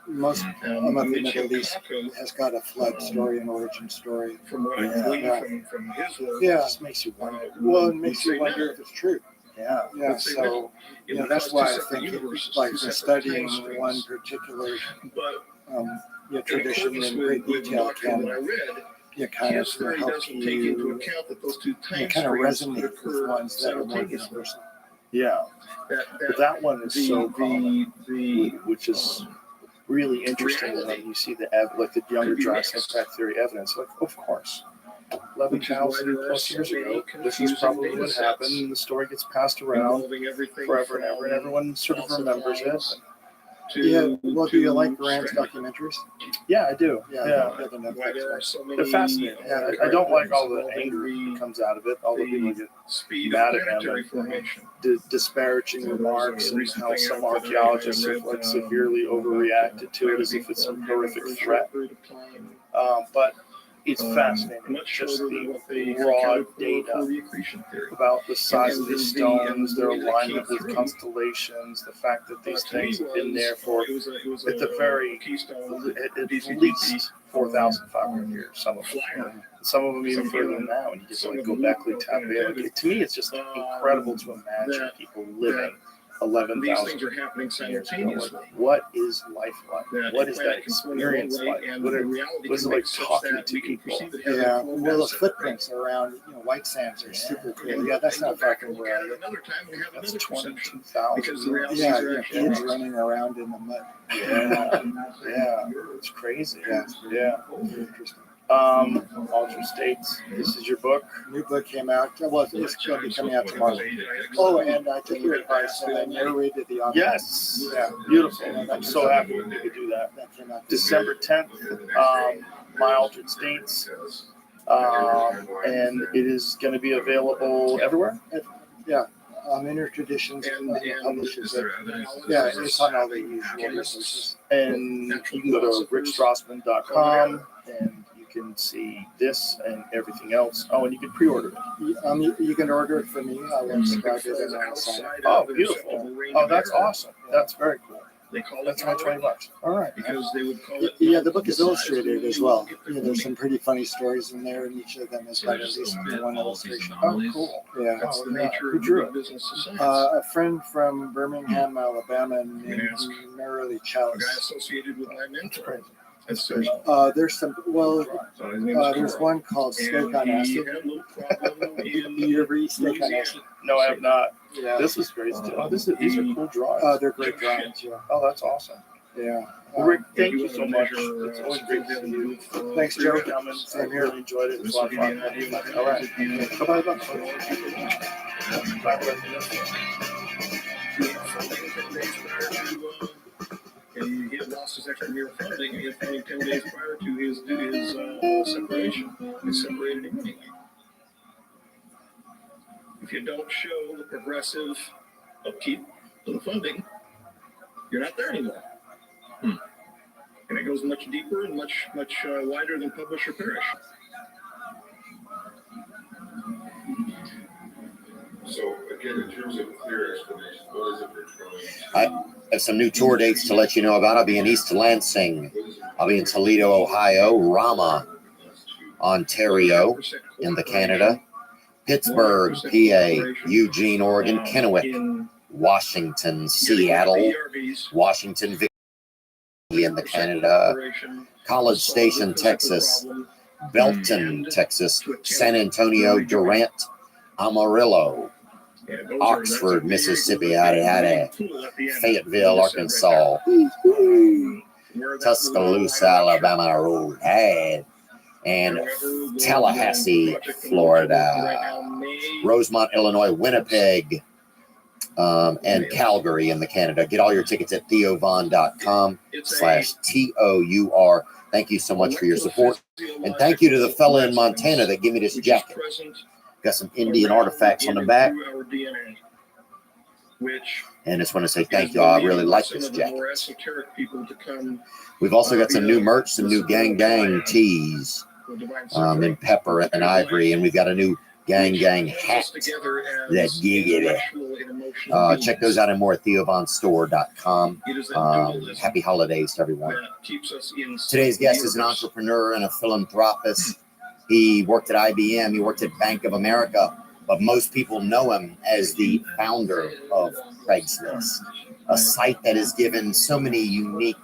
Speaker 1: most
Speaker 5: And
Speaker 1: of the
Speaker 5: Michio
Speaker 1: Middle East
Speaker 5: Kaku,
Speaker 1: has got a flood story and origin story.
Speaker 5: from what I
Speaker 2: Yeah.
Speaker 5: gleaned
Speaker 1: Yeah.
Speaker 5: from his work,
Speaker 2: It
Speaker 1: Yeah.
Speaker 2: just makes you wonder.
Speaker 1: Well, it makes you wonder if it's true.
Speaker 2: Yeah.
Speaker 1: Yeah.
Speaker 5: Let's say
Speaker 1: So
Speaker 5: it would
Speaker 1: that's
Speaker 5: cause
Speaker 1: why
Speaker 5: two
Speaker 1: I
Speaker 5: separate
Speaker 1: think
Speaker 5: universes,
Speaker 1: like
Speaker 5: two separate
Speaker 1: studying
Speaker 5: time streams.
Speaker 1: one particular
Speaker 5: But
Speaker 1: tradition
Speaker 5: accordance
Speaker 1: in
Speaker 5: with
Speaker 1: great
Speaker 5: the
Speaker 1: detail
Speaker 5: doctrine
Speaker 1: can
Speaker 5: that I read,
Speaker 1: kind of
Speaker 5: his theory
Speaker 1: help
Speaker 5: doesn't take into
Speaker 1: you
Speaker 5: account that those two time
Speaker 1: kind of
Speaker 5: streams
Speaker 1: resonate with
Speaker 5: occur
Speaker 1: ones that are more
Speaker 5: simultaneously.
Speaker 1: universal.
Speaker 2: Yeah. But that one is so common,
Speaker 5: the
Speaker 2: which is really interesting when you see the like the younger Johnson impact theory evidence. Like, of course, 11,000 plus years ago, this is probably what happened, and the story gets passed around
Speaker 5: involving everything
Speaker 2: forever and ever, and everyone sort of remembers it.
Speaker 1: Yeah. Well, do you like Rand's documentaries?
Speaker 2: Yeah, I do.
Speaker 1: Yeah.
Speaker 2: Yeah.
Speaker 1: The Netflix
Speaker 5: Why there are
Speaker 1: ones.
Speaker 5: so many
Speaker 2: They're fascinating.
Speaker 1: Yeah,
Speaker 2: I don't like all the anger that comes out of it. All the people get
Speaker 5: speed
Speaker 2: mad
Speaker 5: of
Speaker 2: at him
Speaker 5: planetary
Speaker 2: and
Speaker 5: formation.
Speaker 2: disparaging remarks and how some archaeologists have like severely overreacted to it as if it's some horrific threat. But it's fascinating,
Speaker 5: Much
Speaker 2: just
Speaker 5: shorter than
Speaker 2: the
Speaker 5: what they
Speaker 2: raw
Speaker 5: accounted for
Speaker 2: data
Speaker 5: the accretion theory.
Speaker 2: about the size of these stones, their
Speaker 5: and the
Speaker 2: alignment
Speaker 5: key
Speaker 2: with
Speaker 5: through.
Speaker 2: constellations, the fact that these
Speaker 5: To me
Speaker 2: things have been there for
Speaker 5: it was
Speaker 2: at the very
Speaker 5: keystone
Speaker 2: at least 4,500 years. Some of them,
Speaker 5: flyer.
Speaker 2: some of them even further than that. When you just like go back like tap in, like, to me, it's just incredible to imagine people living
Speaker 5: These
Speaker 2: 11,000
Speaker 5: things are happening
Speaker 2: years ago.
Speaker 5: simultaneously.
Speaker 2: Like, what is life like?
Speaker 5: That
Speaker 2: What is
Speaker 5: the
Speaker 2: that
Speaker 5: planet can spin in one
Speaker 2: experience
Speaker 5: way
Speaker 2: like?
Speaker 5: and
Speaker 2: What
Speaker 5: the
Speaker 2: are,
Speaker 5: reality
Speaker 2: what is it
Speaker 5: can
Speaker 2: like
Speaker 5: make such
Speaker 2: talking
Speaker 5: that
Speaker 2: to
Speaker 5: we can
Speaker 2: people?
Speaker 5: perceive it having
Speaker 1: Yeah.
Speaker 5: flow
Speaker 1: Well, the
Speaker 5: past it.
Speaker 1: footprints around White Sands are super cool. Yeah, that's not far from where I live.
Speaker 5: Another time we have
Speaker 2: That's
Speaker 5: another perception.
Speaker 2: 22,000.
Speaker 5: Because the reality-
Speaker 1: Yeah,
Speaker 5: These are
Speaker 1: yeah,
Speaker 5: actually-
Speaker 1: kids running around in the mud.
Speaker 2: Yeah, yeah, it's crazy.
Speaker 1: Yeah.
Speaker 2: Yeah.
Speaker 1: Very interesting.
Speaker 2: Altered States. This is your book.
Speaker 1: New book came out. Well, it's going to be coming out tomorrow. Oh, and I took your advice and I narrated the audio.
Speaker 2: Yes.
Speaker 1: Yeah.
Speaker 2: Beautiful. I'm so happy we could do that.
Speaker 1: That came out.
Speaker 2: December 10th. My Altered States. And it is going to be available everywhere.
Speaker 1: Yeah. Inner Traditions
Speaker 5: And
Speaker 1: publishes
Speaker 5: is
Speaker 1: it.
Speaker 5: there evidence?
Speaker 1: Yeah, it's on all the usual places.
Speaker 2: And you can go to rickstrassman.com and you can see this and everything else. Oh, and you can pre-order it.
Speaker 1: You can order it from me. I'll inscribe it and I'll sign it.
Speaker 2: Oh, beautiful. Oh, that's awesome. That's very cool.
Speaker 5: They call it
Speaker 2: That's my $20. All right.
Speaker 5: because they would call it.
Speaker 1: Yeah, the book is illustrated as well. There's some pretty funny stories in there, and each of them has
Speaker 6: So
Speaker 1: got
Speaker 6: they're
Speaker 1: at
Speaker 6: just
Speaker 1: least
Speaker 6: looking at
Speaker 1: one
Speaker 6: all these
Speaker 1: illustration.
Speaker 2: Oh,
Speaker 6: anomalies.
Speaker 2: cool.
Speaker 1: Yeah.
Speaker 5: That's the
Speaker 2: Oh, yeah.
Speaker 5: nature
Speaker 2: Who
Speaker 5: of
Speaker 2: drew
Speaker 5: doing
Speaker 2: it?
Speaker 5: business to science.
Speaker 1: A friend from Birmingham, Alabama, named
Speaker 5: ask.
Speaker 1: Merrily
Speaker 5: A guy
Speaker 1: Chalice.
Speaker 5: associated with my
Speaker 2: That's
Speaker 5: mentor.
Speaker 2: crazy.
Speaker 5: That's
Speaker 1: There's some. Well,
Speaker 5: so his name is
Speaker 1: there's
Speaker 5: Carl.
Speaker 1: one called Steak on
Speaker 5: And he
Speaker 1: Acid.
Speaker 5: had a little problem in
Speaker 1: You ever eat steak on acid?
Speaker 2: No, I have not.
Speaker 1: Yeah.
Speaker 2: This is great too. Oh, these are cool drawings.
Speaker 1: They're great drawings. Yeah.
Speaker 2: Oh, that's awesome.
Speaker 1: Yeah.
Speaker 2: Well, Rick,
Speaker 5: If
Speaker 2: thank
Speaker 5: you
Speaker 2: you
Speaker 5: want
Speaker 2: so
Speaker 5: to
Speaker 2: much.
Speaker 5: measure,
Speaker 2: It's always great to see you.
Speaker 1: Thanks, Joe.
Speaker 2: Thanks for coming. I
Speaker 1: Same here.
Speaker 2: really enjoyed it. It was a lot of fun. All right. Bye-bye.
Speaker 5: And he had lost his extramural funding. He had funding 10 days prior to his separation. He separated immediately. If you don't show the progressive upkeep of the funding, you're not there anymore. And it goes much deeper and much wider than publish or perish.
Speaker 7: So again, in terms of clear explanation, what is it we're trying
Speaker 8: I have some new tour dates to let you know about. I'll be in East Lansing. I'll be in Toledo, Ohio, Rama, Ontario, in the Canada, Pittsburgh, PA, Eugene, Oregon, Kennewick, Washington, Seattle, Washington, Victoria, in the Canada, College Station, Texas, Belton, Texas, San Antonio, Durant, Amarillo, Oxford, Mississippi, Fayetteville, Arkansas, Tuscaloosa, Alabama, Roll Tide, and Tallahassee, Florida, Rosemont, Illinois, Winnipeg, and Calgary in the Canada. Get all your tickets at theovon.com/TOUR. Thank you so much for your support. And thank you to the fella in Montana that gave me this jacket. Got some Indian artifacts on the back. And I just want to say thank you. I really like this jacket. We've also got some new merch, some new Gang Gang tees in pepper and ivory. And we've got a new Gang
Speaker 5: which
Speaker 8: Gang
Speaker 5: holds us
Speaker 8: hat.
Speaker 5: together as
Speaker 8: That giggity.
Speaker 5: intellectual and emotional
Speaker 8: Check those
Speaker 5: beings.
Speaker 8: out and more at theovonstore.com.
Speaker 5: It is that dualism
Speaker 8: Happy holidays to everyone.
Speaker 5: that keeps us in
Speaker 8: Today's
Speaker 5: the
Speaker 8: guest is an
Speaker 5: universe.
Speaker 8: entrepreneur and a philanthropist. He worked at IBM, he worked at Bank of America, but most people know him as the founder of Craigslist, a site that has given so many unique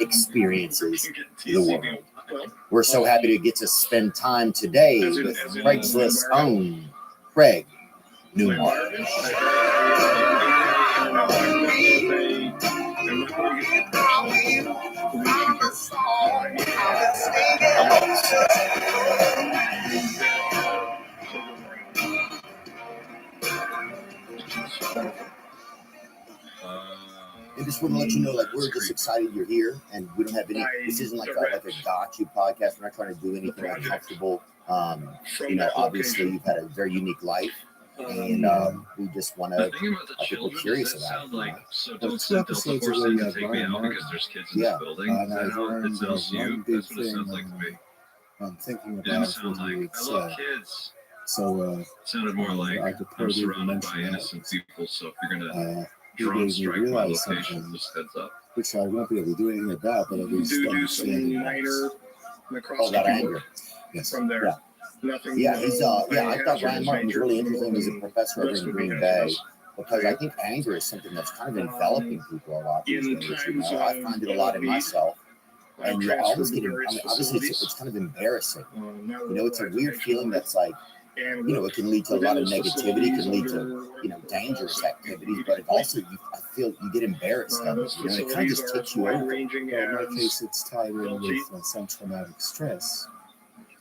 Speaker 8: experiences to the world.
Speaker 5: Well,
Speaker 8: We're so happy to get to spend time today with Craigslist's own Craig Newmark. I just want to let you know, like, we're just excited you're here, and we don't have any. This isn't like a got you podcast. We're not trying to do anything uncomfortable. Obviously, you've had a very unique life, and we just want
Speaker 6: The
Speaker 8: to.
Speaker 6: thing about the
Speaker 8: I think we're
Speaker 6: children
Speaker 8: curious
Speaker 6: does that
Speaker 8: about
Speaker 6: sound
Speaker 8: it,
Speaker 6: like,
Speaker 8: you know?
Speaker 6: so
Speaker 9: Well,
Speaker 6: don't
Speaker 9: two
Speaker 6: send Delta
Speaker 9: episodes
Speaker 6: Force
Speaker 9: ago,
Speaker 6: in
Speaker 9: you
Speaker 6: to
Speaker 9: had
Speaker 6: take me
Speaker 9: Ryan
Speaker 6: out
Speaker 9: Martin.
Speaker 6: because there's kids in
Speaker 8: Yeah.
Speaker 6: this building.
Speaker 9: And
Speaker 6: Is
Speaker 9: I
Speaker 6: that how it
Speaker 9: learned
Speaker 6: sounds to
Speaker 9: one
Speaker 6: you?
Speaker 9: big
Speaker 6: That's what it
Speaker 9: thing
Speaker 6: sounds like to me.
Speaker 9: I'm thinking
Speaker 6: It didn't
Speaker 9: about
Speaker 6: sound
Speaker 9: what you
Speaker 6: like,
Speaker 9: had
Speaker 6: I love
Speaker 9: said.
Speaker 6: kids.
Speaker 9: So
Speaker 6: It sounded more like,
Speaker 9: I
Speaker 6: I'm
Speaker 9: prepared you to
Speaker 6: surrounded by
Speaker 9: mention that.
Speaker 6: innocent people, so if you're going to
Speaker 9: He
Speaker 6: drone
Speaker 9: made me
Speaker 6: strike my
Speaker 9: realize
Speaker 6: location,
Speaker 9: something,
Speaker 6: just heads up.
Speaker 9: which I won't be able to do anything about, but at least
Speaker 5: do some
Speaker 9: understanding.
Speaker 5: minor
Speaker 8: Oh,
Speaker 5: microscopy
Speaker 8: that
Speaker 5: work
Speaker 8: anger.
Speaker 9: Yes.
Speaker 5: from there.
Speaker 8: Yeah.
Speaker 5: Nothing.
Speaker 8: Yeah, he's I thought
Speaker 5: hazardous
Speaker 8: Ryan Martin was
Speaker 5: nature
Speaker 8: really interesting as a
Speaker 5: and
Speaker 8: professor over
Speaker 5: rest
Speaker 8: in
Speaker 5: would be
Speaker 8: Green Bay,
Speaker 5: hazardous.
Speaker 8: because I think anger is something that's kind of enveloping people a lot these
Speaker 5: In
Speaker 8: days. You
Speaker 5: times
Speaker 8: know, I
Speaker 5: of
Speaker 8: find it a lot in
Speaker 5: need,
Speaker 8: myself, and you always get.
Speaker 5: various
Speaker 8: Obviously,
Speaker 5: facilities.
Speaker 8: it's kind of embarrassing.
Speaker 5: Now
Speaker 8: You know, it's a weird feeling that's like,
Speaker 5: and
Speaker 8: you know, it can lead to a lot of negativity, it can lead to, you know, dangerous activities, but it also, I feel you get embarrassed of it.
Speaker 5: those
Speaker 8: You know, it kind of
Speaker 5: facilities
Speaker 8: just
Speaker 5: are
Speaker 8: takes you over.
Speaker 5: wide-ranging
Speaker 9: Well, in my
Speaker 5: as
Speaker 9: case, it's tied in with some traumatic stress.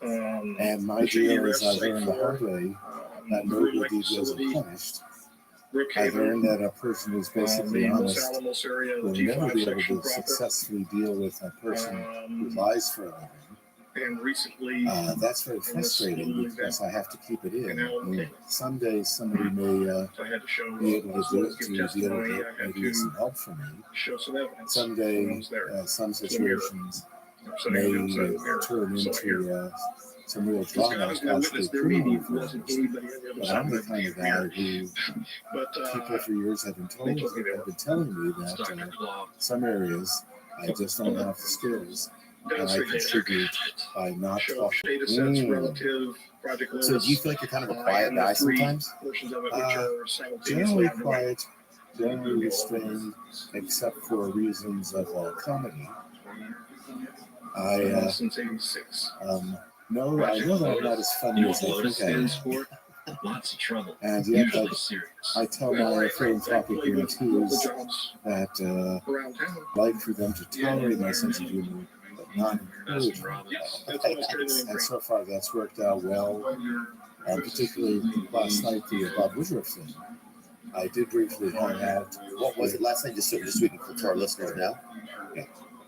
Speaker 9: And my
Speaker 5: the shady
Speaker 9: deal is
Speaker 5: rest
Speaker 9: I
Speaker 5: site
Speaker 9: learned the
Speaker 5: for,
Speaker 9: hard way that no
Speaker 5: Blue
Speaker 9: good
Speaker 5: Lake
Speaker 9: deed goes
Speaker 5: facility,
Speaker 9: unpunished. I
Speaker 5: Brookhaven,
Speaker 9: learned that a person who's basically
Speaker 5: the Los
Speaker 9: honest
Speaker 5: Alamos area,
Speaker 9: will
Speaker 5: the
Speaker 9: never
Speaker 5: T5
Speaker 9: be able
Speaker 5: section
Speaker 9: to
Speaker 5: proper.
Speaker 9: successfully deal with a person who
Speaker 5: Um,
Speaker 9: lies for a living.
Speaker 5: and recently,
Speaker 9: That's very frustrating because I have to keep it in. And someday somebody may
Speaker 5: I had to show
Speaker 9: be able to do it
Speaker 5: give
Speaker 9: to be able
Speaker 5: testimony.
Speaker 9: to
Speaker 5: I had
Speaker 9: maybe get some
Speaker 5: to
Speaker 9: help from me.
Speaker 5: show some evidence.
Speaker 9: Someday,
Speaker 5: when I was there.
Speaker 9: some situations
Speaker 5: I'm sitting on the other side of
Speaker 9: may
Speaker 5: the mirror.
Speaker 9: turn
Speaker 5: So I hear.
Speaker 9: into some real
Speaker 5: Because God
Speaker 9: drama,
Speaker 5: is my
Speaker 9: possibly
Speaker 5: witness, there may be
Speaker 9: criminal
Speaker 5: wasn't
Speaker 9: affairs.
Speaker 5: anybody on the other
Speaker 9: But
Speaker 5: side
Speaker 9: I'm
Speaker 5: of
Speaker 9: the
Speaker 5: the
Speaker 9: kind of guy
Speaker 5: mirror.
Speaker 9: who
Speaker 5: But
Speaker 9: people for years have been
Speaker 5: they told me they were.
Speaker 9: telling me
Speaker 6: It's
Speaker 9: that
Speaker 6: Dr. Claw.
Speaker 9: some areas I just don't have the skills and I
Speaker 5: demonstrate data.
Speaker 9: contribute by not
Speaker 5: Show
Speaker 9: talking.
Speaker 5: data sets, relative, project lists.
Speaker 8: So do you feel like you're kind of a quiet
Speaker 5: and the
Speaker 8: guy
Speaker 5: three
Speaker 8: sometimes?
Speaker 5: portions of it which are simultaneously
Speaker 9: Generally
Speaker 5: underway.
Speaker 9: quiet, generally restrained, except for reasons of comedy.
Speaker 5: Since '86.
Speaker 9: No, I know that I'm not as funny
Speaker 6: You know
Speaker 9: as
Speaker 6: what
Speaker 9: I
Speaker 6: Lotus
Speaker 9: think I am.
Speaker 6: stands for? Lots of trouble.
Speaker 9: And yet,
Speaker 6: Usually serious.
Speaker 9: I tell my philanthropic grantees that
Speaker 5: Around town.
Speaker 9: I'd like for them to tolerate my sense of humor, but not encourage
Speaker 6: Best
Speaker 9: me.
Speaker 6: problems.
Speaker 5: Yes, that's what I was trying to
Speaker 9: And so far, that's worked out well. Particularly last night, the Bob Woodruff thing. I did briefly hang out.
Speaker 8: What was it last night? Just so we can to our listeners know.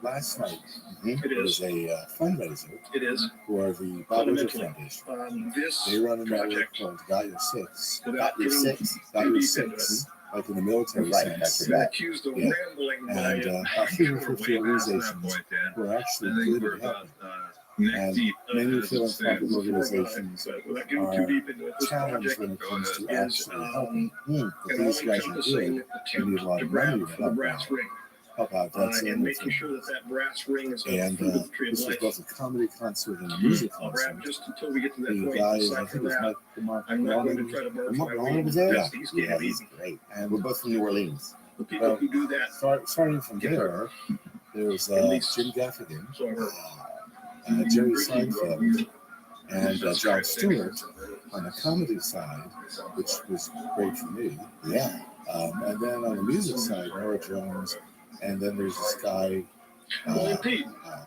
Speaker 9: Last night,
Speaker 5: It
Speaker 9: it was
Speaker 5: is.
Speaker 9: a fundraiser
Speaker 5: It is.
Speaker 9: for the Bob Woodruff
Speaker 5: Fundamentally.
Speaker 9: Foundation.
Speaker 5: This
Speaker 9: They run a network
Speaker 5: project,
Speaker 9: called Got Your Six.
Speaker 5: without
Speaker 8: Got your
Speaker 5: getting
Speaker 8: six.
Speaker 9: Got
Speaker 5: too
Speaker 9: Your
Speaker 5: deep into it,
Speaker 9: Six, like in the military
Speaker 8: Right,
Speaker 9: sense.
Speaker 8: that's
Speaker 5: been
Speaker 8: right.
Speaker 5: accused of
Speaker 9: Yeah.
Speaker 5: rambling by
Speaker 9: And
Speaker 5: it.
Speaker 9: about 350
Speaker 6: We're way past that
Speaker 9: organizations
Speaker 6: point, Dan.
Speaker 9: were
Speaker 6: I
Speaker 9: actually
Speaker 6: think
Speaker 9: good
Speaker 6: we're
Speaker 9: at
Speaker 6: about
Speaker 9: helping.
Speaker 6: neck
Speaker 9: And
Speaker 6: deep.
Speaker 9: many
Speaker 6: as it
Speaker 9: philanthropic
Speaker 6: stands.
Speaker 9: organizations
Speaker 5: But without getting
Speaker 9: are
Speaker 5: too deep into it, this
Speaker 9: challenged
Speaker 5: project
Speaker 9: when it comes to
Speaker 5: is
Speaker 9: actually helping. But
Speaker 5: an
Speaker 9: these guys are
Speaker 5: all-encompassing
Speaker 9: good. They need
Speaker 5: attempt
Speaker 9: a lot
Speaker 5: to
Speaker 9: of money
Speaker 5: grab
Speaker 9: to
Speaker 5: for the
Speaker 9: help
Speaker 5: brass
Speaker 9: out.
Speaker 5: ring.
Speaker 9: Help out. That's the
Speaker 5: And
Speaker 9: other
Speaker 5: making
Speaker 9: thing.
Speaker 5: sure that brass ring is not
Speaker 9: And
Speaker 5: the fruit of the tree of
Speaker 9: this was
Speaker 5: life.
Speaker 9: both a comedy concert and a music
Speaker 5: I'll
Speaker 9: concert.
Speaker 5: grab just until we get to that
Speaker 9: The
Speaker 5: point.
Speaker 9: guy, I
Speaker 5: Aside
Speaker 9: think it
Speaker 5: from
Speaker 9: was
Speaker 5: that,
Speaker 9: Mark
Speaker 5: I'm not going to
Speaker 9: Norman.
Speaker 5: try to barge
Speaker 8: Mark
Speaker 5: my
Speaker 8: Norman
Speaker 5: way.
Speaker 8: was there?
Speaker 5: Yes, he's
Speaker 8: Yeah,
Speaker 5: getting
Speaker 8: he's
Speaker 5: easy.
Speaker 8: great.
Speaker 9: And
Speaker 8: We're both from New Orleans.
Speaker 5: The people who do that,
Speaker 9: starting from there, there's
Speaker 5: At least.
Speaker 9: Jim Gaffigan,
Speaker 5: so I heard.
Speaker 9: Jerry Seinfeld, and Jon Stewart on the comedy side, which was great for me.
Speaker 8: Yeah.
Speaker 9: And then on the music side, Nora Jones, and then there's this guy,
Speaker 5: Well, indeed,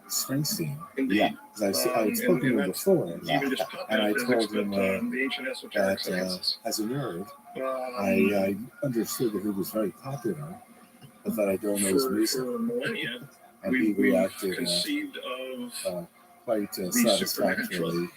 Speaker 9: Springsteen.
Speaker 5: indeed.
Speaker 9: Because I had spoken to him
Speaker 5: that's
Speaker 9: before,
Speaker 5: Even just pop
Speaker 9: and I
Speaker 5: physics,
Speaker 9: told
Speaker 5: but
Speaker 9: him
Speaker 5: the ancient esoteric
Speaker 9: that
Speaker 5: sciences.
Speaker 9: as a nerd,
Speaker 5: Um,
Speaker 9: I understood that he was very popular, but that I don't know his music.
Speaker 5: for millennia,
Speaker 9: And he
Speaker 5: we've
Speaker 9: reacted
Speaker 5: conceived of
Speaker 9: quite
Speaker 5: the
Speaker 9: satisfactorily.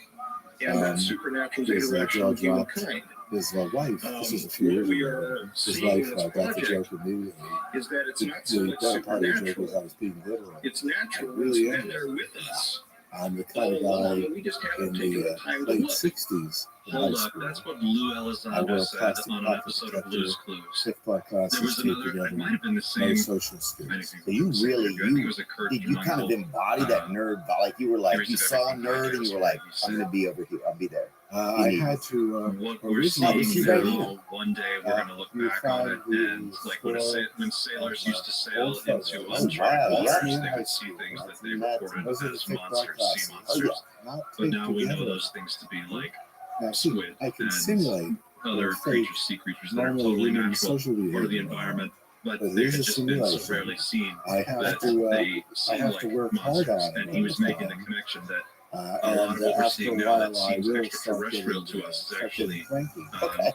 Speaker 5: and that
Speaker 9: um,
Speaker 5: supernatural's
Speaker 9: his,
Speaker 5: interaction
Speaker 9: jaw
Speaker 5: with
Speaker 9: dropped.
Speaker 5: humankind.
Speaker 9: His wife, this is a few
Speaker 5: What
Speaker 9: years
Speaker 5: we
Speaker 9: ago,
Speaker 5: are
Speaker 9: his
Speaker 5: seeing
Speaker 9: wife
Speaker 5: in this
Speaker 9: got the
Speaker 5: project
Speaker 9: joke immediately.
Speaker 5: is that it's
Speaker 9: The,
Speaker 5: not so
Speaker 9: the
Speaker 5: much
Speaker 9: better part of the joke
Speaker 5: supernatural.
Speaker 9: was I was being literal.
Speaker 5: It's natural.
Speaker 9: I really
Speaker 5: It's
Speaker 9: am.
Speaker 5: been there with us.
Speaker 9: I'm the kind of guy
Speaker 5: We just
Speaker 9: in
Speaker 5: haven't taken
Speaker 9: the
Speaker 5: the time to
Speaker 9: late
Speaker 5: look.
Speaker 9: 60s in high
Speaker 6: Hold up,
Speaker 9: school.
Speaker 6: that's what Lou
Speaker 9: I wore
Speaker 6: Elizondo
Speaker 9: a
Speaker 6: said
Speaker 9: plastic
Speaker 6: on an
Speaker 9: pocket
Speaker 6: episode of
Speaker 9: protector,
Speaker 6: Blue's Clues.
Speaker 9: thick black
Speaker 6: There
Speaker 9: glasses
Speaker 6: was
Speaker 9: taped
Speaker 6: another, it
Speaker 9: together,
Speaker 6: might have been the
Speaker 9: no
Speaker 6: same.
Speaker 9: social
Speaker 6: I
Speaker 9: skills.
Speaker 6: think
Speaker 8: So you really,
Speaker 6: I think it was a Kurt
Speaker 8: you kind of
Speaker 6: Vonnegut,
Speaker 8: embody that nerd vibe. Like you were like,
Speaker 6: series
Speaker 8: you
Speaker 6: of
Speaker 8: saw a
Speaker 6: everything
Speaker 8: nerd and you were like,
Speaker 6: Podcast
Speaker 8: I'm going to be over here. I'll be there.
Speaker 9: I had to
Speaker 6: what we're
Speaker 9: originally
Speaker 6: seeing
Speaker 8: right
Speaker 6: now, one day we're going to look
Speaker 9: you
Speaker 6: back on it,
Speaker 9: found the
Speaker 6: and like when, when sailors used to sail
Speaker 9: old
Speaker 6: into
Speaker 9: photos.
Speaker 8: Oh,
Speaker 6: uncharted
Speaker 8: wow,
Speaker 6: waters,
Speaker 9: yeah.
Speaker 6: they would see things that they
Speaker 8: That's
Speaker 6: reported
Speaker 9: those are the
Speaker 6: as
Speaker 9: thick black
Speaker 6: monsters,
Speaker 9: glasses.
Speaker 6: sea
Speaker 8: Oh,
Speaker 6: monsters.
Speaker 8: yeah.
Speaker 9: not
Speaker 6: But
Speaker 9: taped
Speaker 6: now we know
Speaker 9: together.
Speaker 6: those things to be like
Speaker 9: Now, see,
Speaker 6: squid
Speaker 9: I can
Speaker 6: and
Speaker 9: simulate
Speaker 6: other
Speaker 9: fake,
Speaker 6: creatures, sea creatures that are
Speaker 9: normal
Speaker 6: totally
Speaker 9: human
Speaker 6: natural,
Speaker 9: social behavior.
Speaker 6: part of the environment, but
Speaker 9: But
Speaker 6: they
Speaker 9: there's
Speaker 6: had
Speaker 9: a
Speaker 6: just been so
Speaker 9: simulation.
Speaker 6: rarely seen
Speaker 9: I have
Speaker 6: that
Speaker 9: to
Speaker 6: they seem
Speaker 9: have
Speaker 6: like
Speaker 9: to work hard
Speaker 6: monsters.
Speaker 9: on it
Speaker 6: And he was
Speaker 9: all the
Speaker 6: making the
Speaker 9: time.
Speaker 6: connection that a lot
Speaker 9: And
Speaker 6: of what we're
Speaker 9: after
Speaker 6: seeing
Speaker 9: a
Speaker 6: now that
Speaker 9: while, I
Speaker 6: seems
Speaker 9: will start
Speaker 6: extraterrestrial
Speaker 9: getting,
Speaker 6: to us is
Speaker 9: start
Speaker 6: actually
Speaker 9: getting cranky.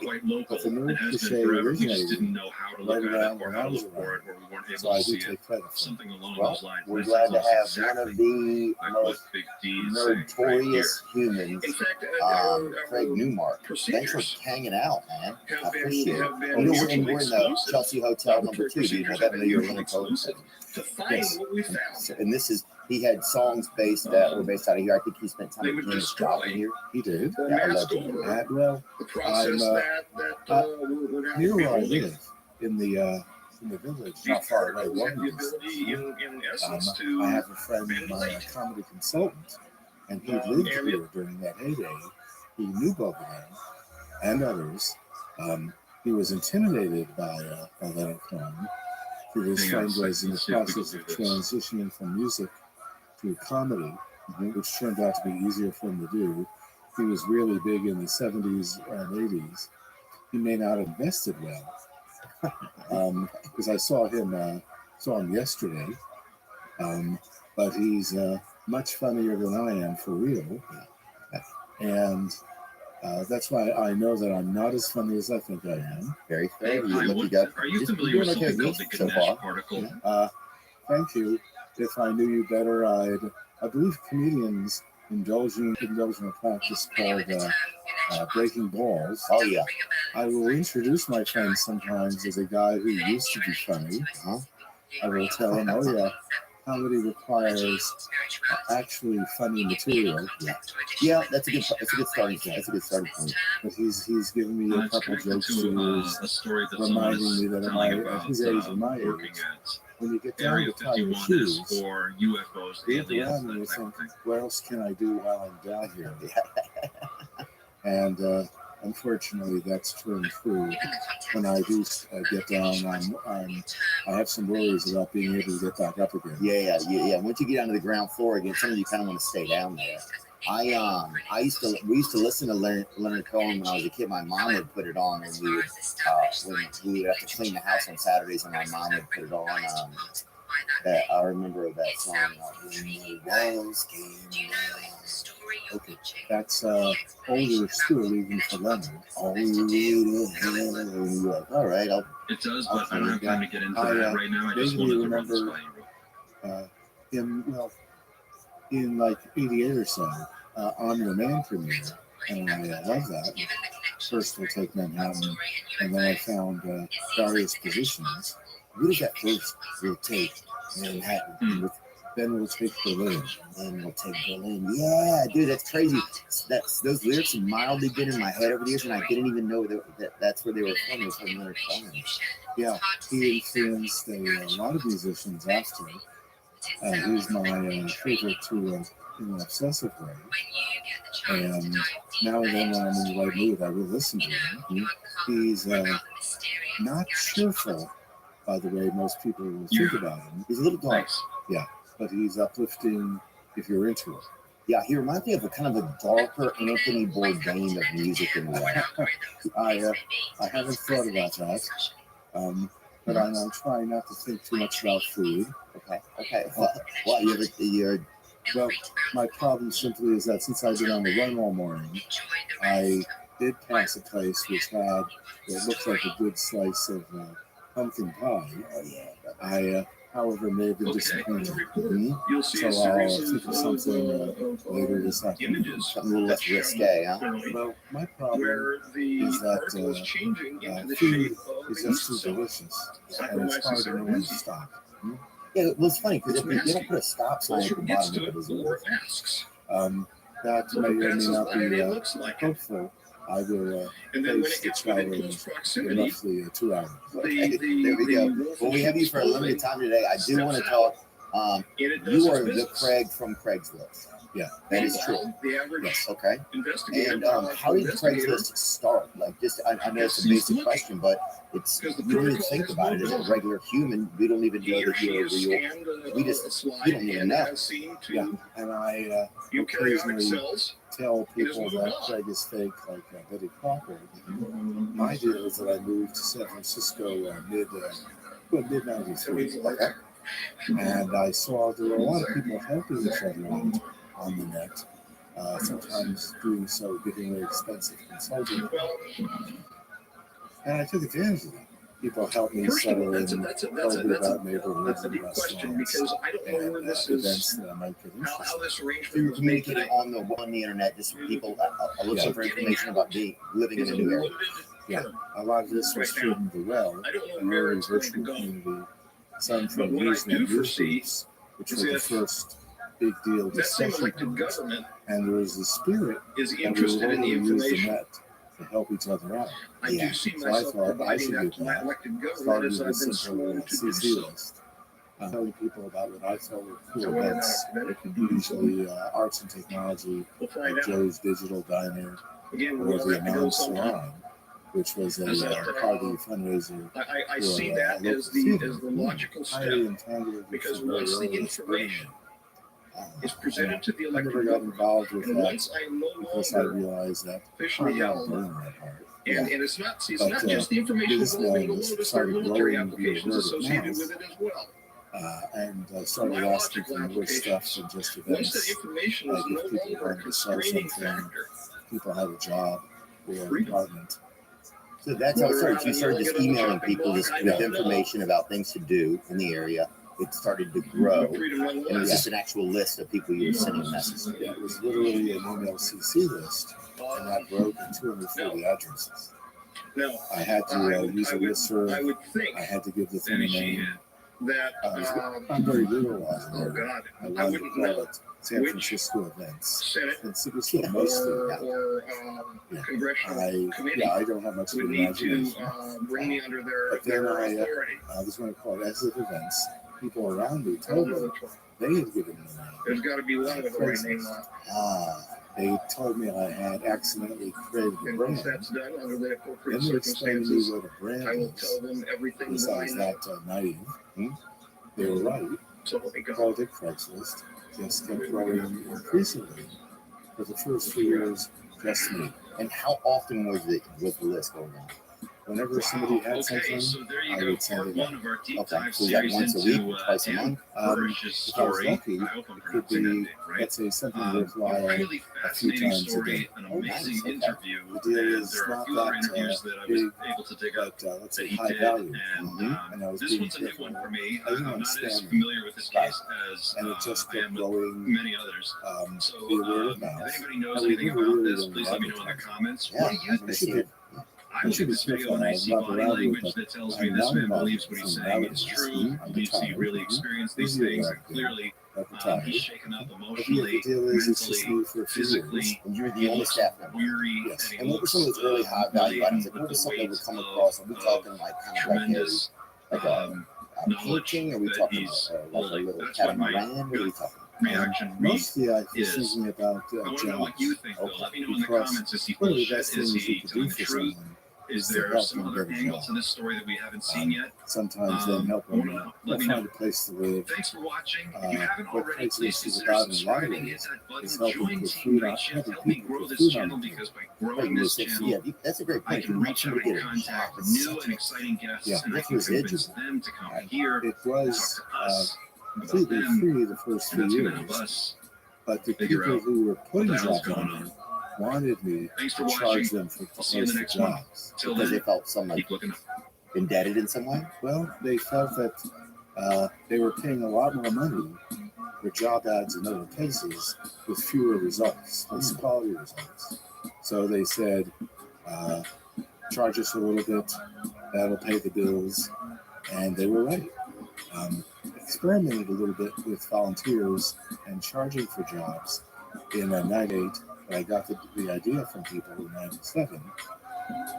Speaker 6: quite local
Speaker 9: But the
Speaker 6: and
Speaker 9: nerd
Speaker 6: has
Speaker 9: cliche
Speaker 6: been forever. We just
Speaker 9: originated
Speaker 6: didn't know how to
Speaker 9: right
Speaker 6: look at
Speaker 9: around
Speaker 6: it or
Speaker 9: when
Speaker 6: how
Speaker 9: I
Speaker 6: to
Speaker 9: was
Speaker 6: look for it,
Speaker 9: around.
Speaker 6: or we weren't
Speaker 9: So
Speaker 6: able
Speaker 9: I
Speaker 6: to
Speaker 9: do
Speaker 6: see it.
Speaker 9: take credit for it.
Speaker 6: Something along
Speaker 8: Well,
Speaker 6: those lines.
Speaker 8: we're
Speaker 6: This
Speaker 8: glad
Speaker 6: is
Speaker 8: to have one
Speaker 6: exactly
Speaker 8: of the
Speaker 6: like what
Speaker 8: most
Speaker 6: Big D is saying right here.
Speaker 8: notorious humans,
Speaker 5: In fact,
Speaker 8: Craig Newmark. Thanks
Speaker 5: procedures
Speaker 8: for hanging out, man. I
Speaker 5: have
Speaker 8: appreciate it.
Speaker 5: have been
Speaker 8: You know, we're in
Speaker 5: mutually
Speaker 8: the
Speaker 5: exclusive.
Speaker 8: Chelsea Hotel number 2. Do you know that? I know you're a Lincoln
Speaker 5: Exclusive to find
Speaker 9: Yes.
Speaker 5: what we found.
Speaker 8: And this is, he had songs based that were based out of here. I think he spent time
Speaker 5: They
Speaker 8: with
Speaker 5: would
Speaker 8: James
Speaker 5: destroy
Speaker 8: Joplin here.
Speaker 9: He did.
Speaker 5: or
Speaker 8: Yeah, I
Speaker 5: mask
Speaker 8: love it.
Speaker 5: over
Speaker 9: Well,
Speaker 5: the process
Speaker 9: I'm,
Speaker 5: we're now
Speaker 9: near where I
Speaker 5: beholding.
Speaker 9: live, in the village,
Speaker 5: These
Speaker 9: not far away,
Speaker 5: particles have the
Speaker 9: walking
Speaker 5: ability,
Speaker 9: distance.
Speaker 5: in essence, to
Speaker 9: I have a friend of mine, a comedy consultant, and he lived
Speaker 5: and
Speaker 9: here during that heyday. He knew Boban and others. He was intimidated by Leonard Cohen. His
Speaker 6: Hang on
Speaker 9: friend
Speaker 6: a second.
Speaker 9: was in the
Speaker 6: Let's see if we can
Speaker 9: process
Speaker 6: do
Speaker 9: of
Speaker 6: this.
Speaker 9: transitioning from music to comedy, which turned out to be easier for him to do. He was really big in the 70s and 80s. He may not have invested well, because I saw him yesterday. But he's much funnier than I am for real, and that's why I know that I'm not as funny as I think I am.
Speaker 8: Very fair.
Speaker 6: Hi,
Speaker 8: You got,
Speaker 6: are you
Speaker 8: just
Speaker 6: familiar with
Speaker 8: doing okay
Speaker 6: something
Speaker 8: with
Speaker 6: called the
Speaker 8: me so
Speaker 6: Ganesh
Speaker 8: far.
Speaker 6: particle?
Speaker 9: Thank you. If I knew you better, I believe comedians indulge in a practice called breaking balls.
Speaker 8: Oh, yeah.
Speaker 9: I will introduce my friend sometimes as a guy who used to be funny. I will tell him, oh yeah, comedy requires actually funny material.
Speaker 8: Yeah, that's a good starting point. That's a good starting point.
Speaker 9: But he's given me a
Speaker 6: It's
Speaker 9: couple
Speaker 6: connected
Speaker 9: jokes to
Speaker 6: to
Speaker 9: use,
Speaker 6: a story that someone
Speaker 9: reminding
Speaker 6: is
Speaker 9: me that
Speaker 6: telling
Speaker 9: at
Speaker 6: about
Speaker 9: his age and my
Speaker 6: working
Speaker 9: age,
Speaker 6: at
Speaker 9: when you get down
Speaker 6: Area
Speaker 9: to tie your
Speaker 6: 51
Speaker 9: shoes,
Speaker 6: is for UFOs,
Speaker 9: you look
Speaker 6: aliens,
Speaker 9: around and you
Speaker 6: that type
Speaker 9: think,
Speaker 6: of thing.
Speaker 9: what else can I do while I'm down here? And unfortunately, that's turned true. When I do get down, I have some worries about being able to get back up again.
Speaker 8: Yeah. Once you get down to the ground floor again, some of you kind of want to stay down there. We used to listen to Leonard Cohen when I was a kid. My mom would put it on when we would have to clean the house on Saturdays, and my mom would put it on. I remember that song. When the walls came down.
Speaker 9: Okay, that's older still, even for Leonard.
Speaker 8: All right,
Speaker 6: It does, but I don't have time to get into
Speaker 9: I,
Speaker 6: that right now. I just
Speaker 9: vaguely
Speaker 6: wanted to run this
Speaker 9: remember,
Speaker 6: by you.
Speaker 9: in like 88 or so, I'm Your Man premiere, and I love that. First we'll take Manhattan, and then I found various positions.
Speaker 8: what is that first? We'll take Manhattan.
Speaker 9: Then we'll take Berlin.
Speaker 8: Then we'll take Berlin. Yeah, dude, that's crazy. Those lyrics have mildly been in my head over the years, and I didn't even know that's where they were from. It was from Leonard Cohen.
Speaker 9: Yeah, he influenced a lot of musicians after. He's my favorite to in an obsessive way. And now and then when I'm in the right mood, I will listen to him. He's not cheerful, by the way most people will think about him.
Speaker 8: He's a little dark.
Speaker 6: Thanks.
Speaker 9: But he's uplifting if you're into it.
Speaker 8: Yeah, he reminds me of a kind of a darker Anthony Bourdain of music in a way.
Speaker 9: I haven't thought about that, but I'm trying not to think too much about food.
Speaker 8: Okay. Well,
Speaker 9: Well, my problem simply is that since I've been on the run all morning, I did pass a place which had what looked like a good slice of pumpkin pie. I, however, may have been disappointed.
Speaker 5: You'll see
Speaker 9: So
Speaker 5: a series
Speaker 9: I'll think of something later this afternoon.
Speaker 5: images
Speaker 8: something a little less risque, huh?
Speaker 9: Well, my problem
Speaker 5: where the
Speaker 9: is that
Speaker 5: particle is changing into the
Speaker 9: food
Speaker 5: shape of
Speaker 9: is
Speaker 5: a
Speaker 9: just too
Speaker 5: yeast cell.
Speaker 9: delicious, and it's hard to know when to stop.
Speaker 8: Yeah, well, it's funny because if you don't put a stop sign at
Speaker 5: Closer
Speaker 8: the
Speaker 5: it gets
Speaker 8: bottom
Speaker 5: to
Speaker 8: of it,
Speaker 5: it,
Speaker 8: is
Speaker 5: the more it masks.
Speaker 9: That may or may
Speaker 5: That's
Speaker 9: not
Speaker 5: what it
Speaker 9: be
Speaker 5: looks like.
Speaker 9: hopeful. I will
Speaker 5: And then when
Speaker 9: place
Speaker 5: it
Speaker 9: the
Speaker 5: gets within
Speaker 9: challenge
Speaker 5: close
Speaker 9: in
Speaker 5: proximity,
Speaker 9: roughly 2 hours.
Speaker 8: Okay, there we go. Well, we have you for a limited time today. I do want to talk. You are the Craig from Craigslist.
Speaker 9: Yeah.
Speaker 8: That is true.
Speaker 5: The average
Speaker 9: Yes.
Speaker 8: Okay.
Speaker 5: investigator.
Speaker 8: And how did Craigslist start? Like, just I know it's a basic question, but it's you don't even think about it as a regular human. We don't even know that you're real. We just you don't even know.
Speaker 9: Yeah. And I occasionally tell people that Craig is fake, like Betty Crocker. My deal is that I moved to San Francisco mid '93.
Speaker 8: Okay.
Speaker 9: And I saw there were a lot of people helping each other on the net, sometimes doing so getting very expensive consulting. And I took advantage of that. People helped me settle in, told me about neighborhoods and restaurants
Speaker 5: because I don't know where
Speaker 9: and
Speaker 5: this
Speaker 9: events
Speaker 5: is.
Speaker 9: that I might get
Speaker 5: How
Speaker 9: interested
Speaker 5: this
Speaker 8: So
Speaker 5: arrangement
Speaker 8: you're
Speaker 5: was made
Speaker 8: communicating
Speaker 5: today.
Speaker 8: on the internet, just people are looking for information about living in
Speaker 5: Is
Speaker 8: a
Speaker 5: a
Speaker 8: new area.
Speaker 5: loaded
Speaker 9: Yeah.
Speaker 5: term.
Speaker 9: in. A lot of this was
Speaker 5: Right now.
Speaker 9: from the Well,
Speaker 5: I don't know
Speaker 9: an
Speaker 5: where
Speaker 9: early
Speaker 5: it's going to
Speaker 9: virtual
Speaker 5: go.
Speaker 9: community, some
Speaker 5: But
Speaker 9: from
Speaker 5: what I
Speaker 9: Usenet
Speaker 5: do foresee
Speaker 9: groups, which
Speaker 5: is
Speaker 9: were the
Speaker 5: if
Speaker 9: first big deal
Speaker 5: that same
Speaker 9: discussion
Speaker 5: elected
Speaker 9: points.
Speaker 5: government
Speaker 9: And there was the spirit
Speaker 5: is
Speaker 9: that we
Speaker 5: interested
Speaker 9: would
Speaker 5: in the
Speaker 9: only use the
Speaker 5: information.
Speaker 9: net to help each other out.
Speaker 5: I
Speaker 8: Yeah.
Speaker 5: do see
Speaker 9: So I
Speaker 5: myself
Speaker 9: thought I
Speaker 5: providing
Speaker 9: should
Speaker 5: that
Speaker 9: do
Speaker 5: to my
Speaker 9: that.
Speaker 5: elected government
Speaker 9: Started
Speaker 5: as
Speaker 9: with
Speaker 5: I've
Speaker 9: a
Speaker 5: been
Speaker 9: simple
Speaker 5: sworn to do
Speaker 9: CC
Speaker 5: so.
Speaker 9: list, telling people about what I felt were
Speaker 5: So
Speaker 9: cool
Speaker 5: whether or not
Speaker 9: events,
Speaker 5: it's better to do so,
Speaker 9: usually arts and technology,
Speaker 5: we'll find
Speaker 9: like
Speaker 5: out.
Speaker 9: Joe's Digital Diner,
Speaker 5: Again,
Speaker 9: or
Speaker 5: we're
Speaker 9: the
Speaker 5: gonna have to go
Speaker 9: Anand
Speaker 5: sometime.
Speaker 9: Salon, which was a
Speaker 5: But,
Speaker 9: party fundraiser
Speaker 5: I
Speaker 9: for
Speaker 5: see that
Speaker 9: local
Speaker 5: as the
Speaker 9: theater.
Speaker 5: logical
Speaker 9: Highly
Speaker 5: step
Speaker 9: entangled with
Speaker 5: because
Speaker 9: some very
Speaker 5: once the
Speaker 9: early
Speaker 5: information
Speaker 9: experiments.
Speaker 5: is presented to the
Speaker 9: I
Speaker 5: elected
Speaker 9: never got
Speaker 5: government.
Speaker 9: involved with
Speaker 5: And
Speaker 9: that
Speaker 5: once I no
Speaker 9: because I
Speaker 5: longer
Speaker 9: realized that
Speaker 5: officially
Speaker 9: I'm not
Speaker 5: held,
Speaker 9: doing that part.
Speaker 5: and it's not
Speaker 9: But,
Speaker 5: just the information
Speaker 9: this
Speaker 5: involving the
Speaker 9: man
Speaker 5: Lotus, there are
Speaker 9: started
Speaker 5: military
Speaker 9: growing via
Speaker 5: applications
Speaker 9: word of
Speaker 5: associated
Speaker 9: mouth.
Speaker 5: with it as well.
Speaker 9: And started asking
Speaker 5: Biological
Speaker 9: for more stuff than just
Speaker 5: Once that
Speaker 9: events.
Speaker 5: information is
Speaker 9: Like
Speaker 5: no
Speaker 9: if people
Speaker 5: longer a
Speaker 9: wanted to sell
Speaker 5: constraining
Speaker 9: something,
Speaker 5: factor,
Speaker 9: people had a job or an
Speaker 5: Freedom.
Speaker 9: apartment.
Speaker 8: So that's how it
Speaker 5: Whether or
Speaker 8: started.
Speaker 5: not
Speaker 8: You started just
Speaker 5: you'll get on the
Speaker 8: emailing
Speaker 5: chopping
Speaker 8: people
Speaker 5: block,
Speaker 8: just
Speaker 5: I
Speaker 8: with
Speaker 5: don't know.
Speaker 8: information about things to do in the area. It started to grow.
Speaker 5: freedom
Speaker 8: And it was
Speaker 5: nonetheless.
Speaker 8: just an actual list of people you were sending messages.
Speaker 9: Yeah, it was literally an email CC list, and that broke in 240 addresses.
Speaker 5: Now,
Speaker 9: I had to use a
Speaker 5: I
Speaker 9: listserv.
Speaker 5: would think
Speaker 9: I had to give the thing
Speaker 6: Danny
Speaker 9: a name.
Speaker 6: Sheehan.
Speaker 5: that,
Speaker 9: I'm very liberal on
Speaker 5: oh
Speaker 9: it.
Speaker 5: God,
Speaker 9: I
Speaker 5: I
Speaker 9: wanted to
Speaker 5: wouldn't
Speaker 9: call
Speaker 5: know
Speaker 9: it San
Speaker 5: which
Speaker 9: Francisco events.
Speaker 5: Senate
Speaker 9: And it was still mostly that.
Speaker 5: or
Speaker 9: Yeah.
Speaker 5: congressional committee
Speaker 9: I don't have much of
Speaker 5: would
Speaker 9: an
Speaker 5: need to
Speaker 9: imagination.
Speaker 5: bring me under
Speaker 9: But then
Speaker 5: their
Speaker 9: I
Speaker 5: authority.
Speaker 9: was going to call it as if events. People around me
Speaker 5: I don't
Speaker 9: told
Speaker 5: know
Speaker 9: me
Speaker 5: which one.
Speaker 9: they had given me the name.
Speaker 5: There's got to be one with the right name on.
Speaker 9: They told me I had accidentally created
Speaker 5: it.
Speaker 9: the
Speaker 5: And
Speaker 9: brand.
Speaker 5: once that's done under the appropriate
Speaker 9: Then they explained to me
Speaker 5: circumstances,
Speaker 9: what a brand
Speaker 5: I will
Speaker 9: is.
Speaker 5: tell them everything
Speaker 9: Because
Speaker 5: that
Speaker 9: I
Speaker 5: I
Speaker 9: was
Speaker 5: know.
Speaker 9: that naive. They were right.
Speaker 5: So let me go.
Speaker 9: Called it Craigslist. Just kept growing increasingly. For the first few years, just me.
Speaker 8: And how often was the list going on?
Speaker 9: Whenever somebody had
Speaker 6: Okay,
Speaker 9: something,
Speaker 6: so there you
Speaker 9: I
Speaker 6: go.
Speaker 9: would send
Speaker 6: Part
Speaker 9: it
Speaker 6: one
Speaker 9: out.
Speaker 6: of our deep
Speaker 8: Okay,
Speaker 6: dive
Speaker 8: so is that
Speaker 6: series
Speaker 8: once a week,
Speaker 6: into
Speaker 8: twice a
Speaker 6: Dan
Speaker 8: month?
Speaker 6: Burrish's
Speaker 9: if I was
Speaker 6: story.
Speaker 9: lucky,
Speaker 6: I hope I'm
Speaker 9: could
Speaker 6: pronouncing that
Speaker 9: be,
Speaker 6: name right.
Speaker 9: let's say, something
Speaker 6: A
Speaker 9: worthwhile.
Speaker 6: really fascinating
Speaker 9: times a
Speaker 6: story,
Speaker 9: day.
Speaker 6: an
Speaker 8: Oh, nice,
Speaker 6: amazing
Speaker 8: okay.
Speaker 6: interview,
Speaker 9: The deal
Speaker 6: and
Speaker 9: is
Speaker 6: there are a
Speaker 9: not
Speaker 6: few other
Speaker 9: that,
Speaker 6: interviews that I was
Speaker 9: big,
Speaker 6: able to dig up
Speaker 9: But let's
Speaker 6: that
Speaker 9: say
Speaker 6: he
Speaker 9: high
Speaker 6: did,
Speaker 9: value.
Speaker 6: and
Speaker 9: And I was
Speaker 6: this
Speaker 9: being
Speaker 6: one's a new
Speaker 9: careful.
Speaker 6: one for me.
Speaker 9: I didn't
Speaker 6: I'm not as
Speaker 9: understand
Speaker 6: familiar with this case as
Speaker 9: And it just
Speaker 6: I
Speaker 9: kept
Speaker 6: am with
Speaker 9: growing.
Speaker 6: many others. So,
Speaker 9: The word of
Speaker 6: if
Speaker 9: mouth.
Speaker 6: anybody knows
Speaker 9: And we
Speaker 6: anything
Speaker 9: never
Speaker 6: about
Speaker 9: really
Speaker 6: this,
Speaker 9: went
Speaker 6: please let me know in the
Speaker 9: advertising.
Speaker 6: comments.
Speaker 8: Yeah,
Speaker 6: What do you
Speaker 8: I
Speaker 6: think?
Speaker 8: see it.
Speaker 6: I look at this video and I see body language that tells me this man believes what he's saying is true, believes he really experienced these things, and clearly
Speaker 9: At the time.
Speaker 6: he's shaken up
Speaker 9: But
Speaker 6: emotionally,
Speaker 9: the deal is, it's just
Speaker 6: mentally,
Speaker 9: me for a few years.
Speaker 6: physically.
Speaker 8: And you're
Speaker 6: He
Speaker 8: the only
Speaker 6: looks
Speaker 8: staff member.
Speaker 6: weary,
Speaker 9: Yes.
Speaker 6: and he
Speaker 8: And what were
Speaker 6: looks
Speaker 8: some of those early high value items? Like, what was something that would come across? Are we talking like kind of
Speaker 6: tremendous
Speaker 8: like a
Speaker 6: knowledge
Speaker 8: coaching? Are we
Speaker 6: that
Speaker 8: talking
Speaker 6: he's
Speaker 8: like a
Speaker 6: holding.
Speaker 8: little
Speaker 6: That's what my
Speaker 8: catamaran? What are we talking?
Speaker 6: reaction reads.
Speaker 9: Mostly I was
Speaker 6: is-
Speaker 9: thinking about
Speaker 6: I want to know
Speaker 9: jobs.
Speaker 6: what you think, though.
Speaker 8: Okay.
Speaker 6: Let me know in the
Speaker 9: Because
Speaker 6: comments. Is he
Speaker 9: One of
Speaker 6: full
Speaker 9: the
Speaker 6: of
Speaker 9: best
Speaker 6: shit? Is
Speaker 9: things you
Speaker 6: he
Speaker 9: could
Speaker 6: telling
Speaker 9: do
Speaker 6: the
Speaker 9: for
Speaker 6: truth?
Speaker 9: someone
Speaker 6: Is
Speaker 9: to
Speaker 6: there
Speaker 9: help
Speaker 6: some
Speaker 9: them
Speaker 6: other
Speaker 9: get a
Speaker 6: angles
Speaker 9: job.
Speaker 6: to this story that we haven't seen yet?
Speaker 9: Sometimes then help
Speaker 6: I wanna
Speaker 9: them
Speaker 6: know. Let me
Speaker 9: find
Speaker 6: know.
Speaker 9: a place to live.
Speaker 6: Thanks for watching. If you haven't
Speaker 9: what
Speaker 6: already,
Speaker 9: Craigslist
Speaker 6: please
Speaker 9: is
Speaker 6: consider
Speaker 9: about in a lot of
Speaker 6: subscribing.
Speaker 9: ways
Speaker 6: Hit that button.
Speaker 9: is helping
Speaker 6: Join
Speaker 9: put
Speaker 6: Team
Speaker 9: food on-
Speaker 6: Great Chef.
Speaker 9: helping
Speaker 6: Help me
Speaker 9: people
Speaker 6: grow
Speaker 9: put
Speaker 6: this
Speaker 9: food on
Speaker 6: channel
Speaker 9: the
Speaker 6: because by
Speaker 8: Right,
Speaker 6: growing
Speaker 8: you
Speaker 6: this
Speaker 8: said-
Speaker 6: channel,
Speaker 8: yeah, that's a great
Speaker 6: I
Speaker 8: point.
Speaker 6: can
Speaker 8: You want
Speaker 6: reach out
Speaker 8: somebody to
Speaker 6: and
Speaker 8: get a
Speaker 6: contact
Speaker 8: job.
Speaker 6: new and exciting guests,
Speaker 9: Yeah,
Speaker 6: and I
Speaker 9: that's
Speaker 6: can
Speaker 9: was
Speaker 6: convince
Speaker 9: educating.
Speaker 6: them to come
Speaker 9: Right.
Speaker 6: here,
Speaker 9: It
Speaker 6: talk
Speaker 9: was
Speaker 6: to us about
Speaker 9: completely
Speaker 6: them,
Speaker 9: free the first
Speaker 6: and
Speaker 9: few
Speaker 6: that's going to help
Speaker 9: years,
Speaker 6: us
Speaker 9: but the
Speaker 6: figure
Speaker 9: people
Speaker 6: out
Speaker 9: who were
Speaker 6: what
Speaker 9: putting
Speaker 6: the hell's
Speaker 9: jobs
Speaker 6: going
Speaker 9: on
Speaker 6: on.
Speaker 9: there wanted me
Speaker 6: Thanks
Speaker 9: to
Speaker 6: for
Speaker 9: charge
Speaker 6: watching.
Speaker 9: them for
Speaker 6: I'll see you in the next one.
Speaker 9: jobs.
Speaker 6: Till
Speaker 8: Because they
Speaker 6: then,
Speaker 8: felt some like
Speaker 6: keep looking up.
Speaker 8: indebted in some way.
Speaker 9: Well, they felt that they were paying a lot more money for job ads in other places with fewer results, less quality results. So they said, charge us a little bit, that'll pay the bills. And they were right. Experimented a little bit with volunteers and charging for jobs. in '98, when I got the idea from people in '97,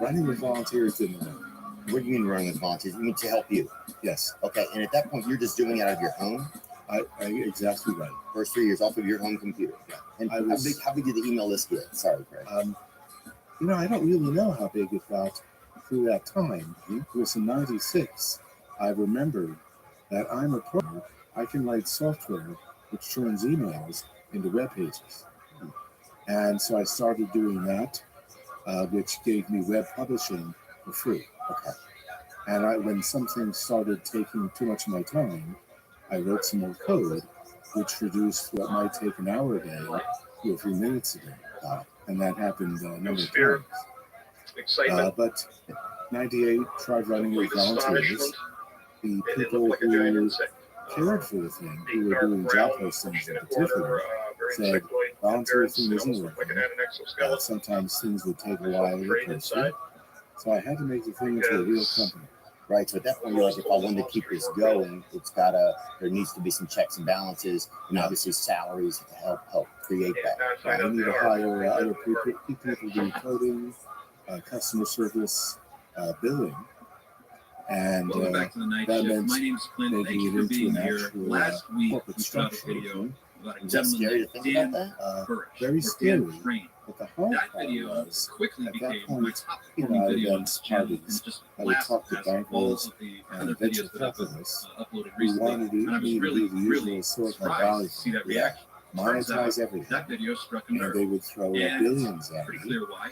Speaker 9: running with volunteers didn't work.
Speaker 8: What do you mean running with volunteers? You mean to help you?
Speaker 9: Yes,
Speaker 8: Okay, and at that point, you're just doing it out of your home?
Speaker 9: I exactly right.
Speaker 8: First 3 years off of your home computer.
Speaker 9: Yeah.
Speaker 8: And
Speaker 9: I was-
Speaker 8: how big did the email list get? Sorry, Craig.
Speaker 9: I don't really know how big it got through that time. It was in '96. I remembered that I'm a programmer. I can write software which turns emails into web pages. And so I started doing that, which gave me web publishing for free.
Speaker 8: Okay.
Speaker 9: And when something started taking too much of my time, I wrote some more code, which reduced what might take an hour a day to a few minutes a day. And that happened a number of times.
Speaker 5: Excitement.
Speaker 9: But '98 tried running with
Speaker 5: Complete
Speaker 9: volunteers.
Speaker 5: astonishment.
Speaker 9: The
Speaker 5: And it
Speaker 9: people
Speaker 5: looked like a giant
Speaker 9: who
Speaker 5: insect.
Speaker 9: cared for the thing, who were
Speaker 5: Dark
Speaker 9: doing
Speaker 5: brown,
Speaker 9: job postings
Speaker 5: in
Speaker 9: in
Speaker 5: a corner,
Speaker 9: particular,
Speaker 5: very
Speaker 9: said,
Speaker 5: insectoid.
Speaker 9: volunteer
Speaker 5: Very-
Speaker 9: thing
Speaker 5: it
Speaker 9: isn't
Speaker 5: almost looked like it had an
Speaker 9: working.
Speaker 5: exoskeleton.
Speaker 9: Sometimes things would take a
Speaker 5: There's
Speaker 9: while
Speaker 5: a
Speaker 9: to
Speaker 5: brain
Speaker 9: get
Speaker 5: inside.
Speaker 9: posted. So I had to make the thing into a real
Speaker 5: Yes.
Speaker 9: company.
Speaker 8: Right. So at that point, you're like, if I wanted to keep this going, there needs to be some checks and balances, and obviously salaries to help create
Speaker 5: And
Speaker 8: that.
Speaker 5: now I find
Speaker 9: I
Speaker 5: out
Speaker 9: need
Speaker 5: they
Speaker 9: to
Speaker 5: are.
Speaker 9: hire other people doing coding, customer service, billing, and
Speaker 6: Welcome back to the night
Speaker 9: that
Speaker 6: shift.
Speaker 9: meant
Speaker 6: My name's Clint.
Speaker 9: making
Speaker 6: Thank you
Speaker 9: it
Speaker 6: for
Speaker 9: into
Speaker 6: being
Speaker 9: an
Speaker 6: here.
Speaker 9: actual
Speaker 6: Last week,
Speaker 9: corporate
Speaker 6: we shot a
Speaker 9: structure.
Speaker 6: video about a
Speaker 8: Is that scary to
Speaker 6: gentleman
Speaker 8: think
Speaker 6: named
Speaker 8: about that?
Speaker 6: Dan Burrish,
Speaker 9: Very
Speaker 6: or
Speaker 9: scary.
Speaker 6: Dan Crane.
Speaker 9: But the hard
Speaker 6: That
Speaker 9: part
Speaker 6: video
Speaker 9: was
Speaker 6: quickly
Speaker 9: at that
Speaker 6: became my
Speaker 9: point,
Speaker 6: top
Speaker 9: you know,
Speaker 6: performing
Speaker 9: at
Speaker 6: video on
Speaker 9: events,
Speaker 6: this channel, and
Speaker 9: parties,
Speaker 6: it just
Speaker 9: I would talk to
Speaker 6: past all
Speaker 9: bankers
Speaker 6: of the
Speaker 9: and
Speaker 6: other
Speaker 9: venture
Speaker 6: videos that I've
Speaker 9: capitalists
Speaker 6: uploaded
Speaker 9: who
Speaker 6: recently.
Speaker 9: wanted
Speaker 6: And I was
Speaker 9: me to
Speaker 6: really,
Speaker 9: do the usual
Speaker 6: really
Speaker 9: Silicon
Speaker 6: surprised
Speaker 9: Valley
Speaker 6: to see that
Speaker 9: thing.
Speaker 6: reaction. Turns out
Speaker 9: Monetize everything.
Speaker 6: that video struck a
Speaker 9: And
Speaker 6: nerve.
Speaker 9: they would throw
Speaker 6: And
Speaker 9: billions at
Speaker 6: Pretty
Speaker 9: me.
Speaker 6: clear why.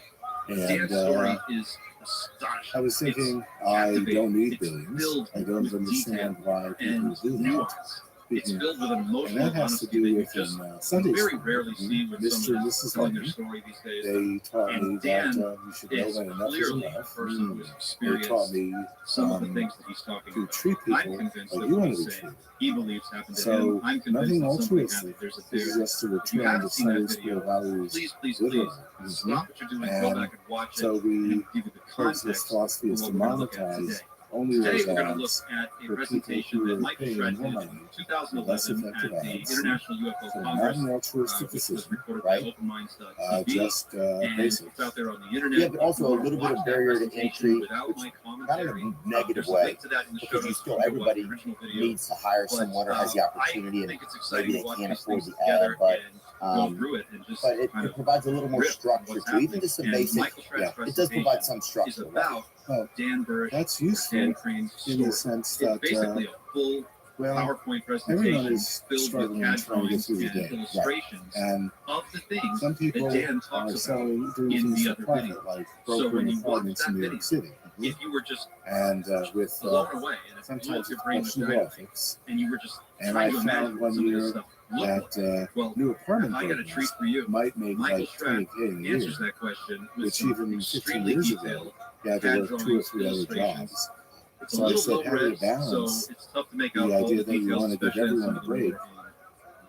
Speaker 9: And
Speaker 6: Dan's story is astonishing.
Speaker 9: I was thinking,
Speaker 6: It's
Speaker 9: I
Speaker 6: captivating.
Speaker 9: don't need
Speaker 6: It's
Speaker 9: billions.
Speaker 6: filled
Speaker 9: I don't
Speaker 6: with
Speaker 9: understand why people
Speaker 6: and
Speaker 9: do that.
Speaker 6: nuance. It's
Speaker 9: Speaking-
Speaker 6: filled with
Speaker 9: And
Speaker 6: emotional
Speaker 9: that has to
Speaker 6: honesty
Speaker 9: do
Speaker 6: that you
Speaker 9: with
Speaker 6: just
Speaker 9: Sunday
Speaker 6: very
Speaker 9: school.
Speaker 6: rarely see when
Speaker 9: Mr.
Speaker 6: someone
Speaker 9: and
Speaker 6: is
Speaker 9: Mrs.
Speaker 6: telling their
Speaker 9: Lennon,
Speaker 6: story these days.
Speaker 9: they taught me
Speaker 6: And
Speaker 9: that
Speaker 6: Dan
Speaker 9: you should know
Speaker 6: is
Speaker 9: when enough is
Speaker 6: clearly a
Speaker 9: enough.
Speaker 6: person who has
Speaker 9: They taught
Speaker 6: experienced
Speaker 9: me
Speaker 6: some of the
Speaker 9: um,
Speaker 6: things that he's talking
Speaker 9: to
Speaker 6: about.
Speaker 9: treat
Speaker 6: I'm
Speaker 9: people
Speaker 6: convinced
Speaker 9: like
Speaker 6: that
Speaker 9: you
Speaker 6: what
Speaker 9: want to
Speaker 6: he's
Speaker 9: be
Speaker 6: saying,
Speaker 9: treated.
Speaker 6: he believes happened to
Speaker 9: So,
Speaker 6: him. I'm convinced
Speaker 9: nothing
Speaker 6: that something
Speaker 9: altruistic.
Speaker 6: happened. There's a
Speaker 9: This is
Speaker 6: theory.
Speaker 9: just to
Speaker 6: If you
Speaker 9: return
Speaker 6: haven't
Speaker 9: to
Speaker 6: seen that
Speaker 9: Sunday
Speaker 6: video,
Speaker 9: school values.
Speaker 6: please
Speaker 9: literally.
Speaker 6: stop what you're doing, go
Speaker 9: And
Speaker 6: back and watch
Speaker 9: So
Speaker 6: it,
Speaker 9: we
Speaker 6: and give you the
Speaker 9: place this
Speaker 6: context
Speaker 9: philosophy
Speaker 6: for
Speaker 9: is
Speaker 6: what
Speaker 9: to
Speaker 6: we're going to look at
Speaker 9: monetize
Speaker 6: today.
Speaker 9: only
Speaker 6: Today
Speaker 9: those
Speaker 6: we're going to look
Speaker 9: ads
Speaker 6: at a
Speaker 9: for people
Speaker 6: presentation
Speaker 9: who
Speaker 6: that
Speaker 9: are
Speaker 6: Mike
Speaker 9: paying
Speaker 6: Shred
Speaker 9: more
Speaker 6: did
Speaker 9: money
Speaker 6: in
Speaker 9: for less
Speaker 6: 2011
Speaker 9: effective
Speaker 6: at the
Speaker 9: ads.
Speaker 6: International UFO
Speaker 9: So not
Speaker 6: Congress,
Speaker 9: an altruistic
Speaker 6: which was
Speaker 9: decision,
Speaker 6: recorded
Speaker 8: right?
Speaker 6: by OpenMinds.tv.
Speaker 9: just
Speaker 6: And
Speaker 9: basics.
Speaker 6: it's out there on the internet.
Speaker 8: Yeah, but also
Speaker 6: If you
Speaker 8: a little bit
Speaker 6: watch
Speaker 8: of
Speaker 6: that
Speaker 8: barrier to
Speaker 6: presentation
Speaker 8: entry,
Speaker 6: without
Speaker 8: which
Speaker 6: my
Speaker 8: not in
Speaker 6: commentary,
Speaker 8: a negative
Speaker 6: there's a
Speaker 8: way,
Speaker 6: link to that in the show
Speaker 8: because you
Speaker 6: notes
Speaker 8: still,
Speaker 6: if you watch
Speaker 8: everybody
Speaker 6: the original video.
Speaker 8: needs to hire
Speaker 6: But,
Speaker 8: someone or has the
Speaker 6: I
Speaker 8: opportunity, and
Speaker 6: think it's exciting
Speaker 8: maybe
Speaker 6: to
Speaker 8: they
Speaker 6: watch
Speaker 8: can't
Speaker 6: these
Speaker 8: afford
Speaker 6: things
Speaker 8: the ad,
Speaker 6: together
Speaker 8: but
Speaker 6: and go through it and just
Speaker 8: but it
Speaker 6: kind of
Speaker 8: provides a little more
Speaker 6: rip
Speaker 8: structure
Speaker 6: what's
Speaker 8: to even
Speaker 6: happening.
Speaker 8: just some
Speaker 6: And
Speaker 8: basic.
Speaker 6: Michael Shred's
Speaker 8: It does provide
Speaker 6: presentation
Speaker 8: some
Speaker 6: is
Speaker 8: structure. Right?
Speaker 6: about
Speaker 9: Well,
Speaker 6: Dan Burrish,
Speaker 9: that's
Speaker 6: Dan
Speaker 9: useful
Speaker 6: Crane's
Speaker 9: in
Speaker 6: story.
Speaker 9: the sense
Speaker 6: It's
Speaker 9: that,
Speaker 6: basically a full
Speaker 9: well,
Speaker 6: PowerPoint
Speaker 9: everyone
Speaker 6: presentation
Speaker 9: is
Speaker 6: filled with
Speaker 9: struggling
Speaker 6: CAD
Speaker 9: trying to get
Speaker 6: drawings
Speaker 9: through the
Speaker 6: and
Speaker 9: day. Right.
Speaker 6: illustrations
Speaker 9: And
Speaker 6: of the things
Speaker 9: some people
Speaker 6: that Dan
Speaker 9: are
Speaker 6: talks about
Speaker 9: selling, doing
Speaker 6: in
Speaker 9: things
Speaker 6: the
Speaker 9: for
Speaker 6: other
Speaker 9: profit,
Speaker 6: video.
Speaker 9: like
Speaker 6: So when
Speaker 9: brokering
Speaker 6: you watch
Speaker 9: apartments
Speaker 6: that
Speaker 9: in New
Speaker 6: video,
Speaker 9: York City.
Speaker 6: if you were just
Speaker 9: And with
Speaker 6: blown away, and if you
Speaker 9: sometimes
Speaker 6: let your
Speaker 9: it's
Speaker 6: brain was
Speaker 9: questionable
Speaker 6: dilating,
Speaker 9: ethics.
Speaker 6: and you were just
Speaker 9: And
Speaker 6: trying
Speaker 9: I
Speaker 6: to
Speaker 9: found
Speaker 6: imagine
Speaker 9: one
Speaker 6: what some of this
Speaker 9: year
Speaker 6: stuff looked
Speaker 9: that
Speaker 6: like. Well,
Speaker 9: new apartment
Speaker 6: I got a treat
Speaker 9: buildings
Speaker 6: for you.
Speaker 9: might make
Speaker 6: Michael
Speaker 9: like
Speaker 6: Shred
Speaker 9: 20K a year,
Speaker 6: answers that question with
Speaker 9: which
Speaker 6: some
Speaker 9: even 15
Speaker 6: extremely
Speaker 9: years ago,
Speaker 6: detailed
Speaker 9: you had to
Speaker 6: CAD
Speaker 9: work 2 or
Speaker 6: drawings,
Speaker 9: 3 other
Speaker 6: illustrations.
Speaker 9: jobs.
Speaker 6: It's
Speaker 9: So
Speaker 6: a
Speaker 9: I
Speaker 6: little
Speaker 9: said,
Speaker 6: low
Speaker 9: how do you
Speaker 6: res, so
Speaker 9: balance
Speaker 6: it's tough to make
Speaker 9: the
Speaker 6: out all
Speaker 9: idea
Speaker 6: the
Speaker 9: that you
Speaker 6: details,
Speaker 9: want to give
Speaker 6: especially on
Speaker 9: everyone
Speaker 6: some
Speaker 9: a
Speaker 6: of the
Speaker 9: break?
Speaker 6: more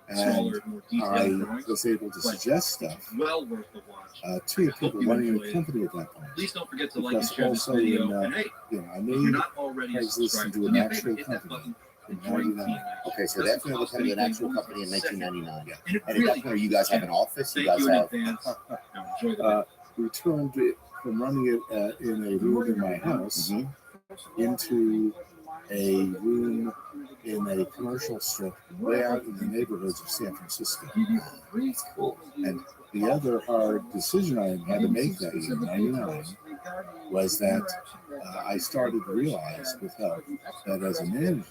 Speaker 9: And
Speaker 6: smaller, more
Speaker 9: I
Speaker 6: detailed drawings.
Speaker 9: was able to
Speaker 6: But
Speaker 9: suggest stuff
Speaker 6: it's well worth the watch.
Speaker 9: to
Speaker 6: I hope
Speaker 9: people
Speaker 6: you
Speaker 9: running
Speaker 6: enjoy
Speaker 9: a
Speaker 6: it.
Speaker 9: company at that point.
Speaker 6: Please don't forget to like and
Speaker 9: Because
Speaker 6: share this
Speaker 9: also
Speaker 6: video.
Speaker 9: in,
Speaker 6: And hey,
Speaker 9: you know, I
Speaker 6: if you're
Speaker 9: made
Speaker 6: not already a
Speaker 9: Craigslist
Speaker 6: subscriber,
Speaker 9: into
Speaker 6: do
Speaker 9: an
Speaker 6: me a favor,
Speaker 9: actual
Speaker 6: hit that
Speaker 9: company
Speaker 6: button
Speaker 9: in
Speaker 6: and join Team
Speaker 9: 99.
Speaker 6: Night.
Speaker 8: Okay, so
Speaker 6: Doesn't
Speaker 8: that's going to
Speaker 6: cost
Speaker 8: become an
Speaker 6: anything,
Speaker 8: actual
Speaker 6: only
Speaker 8: company in
Speaker 6: a second.
Speaker 8: 1999.
Speaker 6: And it
Speaker 8: And
Speaker 6: really
Speaker 8: at that point, you guys have an office. You
Speaker 6: Thank
Speaker 8: guys
Speaker 6: you in
Speaker 8: have.
Speaker 6: advance. Now enjoy the
Speaker 9: Uh, we turned it from running it in a room in my house
Speaker 8: Mhm.
Speaker 9: into a room in a commercial strip way out in the neighborhoods of San Francisco. And the other hard decision I had to make that year, '99, was that I started to realize with help that as a manager,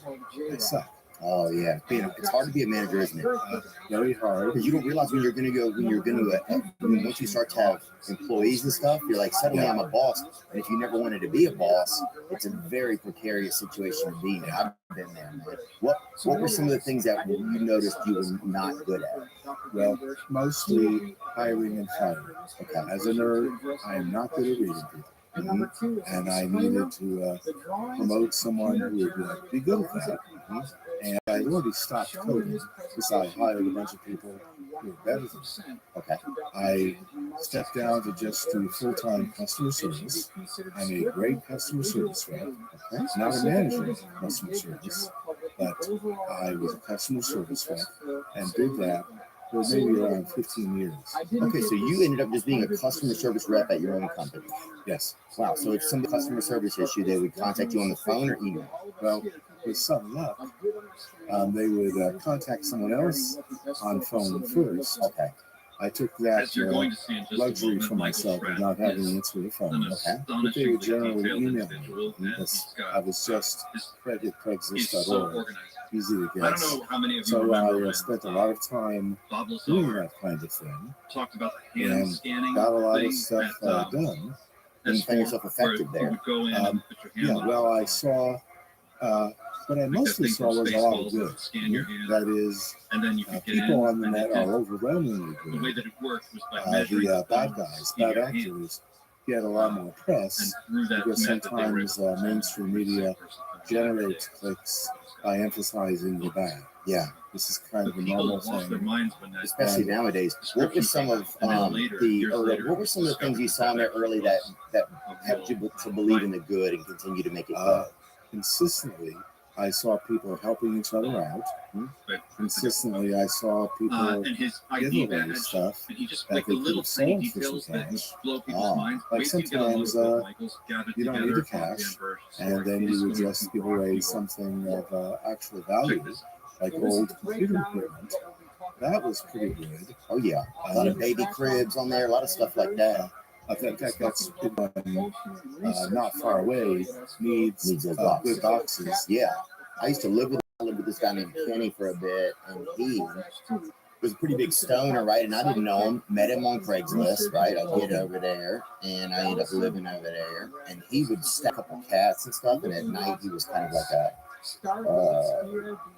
Speaker 9: I suck.
Speaker 8: Oh yeah, it's hard to be a manager, isn't it?
Speaker 9: Very hard.
Speaker 8: Because you don't realize when you're going to go, once you start to have employees and stuff, you're like, suddenly I'm a boss. And if you never wanted to be a boss, it's a very precarious situation to be in. I've been there, man. What were some of the things that you noticed you were not good at?
Speaker 9: Well, mostly hiring and firing.
Speaker 8: Okay.
Speaker 9: As a nerd, I am not good at reading people. And I needed to promote someone who would be good at that. And I'd already stopped coding because I hired a bunch of people who were better than me.
Speaker 8: Okay.
Speaker 9: I stepped down to just do full-time customer service. I'm a great customer service rep. Okay. Not a manager of customer service, but I was a customer service rep and did that for maybe around 15 years.
Speaker 8: Okay, so you ended up just being a customer service rep at your own company.
Speaker 9: Yes.
Speaker 8: Wow. So if some customer service issue, they would contact you on the phone or email.
Speaker 9: Well, with some luck, they would contact someone else on phone first.
Speaker 8: Okay.
Speaker 9: I took that
Speaker 6: As you're going to see in just a
Speaker 9: luxury
Speaker 6: moment,
Speaker 9: for
Speaker 6: Michael
Speaker 9: myself
Speaker 6: Pratt
Speaker 9: of not having
Speaker 6: is
Speaker 9: to answer the phone.
Speaker 6: an
Speaker 8: Okay.
Speaker 9: But they
Speaker 6: astonishingly
Speaker 9: would generally
Speaker 6: detailed
Speaker 9: email
Speaker 6: individual,
Speaker 9: me
Speaker 6: and
Speaker 9: because
Speaker 6: he's
Speaker 9: I
Speaker 6: got
Speaker 9: was just
Speaker 6: his,
Speaker 9: Craig at
Speaker 6: he's so
Speaker 9: Craigslist.org.
Speaker 6: organized.
Speaker 9: Easy to
Speaker 6: I don't
Speaker 9: guess.
Speaker 6: know how many of you
Speaker 9: So
Speaker 6: remember
Speaker 9: I
Speaker 6: when
Speaker 9: spent a lot of time
Speaker 6: Bob
Speaker 9: doing
Speaker 6: Lazar
Speaker 9: that kind of thing.
Speaker 6: talked about the hand
Speaker 9: And
Speaker 6: scanning
Speaker 9: got a lot
Speaker 6: thing
Speaker 9: of stuff
Speaker 6: at,
Speaker 9: done.
Speaker 8: And you found yourself effective
Speaker 6: where
Speaker 8: there.
Speaker 6: you would go in and put your hand
Speaker 9: Yeah,
Speaker 6: on
Speaker 9: well,
Speaker 6: the
Speaker 9: I saw, what I
Speaker 6: like that
Speaker 9: mostly
Speaker 6: thing
Speaker 9: saw
Speaker 6: from
Speaker 9: was a lot of
Speaker 6: Spaceballs
Speaker 9: good.
Speaker 6: that scan your hand,
Speaker 9: That is,
Speaker 6: and then you could get
Speaker 9: people
Speaker 6: in,
Speaker 9: on the
Speaker 6: and
Speaker 9: net
Speaker 6: it
Speaker 9: are
Speaker 6: did-
Speaker 9: overwhelmingly
Speaker 6: the way
Speaker 9: good.
Speaker 6: that it worked was by measuring
Speaker 9: The bad
Speaker 6: bones
Speaker 9: guys,
Speaker 6: in
Speaker 9: bad
Speaker 6: your hand.
Speaker 9: actors get a lot more
Speaker 6: And
Speaker 9: press
Speaker 6: through that
Speaker 9: because
Speaker 6: method, they were able
Speaker 9: sometimes
Speaker 6: to
Speaker 9: mainstream
Speaker 6: determine
Speaker 9: media
Speaker 6: if the person could
Speaker 9: generates
Speaker 6: predict.
Speaker 9: clicks by emphasizing the bad.
Speaker 8: Yeah.
Speaker 9: This is kind
Speaker 6: The
Speaker 9: of a
Speaker 6: people
Speaker 9: normal
Speaker 6: lost their
Speaker 9: thing.
Speaker 6: minds when that
Speaker 8: Especially nowadays. What were some of what were some of the things you saw in there early that helped you to believe in the good and continue to make it go?
Speaker 9: Consistently, I saw people helping each other out. Consistently, I saw people
Speaker 6: and his ID
Speaker 9: give away
Speaker 6: badge,
Speaker 9: stuff
Speaker 6: and he just
Speaker 9: that
Speaker 6: like
Speaker 9: they
Speaker 6: the
Speaker 9: could
Speaker 6: little
Speaker 9: have
Speaker 6: tiny
Speaker 9: sold for
Speaker 6: details
Speaker 9: some
Speaker 6: that
Speaker 9: cash.
Speaker 6: blow people's minds.
Speaker 9: Like
Speaker 6: Wait till you get a load of
Speaker 9: sometimes,
Speaker 6: both Michaels gathered
Speaker 9: you don't
Speaker 6: together
Speaker 9: need the
Speaker 6: at Coffee
Speaker 9: cash,
Speaker 6: and Birch.
Speaker 9: and then you would just give away something of actual value, like old computer equipment. That was pretty good.
Speaker 8: Oh yeah, a lot of baby cribs on there, a lot of stuff like that.
Speaker 9: In fact, that's one not far away needs
Speaker 8: those boxes.
Speaker 9: good boxes.
Speaker 8: Yeah, I used to live with this guy named Kenny for a bit, and he was a pretty big stoner, right? And I didn't know him. Met him on Craigslist, right? I get over there, and I ended up living over there. And he would stack up on cats and stuff. And at night, he was kind of like a,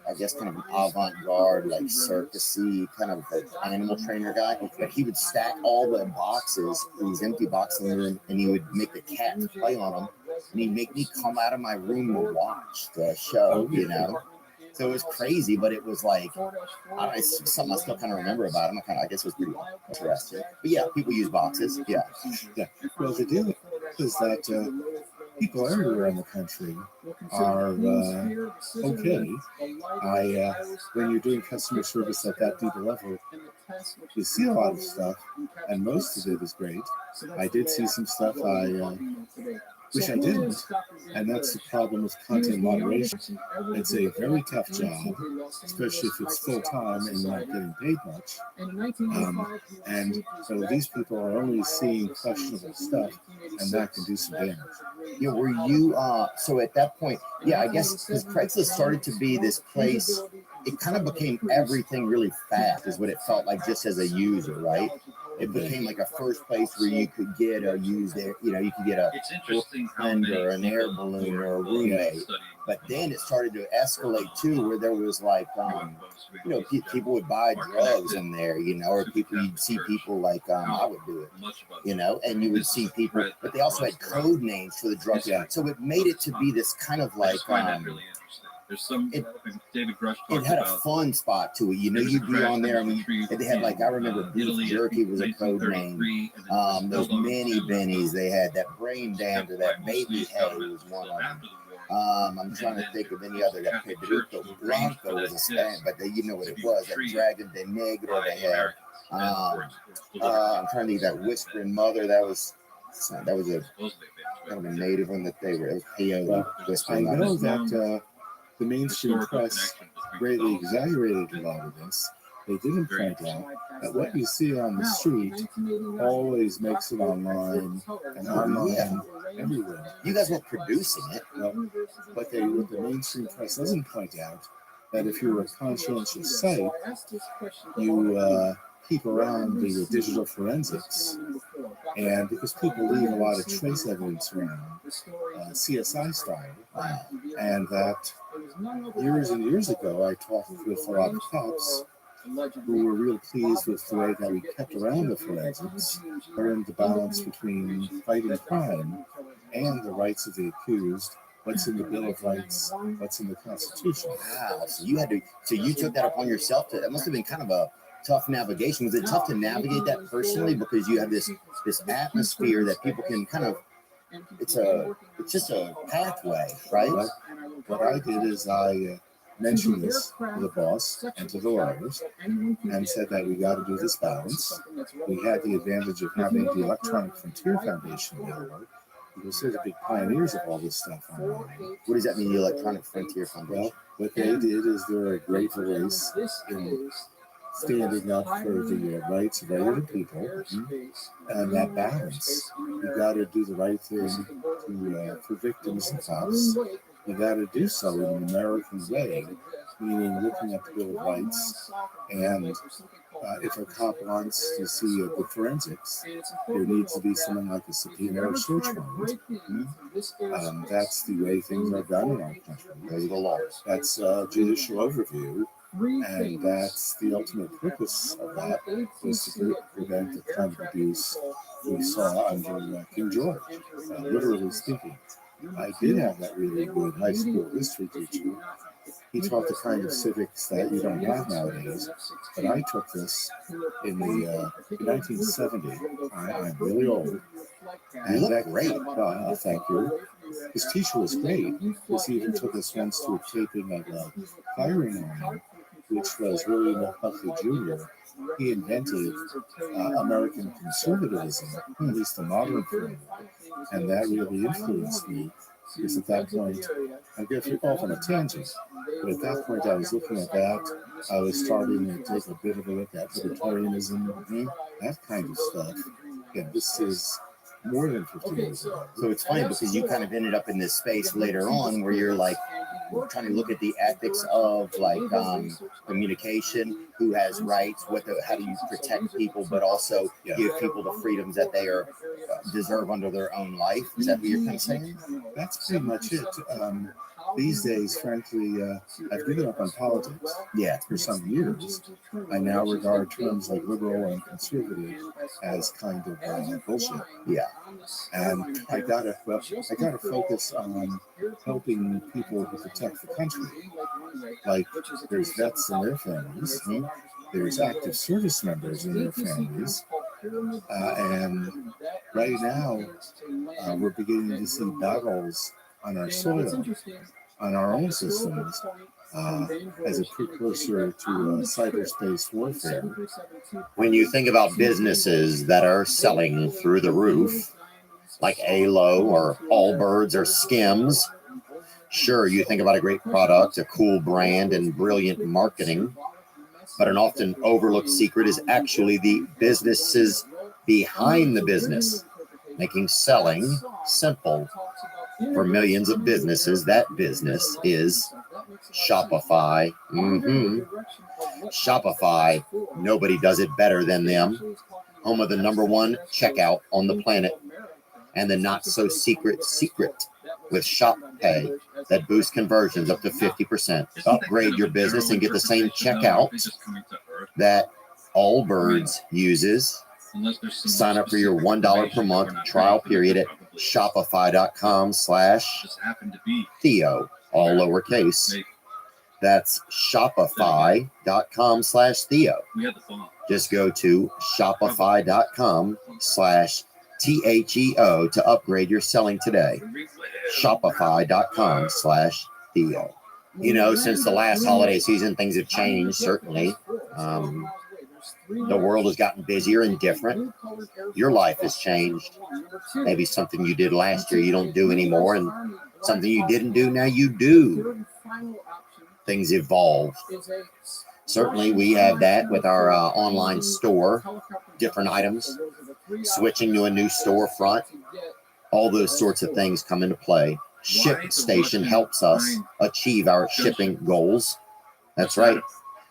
Speaker 8: I guess, kind of an avant-garde, like circusy, kind of an animal trainer guy. But he would stack all the boxes, these empty boxes in the room, and he would make the cats play on them. And he'd make me come out of my room and watch the show, you know? So it was crazy, but it was like, it's something I still kind of remember about him. I guess it was pretty interesting. But yeah, people use boxes. Yeah.
Speaker 9: Well, the deal is that people everywhere in the country are okay. When you're doing customer service at that deep a level, you see a lot of stuff, and most of it is great. I did see some stuff I wish I didn't, and that's the problem with content moderation. It's a very tough job, especially if it's full time and you're not getting paid much. And so these people are only seeing questionable stuff, and that can do some damage.
Speaker 8: Yeah, were you so at that point, yeah, I guess because Craigslist started to be this place, it kind of became everything really fast, is what it felt like just as a user, right? It became like a first place where you could get a used air, you could get a friend or an air balloon or a roommate. But then it started to escalate too, where there was like, people would buy drugs in there, or you'd see people like, I would do it, and you would see people, but they also had code names for the drugs. So it made it to be this kind of like, it had a fun spot to it. You'd be on there. I mean, they had like, I remember beef jerky was a code name. Those mini bennies, they had that brain dander, that baby hay was one of them. I'm trying to think of any other. That Pedrito Blanco was a stand, but you know what it was. That Dragon de Negro they had. I'm trying to think of that Whispering Mother. That was a kind of a native one that they were. It was peyote. Whispering
Speaker 9: I know
Speaker 8: Mother.
Speaker 9: that the mainstream press greatly exaggerated a lot of this. They didn't point out that what you see on the street always makes it online and online everywhere.
Speaker 8: You guys weren't producing it.
Speaker 9: No, what the mainstream press doesn't point out that if you're a conscientious site, you keep around the digital forensics. And because people leave a lot of trace evidence around, CSI style, and that years and years ago, I talked with a lot of cops who were real pleased with the way that we kept around the forensics, learned the balance between fighting crime and the rights of the accused, what's in the Bill of Rights, what's in the Constitution.
Speaker 8: Wow. So you took that upon yourself. That must have been kind of a tough navigation. Was it tough to navigate that personally, because you have this atmosphere that people can kind of, it's just a pathway, right?
Speaker 9: What I did is I mentioned this to the boss and to the lawyers and said that we got to do this balance. We had the advantage of having the Electronic Frontier Foundation available because they're the big pioneers of all this stuff online.
Speaker 8: What does that mean, the Electronic Frontier Foundation?
Speaker 9: Well, what they did is they're a great voice in standing up for the rights of regular people and that balance. You got to do the right thing for victims and cops. You got to do so in an American way, meaning looking at the Bill of Rights. And if a cop wants to see the forensics, there needs to be something like a subpoena or search warrant. That's the way things are done in our country.
Speaker 8: Those are the laws.
Speaker 9: That's a judicial overview. And that's the ultimate purpose of that, was to prevent the kind of abuse we saw under King George, literally speaking. I did have that really good high school history teacher. He taught the kind of civics that you don't have nowadays, but I took this in the 1970. I'm really old.
Speaker 8: You look great.
Speaker 9: Thank you. His teacher was great, because he even took us once to a taping of Firing Line, which was William F. Buckley Jr. He invented American conservatism, at least the modern form, and that really influenced me. Because at that point, I guess you're off on a tangent, but at that point I was looking at that. I was starting to take a bit of a look at libertarianism, that kind of stuff. Yeah, this is more than 50 years ago.
Speaker 8: So it's funny because you kind of ended up in this space later on where you're like trying to look at the ethics of like communication, who has rights, how do you protect people, but also give people the freedoms that they are deserve under their own life. Is that what you're kind of saying?
Speaker 9: That's pretty much it. These days, frankly, I've given up on politics.
Speaker 8: Yeah.
Speaker 9: For some years. I now regard terms like liberal and conservative as kind of bullshit.
Speaker 8: Yeah.
Speaker 9: And I gotta focus on helping people who protect the country. Like there's vets and their families, there's active service members and their families, and right now we're beginning to see battles on our soil, on our own systems, as a precursor to cyberspace warfare.
Speaker 8: When you think about businesses that are selling through the roof, like Alo or Allbirds or Skims, sure, you think about a great product, a cool brand, and brilliant marketing, but an often overlooked secret is actually the businesses behind the business, making selling simple. For millions of businesses, that business is Shopify. Shopify, nobody does it better than them. Home of the #1 checkout on the planet, and the not-so-secret with Shop Pay that boosts conversions up to 50%. Upgrade your business and get the same checkout that Allbirds uses. Sign up for your $1 per month trial period at shopify.com/Theo, all lowercase. That's shopify.com/Theo. Just go to shopify.com/THEO to upgrade your selling today. Shopify.com/Theo. You know, since the last holiday season, things have changed, certainly. The world has gotten busier and different. Your life has changed. Maybe something you did last year you don't do anymore, and something you didn't do now you do. Things evolve. Certainly, we have that with our online store, different items, switching to a new storefront. All those sorts of things come into play. ShipStation helps us achieve our shipping goals. That's right.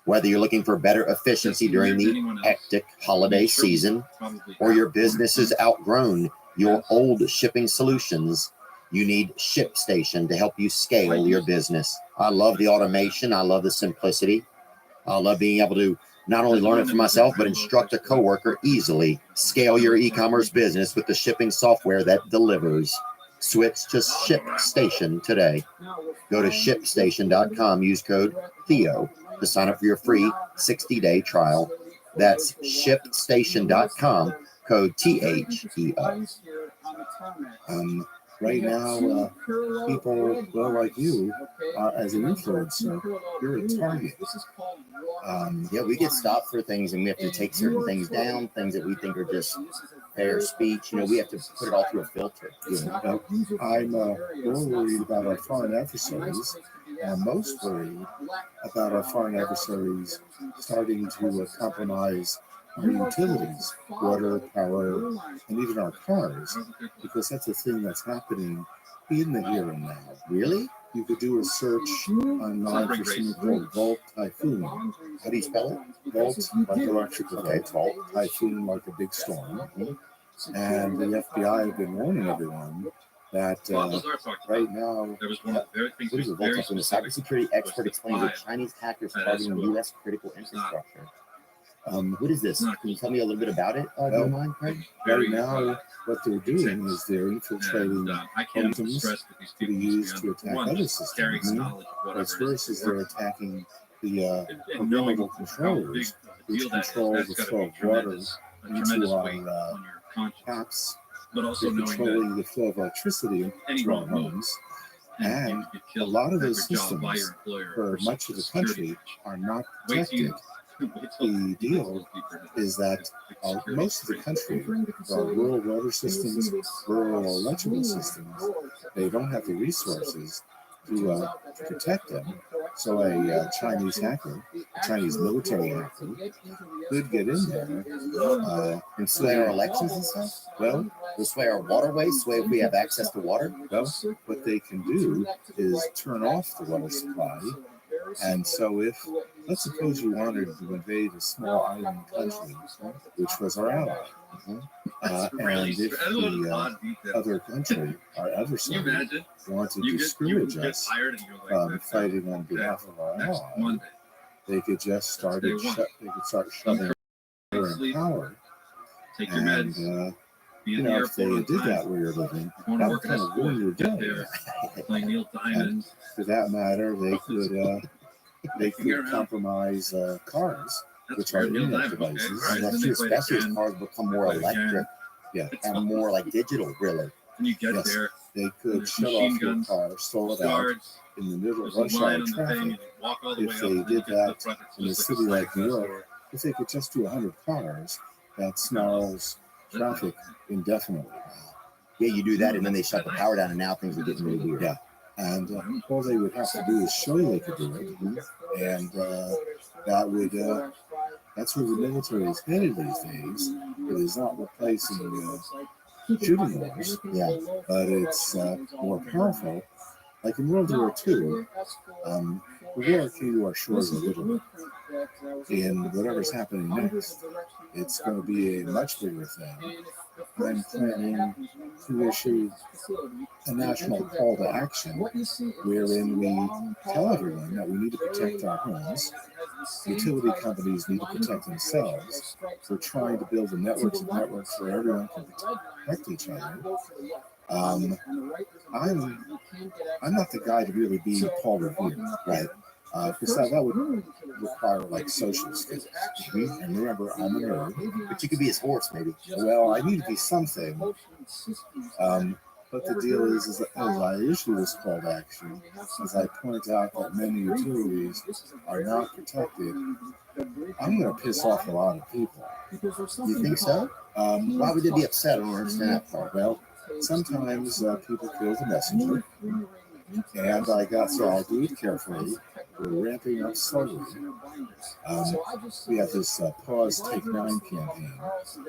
Speaker 8: Whether you're looking for better efficiency during the hectic holiday season, or your business has outgrown your old shipping solutions, you need ShipStation to help you scale your business. I love the automation. I love the simplicity. I love being able to not only learn it for myself, but instruct a coworker easily. Scale your e-commerce business with the shipping software that delivers. Switch to ShipStation today. Go to ShipStation.com. Use code Theo to sign up for your free 60-day trial. That's ShipStation.com. Code THEO.
Speaker 9: Right now, people, well, like you, as an influencer, you're a target.
Speaker 8: Yeah, we get stopped for things and we have to take certain things down, things that we think are just fair speech. You know, we have to put it all through a filter.
Speaker 9: You know, I'm more worried about our foreign adversaries. I'm most worried about our foreign adversaries starting to compromise our utilities, water, power, and even our cars, because that's a thing that's happening in the here and now.
Speaker 8: Really?
Speaker 9: You could do a search online for something called Volt Typhoon.
Speaker 8: How do you spell it?
Speaker 9: Volt, like electrical
Speaker 8: Okay,
Speaker 9: volt, Typhoon, like a big storm. And the FBI have been warning everyone that right now,
Speaker 6: There was one of the very things
Speaker 8: What is a
Speaker 6: very
Speaker 8: Volta? A
Speaker 6: specific.
Speaker 8: cybersecurity expert explains that Chinese hackers targeting U.S. critical infrastructure. What is this? Can you tell me a little bit about it? Do you mind, Craig?
Speaker 9: right now, what they're doing is they're infiltrating
Speaker 6: I can't
Speaker 9: homes
Speaker 6: stress that these
Speaker 9: to be
Speaker 6: people
Speaker 9: used to
Speaker 6: must be
Speaker 9: attack
Speaker 6: one,
Speaker 9: other
Speaker 6: just carrying
Speaker 9: systems.
Speaker 6: knowledge of whatever
Speaker 9: As
Speaker 6: it
Speaker 9: first
Speaker 6: is
Speaker 9: as they're attacking the
Speaker 6: and knowing
Speaker 9: programmable
Speaker 6: how big
Speaker 9: controllers,
Speaker 6: a deal
Speaker 9: which
Speaker 6: that is,
Speaker 9: control
Speaker 6: that's
Speaker 9: the
Speaker 6: got to
Speaker 9: flow
Speaker 6: be
Speaker 9: of water
Speaker 6: tremendous, a
Speaker 9: into
Speaker 6: tremendous
Speaker 9: our
Speaker 6: weight on your conscience.
Speaker 9: taps.
Speaker 6: But also
Speaker 9: They're
Speaker 6: knowing that
Speaker 9: controlling the flow of electricity
Speaker 6: any
Speaker 9: into our
Speaker 6: wrong move,
Speaker 9: homes.
Speaker 6: and you
Speaker 9: And
Speaker 6: could get
Speaker 9: a
Speaker 6: killed
Speaker 9: lot of
Speaker 6: at
Speaker 9: those
Speaker 6: your job by
Speaker 9: systems
Speaker 6: your employer
Speaker 9: for much of the country are not protected. The deal is that most of the country, our rural water systems, rural electrical systems, they don't have the resources to protect them. So a Chinese hacker, a Chinese military hacker, could get in there
Speaker 8: And sway our elections and stuff?
Speaker 9: well,
Speaker 8: We'll sway our waterways, sway if we have access to water?
Speaker 9: well, what they can do is turn off the water supply. And so if, let's suppose you wanted to invade a small island country, which was our ally, and if the other country, our adversary, wanted to discourage us from fighting on behalf of our ally, they could just start shoving her in power. And, you know, if they did that where you're living, that would kind of ruin your day. And for that matter, they could compromise cars, which are internet devices.
Speaker 8: And that's true, especially as cars become more electric
Speaker 9: Yeah,
Speaker 8: and more like digital, really.
Speaker 6: When you get
Speaker 9: Yes.
Speaker 6: there,
Speaker 9: they could
Speaker 6: There's
Speaker 9: shut
Speaker 6: machine
Speaker 9: off your
Speaker 6: guns,
Speaker 9: car, stall it out
Speaker 6: guards,
Speaker 9: in the middle of
Speaker 6: there's a
Speaker 9: rush
Speaker 6: line
Speaker 9: hour
Speaker 6: on the thing,
Speaker 9: traffic.
Speaker 6: and you walk all the
Speaker 9: If
Speaker 6: way
Speaker 9: they
Speaker 6: up, and then
Speaker 9: did
Speaker 6: you get to the
Speaker 9: that
Speaker 6: front, it's
Speaker 9: in a
Speaker 6: just
Speaker 9: city
Speaker 6: like
Speaker 9: like New York, if they could just do 100 cars, that snarls traffic indefinitely.
Speaker 8: Yeah, you do that and then they shut the power down and now things are getting really weird.
Speaker 9: Yeah. And all they would have to do is show you they could do it. And that would, that's where the military is headed these days. It is not replacing shooting wars,
Speaker 8: Yeah.
Speaker 9: but it's more powerful. Like in World War II, the war came to our shores a little bit. In whatever's happening next, it's going to be a much bigger thing. I'm planning to issue a national call to action wherein we tell everyone that we need to protect our homes. Utility companies need to protect themselves. We're trying to build a networks where everyone can protect each other. I'm not the guy to really be Paul Revere, right? Because that would require like social skills. And remember, I'm a nerd.
Speaker 8: But you could be his horse, maybe.
Speaker 9: Well, I need to be something. But the deal is that as I issue this call to action, as I point out that many utilities are not protected, I'm going to piss off a lot of people.
Speaker 8: You think so? Why would they be upset? I don't understand that part.
Speaker 9: Well, sometimes people kill the messenger, and I'll do it carefully. We're ramping up slowly. We have this pause, take 9 campaign.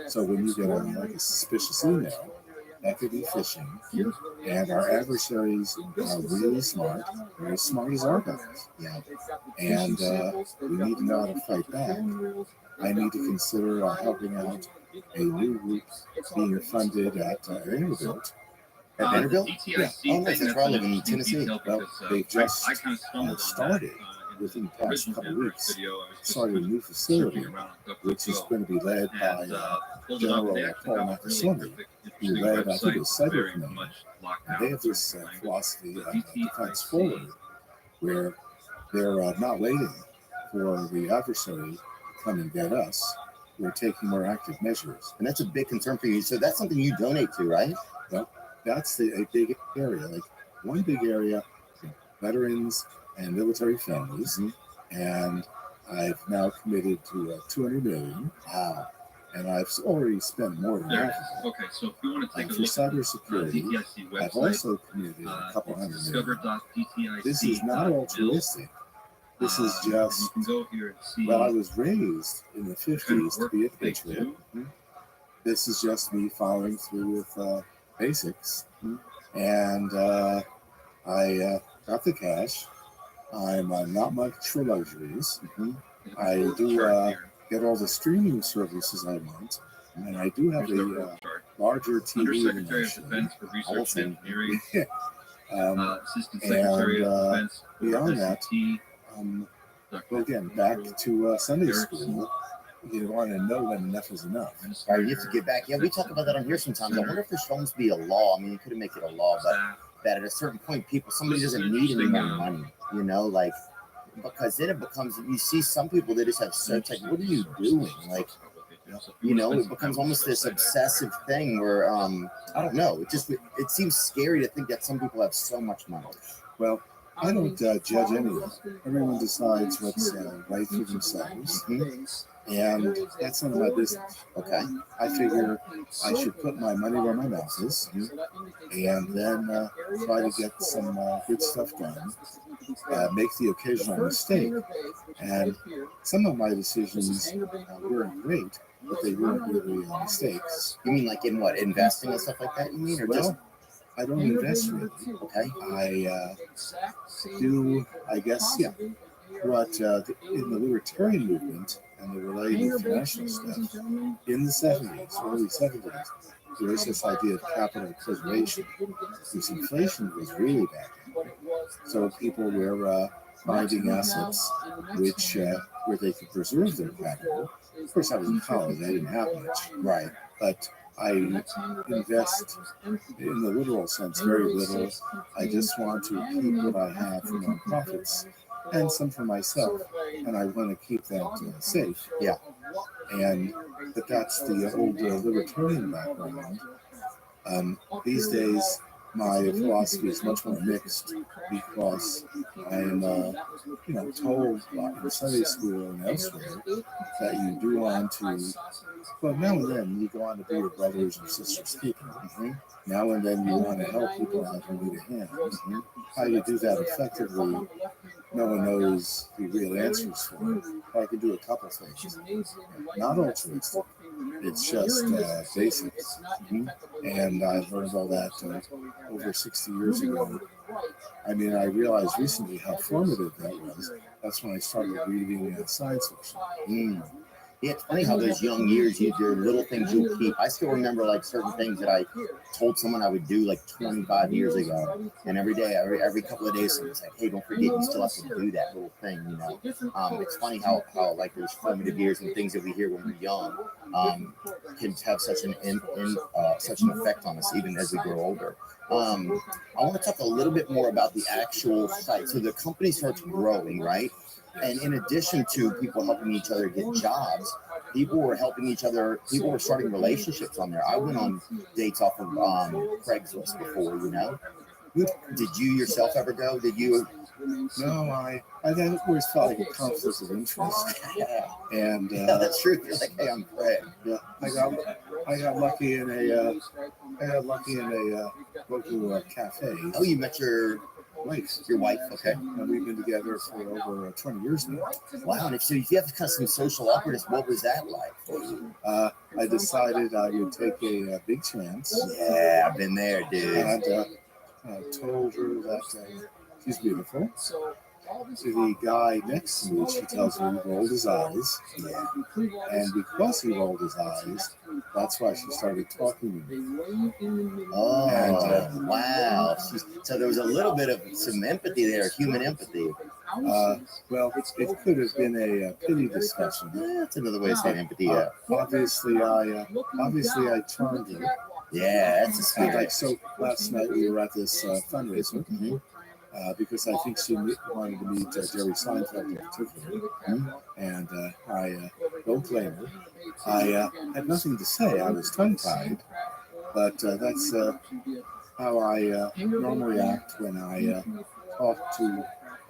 Speaker 9: So when you get a suspicious email, that could be phishing. And our adversaries are really smart. They're as smart as our guys.
Speaker 8: Yeah.
Speaker 9: And we need to know how to fight back. I need to consider helping out a new group being funded at Vanderbilt.
Speaker 8: At Vanderbilt?
Speaker 9: Yeah.
Speaker 8: Oh, nice. That's where I live in Tennessee.
Speaker 9: Well, they just started within the past couple of weeks, started a new facility, which is going to be led by General Paul Nakasone, who led, I think, it was Cyber Command. And they have this philosophy of defense forward, where they're not waiting for the adversary to come and get us. We're taking more active measures.
Speaker 8: And that's a big concern for you. So that's something you donate to, right?
Speaker 9: Well, that's a big area. Like one big area, veterans and military families, and I've now committed to 200 million.
Speaker 8: Wow.
Speaker 9: And I've already spent more than
Speaker 6: There
Speaker 9: half
Speaker 6: it
Speaker 9: of
Speaker 6: is. Okay, so if you want to take
Speaker 9: it.
Speaker 6: a
Speaker 9: For
Speaker 6: look at the
Speaker 9: cybersecurity,
Speaker 6: DTIC website,
Speaker 9: I've also committed a couple hundred million.
Speaker 6: discover.dtic.
Speaker 9: This is not altruistic. This is just,
Speaker 6: You can go here and see.
Speaker 9: well, I was raised in the 50s to be a
Speaker 6: they
Speaker 9: patriot.
Speaker 6: do.
Speaker 9: This is just me following through with basics. And I got the cash. I'm not much for luxuries. I do get all the streaming services I want. And I do have a larger TV
Speaker 6: Undersecretary of
Speaker 9: than
Speaker 6: Defense for Research and Engineering, Assistant
Speaker 9: and,
Speaker 6: Secretary of Defense for
Speaker 9: beyond that,
Speaker 6: SCT,
Speaker 9: well, again, back to Sunday school. You want to know when enough is enough.
Speaker 8: All right, you have to get back. Yeah, we talk about that on here sometimes. I wonder if there's supposed to be a law. I mean, you couldn't make it a law, but that at a certain point, somebody doesn't need any more money, you know, like, because then it becomes, you see some people, they just have such, like, what are you doing? Like, you know, it becomes almost this obsessive thing where, I don't know, it seems scary to think that some people have so much money.
Speaker 9: Well, I don't judge anyone. Everyone decides what's right for themselves. And that's none of my business.
Speaker 8: Okay.
Speaker 9: I figure I should put my money where my mouth is, and then try to get some good stuff done. Make the occasional mistake, and some of my decisions weren't great, but they weren't really mistakes.
Speaker 8: You mean like in what, investing and stuff like that? You mean, or just?
Speaker 9: Well, I don't invest really.
Speaker 8: Okay.
Speaker 9: I do, I guess, yeah. What in the libertarian movement and the related financial stuff in the 70s, early 70s, there was this idea of capital preservation, because inflation was really bad. So people were finding assets which where they could preserve their capital. Of course, I was in college; I didn't have much,
Speaker 8: Right.
Speaker 9: but I invest in the literal sense very little. I just want to keep what I have for nonprofits and some for myself, and I want to keep that safe.
Speaker 8: Yeah.
Speaker 9: But that's the old libertarian background. These days, my philosophy is much more mixed because I'm, told in Sunday school and elsewhere that you do want to, well, now and then you go on to be your brothers and sisters keeper. Now and then you want to help people out who need a hand. How you do that effectively, no one knows the real answers for it. I can do a couple things. Not altruistic. It's just basics. And I learned all that over 60 years ago. I mean, I realized recently how formative that was. That's when I started reading science fiction.
Speaker 8: Yeah, it's funny how those young years, your little things you keep. I still remember like certain things that I told someone I would do like 25 years ago, and every day, every couple of days, someone's like, "Hey, don't forget, you still have to do that little thing." You know, it's funny how like those formative years and things that we hear when we're young can have such an effect on us even as we grow older. I want to talk a little bit more about the actual site. So the company starts growing, right? And in addition to people helping each other get jobs, people were helping each other. People were starting relationships on there. I went on dates off of Craigslist before, you know. Did you yourself ever go? Did you?
Speaker 9: No, I always felt like a conflict of interest. And
Speaker 8: Yeah, that's true. You're like, hey, I'm Craig.
Speaker 9: yeah, I got lucky in a local cafe.
Speaker 8: Oh, you met your
Speaker 9: Wife.
Speaker 8: wife. Okay.
Speaker 9: And we've been together for over 20 years now.
Speaker 8: Wow. And so if you have kind of some social awkwardness, what was that like for you?
Speaker 9: I decided I would take a big chance.
Speaker 8: Yeah, I've been there, dude.
Speaker 9: And told her that she's beautiful. To the guy next to me, she tells me he rolled his eyes.
Speaker 8: Yeah.
Speaker 9: And because he rolled his eyes, that's why she started talking to me.
Speaker 8: Oh, wow. So there was a little bit of some empathy there, human empathy.
Speaker 9: Well, it could have been a pity discussion.
Speaker 8: Yeah, that's another way of saying empathy. Yeah.
Speaker 9: Obviously, I charmed her.
Speaker 8: Yeah, that's a
Speaker 9: And
Speaker 8: spirit.
Speaker 9: like so, last night we were at this fundraiser because I think she wanted to meet Jerry Seinfeld in particular, and I don't blame her. I had nothing to say. I was tongue-tied, but that's how I normally act when I talk to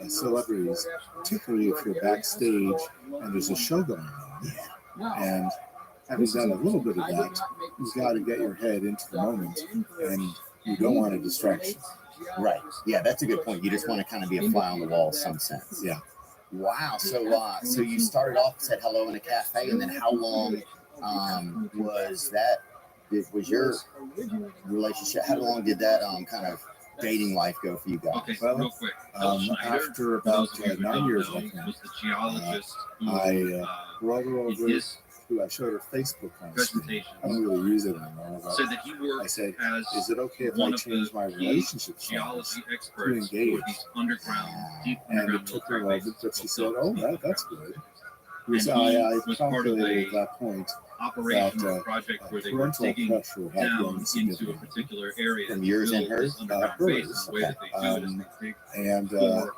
Speaker 9: celebrities, particularly if you're backstage and there's a show going on. And having done a little bit of that, you've got to get your head into the moment, and you don't want a distraction.
Speaker 8: Right. Yeah, that's a good point. You just want to kind of be a fly on the wall in some sense.
Speaker 9: Yeah.
Speaker 8: Wow. So you started off, said hello in a cafe, and then how long was that? Was your relationship? How long did that kind of dating life go for you guys?
Speaker 6: Okay,
Speaker 9: Well,
Speaker 6: real quick.
Speaker 9: After about 9 years, I think,
Speaker 6: was the geologist
Speaker 9: I brought her over.
Speaker 6: his
Speaker 9: I showed her Facebook on screen.
Speaker 6: presentation
Speaker 9: I don't really use it anymore. But
Speaker 6: said that he
Speaker 9: I
Speaker 6: worked
Speaker 9: said,
Speaker 6: as
Speaker 9: is it okay if I
Speaker 6: one of
Speaker 9: change
Speaker 6: the
Speaker 9: my
Speaker 6: key
Speaker 9: relationship status?
Speaker 6: geology experts for
Speaker 9: engage.
Speaker 6: these underground, deep
Speaker 9: And
Speaker 6: underground
Speaker 9: it took her a
Speaker 6: military
Speaker 9: moment,
Speaker 6: bases.
Speaker 9: but she said, oh, that's good. Because
Speaker 6: And he
Speaker 9: I
Speaker 6: was part of
Speaker 9: calculated
Speaker 6: a
Speaker 9: at that point
Speaker 6: operation
Speaker 9: that,
Speaker 6: or project where they were
Speaker 9: parental
Speaker 6: digging
Speaker 9: pressure had
Speaker 6: down
Speaker 9: grown
Speaker 6: into a
Speaker 9: significantly.
Speaker 6: particular area
Speaker 8: From
Speaker 6: to
Speaker 8: yours and
Speaker 6: build
Speaker 8: hers?
Speaker 6: this underground
Speaker 9: Hers,
Speaker 6: base. The way that they do it is they dig
Speaker 9: And
Speaker 6: four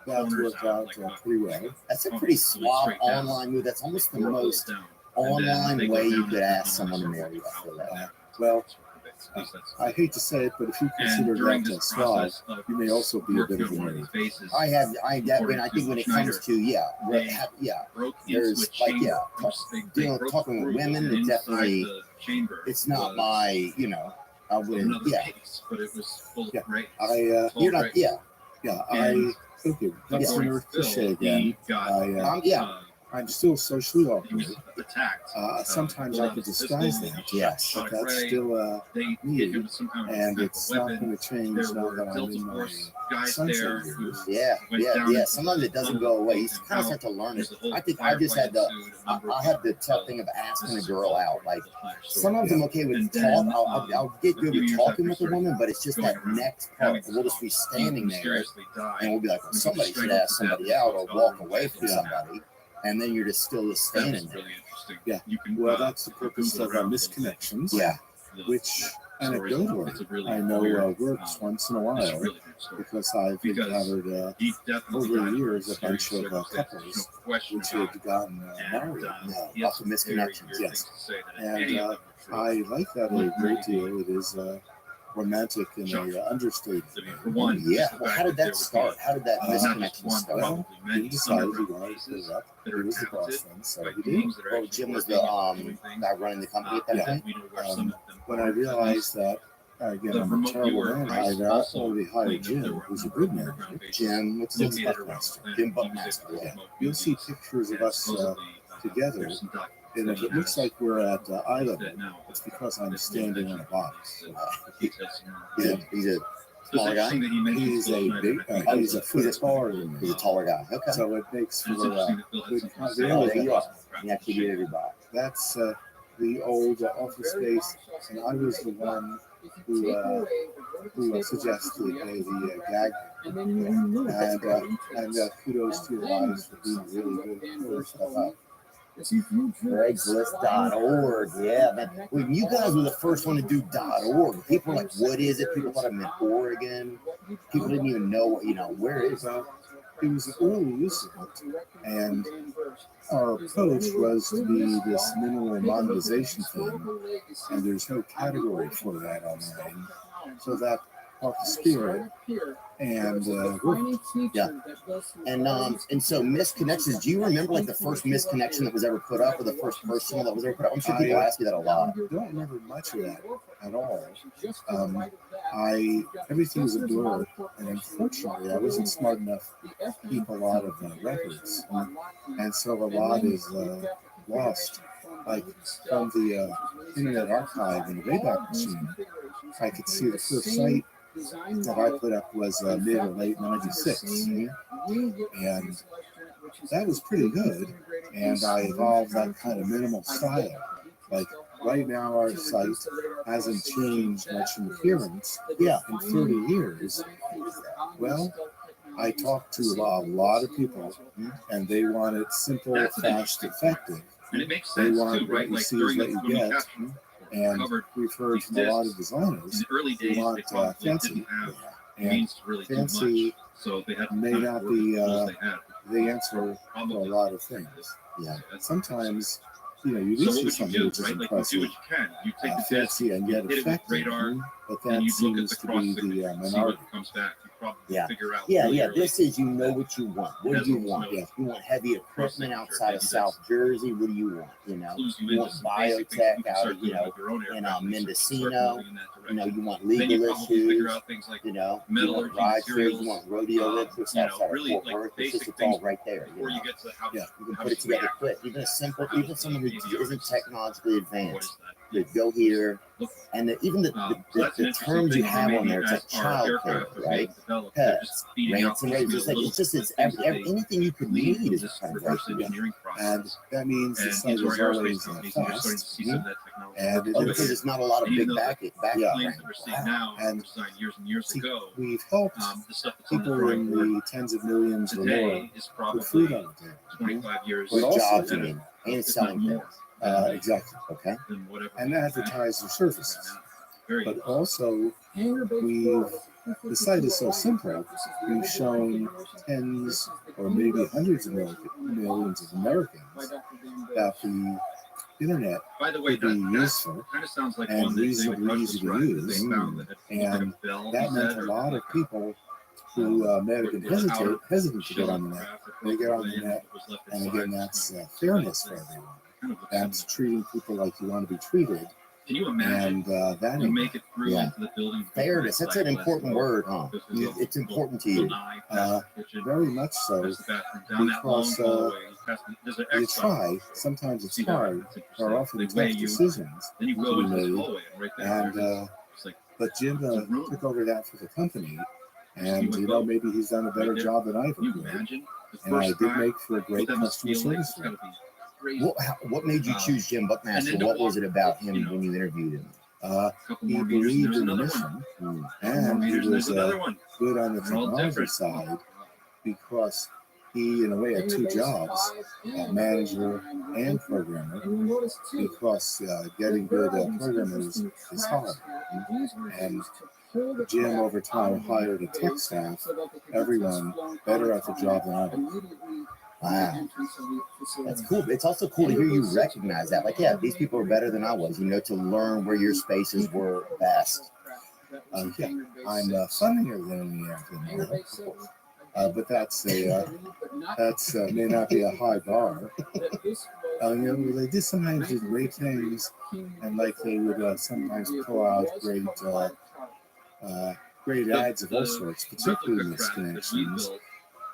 Speaker 9: that
Speaker 6: corners
Speaker 9: worked out pretty well.
Speaker 8: That's a pretty suave online move. That's almost the most online way you could ask someone to marry you. I feel like.
Speaker 9: Well, I hate to say it, but if you consider that suave, you may also be a bit of a nerd.
Speaker 8: I think when it comes to there's like talking with women, it definitely it's not my I wouldn't
Speaker 6: but it was full of
Speaker 9: Yeah.
Speaker 6: rays.
Speaker 8: you're not
Speaker 9: Okay, that's
Speaker 6: According
Speaker 9: another
Speaker 6: to Phil,
Speaker 9: cliche
Speaker 6: he
Speaker 9: again.
Speaker 6: got,
Speaker 9: I'm still socially
Speaker 6: he
Speaker 9: awkward.
Speaker 6: was attacked.
Speaker 9: Sometimes
Speaker 6: full
Speaker 9: I
Speaker 6: on
Speaker 9: could
Speaker 6: his
Speaker 9: disguise
Speaker 6: physical
Speaker 9: that.
Speaker 8: Yes.
Speaker 6: shot
Speaker 9: But
Speaker 6: of
Speaker 9: that's
Speaker 6: ray.
Speaker 9: still
Speaker 6: They
Speaker 9: me,
Speaker 6: hit him with some kind of
Speaker 9: and
Speaker 6: type
Speaker 9: it's
Speaker 6: of
Speaker 9: not
Speaker 6: weapon.
Speaker 9: going to change
Speaker 6: There
Speaker 9: now
Speaker 6: were
Speaker 9: that I'm
Speaker 6: Delta
Speaker 9: in my
Speaker 6: Force guys
Speaker 9: sunset
Speaker 6: there who
Speaker 9: years.
Speaker 6: went down into
Speaker 8: Sometimes it doesn't go away. You kind of start to learn it.
Speaker 6: There's a whole
Speaker 8: I think I just had I have the tough thing of asking a girl out. Like sometimes I'm okay with talk. I'll get good with talking with a woman, but it's just that next part. We'll just be standing there and we'll be like, well, somebody should ask somebody out or walk away from somebody, and then you're just still standing there.
Speaker 9: Yeah. Well, that's the purpose of misconnections.
Speaker 8: Yeah.
Speaker 9: Which anecdotally I know works once in a while because I've encountered over the years a bunch of couples which had gotten married.
Speaker 8: Lots of misconnections.
Speaker 9: Yes. And I like that a great deal. It is romantic in a understated way.
Speaker 8: Yeah. Well, how did that start? How did that misconnection start?
Speaker 9: Well, he decided he wanted to put it up. He was the boss then, so he did.
Speaker 8: Well, Jim was the guy running the company at that point.
Speaker 9: When I realized that, again, I'm a terrible man, I already hired Jim, who's a good man.
Speaker 8: Jim, what's his name? Jim Buckmaster.
Speaker 9: Yeah. You'll see pictures of us together, and if it looks like we're at eye level, it's because I'm standing on a box.
Speaker 8: He's a smaller guy.
Speaker 9: He's a big, he's a foot taller than
Speaker 8: He's a
Speaker 9: me.
Speaker 8: taller guy. Okay.
Speaker 9: So it makes for good
Speaker 8: Oh, there you are. You actually did everybody.
Speaker 9: That's the old office space, and I was the one who suggested the gag. And kudos to your wives for being really good at pulling stuff out.
Speaker 8: Craigslist.org. Yeah, man. When you guys were the first one to do .org, people were like, what is it? People thought it meant Oregon. People didn't even know, where is it?
Speaker 9: It was an early use of it, and our approach was to be this minimal monetization thing, and there's no category for that online, so that caught the spirit, and
Speaker 8: Yeah. And so misconnections. Do you remember like the first misconnection that was ever put up, or the first personal that was ever put up? I'm sure people ask you that a lot.
Speaker 9: I don't remember much of that at all. Everything was a blur, and unfortunately, I wasn't smart enough to keep a lot of records, and so a lot is lost. Like from the Internet Archive in the Wayback Machine, I could see the first site that I put up was mid or late '96, and that was pretty good. And I evolved that kind of minimal style. Like right now, our site hasn't changed much in appearance. Yeah, in 30 years. Well, I talked to a lot of people, and they want it simple, fast, effective.
Speaker 6: And it makes
Speaker 9: They
Speaker 6: sense
Speaker 9: want
Speaker 6: too,
Speaker 9: what
Speaker 6: right?
Speaker 9: you
Speaker 6: Like
Speaker 9: see is
Speaker 6: during
Speaker 9: what
Speaker 6: the,
Speaker 9: you
Speaker 6: when we
Speaker 9: get.
Speaker 6: kept
Speaker 9: And
Speaker 6: covered
Speaker 9: we've heard
Speaker 6: these
Speaker 9: from a lot of
Speaker 6: discs, in
Speaker 9: designers
Speaker 6: the early
Speaker 9: who
Speaker 6: days, they
Speaker 9: want
Speaker 6: probably
Speaker 9: fancy.
Speaker 6: didn't have
Speaker 9: And
Speaker 6: means to really do
Speaker 9: fancy
Speaker 6: much. So they had to
Speaker 9: may
Speaker 6: kind of
Speaker 9: not
Speaker 6: work
Speaker 9: be
Speaker 6: with the tools they had.
Speaker 9: the answer for a lot of things.
Speaker 8: Yeah.
Speaker 9: Sometimes you
Speaker 6: So
Speaker 9: do
Speaker 6: what
Speaker 9: see
Speaker 6: would you
Speaker 9: something
Speaker 6: do,
Speaker 9: which is
Speaker 6: right? Like you do
Speaker 9: impressive,
Speaker 6: what you can. You take the disc,
Speaker 9: fancy, and
Speaker 6: you
Speaker 9: yet
Speaker 6: hit it with
Speaker 9: effective.
Speaker 6: radar,
Speaker 9: But
Speaker 6: and
Speaker 9: that
Speaker 6: you look at
Speaker 9: seems
Speaker 6: the
Speaker 9: to
Speaker 6: cross
Speaker 9: be
Speaker 6: signal,
Speaker 9: the
Speaker 6: see what
Speaker 9: minority.
Speaker 6: comes back. You probably
Speaker 8: Yeah.
Speaker 6: figure out.
Speaker 8: Yeah,
Speaker 6: really
Speaker 8: yeah.
Speaker 6: early
Speaker 8: This is you know what you want. What do you
Speaker 6: Has
Speaker 8: want?
Speaker 6: no
Speaker 9: Yeah.
Speaker 8: You want heavy equipment
Speaker 6: signature.
Speaker 8: outside
Speaker 6: Maybe
Speaker 8: of
Speaker 6: that's-
Speaker 8: South Jersey. What do you want?
Speaker 6: clues you
Speaker 8: You
Speaker 6: into
Speaker 8: want
Speaker 6: some basic things
Speaker 8: biotech
Speaker 6: you can
Speaker 8: out
Speaker 6: start
Speaker 8: of,
Speaker 6: doing with your own
Speaker 8: in
Speaker 6: aircraft research,
Speaker 8: Mendocino.
Speaker 6: start moving in that direction.
Speaker 8: You want
Speaker 6: Then you
Speaker 8: legal
Speaker 6: probably figure
Speaker 8: issues.
Speaker 6: out things like
Speaker 8: You want
Speaker 6: metallurgy
Speaker 8: ride shares.
Speaker 6: materials,
Speaker 8: You want rodeo interests outside
Speaker 6: really
Speaker 8: of Fort
Speaker 6: like
Speaker 8: Worth. It's
Speaker 6: basic
Speaker 8: just it's
Speaker 6: things
Speaker 8: all right there.
Speaker 6: before you get to how
Speaker 9: Yeah.
Speaker 8: You can
Speaker 6: how
Speaker 8: put
Speaker 6: does
Speaker 8: it together
Speaker 6: react?
Speaker 8: quick. Even
Speaker 6: How
Speaker 8: even
Speaker 6: does
Speaker 8: someone
Speaker 6: the
Speaker 8: who
Speaker 6: avionics
Speaker 8: isn't technologically
Speaker 6: what
Speaker 8: advanced.
Speaker 6: is that?
Speaker 8: They go here,
Speaker 6: Look,
Speaker 8: and even
Speaker 6: so that's an
Speaker 8: the
Speaker 6: interesting
Speaker 8: terms you
Speaker 6: thing.
Speaker 8: have on
Speaker 6: Maybe
Speaker 8: there, it's like
Speaker 6: as our
Speaker 8: child
Speaker 6: aircraft
Speaker 8: care,
Speaker 6: are being
Speaker 8: right?
Speaker 6: developed, they're just
Speaker 8: Pets,
Speaker 6: feeding out
Speaker 8: rants and raves.
Speaker 6: these little
Speaker 8: It's just it's
Speaker 6: things that they
Speaker 8: anything you could
Speaker 6: lead
Speaker 8: need
Speaker 6: from
Speaker 8: is
Speaker 6: this
Speaker 8: kind of
Speaker 6: reverse
Speaker 8: right there.
Speaker 6: engineering
Speaker 9: And
Speaker 6: process.
Speaker 9: that means the
Speaker 6: And
Speaker 9: site
Speaker 6: into our
Speaker 9: is
Speaker 6: aerospace
Speaker 9: always
Speaker 6: companies, and you're starting to
Speaker 9: fast.
Speaker 6: see some of that technology.
Speaker 9: And
Speaker 6: work
Speaker 9: it
Speaker 6: its way
Speaker 8: Because
Speaker 6: in.
Speaker 8: there's not a lot of
Speaker 6: And even
Speaker 8: big
Speaker 6: though
Speaker 8: back
Speaker 9: Yeah.
Speaker 6: planes that we're seeing now
Speaker 9: And
Speaker 6: were designed years and years
Speaker 9: See,
Speaker 6: ago,
Speaker 9: we've helped
Speaker 6: the stuff that's on the
Speaker 9: people
Speaker 6: drawing
Speaker 9: in
Speaker 6: board
Speaker 9: the tens of millions or more
Speaker 6: today is
Speaker 9: put food
Speaker 6: probably
Speaker 9: on the table.
Speaker 6: 25 years
Speaker 9: But
Speaker 8: With
Speaker 9: also-
Speaker 8: jobs, you
Speaker 6: ahead
Speaker 8: mean,
Speaker 6: of-
Speaker 8: and
Speaker 6: if not
Speaker 8: selling
Speaker 6: more
Speaker 8: things.
Speaker 9: Exactly.
Speaker 8: Okay.
Speaker 6: than whatever
Speaker 9: And
Speaker 6: we
Speaker 9: advertise their services.
Speaker 6: imagine right now. Very
Speaker 9: But also, the site is so simple, we've shown tens or maybe hundreds of millions of Americans that the internet
Speaker 6: By the way,
Speaker 9: could be
Speaker 6: that
Speaker 9: useful.
Speaker 6: kind of sounds like
Speaker 9: and
Speaker 6: one that they would
Speaker 9: reasonably
Speaker 6: rush
Speaker 9: easy
Speaker 6: this
Speaker 9: to
Speaker 6: ride that
Speaker 9: use.
Speaker 6: they found that had looked like
Speaker 9: And
Speaker 6: a bell,
Speaker 9: that
Speaker 6: he
Speaker 9: meant
Speaker 6: said,
Speaker 9: a
Speaker 6: or
Speaker 9: lot of
Speaker 6: like
Speaker 9: people who may have been hesitant to get on the net. They get on the net, and again, that's fairness for everyone. That's treating people like you want to be treated,
Speaker 6: Can you imagine?
Speaker 9: and that
Speaker 6: You make it through
Speaker 8: Yeah.
Speaker 6: into the building.
Speaker 8: Fairness, that's an important word, huh? It's important to you.
Speaker 9: very much so.
Speaker 6: There's the bathroom down that long
Speaker 9: because,
Speaker 6: hallway. There's an
Speaker 9: You
Speaker 6: exit.
Speaker 9: try, sometimes it's
Speaker 6: See that?
Speaker 9: hard,
Speaker 6: That's interesting.
Speaker 9: there are often
Speaker 6: They
Speaker 9: tough
Speaker 6: weigh you,
Speaker 9: decisions
Speaker 6: then you
Speaker 9: to
Speaker 6: go
Speaker 9: be
Speaker 6: into this
Speaker 9: made,
Speaker 6: hallway, and right there,
Speaker 9: and
Speaker 6: there it is. It's like
Speaker 9: but Jim
Speaker 6: It's a room.
Speaker 9: took over that for the company, and
Speaker 6: You would
Speaker 9: maybe he's done a better
Speaker 6: right there.
Speaker 9: job than I ever
Speaker 6: Can you
Speaker 9: could.
Speaker 6: imagine the
Speaker 9: And I
Speaker 6: first
Speaker 9: did
Speaker 6: time?
Speaker 9: make for a great
Speaker 6: That must
Speaker 9: customer
Speaker 6: feel like
Speaker 9: service
Speaker 6: it's
Speaker 9: rep.
Speaker 6: gotta be crazy.
Speaker 8: What made you choose Jim
Speaker 6: And
Speaker 8: Buckmaster?
Speaker 6: then to
Speaker 8: What was
Speaker 6: walk,
Speaker 8: it about him
Speaker 6: you know,
Speaker 8: when you interviewed him?
Speaker 9: Uh,
Speaker 6: A couple
Speaker 9: he
Speaker 6: more meters, and
Speaker 9: believed
Speaker 6: there's
Speaker 9: in the
Speaker 6: another
Speaker 9: mission,
Speaker 6: one. Couple more
Speaker 9: and he
Speaker 6: meters, and
Speaker 9: was
Speaker 6: there's another one.
Speaker 9: good on the
Speaker 6: They're all
Speaker 9: technology
Speaker 6: different.
Speaker 9: side because he, in a way, had two jobs, manager and programmer, because getting good programmers is hard. And Jim, over time, hired a tech staff, everyone better at the job than I was.
Speaker 8: Wow. That's cool. It's also cool to hear you recognize that. Like, yeah, these people are better than I was, to learn where your spaces were best.
Speaker 9: Yeah, I'm funnier than any of them, but that's may not be a high bar. They did sometimes do great things, and like they would sometimes pull out great ads of all sorts, particularly Missed Connections.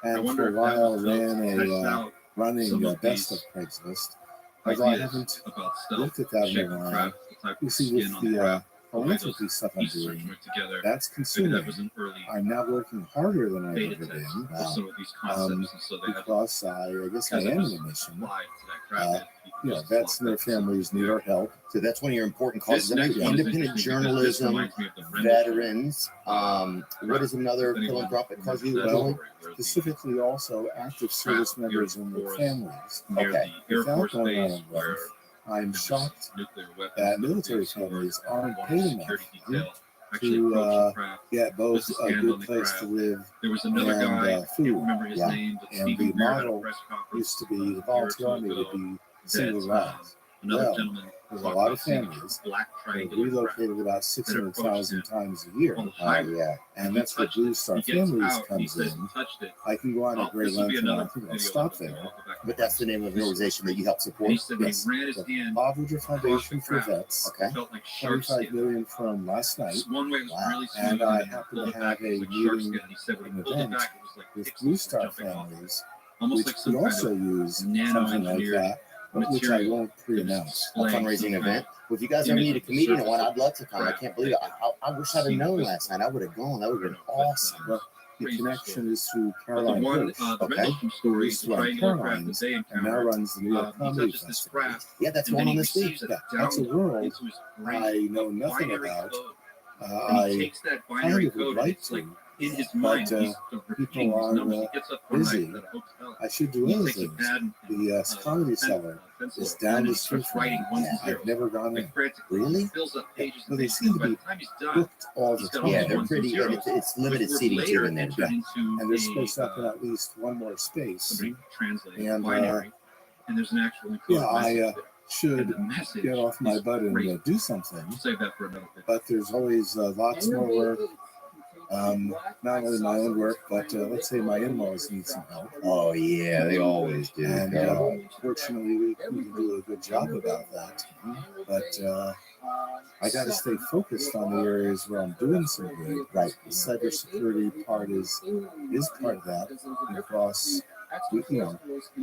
Speaker 9: And for a while ran running best of Craigslist. Although I haven't looked at that in a while. You see, with the philanthropy stuff I'm doing, that's consuming. I'm now working harder than I've ever been, because I guess I am in a mission. Vets and their families need our help.
Speaker 8: So that's one of your important causes.
Speaker 6: This next one is
Speaker 8: Independent
Speaker 6: interesting because this
Speaker 8: journalism,
Speaker 6: reminds me of the Rendell
Speaker 8: veterans. What is another philanthropic cause you
Speaker 9: Well,
Speaker 8: doing?
Speaker 9: Specifically, also active service members and their families.
Speaker 6: near
Speaker 8: Okay.
Speaker 6: the Air
Speaker 9: Without
Speaker 6: Force
Speaker 9: going on
Speaker 6: Base
Speaker 9: a
Speaker 6: where
Speaker 9: run, I'm
Speaker 6: there was
Speaker 9: shocked
Speaker 6: nuclear weapons
Speaker 9: that
Speaker 6: were
Speaker 9: military
Speaker 6: stored.
Speaker 9: families aren't
Speaker 6: One
Speaker 9: paid
Speaker 6: security
Speaker 9: enough
Speaker 6: detail actually
Speaker 9: to
Speaker 6: approached the craft.
Speaker 9: get both
Speaker 6: Just
Speaker 9: a
Speaker 6: stand on
Speaker 9: good
Speaker 6: the
Speaker 9: place
Speaker 6: craft.
Speaker 9: to live
Speaker 6: There was another
Speaker 9: and,
Speaker 6: guy, I
Speaker 9: food.
Speaker 6: can't remember his
Speaker 8: Yeah.
Speaker 6: name, but
Speaker 9: And
Speaker 6: Stephen
Speaker 9: the
Speaker 6: Greer had a
Speaker 9: model
Speaker 6: press conference
Speaker 9: used to be the
Speaker 6: a year or
Speaker 9: volunteer
Speaker 6: two
Speaker 9: army would
Speaker 6: ago
Speaker 9: be
Speaker 6: that,
Speaker 9: single rounds.
Speaker 6: another
Speaker 9: Well,
Speaker 6: gentleman
Speaker 9: there's a
Speaker 6: talked
Speaker 9: lot
Speaker 6: about
Speaker 9: of
Speaker 6: seeing
Speaker 9: families.
Speaker 6: a black
Speaker 9: They're
Speaker 6: triangular craft
Speaker 9: relocated about 600,000 times a year.
Speaker 6: on the highway.
Speaker 8: Yeah.
Speaker 9: And that's where Blue Star
Speaker 6: He gets
Speaker 9: Families
Speaker 6: out, he
Speaker 9: comes
Speaker 6: says
Speaker 9: in.
Speaker 6: he touched it.
Speaker 9: I can go on a
Speaker 6: Oh,
Speaker 9: great
Speaker 6: this will be
Speaker 9: length, and I
Speaker 6: another
Speaker 9: think I'll
Speaker 6: video
Speaker 9: stop
Speaker 6: that we'll
Speaker 9: there.
Speaker 6: go back
Speaker 8: But that's the name of the organization that you help
Speaker 6: And
Speaker 8: support.
Speaker 6: he said when
Speaker 9: Yes.
Speaker 6: he ran his hand
Speaker 9: Bob Woodruff
Speaker 6: across the
Speaker 9: Foundation for
Speaker 6: craft,
Speaker 9: Vets,
Speaker 8: Okay.
Speaker 6: it felt like shark
Speaker 9: 25
Speaker 6: skin.
Speaker 9: million from last night.
Speaker 6: This one way was
Speaker 8: Wow.
Speaker 6: really smooth,
Speaker 9: And I
Speaker 6: then
Speaker 9: happened
Speaker 6: pulled
Speaker 9: to
Speaker 6: it back,
Speaker 9: have
Speaker 6: it was
Speaker 9: a
Speaker 6: like shark
Speaker 9: meeting,
Speaker 6: skin. He said when
Speaker 9: an
Speaker 6: he pulled it
Speaker 9: event
Speaker 6: back, it was like
Speaker 9: with
Speaker 6: pixels
Speaker 9: Blue Star
Speaker 6: jumping off.
Speaker 9: Families,
Speaker 6: Almost
Speaker 9: which
Speaker 6: like
Speaker 9: could
Speaker 6: some kind
Speaker 9: also
Speaker 6: of
Speaker 9: use something like
Speaker 6: nano-engineered
Speaker 9: that, but which I
Speaker 6: material
Speaker 9: won't
Speaker 6: that was
Speaker 9: pre-announce.
Speaker 8: A
Speaker 6: displaying
Speaker 8: fundraising
Speaker 6: some kind
Speaker 8: event.
Speaker 6: of
Speaker 8: Well, if you guys ever
Speaker 6: image
Speaker 8: need a
Speaker 6: of the
Speaker 8: comedian,
Speaker 6: surface
Speaker 8: one,
Speaker 6: of
Speaker 8: I'd love to come. I
Speaker 6: craft
Speaker 8: can't believe it. I wish I'd have
Speaker 6: seen
Speaker 8: known
Speaker 6: visible.
Speaker 8: last night. I would have gone. That would have been awesome.
Speaker 9: Well, the
Speaker 6: crazy
Speaker 9: connection is through
Speaker 6: But the
Speaker 9: Caroline
Speaker 6: one,
Speaker 9: Hirsch,
Speaker 6: the
Speaker 8: Okay.
Speaker 6: Rendlesham story,
Speaker 9: used
Speaker 6: the
Speaker 9: to run
Speaker 6: triangular craft that
Speaker 9: Caroline's,
Speaker 6: they
Speaker 9: and now
Speaker 6: encountered,
Speaker 9: runs the New York
Speaker 6: he
Speaker 9: Comedy
Speaker 6: touches this
Speaker 9: Festival.
Speaker 6: craft,
Speaker 8: Yeah, that's
Speaker 6: and
Speaker 8: going
Speaker 6: then
Speaker 8: on
Speaker 6: he
Speaker 8: this week.
Speaker 6: receives it
Speaker 9: Yeah, that's a
Speaker 6: down
Speaker 9: world
Speaker 6: into his brain,
Speaker 9: I know nothing
Speaker 6: binary
Speaker 9: about.
Speaker 6: code. And he
Speaker 9: I
Speaker 6: takes that
Speaker 9: kind
Speaker 6: binary
Speaker 9: of would
Speaker 6: code, and
Speaker 9: like
Speaker 6: it's like
Speaker 9: to,
Speaker 6: in his
Speaker 9: but
Speaker 6: mind, he's repeating these
Speaker 9: are,
Speaker 6: numbers. He gets up one
Speaker 9: busy.
Speaker 6: night at a hotel.
Speaker 9: I should do
Speaker 6: He
Speaker 9: other
Speaker 6: takes a
Speaker 9: things.
Speaker 6: pad and
Speaker 9: The comedy cellar
Speaker 6: pencil,
Speaker 9: is down
Speaker 6: and
Speaker 9: the
Speaker 6: he
Speaker 9: street
Speaker 6: starts
Speaker 9: from me.
Speaker 6: writing ones and
Speaker 9: I've
Speaker 6: zeros.
Speaker 9: never gone in.
Speaker 6: Like frantically,
Speaker 8: Really?
Speaker 6: he fills up pages
Speaker 9: Well,
Speaker 6: and
Speaker 9: they
Speaker 6: pages.
Speaker 9: seem to
Speaker 6: By the
Speaker 9: be
Speaker 6: time he's done,
Speaker 9: booked all the
Speaker 6: he's got
Speaker 9: time.
Speaker 8: Yeah,
Speaker 6: all
Speaker 8: they're
Speaker 6: ones
Speaker 8: pretty.
Speaker 6: and
Speaker 8: And
Speaker 6: zeros.
Speaker 8: it's limited
Speaker 6: Which were
Speaker 8: seating too
Speaker 6: later
Speaker 8: in there.
Speaker 6: entered into
Speaker 9: And they're
Speaker 6: a,
Speaker 9: supposed to open at least one more space.
Speaker 6: somebody translated
Speaker 9: And,
Speaker 6: binary, and there's an actual encoded
Speaker 9: yeah, I
Speaker 6: message there.
Speaker 9: should
Speaker 6: And the message
Speaker 9: get off my
Speaker 6: is
Speaker 9: butt and
Speaker 6: great.
Speaker 9: do something.
Speaker 6: We'll save that for another day.
Speaker 9: But there's always lots more work. Not only my own work, but let's say my in-laws need some help.
Speaker 8: Oh yeah, they always do.
Speaker 9: And
Speaker 8: God.
Speaker 9: fortunately, we can do a good job about that. But I got to stay focused on the areas where I'm doing some good.
Speaker 8: Right.
Speaker 9: The cybersecurity part is part of that, because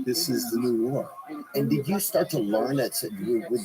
Speaker 9: this is the new war.
Speaker 8: And did you start to learn that?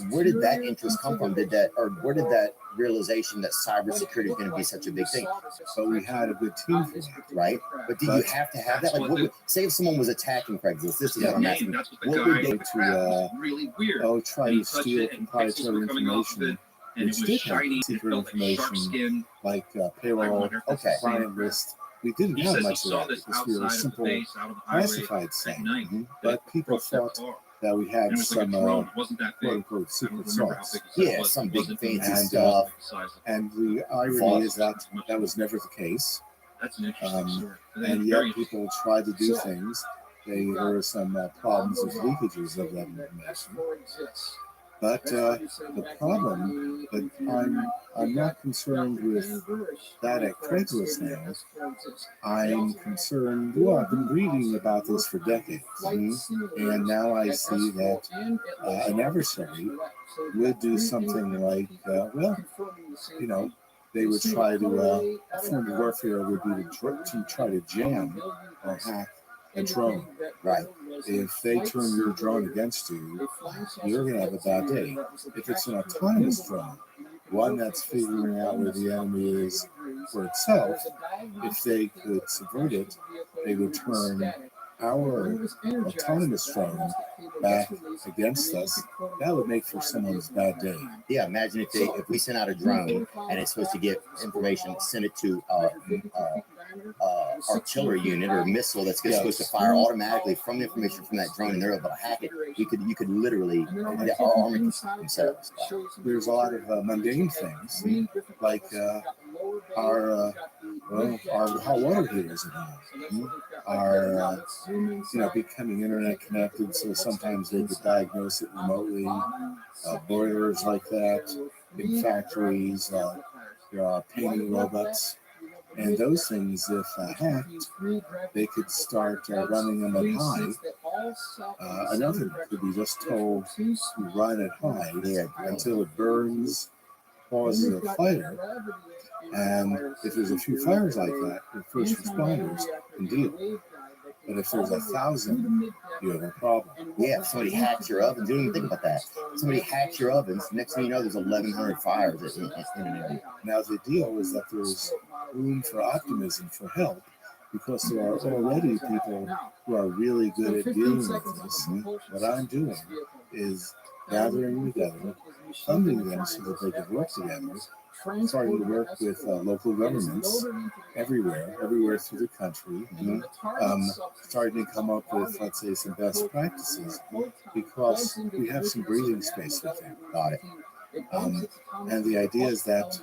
Speaker 8: Where did that interest come from? Where did that realization that cybersecurity is going to be such a big thing?
Speaker 9: So we had a good team for that.
Speaker 8: Right? But did you have to have that? Like, say if someone was attacking Craigslist, this is what I'm asking.
Speaker 6: That's what the
Speaker 8: What
Speaker 6: guy
Speaker 8: would they
Speaker 6: in the crowd was really weird.
Speaker 9: Try
Speaker 6: And he
Speaker 9: to
Speaker 6: touched
Speaker 9: steal
Speaker 6: it and pixels
Speaker 9: proprietary
Speaker 6: were coming off of it,
Speaker 9: information,
Speaker 6: and it
Speaker 9: which
Speaker 6: was
Speaker 9: did have
Speaker 6: shiny. It
Speaker 9: secret
Speaker 6: felt like shark
Speaker 9: information,
Speaker 6: skin.
Speaker 9: like
Speaker 6: I
Speaker 9: payroll,
Speaker 6: wonder if that's the same
Speaker 9: client list. We didn't
Speaker 6: He
Speaker 9: have
Speaker 6: says he
Speaker 9: much of
Speaker 6: saw
Speaker 9: that
Speaker 6: this
Speaker 9: because we were a
Speaker 6: outside of the
Speaker 9: simple
Speaker 6: base, out of the highway
Speaker 9: classified
Speaker 6: at
Speaker 9: site.
Speaker 6: night.
Speaker 9: But people
Speaker 6: Across their
Speaker 9: thought
Speaker 6: car.
Speaker 9: that we
Speaker 6: And
Speaker 9: had
Speaker 6: it was like a
Speaker 9: some
Speaker 6: drone. It wasn't that
Speaker 9: quote
Speaker 6: big.
Speaker 9: unquote
Speaker 6: I don't
Speaker 9: secret
Speaker 6: remember how
Speaker 9: sauce.
Speaker 6: big he said it
Speaker 8: Yeah,
Speaker 6: was.
Speaker 8: some
Speaker 6: It
Speaker 8: big
Speaker 6: wasn't
Speaker 8: fancy
Speaker 6: the
Speaker 9: And,
Speaker 8: stuff.
Speaker 6: size of-
Speaker 9: And the irony
Speaker 8: False.
Speaker 9: is that was never the case.
Speaker 6: That's an interesting story.
Speaker 9: And yet people tried to do things. There were some problems with leakages of that information. But the problem that I'm not concerned with that at Craigslist now. I'm concerned. Well, I've been reading about this for decades, and now I see that an adversary would do something like, they would try to. A form of warfare would be to try to jam or hack a drone.
Speaker 8: Right.
Speaker 9: If they turn your drone against you, you're going to have a bad day. If it's an autonomous drone, one that's figuring out where the enemy is for itself, if they could subvert it, they would turn our autonomous drone back against us. That would make for someone's bad day.
Speaker 8: Yeah, imagine if we sent out a drone and it's supposed to get information, send it to artillery unit or a missile that's supposed to fire automatically from the information from that drone, and they're able to hack it. You could literally our army themselves.
Speaker 9: There's a lot of mundane things like our hot water heaters at home are becoming internet connected, so sometimes they could diagnose it remotely. Boilers like that in factories, there are painting robots. And those things, if hacked, they could start running them at high. An oven could be just told to run at high until it burns, causes a fire. And if there's a few fires like that, the first responders can deal. But if there's 1,000, you have a problem.
Speaker 8: Yeah, if somebody hacks your ovens, you don't even think about that. Somebody hacks your ovens, next thing you know, there's 1,100 fires in an area.
Speaker 9: Now, the deal is that there's room for optimism, for help, because there are already people who are really good at dealing with this. What I'm doing is gathering together, funding them so that they can work together, starting to work with local governments everywhere through the country, starting to come up with, let's say, some best practices, because we have some breathing space with them.
Speaker 8: Got it.
Speaker 9: And the idea is that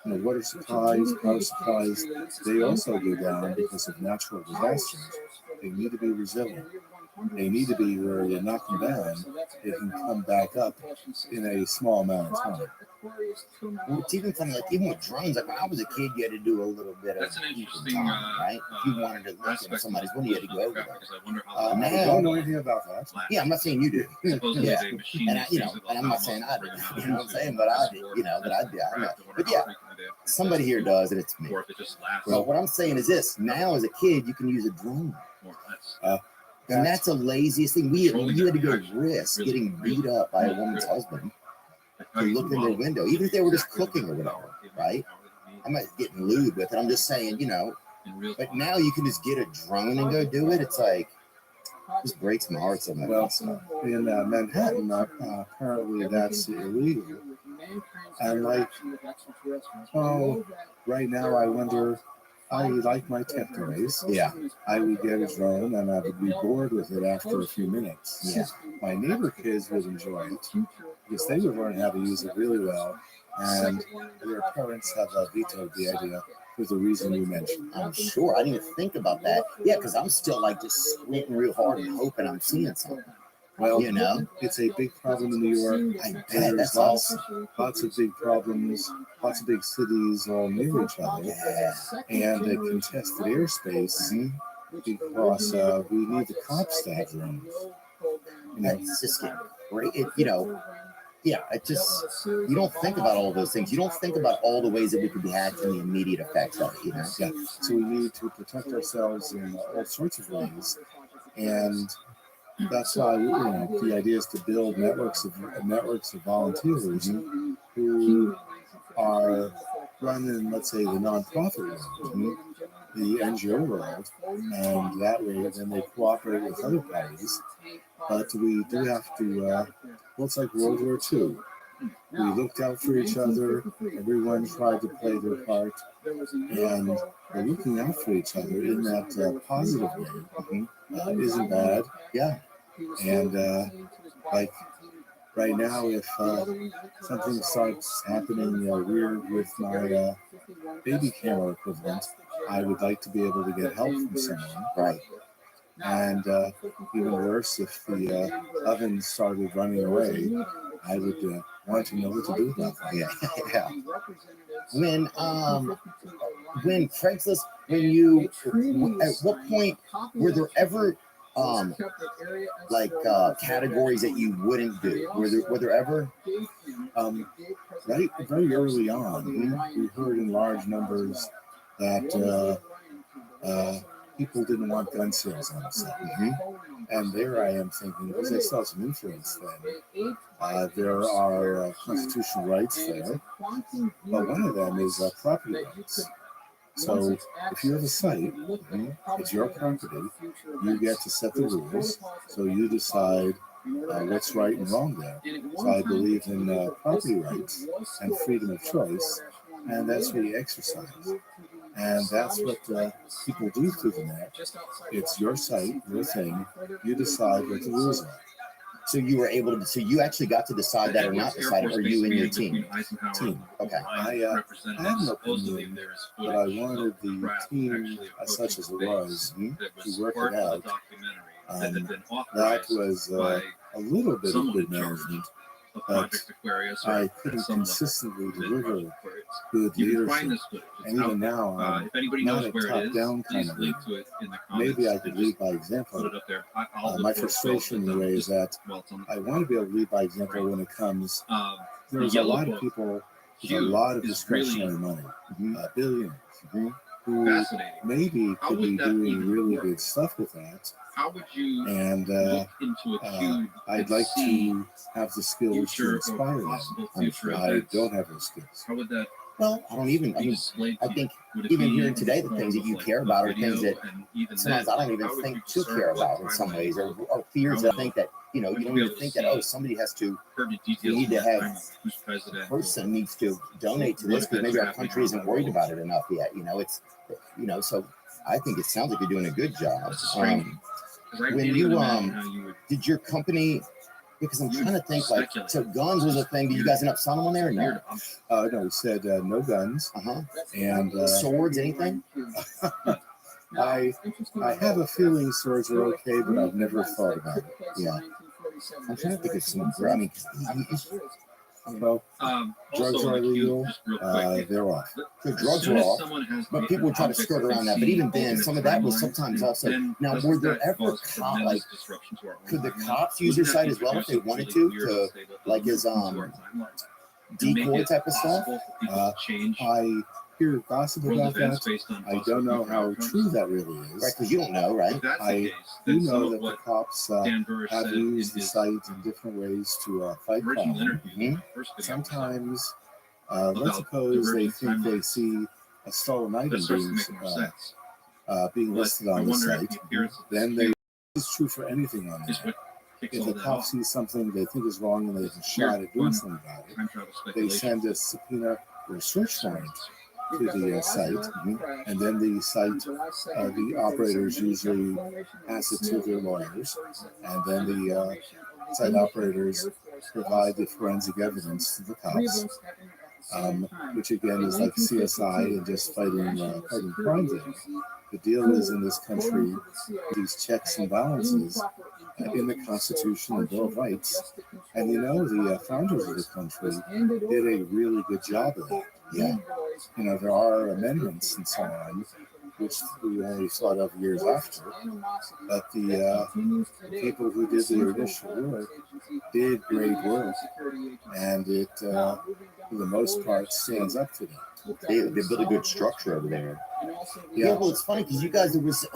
Speaker 9: water supplies, power supplies, they also go down because of natural disasters. They need to be resilient. They need to be where you knock them down, they can come back up in a small amount of time.
Speaker 8: Well, it's even funny, like even with drones, like when I was a kid, you had to do a little bit of
Speaker 6: That's an interesting
Speaker 8: time, right? If you wanted to look into somebody's window, you had to go over there.
Speaker 6: I wonder how
Speaker 9: I
Speaker 8: now-
Speaker 9: don't know anything about that.
Speaker 8: Yeah, I'm not saying you do.
Speaker 6: supposedly
Speaker 8: Yeah.
Speaker 6: they machine
Speaker 8: And
Speaker 6: these things about
Speaker 8: and I'm
Speaker 6: how
Speaker 8: not saying I
Speaker 6: much
Speaker 8: did.
Speaker 6: they're
Speaker 8: You know what I'm
Speaker 6: gonna
Speaker 8: saying?
Speaker 6: do.
Speaker 8: But I did. That I did. I know. But yeah, somebody here does, and it's me.
Speaker 6: Or if it just lasts
Speaker 8: Well, what I'm saying is this: now, as a kid, you can use a drone,
Speaker 6: more or less.
Speaker 8: and that's the laziest thing. You had to go risk
Speaker 6: Really,
Speaker 8: getting beat up by a woman's husband to look in their window, even if they were just cooking or whatever, right? I'm not getting lewd with it. I'm just saying, But now you can just get a drone and go do it. It's like just breaks my heart so much.
Speaker 9: Well, in Manhattan, apparently that's illegal. And right now I wonder, I like my tech toys.
Speaker 8: Yeah.
Speaker 9: I would get a drone and I would be bored with it after a few minutes.
Speaker 8: Yeah.
Speaker 9: My neighbor kids would enjoy it because they would learn how to use it really well. And their parents have vetoed the idea for the reason you mentioned.
Speaker 8: I'm sure. I didn't even think about that. Yeah, because I'm still like just squinting real hard and hoping I'm seeing something.
Speaker 9: Well,
Speaker 8: You know,
Speaker 9: it's a big problem in New York.
Speaker 8: I bet
Speaker 9: There's
Speaker 8: that's
Speaker 9: lots,
Speaker 8: awesome.
Speaker 9: lots of big problems, lots of big cities all near each other,
Speaker 8: Yeah.
Speaker 9: and a contested airspace
Speaker 8: Mhm.
Speaker 9: because we need the cops to have room. You know,
Speaker 8: It's just getting great. You know, yeah, it just, you don't think about all those things. You don't think about all the ways that we could be hacked and the immediate effects of it, you know?
Speaker 9: yeah. So we need to protect ourselves in all sorts of ways, and that's why the idea is to build networks of volunteers who are running, let's say, the nonprofit world, the NGO world, and that way then they cooperate with other parties. But we do have to. Well, it's like World War II. We looked out for each other. Everyone tried to play their part, and we're looking out for each other in that positive way. Isn't bad.
Speaker 8: Yeah.
Speaker 9: And like right now, if something starts happening weird with my baby camera equivalent, I would like to be able to get help from someone.
Speaker 8: Right.
Speaker 9: And even worse, if the oven started running away, I would want to know what to do about that.
Speaker 8: Yeah. Yeah. When Craigslist, at what point were there ever categories that you wouldn't do? Were there ever?
Speaker 9: Right, very early on, we heard in large numbers that people didn't want gun sales on the site. And there I am thinking, because I still have some influence then, there are constitutional rights there, but one of them is property rights. So if you have a site, it's your property, you get to set the rules, so you decide what's right and wrong there. So I believe in property rights and freedom of choice, and that's what you exercise. And that's what people do through the net. It's your site, your thing. You decide what the rules are.
Speaker 8: So you were able to. So you actually got to decide that or not decide, or you and your team?
Speaker 9: Team.
Speaker 8: Okay.
Speaker 9: I had an opinion, but I wanted the team, as such as it was, to work it out. That was a little bit of good management, but I couldn't consistently deliver good leadership. And even now, I'm not a top-down kind of leader. Maybe I could lead by example. My frustration in a way is that I want to be able to lead by example when it comes. There's a lot of people with a lot of discretionary money, billionaires, who maybe could be doing really good stuff with that.
Speaker 6: How would you
Speaker 9: And I'd like to have the skills to inspire them. I don't have those skills.
Speaker 6: How would that
Speaker 8: Well, I think even hearing today, the things that you care about are things that sometimes I don't even think to care about in some ways, or fears that I think that, you don't even think that, somebody has to, you need to have, a person needs to donate to this because maybe our country isn't worried about it enough yet. So I think it sounds like you're doing a good job. When you, did your company, because I'm trying to think, so guns was a thing. Did you guys end up selling one there or no?
Speaker 9: No, we said no guns. And
Speaker 8: swords, anything?
Speaker 9: I have a feeling swords are okay, but I've never thought about it.
Speaker 8: Yeah. I'm trying to think of some,
Speaker 9: well, drugs are illegal. They're off.
Speaker 8: The drugs were off, but people would try to skirt around that. But even then, some of that was sometimes also. Now, were there ever could the cops use your site as well if they wanted to as decoy type of stuff?
Speaker 9: I hear gossip about that. I don't know how true that really is.
Speaker 8: Right, because you don't know, right?
Speaker 9: I do know that the cops have used the site in different ways to fight crime. Sometimes, let's suppose they think they see a stolen item being listed on the site, then it's true for anything on the net. If the cop sees something they think is wrong and they have a shot at doing something about it, they send a subpoena or a search warrant to the site, and then the site, the operators usually pass it to their lawyers, and then the site operators provide the forensic evidence to the cops, which again is like CSI and just fighting crime there. The deal is in this country, these checks and balances, in the Constitution and Bill of Rights. And you know, the founders of the country did a really good job of that.
Speaker 8: Yeah.
Speaker 9: You know, there are amendments and so on, which we only thought of years after. But the people who did the initial work did great work, and it, for the most part, stands up to them.
Speaker 8: They built a good structure over there. Yeah, well, it's funny because you guys, it was,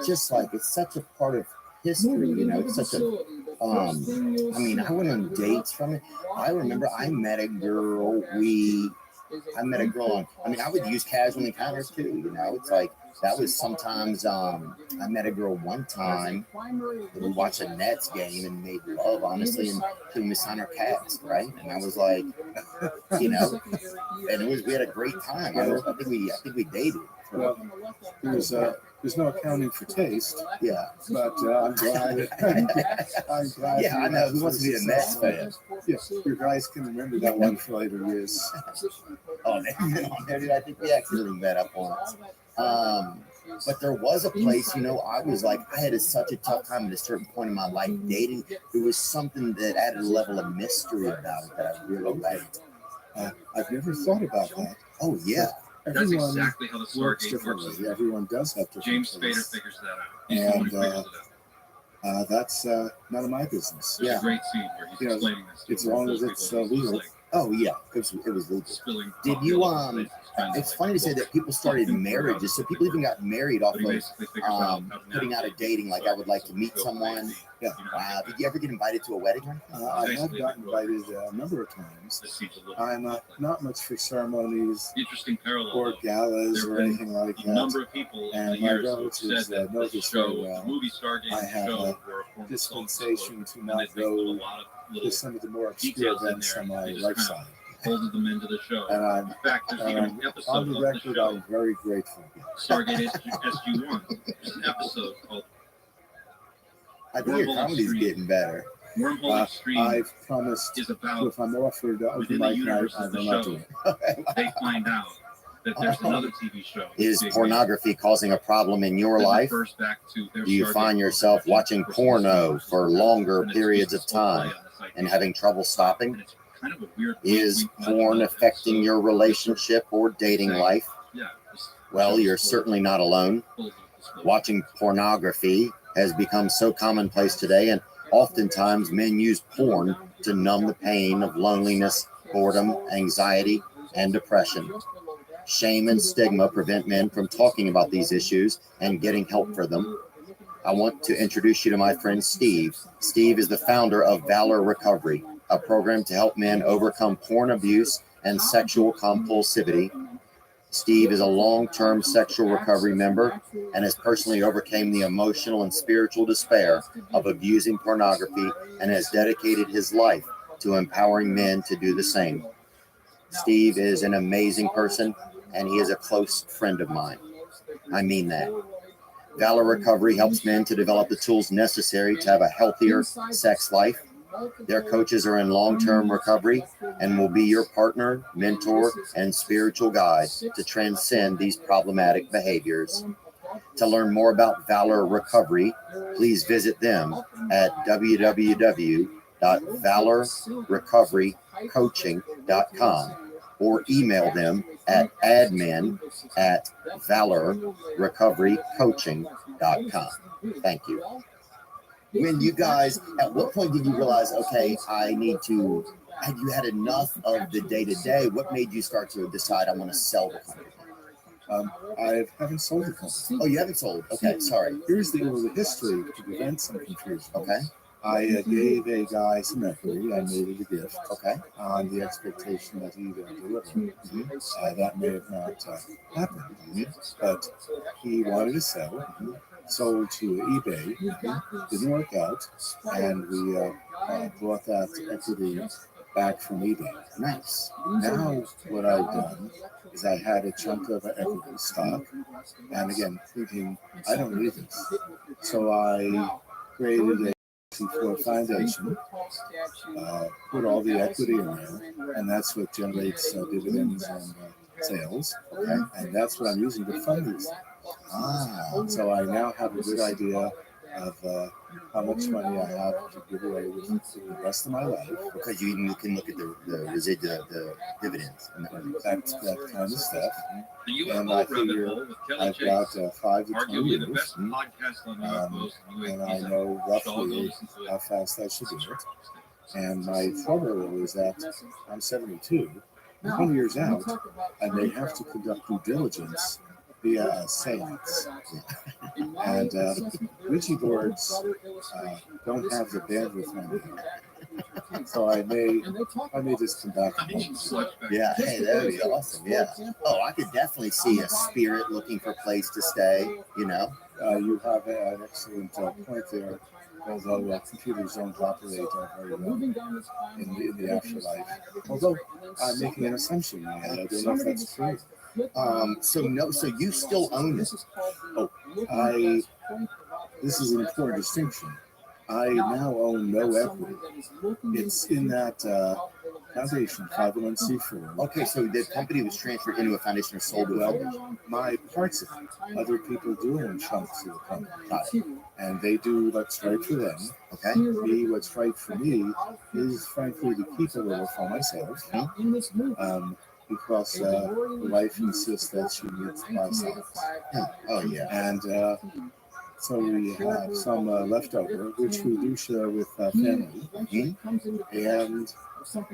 Speaker 8: just like, it's such a part of history, you know, it's such a, I mean, I went on dates from it. I remember I met a girl, I met a girl on, I mean, I would use casual encounters too, you know, it's like, that was sometimes, I met a girl one time, we watched a Nets game and made love, honestly, and we signed our cats, right? And I was like, you know, and we had a great time. I think we dated.
Speaker 9: Well, there's no accounting for taste.
Speaker 8: Yeah.
Speaker 9: But I'm glad. I'm glad.
Speaker 8: Yeah, I know. Who wants to be a Mets fan?
Speaker 9: Yeah, you guys can remember that one for later years.
Speaker 8: Oh, maybe I think we actually met up once. But there was a place, you know, I was like, I had such a tough time at a certain point in my life dating. There was something that added a level of mystery about it that I really liked.
Speaker 9: I've never thought about that.
Speaker 8: Oh, yeah.
Speaker 6: That's
Speaker 9: Everyone
Speaker 6: exactly how the
Speaker 9: works
Speaker 6: Stargate
Speaker 9: differently.
Speaker 6: works.
Speaker 9: Everyone does have different
Speaker 6: James Spader
Speaker 9: tastes.
Speaker 6: figures that out. He's the one who figures it out.
Speaker 9: That's none of my business.
Speaker 6: There's
Speaker 8: Yeah.
Speaker 6: a great scene where he's
Speaker 9: You know,
Speaker 6: explaining this. to
Speaker 9: as
Speaker 6: one of
Speaker 9: long as
Speaker 6: those
Speaker 9: it's
Speaker 6: people who's
Speaker 9: legal.
Speaker 6: like
Speaker 8: Oh, yeah. It was legal.
Speaker 6: spilling
Speaker 8: Did
Speaker 6: coffee
Speaker 8: you,
Speaker 6: all over the place. He's trying to,
Speaker 8: It's
Speaker 6: like,
Speaker 8: funny to say that people started marriages. So people even got married off
Speaker 6: But he
Speaker 8: of
Speaker 6: basically figures out how to
Speaker 8: putting out a
Speaker 6: navigate
Speaker 8: dating, like I would like to meet
Speaker 6: so
Speaker 8: someone.
Speaker 6: crazy.
Speaker 9: Yeah.
Speaker 6: You know how to
Speaker 8: Wow.
Speaker 6: get
Speaker 8: Did
Speaker 6: back.
Speaker 8: you ever get invited to a wedding or anything?
Speaker 9: I have gotten invited a number of times.
Speaker 6: This seems a little
Speaker 9: I'm not much for ceremonies
Speaker 6: interesting parallel.
Speaker 9: or
Speaker 6: though.
Speaker 9: galas
Speaker 6: There
Speaker 9: or
Speaker 6: have been
Speaker 9: anything like
Speaker 6: a
Speaker 9: that.
Speaker 6: number of people in
Speaker 9: And
Speaker 6: the
Speaker 9: my
Speaker 6: years who
Speaker 9: relatives,
Speaker 6: said that
Speaker 9: know
Speaker 6: this
Speaker 9: this
Speaker 6: show,
Speaker 9: very well.
Speaker 6: the movie Stargate,
Speaker 9: I
Speaker 6: the
Speaker 9: have
Speaker 6: show,
Speaker 9: a
Speaker 6: were a form of
Speaker 9: dispensation to
Speaker 6: and
Speaker 9: not
Speaker 6: they think with a
Speaker 9: go
Speaker 6: lot of
Speaker 9: to
Speaker 6: little
Speaker 9: some of the more obscure
Speaker 6: details in
Speaker 9: events
Speaker 6: there.
Speaker 9: on
Speaker 6: They
Speaker 9: my
Speaker 6: just
Speaker 9: life
Speaker 6: kind
Speaker 9: side.
Speaker 6: of folded them into the show.
Speaker 9: And I'm
Speaker 6: In fact, there's even an episode
Speaker 9: on
Speaker 6: of
Speaker 9: the
Speaker 6: the
Speaker 9: record,
Speaker 6: show,
Speaker 9: I'm very grateful.
Speaker 6: Stargate SG-1. There's an episode called
Speaker 8: I think your comedy's getting better.
Speaker 6: Wormhole Extreme.
Speaker 9: I've promised,
Speaker 6: is
Speaker 9: so
Speaker 6: about
Speaker 9: if I'm offered open
Speaker 6: within the
Speaker 9: mic night,
Speaker 6: universe
Speaker 9: I
Speaker 6: of the
Speaker 9: will not
Speaker 6: show.
Speaker 9: do it.
Speaker 6: They find out that there's another TV show.
Speaker 8: Is
Speaker 6: Big
Speaker 8: pornography causing a problem in your
Speaker 6: Man, that
Speaker 8: life?
Speaker 6: refers back to their
Speaker 8: Do you
Speaker 6: Stargate
Speaker 8: find yourself
Speaker 6: program,
Speaker 8: watching
Speaker 6: versus
Speaker 8: porno
Speaker 6: versus
Speaker 8: for
Speaker 6: versus
Speaker 8: longer
Speaker 6: and it's
Speaker 8: periods
Speaker 6: just
Speaker 8: of
Speaker 6: a whole play
Speaker 8: time
Speaker 6: on this idea.
Speaker 8: and having trouble stopping?
Speaker 6: And it's kind of a weird
Speaker 8: Is
Speaker 6: wink, wink,
Speaker 8: porn
Speaker 6: nudge,
Speaker 8: affecting
Speaker 6: nudge,
Speaker 8: your
Speaker 6: so
Speaker 8: relationship or dating
Speaker 6: saying,
Speaker 8: life?
Speaker 6: Yeah. this
Speaker 8: Well,
Speaker 6: show
Speaker 8: you're
Speaker 6: is full
Speaker 8: certainly not alone.
Speaker 6: of disclosure.
Speaker 8: Watching pornography has become so commonplace today, and oftentimes men use porn to numb the pain of loneliness, boredom, anxiety, and depression. Shame and stigma prevent men from talking about these issues and getting help for them. I want to introduce you to my friend Steve. Steve is the founder of Valor Recovery, a program to help men overcome porn abuse and sexual compulsivity. Steve is a long-term sexual recovery member and has personally overcome the emotional and spiritual despair of abusing pornography and has dedicated his life to empowering men to do the same. Steve is an amazing person and he is a close friend of mine. I mean that. Valor Recovery helps men to develop the tools necessary to have a healthier sex life. Their coaches are in long-term recovery and will be your partner, mentor, and spiritual guide to transcend these problematic behaviors. To learn more about Valor Recovery, please visit them at www.valorrecoverycoaching.com or email them at admin@valorrecoverycoaching.com. Thank you. When you guys, at what point did you realize, okay, I need to, had you had enough of the day-to-day? What made you start to decide I want to sell the company?
Speaker 9: I haven't sold the company.
Speaker 8: Oh, you haven't sold. Okay, sorry.
Speaker 9: Here's the little history to prevent some confusion.
Speaker 8: Okay,
Speaker 9: I gave a guy some equity. I made it a gift
Speaker 8: okay.
Speaker 9: on the expectation that he would deliver. That may have not happened, but he wanted to sell. Sold to eBay, didn't work out, and we brought that equity back from eBay.
Speaker 8: Nice.
Speaker 9: Now, what I've done is I had a chunk of equity stock, and again, thinking, I don't need this. So I created a C4 foundation, put all the equity in there, and that's what generates dividends and sales. Okay, and that's what I'm using to fund these. So I now have a good idea of how much money I have to give away with the rest of my life.
Speaker 8: Because you can look at the residual, the dividends, and
Speaker 9: That kind of stuff.
Speaker 6: The
Speaker 9: And
Speaker 6: UFO
Speaker 9: I
Speaker 6: Rabbit
Speaker 9: figure
Speaker 6: Hole with Kelly
Speaker 9: I've
Speaker 6: Chase.
Speaker 9: got 5 to 20
Speaker 6: Arguably the
Speaker 9: years,
Speaker 6: best podcast on UFOs and
Speaker 9: and I
Speaker 6: UAPs.
Speaker 9: know
Speaker 6: Y'all go
Speaker 9: roughly
Speaker 6: listen to it.
Speaker 9: how fast I should do it. And my trouble is that I'm 72. 20 years out, I may have to conduct due diligence via a seance. And Ouija boards don't have the bandwidth on me. So I may just come back.
Speaker 8: yeah, hey, that would be awesome. Yeah. Oh, I could definitely see a spirit looking for a place to stay. You know.
Speaker 9: You have an excellent point there. Although computers don't operate very well in the afterlife. Although I'm making an assumption, and I don't know if that's true.
Speaker 8: So you still own it?
Speaker 9: Oh, this is an important distinction. I now own no equity. It's in that foundation, 501c4.
Speaker 8: Okay, so the company was transferred into a foundation or sold to a foundation.
Speaker 9: Well, my parts of it, other people do own chunks of the company. And they do what's right for them.
Speaker 8: Okay.
Speaker 9: Me, what's right for me is frankly to keep a little for myself. Because the wife insists that she needs to buy socks.
Speaker 8: Oh, yeah.
Speaker 9: And so we have some leftover, which we do share with family. And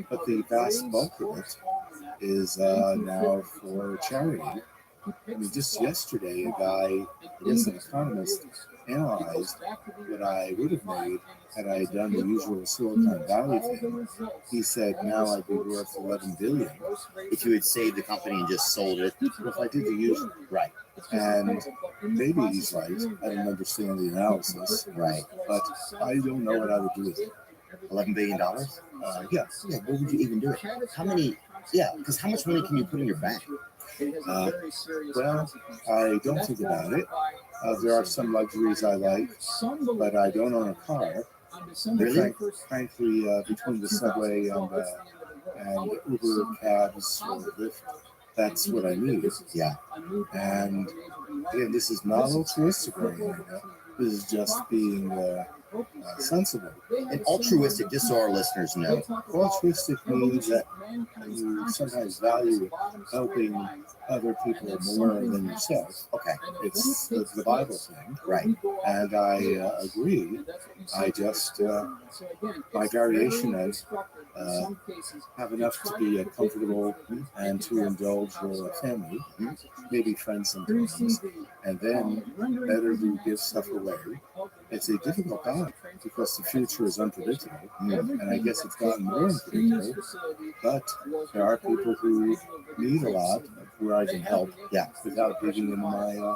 Speaker 9: but the vast bulk of it is now for charity. I mean, just yesterday, a guy, who is an economist, analyzed what I would have made had I done the usual Silicon Valley thing. He said, now I'd be worth $11 billion.
Speaker 8: If you had saved the company and just sold it.
Speaker 9: If I did the usual.
Speaker 8: Right.
Speaker 9: And maybe he's right. I don't understand the analysis.
Speaker 8: Right.
Speaker 9: But I don't know what I would do with it.
Speaker 8: $11 billion?
Speaker 9: Yeah.
Speaker 8: Yeah, what would you even do it? How many? Yeah, because how much money can you put in your bank?
Speaker 9: Well, I don't think about it. There are some luxuries I like, but I don't own a car.
Speaker 8: Really?
Speaker 9: Frankly, between the subway and Uber cabs or Lyft, that's what I need.
Speaker 8: Yeah.
Speaker 9: And again, this is not altruistic or anything. This is just being sensible.
Speaker 8: And altruistic, just so our listeners know.
Speaker 9: Altruistic means that you sometimes value helping other people more than yourself.
Speaker 8: Okay.
Speaker 9: It's the Bible thing.
Speaker 8: Right.
Speaker 9: And I agree. I just, my variation is have enough to be comfortable and to indulge your family, maybe friends sometimes, and then better to give stuff away. It's a difficult balance because the future is unpredictable, and I guess it's gotten more unpredictable, but there are people who need a lot where I can help without digging into my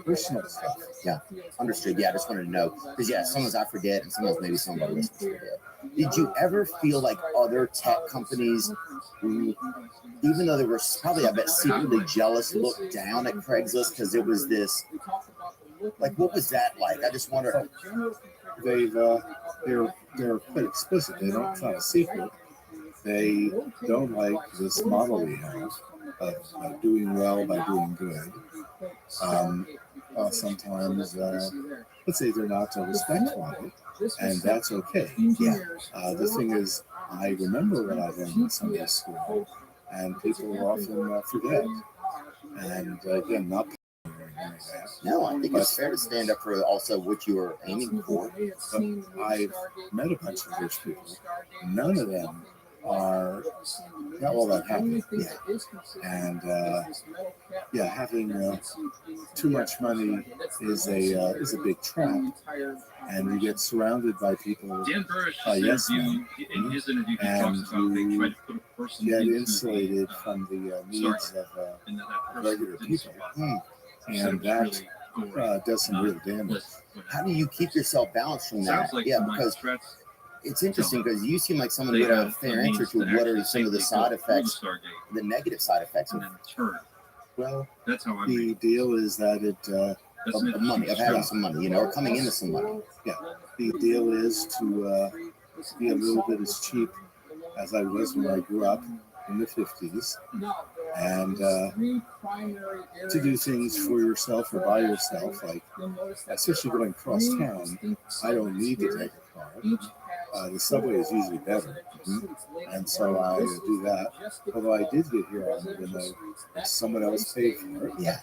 Speaker 9: personal stuff.
Speaker 8: Yeah, understood. Yeah, I just wanted to know. Because, sometimes I forget, and sometimes maybe some of our listeners forget. Did you ever feel like other tech companies, who, even though they were probably, I bet, secretly jealous, looked down at Craigslist because it was this, like, what was that like? I just wonder.
Speaker 9: They're quite explicit. It's not a secret. They don't like this model we have of doing well by doing good. Sometimes, let's say they're not respectful of it, and that's okay.
Speaker 8: Yeah.
Speaker 9: The thing is, I remember what I learned in Sunday school, and people often forget. And again, not
Speaker 8: No, I think it's fair to stand up for also what you were aiming for.
Speaker 9: But I've met a bunch of rich people. None of them are not all that happy. And having too much money is a big trap, and you get surrounded by people.
Speaker 6: Dan Burris
Speaker 9: Yes,
Speaker 6: in his interview, he
Speaker 9: and
Speaker 6: talks about they
Speaker 9: you
Speaker 6: try to put a person
Speaker 9: get
Speaker 6: into
Speaker 9: insulated from the needs of
Speaker 6: and that person
Speaker 9: regular
Speaker 6: didn't
Speaker 9: people,
Speaker 6: survive.
Speaker 9: and that does some real damage.
Speaker 8: How do you keep yourself balanced from that?
Speaker 6: Sounds like
Speaker 8: Yeah,
Speaker 6: some
Speaker 8: because
Speaker 6: threats.
Speaker 8: it's interesting because you seem like someone who would have a fair answer to what are some of the side effects, the negative side effects
Speaker 6: And
Speaker 8: of
Speaker 6: then turn.
Speaker 9: Well,
Speaker 6: That's how I
Speaker 9: the
Speaker 6: read.
Speaker 9: deal is that it
Speaker 8: of money, of having some money, or coming into some money.
Speaker 9: the deal is to be a little bit as cheap as I was when I grew up in the 50s, and to do things for yourself or by yourself, like especially going cross town. I don't need to take a car. The subway is usually better, and so I do that. Although I did get here on even though someone else paid for it,
Speaker 8: Yeah.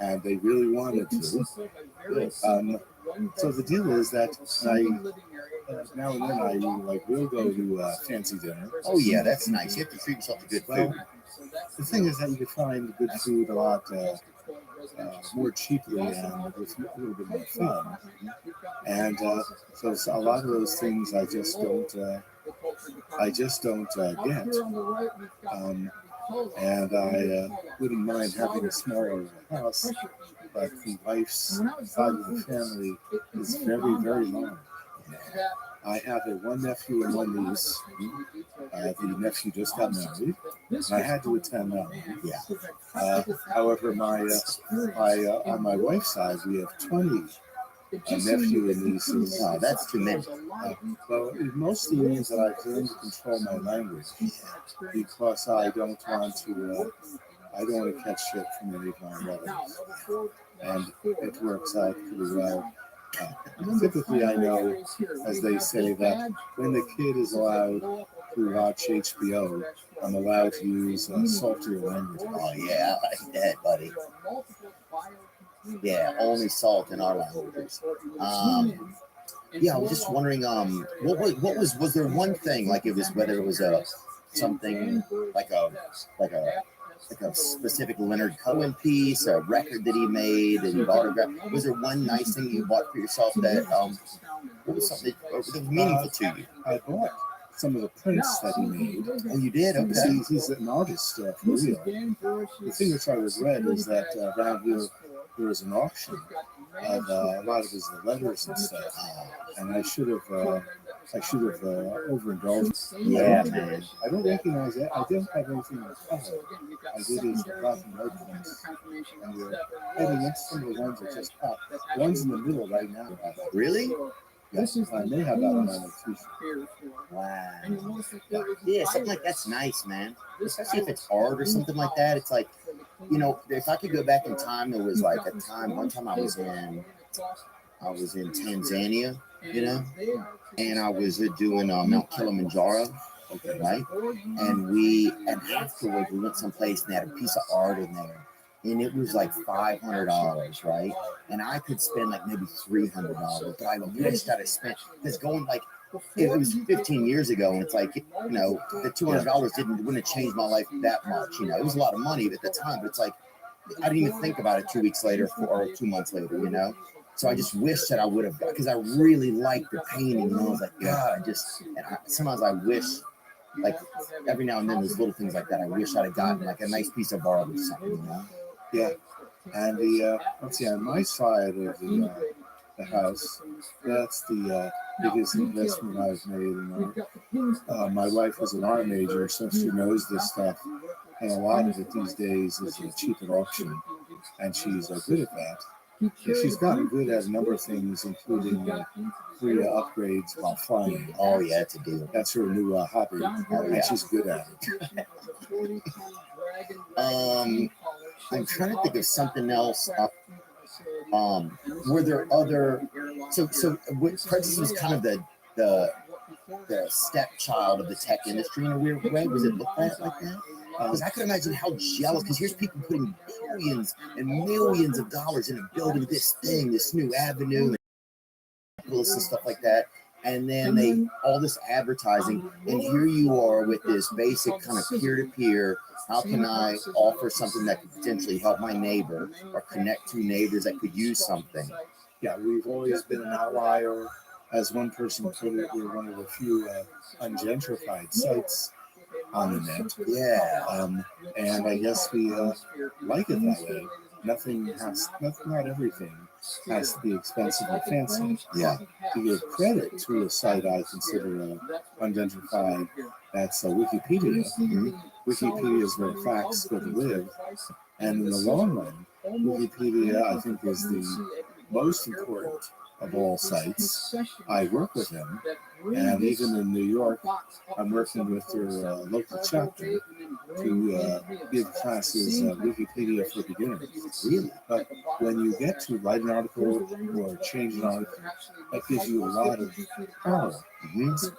Speaker 9: and they really wanted to. So the deal is that now and then I like will go to fancy dinner.
Speaker 8: Oh yeah, that's nice. You have to treat yourself to good
Speaker 9: Well,
Speaker 8: food.
Speaker 9: the thing is that you can find good food a lot more cheaply and with a little bit more fun. And so a lot of those things I just don't get. And I wouldn't mind having a smaller house, but the wife's side of the family is very, very large. I have one nephew and one niece. The nephew just got married, and I had to attend that one.
Speaker 8: Yeah.
Speaker 9: However, on my wife's side, we have 20 nephew and nieces.
Speaker 8: No, that's too many.
Speaker 9: Well, it mostly means that I've learned to control my language because I don't want to catch shit from any of my relatives, and it works out pretty well. Typically, I know, as they say, that when the kid is allowed to watch HBO, I'm allowed to use saltier language.
Speaker 8: Oh yeah, I like that, buddy. Yeah, only salt in our languages. Yeah, I was just wondering, what was there one thing, like it was, whether it was something like a specific Leonard Cohen piece, a record that he made and autographed. Was there one nice thing you bought for yourself that what was something that was meaningful to you?
Speaker 9: I bought some of the prints that he made.
Speaker 8: Oh, you did? Okay.
Speaker 9: See, he's an artist for real. The thing which I regret is that around here there was an auction of a lot of his letters and stuff, and I should have overindulged.
Speaker 8: Yeah, man.
Speaker 9: I don't recognize it. I don't have anything in color. I did his black and white ones, and heading next to the ones that just popped. One's in the middle right now.
Speaker 8: Really?
Speaker 9: Yes, I may have that on my t-shirt.
Speaker 8: Wow. Yeah, something like that's nice, man. Especially if it's art or something like that. It's like, you know, if I could go back in time, there was like a time. One time I was in Tanzania, you know, and I was doing Mount Kilimanjaro, right? And afterwards we went someplace and they had a piece of art in there, and it was like $500, right? And I could spend like maybe $300, but I wished I'd have spent, because going like, it was 15 years ago, and it's like, you know, the $200 wouldn't have changed my life that much. You know, it was a lot of money at the time, but it's like, I didn't even think about it 2 weeks later or 2 months later, you know? So I just wish that I would have, because I really liked the painting, and I was like, God, sometimes I wish, like every now and then there's little things like that. I wish I'd have gotten like a nice piece of art or something, you know?
Speaker 9: Yeah. And let's see, on my side of the house, that's the biggest investment I've made in art. My wife was an art major, so she knows this stuff. And a lot of it these days is cheap at auction, and she's good at that. And she's gotten good at a number of things, including free upgrades while flying.
Speaker 8: Oh yeah, it's a deal.
Speaker 9: That's her new hobby, and she's good at it.
Speaker 8: I'm trying to think of something else. Were there other? So Prentice was kind of the stepchild of the tech industry in a weird way. Was it looked at like that? Because I could imagine how jealous. Because here's people putting billions and millions of dollars into building this thing, this new avenue, and stuff like that. And then all this advertising, and here you are with this basic kind of peer-to-peer. How can I offer something that could potentially help my neighbor or connect two neighbors that could use something?
Speaker 9: Yeah, we've always been an outlier. As one person put it, we're one of the few ungentrified sites on the net.
Speaker 8: Yeah.
Speaker 9: And I guess we like it that way. Not everything has to be expensive or fancy.
Speaker 8: Yeah.
Speaker 9: To give credit to a site I consider ungentrified, that's Wikipedia.
Speaker 8: Mm-hmm.
Speaker 9: Wikipedia is where facts go to live. And in the long run, Wikipedia, I think, is the most important of all sites. I work with him, And even in New York, I'm working with their local chapter to give classes Wikipedia for beginners.
Speaker 8: Really?
Speaker 9: But when you get to write an article or change an article, that gives you a lot of power,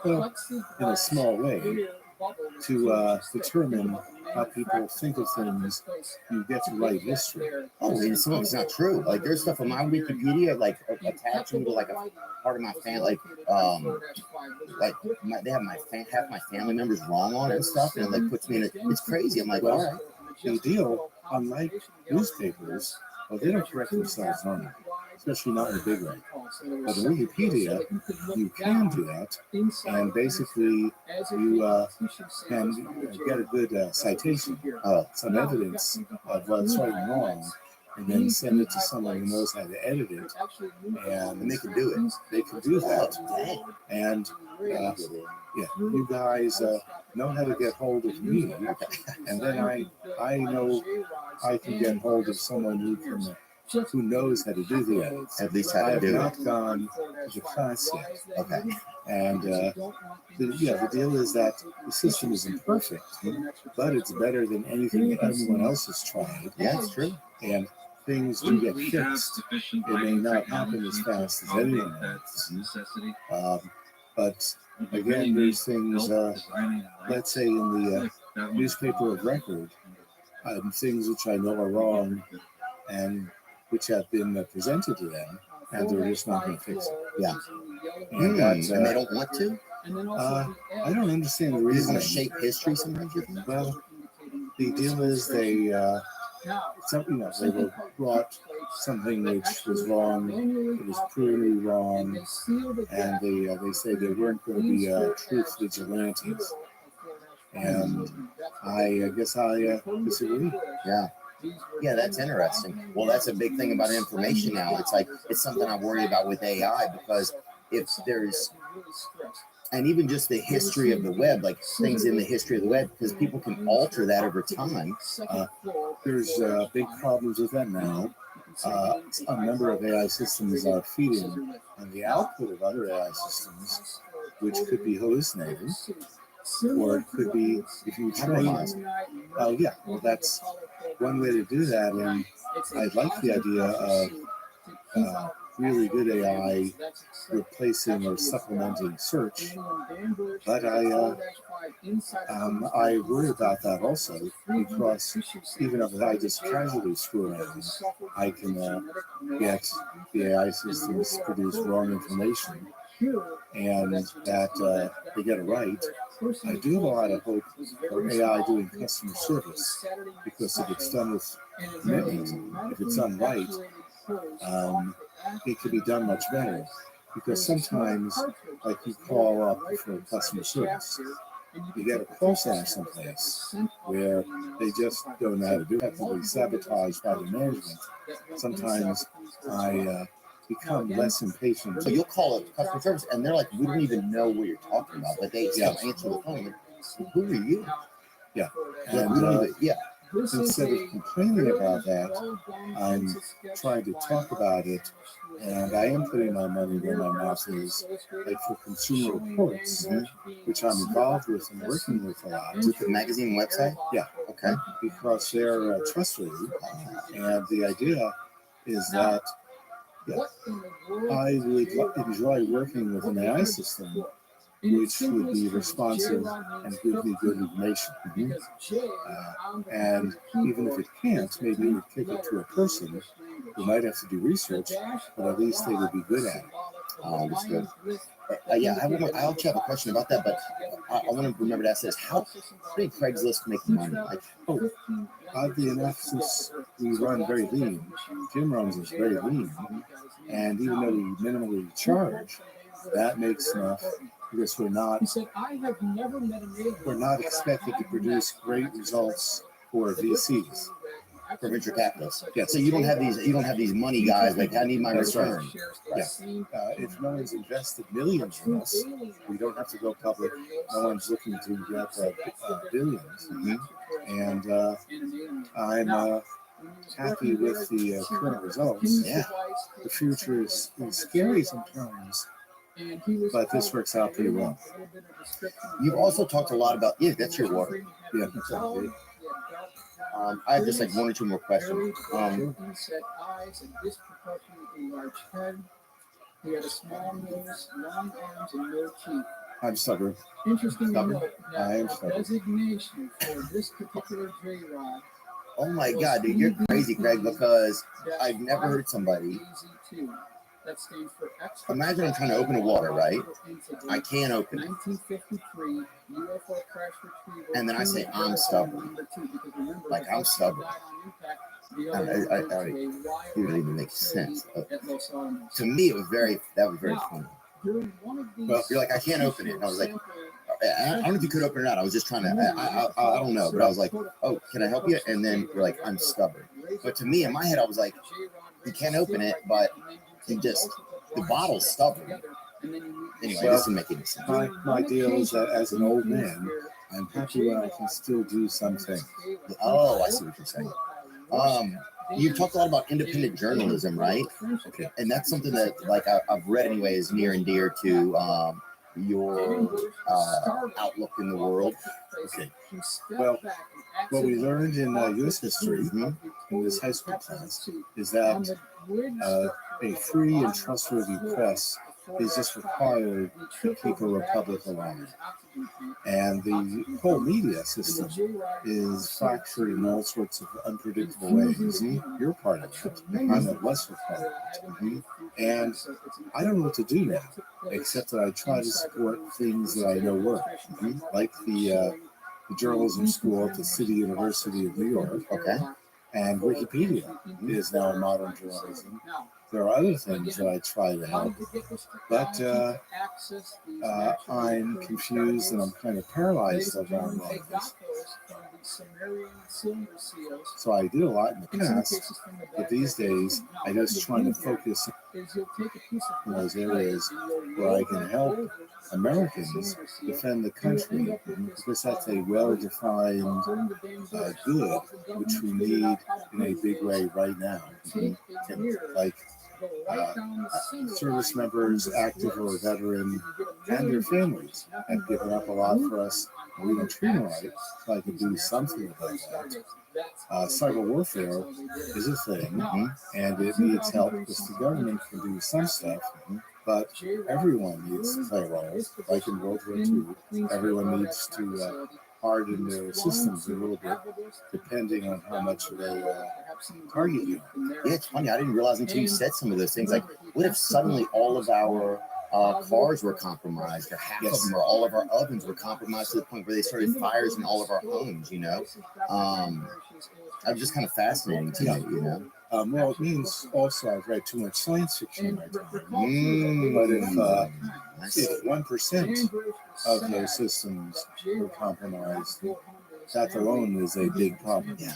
Speaker 9: well, in a small way, to determine how people think of things. You get to write history.
Speaker 8: Oh, and some of it's not true. Like there's stuff on my Wikipedia, like attaching to like a part of my family, they have half my family members wrong on it and stuff, and it like puts me in it. It's crazy. I'm like, all right.
Speaker 9: The deal, unlike newspapers, well, they don't correct themselves normally, especially not in a big way. But in Wikipedia, you can do that, and basically you can get a good citation, some evidence of what's right and wrong, and then send it to someone who knows how to edit it, and
Speaker 8: they can do it.
Speaker 9: They can do that, and yeah, you guys know how to get hold of me, and then I know I can get hold of someone who knows how to do the edits.
Speaker 8: At least how
Speaker 9: I
Speaker 8: to
Speaker 9: have
Speaker 8: do
Speaker 9: not
Speaker 8: it.
Speaker 9: gone to the class yet.
Speaker 8: Okay.
Speaker 9: And the deal is that the system isn't perfect, but it's better than anything that anyone else has tried.
Speaker 8: Yeah, it's true.
Speaker 9: And things do get fixed. It may not happen as fast as anyone else. But again, there's things, let's say in the newspaper of record, things which I know are wrong and which have been presented to them, and they're just not going to fix it.
Speaker 8: Yeah.
Speaker 9: And,
Speaker 8: And they don't want to?
Speaker 9: I don't understand the
Speaker 8: They
Speaker 9: reason.
Speaker 8: want to shape history sometimes, you think?
Speaker 9: Well, the deal is they were brought something which was wrong. It was purely wrong, and they say they weren't going to be truth vigilantes. And I guess I disagree.
Speaker 8: Yeah. Yeah, that's interesting. Well, that's a big thing about information now. It's like, it's something I worry about with AI, because if there's, and even just the history of the web, like things in the history of the web, because people can alter that over time.
Speaker 9: There's big problems with that now. A number of AI systems are feeding on the output of other AI systems, which could be hallucinating, or it could be if you train. Yeah, well, that's one way to do that, and I like the idea of really good AI replacing or supplementing search, but I worry about that also, because even if I just casually screw around, I can get the AI systems produce wrong information, and that they get it right. I do have a lot of hope for AI doing customer service, because if it's done with commitment, if it's done right, it could be done much better. Because sometimes, like you call up for customer service, you get a call center someplace where they just don't know how to do it, effectively sabotaged by the management. Sometimes I become less impatient.
Speaker 8: So you'll call up customer service, and they're like, we don't even know what you're talking about, but they still answer the phone. Like, who are you?
Speaker 9: Yeah.
Speaker 8: Like,
Speaker 9: And
Speaker 8: we don't even, yeah.
Speaker 9: instead of complaining about that, I'm trying to talk about it, and I am putting my money where my mouth is, like for Consumer Reports, which I'm involved with and working with a lot.
Speaker 8: With the magazine website?
Speaker 9: Yeah.
Speaker 8: Okay.
Speaker 9: Because they're trustworthy, and the idea is that I would enjoy working with an AI system which would be responsive and give me good information. And even if it can't, maybe it would kick it to a person who might have to do research, but at least they would be good at it.
Speaker 8: Understood. Yeah, I actually have a question about that, but I want to remember to ask this. How did Craigslist make money? Like,
Speaker 9: oddly enough, since we run very lean, Jim runs us very lean, and even though we minimally charge, that makes enough, because we're not expected to produce great results for VCs,
Speaker 8: for venture capitalists.
Speaker 9: Yeah.
Speaker 8: So you don't have these money guys like, I need my return.
Speaker 9: Yeah. If no one's invested millions in us, we don't have to go public. No one's looking to get billions. And I'm happy with the current results.
Speaker 8: Yeah.
Speaker 9: The future is scary sometimes, but this works out pretty well.
Speaker 8: You've also talked a lot about, yeah, that's your water.
Speaker 9: Yeah, exactly.
Speaker 8: I have just like one or two more questions.
Speaker 10: Inset eyes and disproportionately large head. He had a small nose, long arms, and no teeth.
Speaker 9: I'm stubborn.
Speaker 10: Interesting to
Speaker 8: Stubborn?
Speaker 10: note
Speaker 9: I am
Speaker 10: that the
Speaker 9: stubborn.
Speaker 10: designation for this particular J-Rod
Speaker 8: Oh my God, dude, you're crazy, Craig, because I've never heard somebody.
Speaker 10: AZ2. That stands for extra.
Speaker 8: Imagine I'm trying to open a water, right? I can't open it.
Speaker 10: 1953 UFO crash retriever.
Speaker 8: And then I say I'm stubborn. Like, I'm stubborn. It didn't even make sense. To me, that was very funny. Well, you're like, I can't open it. And I was like, I don't know if you could open it or not. I was just trying to, I don't know. But I was like, oh, can I help you? And then you're like, I'm stubborn. But to me, in my head, I was like, you can't open it, but the bottle's stubborn. Anyway, this doesn't make any sense.
Speaker 9: My deal is that as an old man, I'm happy when I can still do something.
Speaker 8: Oh, I see what you're saying. You've talked a lot about independent journalism, right?
Speaker 9: Okay.
Speaker 8: And that's something that, like, I've read anyway, is near and dear to your outlook in the world.
Speaker 9: Okay. Well, what we learned in U.S. history in this high school class is that a free and trustworthy press is just required to keep a republic alive. And the whole media system is fractured in all sorts of unpredictable ways. You're part of it. I'm a lesser part of it. And I don't know what to do now, except that I try to support things that I know work, like the journalism school at the City University of New York.
Speaker 8: Okay.
Speaker 9: And Wikipedia is now modern journalism. There are other things that I try to help, but I'm confused and I'm kind of paralyzed around all of this. So I did a lot in the past, but these days I just try to focus in those areas where I can help Americans defend the country, because that's a well-defined good, which we need in a big way right now. Like service members, active or veteran, and their families have given up a lot for us. We don't treat them right, so I can do something about that. Cyber warfare is a thing, and it needs help because the government can do some stuff, but everyone needs to play a role. Like in World War II, everyone needs to harden their systems a little bit, depending on how much they target you.
Speaker 8: Yeah, it's funny. I didn't realize until you said some of those things. Like, what if suddenly all of our cars were compromised, or half of them, or all of our ovens were compromised to the point where they started fires in all of our homes? You know, I'm just kind of fascinating to me. You know.
Speaker 9: Well, it means also I've read too much science fiction in my time. But if 1% of those systems were compromised, that alone is a big problem.
Speaker 8: Yeah,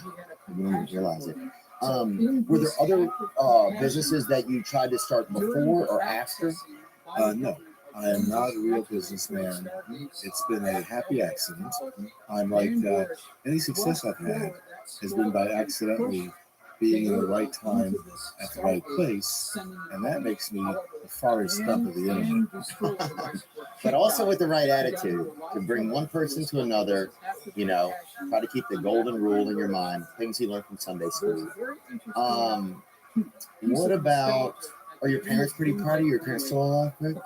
Speaker 8: you didn't realize it. Were there other businesses that you tried to start before or after?
Speaker 9: No, I am not a real businessman. It's been a happy accident. I'm like any success I've had has been by accidentally being in the right time at the right place, and that makes me the farthest stump of the internet.
Speaker 8: But also with the right attitude to bring one person to another, you know, try to keep the golden rule in your mind, things you learned from Sunday school. What about, are your parents pretty proud of you? Your parents still alive, Craig?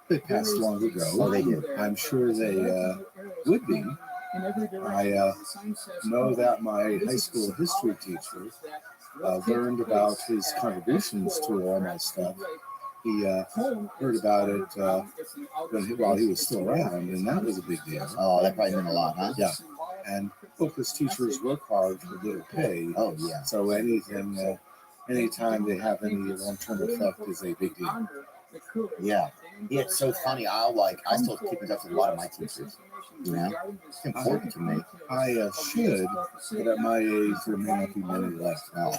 Speaker 9: They passed long ago.
Speaker 8: Oh, they did.
Speaker 9: I'm sure they would be. I know that my high school history teacher learned about his contributions to all my stuff. He heard about it while he was still around, and that was a big deal.
Speaker 8: Oh, that probably meant a lot, huh?
Speaker 9: Yeah. And focus teachers work hard for little pay.
Speaker 8: Oh, yeah.
Speaker 9: So anything, anytime they have any long-term effect is a big deal.
Speaker 8: Yeah. Yeah, it's so funny. I still keep in touch with a lot of my teachers. You know, it's important to me.
Speaker 9: I should, but at my age, there may not be many left.
Speaker 8: Oh.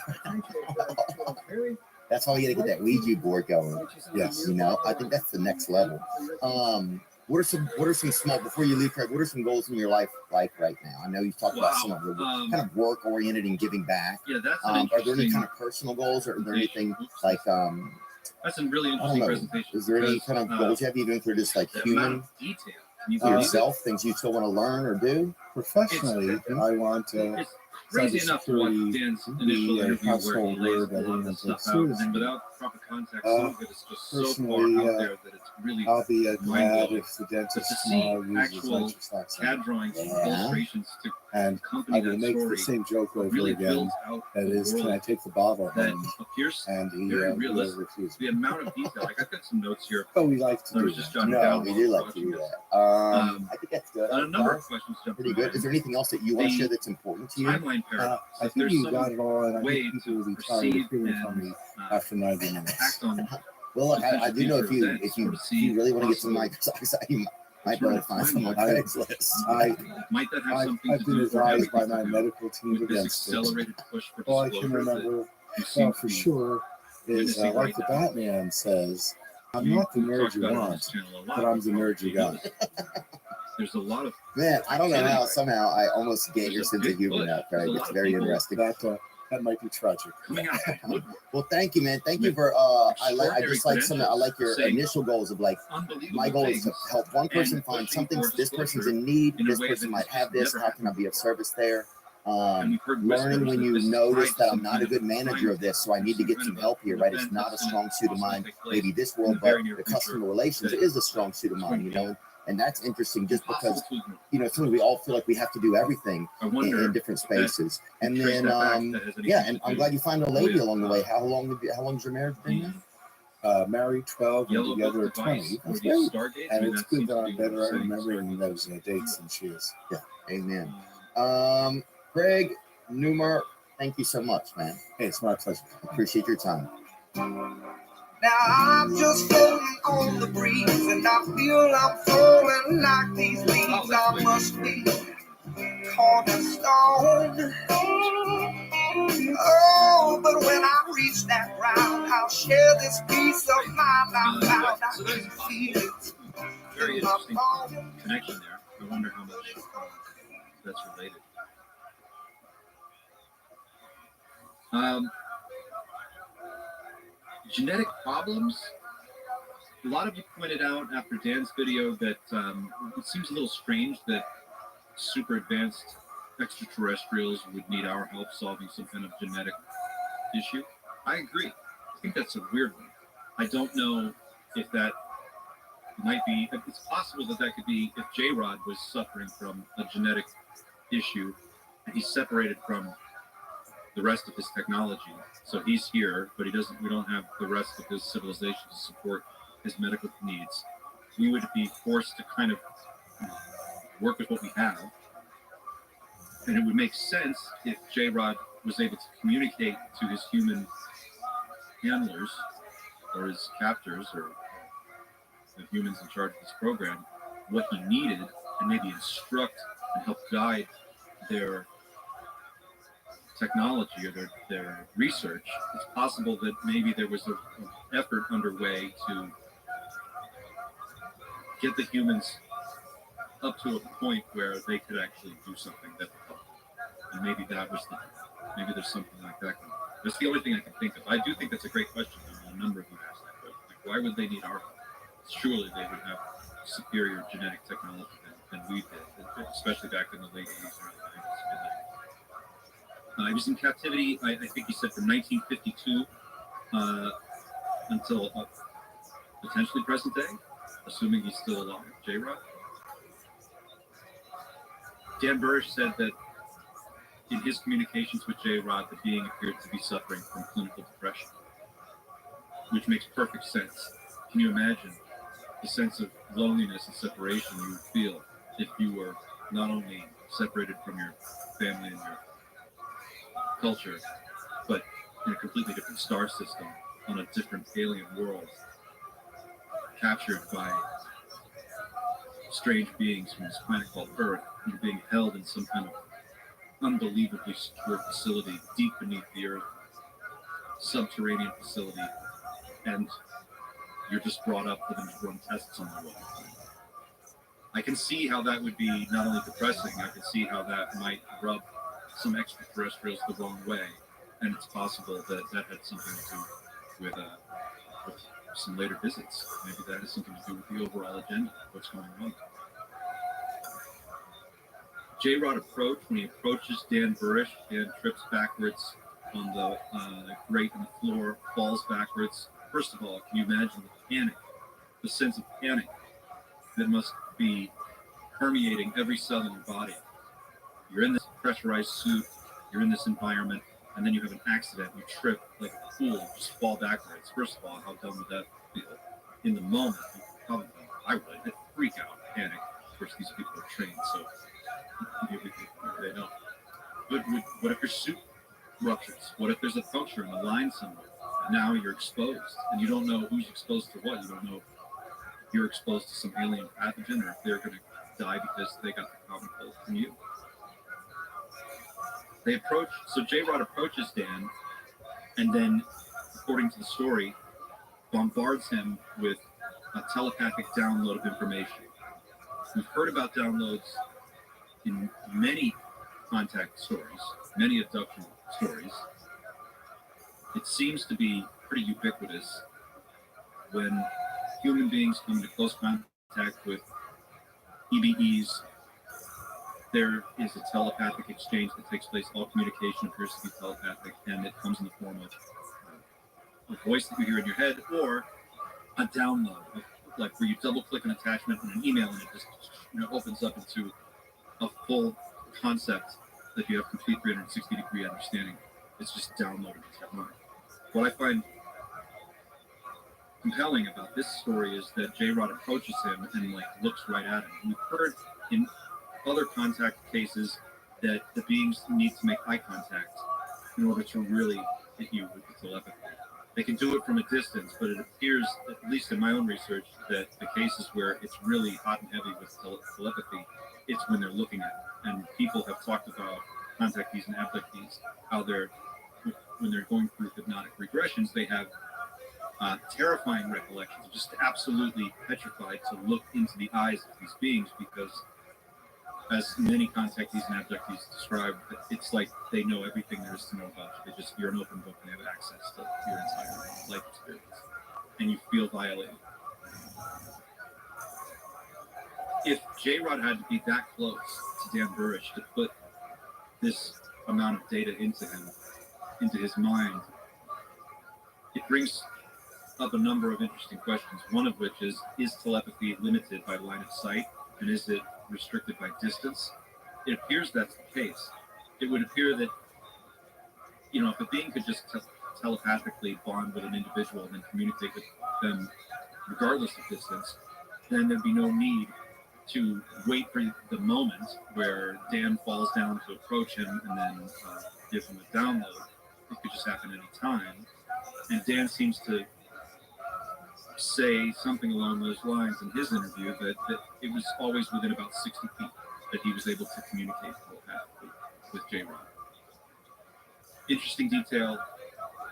Speaker 8: That's why we got to get that Ouija board going.
Speaker 9: Yes.
Speaker 8: You know, I think that's the next level. What are some small, before you leave, Craig, what are some goals in your life like right now? I know you've talked about some of the kind of work oriented and giving back.
Speaker 6: Yeah, that's
Speaker 8: are there any kind of personal goals, or are there anything like
Speaker 6: That's a really
Speaker 8: I don't
Speaker 6: interesting
Speaker 8: know.
Speaker 6: presentation.
Speaker 8: Is there any
Speaker 6: because,
Speaker 8: kind of goals you have even for just like
Speaker 6: the
Speaker 8: human
Speaker 6: amount of detail. Can you
Speaker 8: for
Speaker 6: believe it?
Speaker 8: yourself, things you still want to learn or do?
Speaker 9: Professionally, I want to.
Speaker 6: It's crazy enough to watch Dan's initial
Speaker 9: the
Speaker 6: interview where
Speaker 9: household
Speaker 6: he lays
Speaker 9: word
Speaker 6: a lot of
Speaker 9: everyone
Speaker 6: this stuff
Speaker 9: takes
Speaker 6: out, and then
Speaker 9: seriously.
Speaker 6: without proper context, some of it is just so far
Speaker 9: Personally,
Speaker 6: out there that it's really
Speaker 9: I'll be glad
Speaker 6: mind-blowing.
Speaker 9: if the
Speaker 6: But
Speaker 9: dentist
Speaker 6: to
Speaker 9: tomorrow
Speaker 6: see
Speaker 9: uses
Speaker 6: actual
Speaker 9: nitrous oxide.
Speaker 6: CAD drawings and
Speaker 8: Yeah.
Speaker 6: illustrations to
Speaker 9: And
Speaker 6: accompany
Speaker 9: I will
Speaker 6: that
Speaker 9: make
Speaker 6: story
Speaker 9: the same joke over
Speaker 6: really
Speaker 9: again.
Speaker 6: builds out
Speaker 9: That
Speaker 6: a
Speaker 9: is, can I
Speaker 6: world
Speaker 9: take the bottle
Speaker 6: that
Speaker 9: home?
Speaker 6: appears
Speaker 9: And he
Speaker 6: very
Speaker 9: will
Speaker 6: realistic.
Speaker 9: refuse.
Speaker 6: The amount of detail. Like I've got some notes here.
Speaker 9: But we like to
Speaker 6: I
Speaker 9: do
Speaker 6: was just
Speaker 9: that.
Speaker 6: jotting
Speaker 8: No,
Speaker 6: down.
Speaker 8: we
Speaker 6: while
Speaker 8: do
Speaker 6: I was
Speaker 8: like to
Speaker 6: watching
Speaker 8: do
Speaker 6: this.
Speaker 8: that.
Speaker 6: Um,
Speaker 8: I think that's good.
Speaker 6: A number of
Speaker 8: That's
Speaker 6: questions jumped
Speaker 8: pretty
Speaker 6: to
Speaker 8: good.
Speaker 6: mind.
Speaker 8: Is there anything else that you want to
Speaker 6: The
Speaker 8: share that's important to you?
Speaker 6: Timeline paradox.
Speaker 9: I
Speaker 6: If
Speaker 9: think
Speaker 6: there's
Speaker 9: you
Speaker 6: some
Speaker 9: got it all, and I
Speaker 6: way
Speaker 9: think people
Speaker 6: to
Speaker 9: will be tired
Speaker 6: perceive
Speaker 9: of hearing
Speaker 6: and
Speaker 9: from me
Speaker 6: uh,
Speaker 9: after 90 minutes.
Speaker 6: act on
Speaker 8: Well, I do know if you
Speaker 6: events
Speaker 8: if you,
Speaker 6: or to
Speaker 8: if
Speaker 6: see
Speaker 8: you really want to get some
Speaker 6: possible
Speaker 8: nitrous oxide, you might be able to find some on Craigslist.
Speaker 6: might that have something
Speaker 9: I've
Speaker 6: to
Speaker 9: been
Speaker 6: do
Speaker 9: advised by
Speaker 6: with
Speaker 9: my medical team
Speaker 6: with this
Speaker 9: against it.
Speaker 6: accelerated push for
Speaker 9: All I can
Speaker 6: disclosure that
Speaker 9: remember,
Speaker 6: you seem
Speaker 9: well,
Speaker 6: to
Speaker 9: for
Speaker 6: be
Speaker 9: sure, is
Speaker 6: witnessing
Speaker 9: like
Speaker 6: right
Speaker 9: the
Speaker 6: now?
Speaker 9: Batman says, I'm
Speaker 6: We-
Speaker 9: not the
Speaker 6: we've
Speaker 9: nerd
Speaker 6: talked
Speaker 9: you
Speaker 6: about it on
Speaker 9: want,
Speaker 6: this channel a lot
Speaker 9: but I'm the
Speaker 6: before.
Speaker 9: nerd you
Speaker 6: You
Speaker 9: got.
Speaker 6: notice There's a lot of
Speaker 8: Man, I don't know how somehow I almost get your sense of humor now,
Speaker 6: There's
Speaker 8: Craig.
Speaker 6: a lot
Speaker 8: It's
Speaker 6: of
Speaker 8: very
Speaker 6: people
Speaker 8: interesting.
Speaker 9: That might be tragic.
Speaker 6: coming out of the woodwork.
Speaker 8: Well, thank you, man. Thank you
Speaker 6: With
Speaker 8: for I just like some. I
Speaker 6: credentials
Speaker 8: like your
Speaker 6: saying
Speaker 8: initial goals of like
Speaker 6: Unbelievable
Speaker 8: my goal is to
Speaker 6: things
Speaker 8: help one person
Speaker 6: and
Speaker 8: find
Speaker 6: pushing
Speaker 8: something.
Speaker 6: for
Speaker 8: This person's
Speaker 6: disclosure
Speaker 8: in need.
Speaker 6: in a
Speaker 8: This
Speaker 6: way
Speaker 8: person
Speaker 6: that
Speaker 8: might
Speaker 6: has
Speaker 8: have this.
Speaker 6: never
Speaker 8: How can I be of service there?
Speaker 6: And we've heard
Speaker 8: Learning
Speaker 6: whispers
Speaker 8: when
Speaker 6: that
Speaker 8: you
Speaker 6: this is
Speaker 8: notice
Speaker 6: tied to
Speaker 8: that
Speaker 6: some
Speaker 8: I'm not
Speaker 6: kind
Speaker 8: a
Speaker 6: of
Speaker 8: good manager of this, so I need to get some help here, right? It's not a strong suit of mine. Maybe this world, but the customer relations is a strong suit of mine, you know. And that's interesting, just because sometimes we all feel like we have to do everything in different spaces. And then, and I'm glad you found a lady along the way. How long's your marriage been now?
Speaker 9: Married 12 and together 20.
Speaker 8: That's great.
Speaker 9: And it's good that I'm better at remembering those dates than she is.
Speaker 8: Yeah, amen. Craig Newmark, thank you so much, man.
Speaker 9: Hey, it's my pleasure.
Speaker 8: Appreciate your time.
Speaker 11: Now I'm just floating on the breeze, and I feel I'm falling like these leaves. I must be cornerstone. Oh, but when I reach that ground, I'll share this piece of mind I found. I can feel it.
Speaker 6: Very interesting connection there. I wonder how much that's related. Genetic problems. A lot of you pointed out after Dan's video that it seems a little strange that super advanced extraterrestrials would need our help solving some kind of genetic issue. I agree. I think that's a weird one. I don't know if that might be, it's possible that that could be if J-Rod was suffering from a genetic issue and he's separated from the rest of his technology. So he's here, but we don't have the rest of his civilization to support his medical needs. We would be forced to kind of work with what we have. And it would make sense if J-Rod was able to communicate to his human handlers or his captors or the humans in charge of this program what he needed and maybe instruct and help guide their technology or their research. It's possible that maybe there was an effort underway to get the humans up to a point where they could actually do something that would help. And maybe maybe there's something like that going on. That's the only thing I can think of. I do think that's a great question. A number of you asked that question. Like, why would they need our help? Surely they would have superior genetic technology than we did, especially back in the late 80s or 90s. He was in captivity, I think he said, from 1952 until potentially present day, assuming he's still alive. J-Rod. Dan Burrish said that in his communications with J-Rod, the being appeared to be suffering from clinical depression, which makes perfect sense. Can you imagine the sense of loneliness and separation you would feel if you were not only separated from your family and your culture, but in a completely different star system on a different alien world, captured by strange beings from this planet called Earth, and being held in some kind of unbelievably secure facility deep beneath the Earth, subterranean facility, and you're just brought up for them to run tests on the wall. I can see how that would be not only depressing, I can see how that might rub some extraterrestrials the wrong way, and it's possible that that had something to do with some later visits. Maybe that has something to do with the overall agenda, what's going on. J-Rod approach, when he approaches Dan Burish, Dan trips backwards on the grate on the floor, falls backwards. First of all, can you imagine the panic, the sense of panic that must be permeating every cell in your body? You're in this pressurized suit, you're in this environment, and then you have an accident, you trip like a fool, just fall backwards. First of all, how dumb would that feel? In the moment, you probably, I would, I'd freak out, panic. Of course, these people are trained, so they know. But what if your suit ruptures? What if there's a puncture in the line somewhere? Now you're exposed, and you don't know who's exposed to what. You don't know if you're exposed to some alien pathogen or if they're going to die because they got the common cold from you. They approach, so J-Rod approaches Dan, and then, according to the story, bombards him with a telepathic download of information. We've heard about downloads in many contact stories, many abduction stories. It seems to be pretty ubiquitous when human beings come into close contact with EBEs. There is a telepathic exchange that takes place. All communication appears to be telepathic, and it comes in the form of a voice that you hear in your head or a download, like where you double-click an attachment in an email and it just opens up into a full concept that you have complete 360-degree understanding. It's just downloaded into your mind. What I find compelling about this story is that J-Rod approaches him and looks right at him. We've heard in other contact cases that the beings need to make eye contact in order to really hit you with the telepathy. They can do it from a distance, but it appears, at least in my own research, that the cases where it's really hot and heavy with telepathy, it's when they're looking at it. And people have talked about contactees and abductees, how when they're going through hypnotic regressions, they have terrifying recollections, just absolutely petrified to look into the eyes of these beings because, as many contactees and abductees describe, it's like they know everything there is to know about you. You're an open book and they have access to your entire life experience. And you feel violated. If J-Rod had to be that close to Dan Burish to put this amount of data into him, into his mind, it brings up a number of interesting questions. One of which is telepathy limited by line of sight? And is it restricted by distance? It appears that's the case. It would appear that, if a being could just telepathically bond with an individual and then communicate with them regardless of distance, then there'd be no need to wait for the moment where Dan falls down to approach him and then give him a download. It could just happen any time. And Dan seems to say something along those lines in his interview that it was always within about 60 feet that he was able to communicate telepathically with J-Rod. Interesting detail,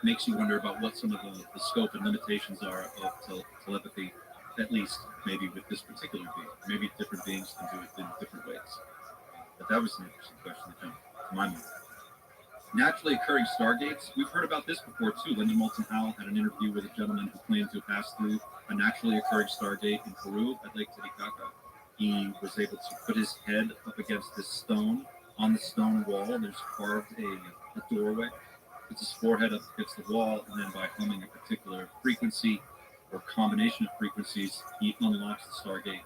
Speaker 6: makes you wonder about what some of the scope and limitations are of telepathy, at least maybe with this particular being. Maybe different beings can do it in different ways. But that was an interesting question that jumped to my mind. Naturally occurring stargates, we've heard about this before too. Linda Moulton Howe had an interview with a gentleman who claimed to have passed through a naturally occurring stargate in Peru at Lake Titicaca. He was able to put his head up against this stone. On the stone wall, there's carved a doorway. Puts his forehead up against the wall, and then by humming a particular frequency or combination of frequencies, he unlocks the stargate.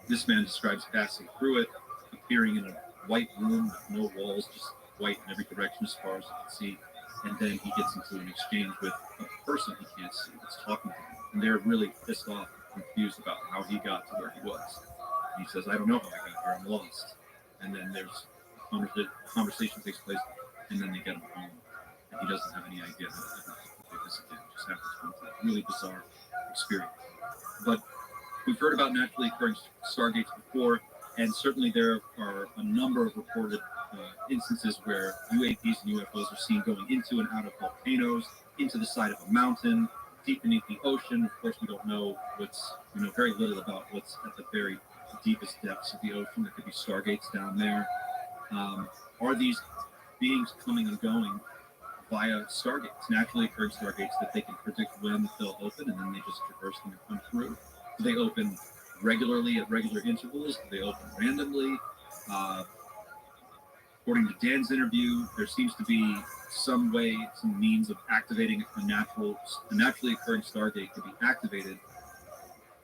Speaker 6: This man describes passing through it, appearing in a white room with no walls, just white in every direction as far as you can see, and then he gets into an exchange with a person he can't see that's talking to him, and they're really pissed off and confused about how he got to where he was. And he says, I don't know how I got here, I'm lost. And then there's a conversation takes place, and then they get him home, and he doesn't have any idea how to do this again. It just happens one time. Really bizarre experience. But we've heard about naturally occurring stargates before, and certainly there are a number of reported instances where UAPs and UFOs are seen going into and out of volcanoes, into the side of a mountain, deep beneath the ocean. Of course, we don't know very little about what's at the very deepest depths of the ocean. There could be stargates down there. Are these beings coming and going via stargates, naturally occurring stargates that they can predict when they'll open, and then they just traverse them and come through. Do they open regularly at regular intervals? Do they open randomly? According to Dan's interview, there seems to be some way, some means of activating a naturally occurring stargate to be activated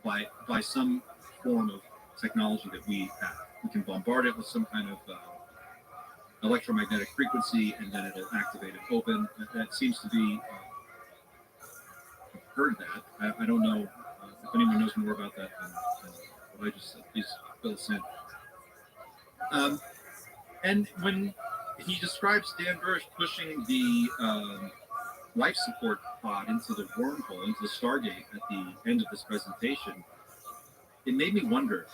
Speaker 6: by some form of technology that we have. We can bombard it with some kind of electromagnetic frequency, and then it'll activate and open. That seems to be. I've heard that. I don't know if anyone knows more about that than what I just said. Please fill us in. And when he describes Dan Burrish pushing the life support pod into the wormhole, into the Stargate at the end of this presentation, it made me wonder,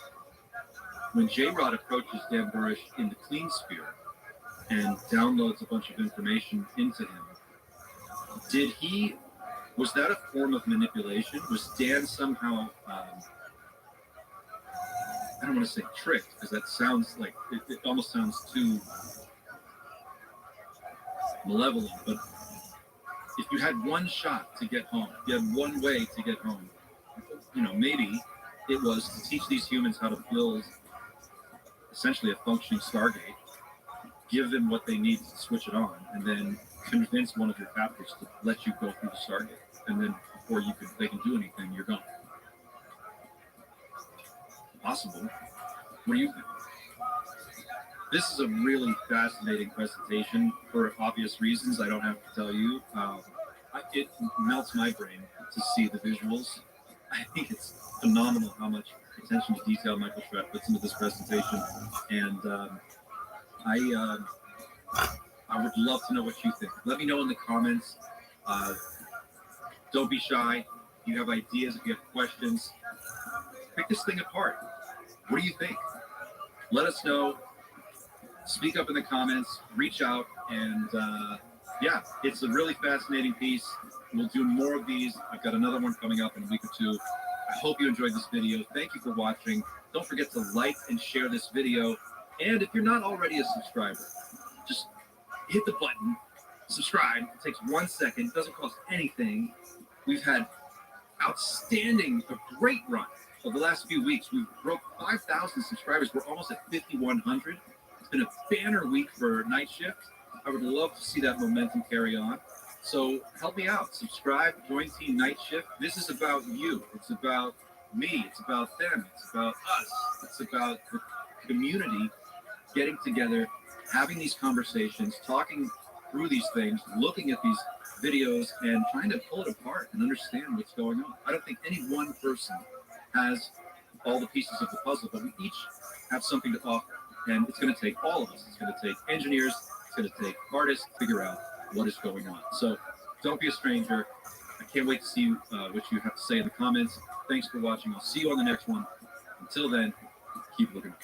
Speaker 6: when J-Rod approaches Dan Burrish in the Clean Sphere and downloads a bunch of information into him, was that a form of manipulation? Was Dan somehow, I don't want to say tricked, because that sounds like, it almost sounds too malevolent, but if you had one shot to get home, if you had one way to get home, maybe it was to teach these humans how to build essentially a functioning Stargate, give them what they need to switch it on, and then convince one of your captors to let you go through the Stargate. And then before they can do anything, you're gone. Possible. What do you think? This is a really fascinating presentation for obvious reasons. I don't have to tell you. It melts my brain to see the visuals. I think it's phenomenal how much attention to detail Michael Schratt puts into this presentation. And I would love to know what you think. Let me know in the comments. Don't be shy. If you have ideas, if you have questions, pick this thing apart. What do you think? Let us know. Speak up in the comments. Reach out. And yeah, it's a really fascinating piece. We'll do more of these. I've got another one coming up in a week or two. I hope you enjoyed this video. Thank you for watching. Don't forget to like and share this video. And if you're not already a subscriber, just hit the button, subscribe. It takes 1 second. It doesn't cost anything. We've had a great run over the last few weeks. We've broke 5,000 subscribers. We're almost at 5,100. It's been a banner week for Night Shift. I would love to see that momentum carry on. So help me out. Subscribe, join Team Night Shift. This is about you. It's about me. It's about them. It's about us. It's about the community getting together, having these conversations, talking through these things, looking at these videos and trying to pull it apart and understand what's going on. I don't think any one person has all the pieces of the puzzle, but we each have something to offer. And it's going to take all of us. It's going to take engineers. It's going to take artists to figure out what is going on. So don't be a stranger. I can't wait to see what you have to say in the comments. Thanks for watching. I'll see you on the next one. Until then, keep looking.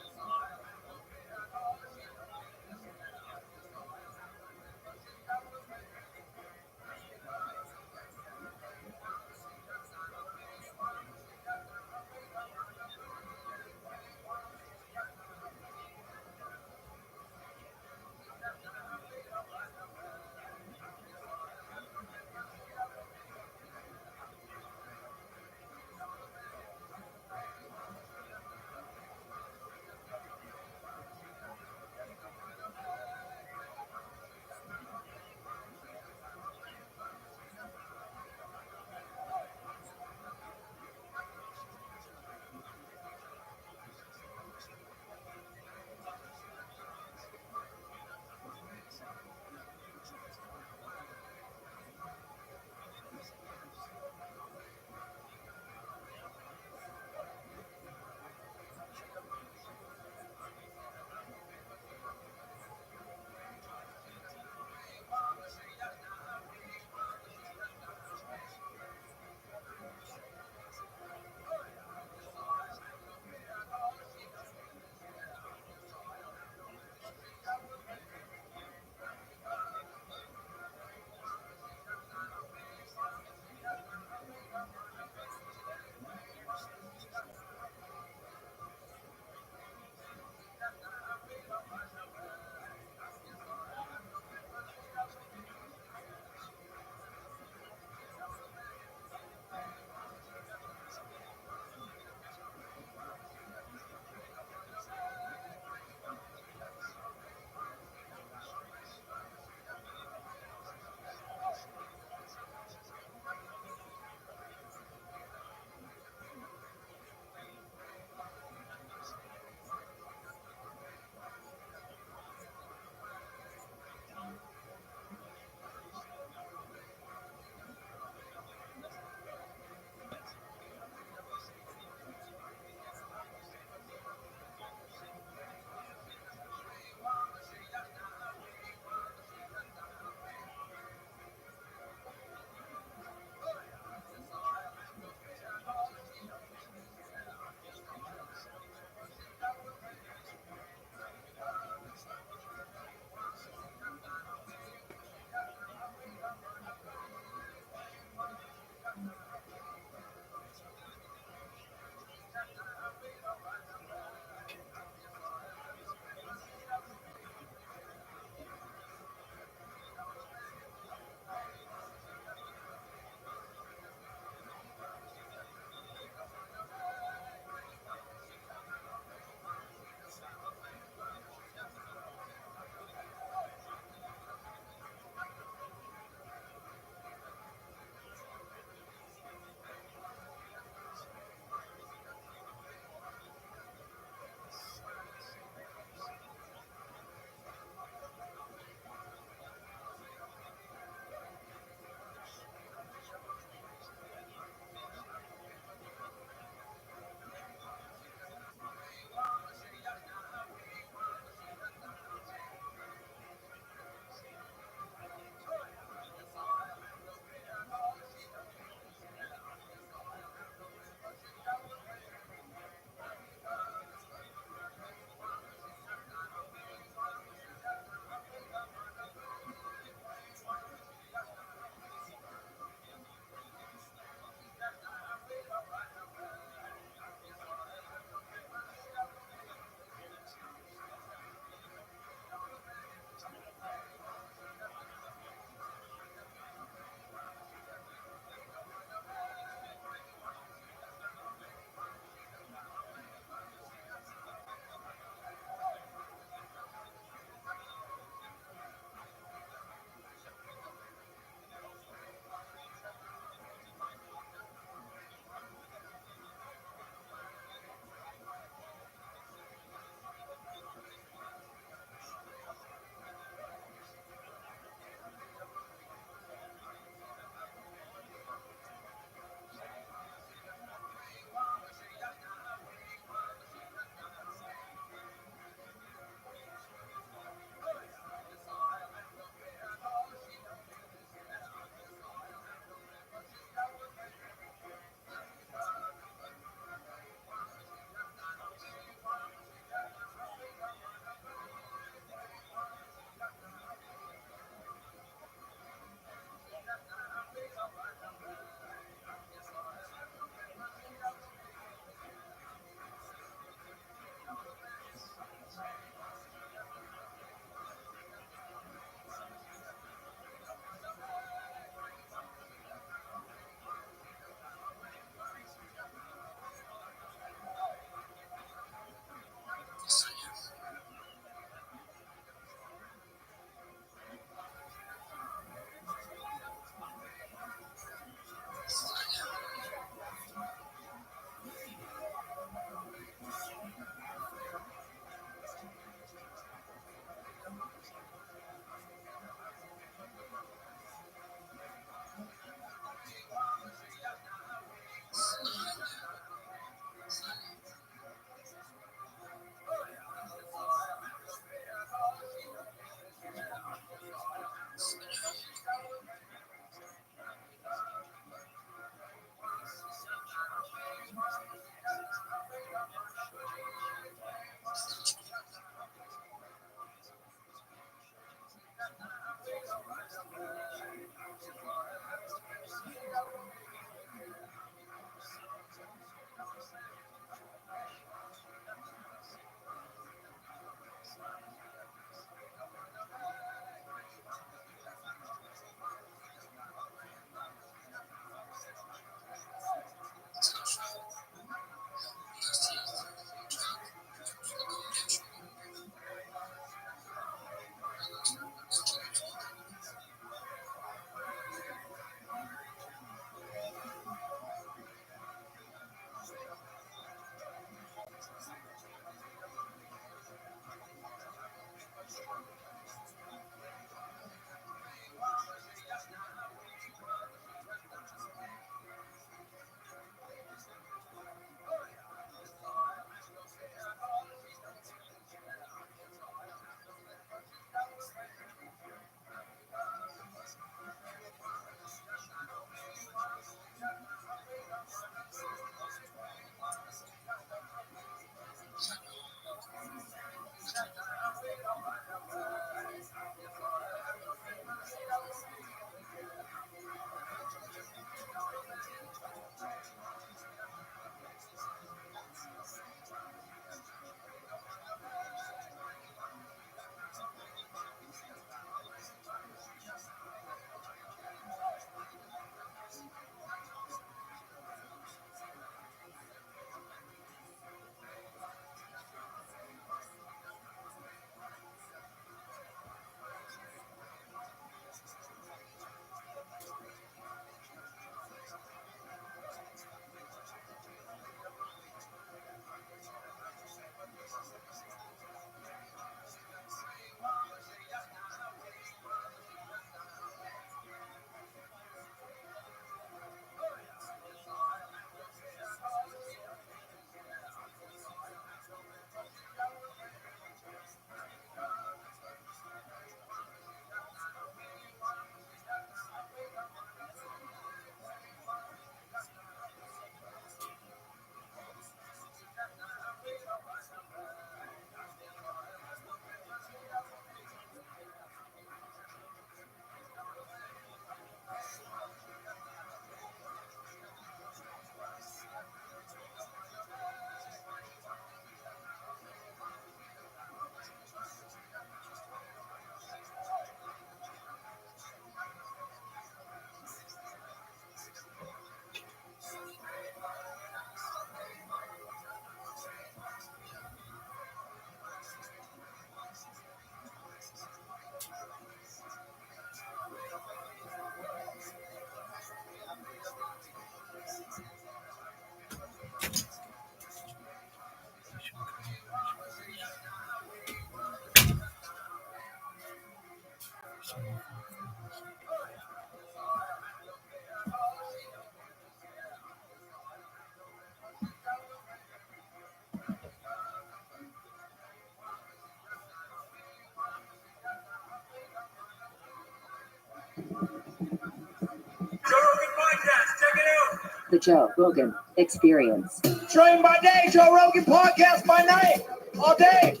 Speaker 12: The Joe Rogan Experience.
Speaker 11: Stream by day, Joe Rogan podcast by night, all day.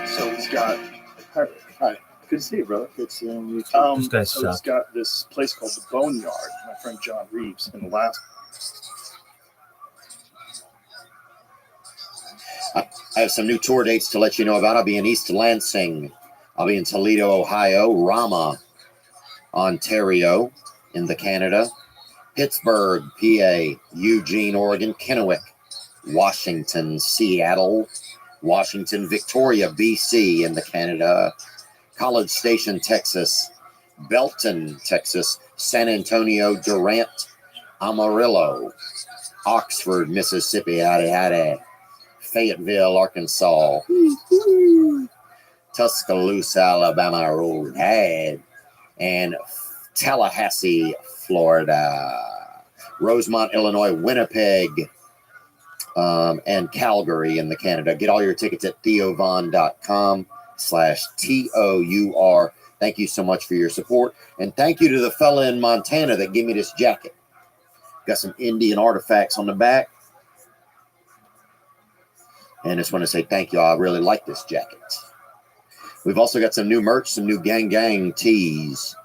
Speaker 2: So he's got. Hi. Good to see you, brother.
Speaker 1: Good seeing you too.
Speaker 3: This guy
Speaker 2: So he's
Speaker 3: sucked.
Speaker 2: got this place called the Boneyard. My friend John Reeves in Alaska.
Speaker 8: I have some new tour dates to let you know about. I'll be in East Lansing. I'll be in Toledo, Ohio, Rama, Ontario, in the Canada, Pittsburgh, PA, Eugene, Oregon, Kennewick, Washington, Seattle, Washington, Victoria, BC, in the Canada, College Station, Texas, Belton, Texas, San Antonio, Durant, Amarillo, Oxford, Mississippi, howdy, Fayetteville, Arkansas, Tuscaloosa, Alabama, Road Head, and Tallahassee, Florida, Rosemont, Illinois, Winnipeg, and Calgary in the Canada. Get all your tickets at theovon.com/TOUR. Thank you so much for your support. And thank you to the fella in Montana that gave me this jacket. Got some Indian artifacts on the back. And I just want to say thank you. I really like this jacket. We've also got some new merch, some new Gang tees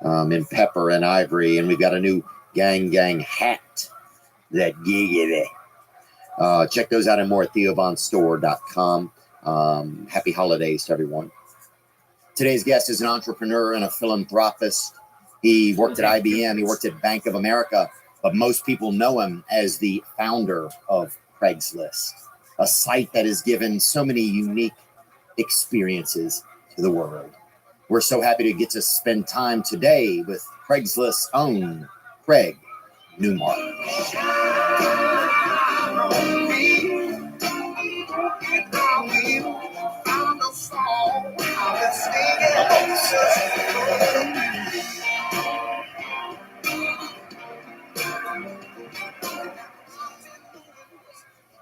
Speaker 8: in pepper and ivory. And we've got a new Gang hat. That giggity. Check those out and more at theovonstore.com. Happy holidays to everyone. Today's guest is an entrepreneur and a philanthropist. He worked at IBM. He worked at Bank of America. But most people know him as the founder of Craigslist, a site that has given so many unique experiences to the world. We're so happy to get to spend time today with Craigslist's own Craig Newmark.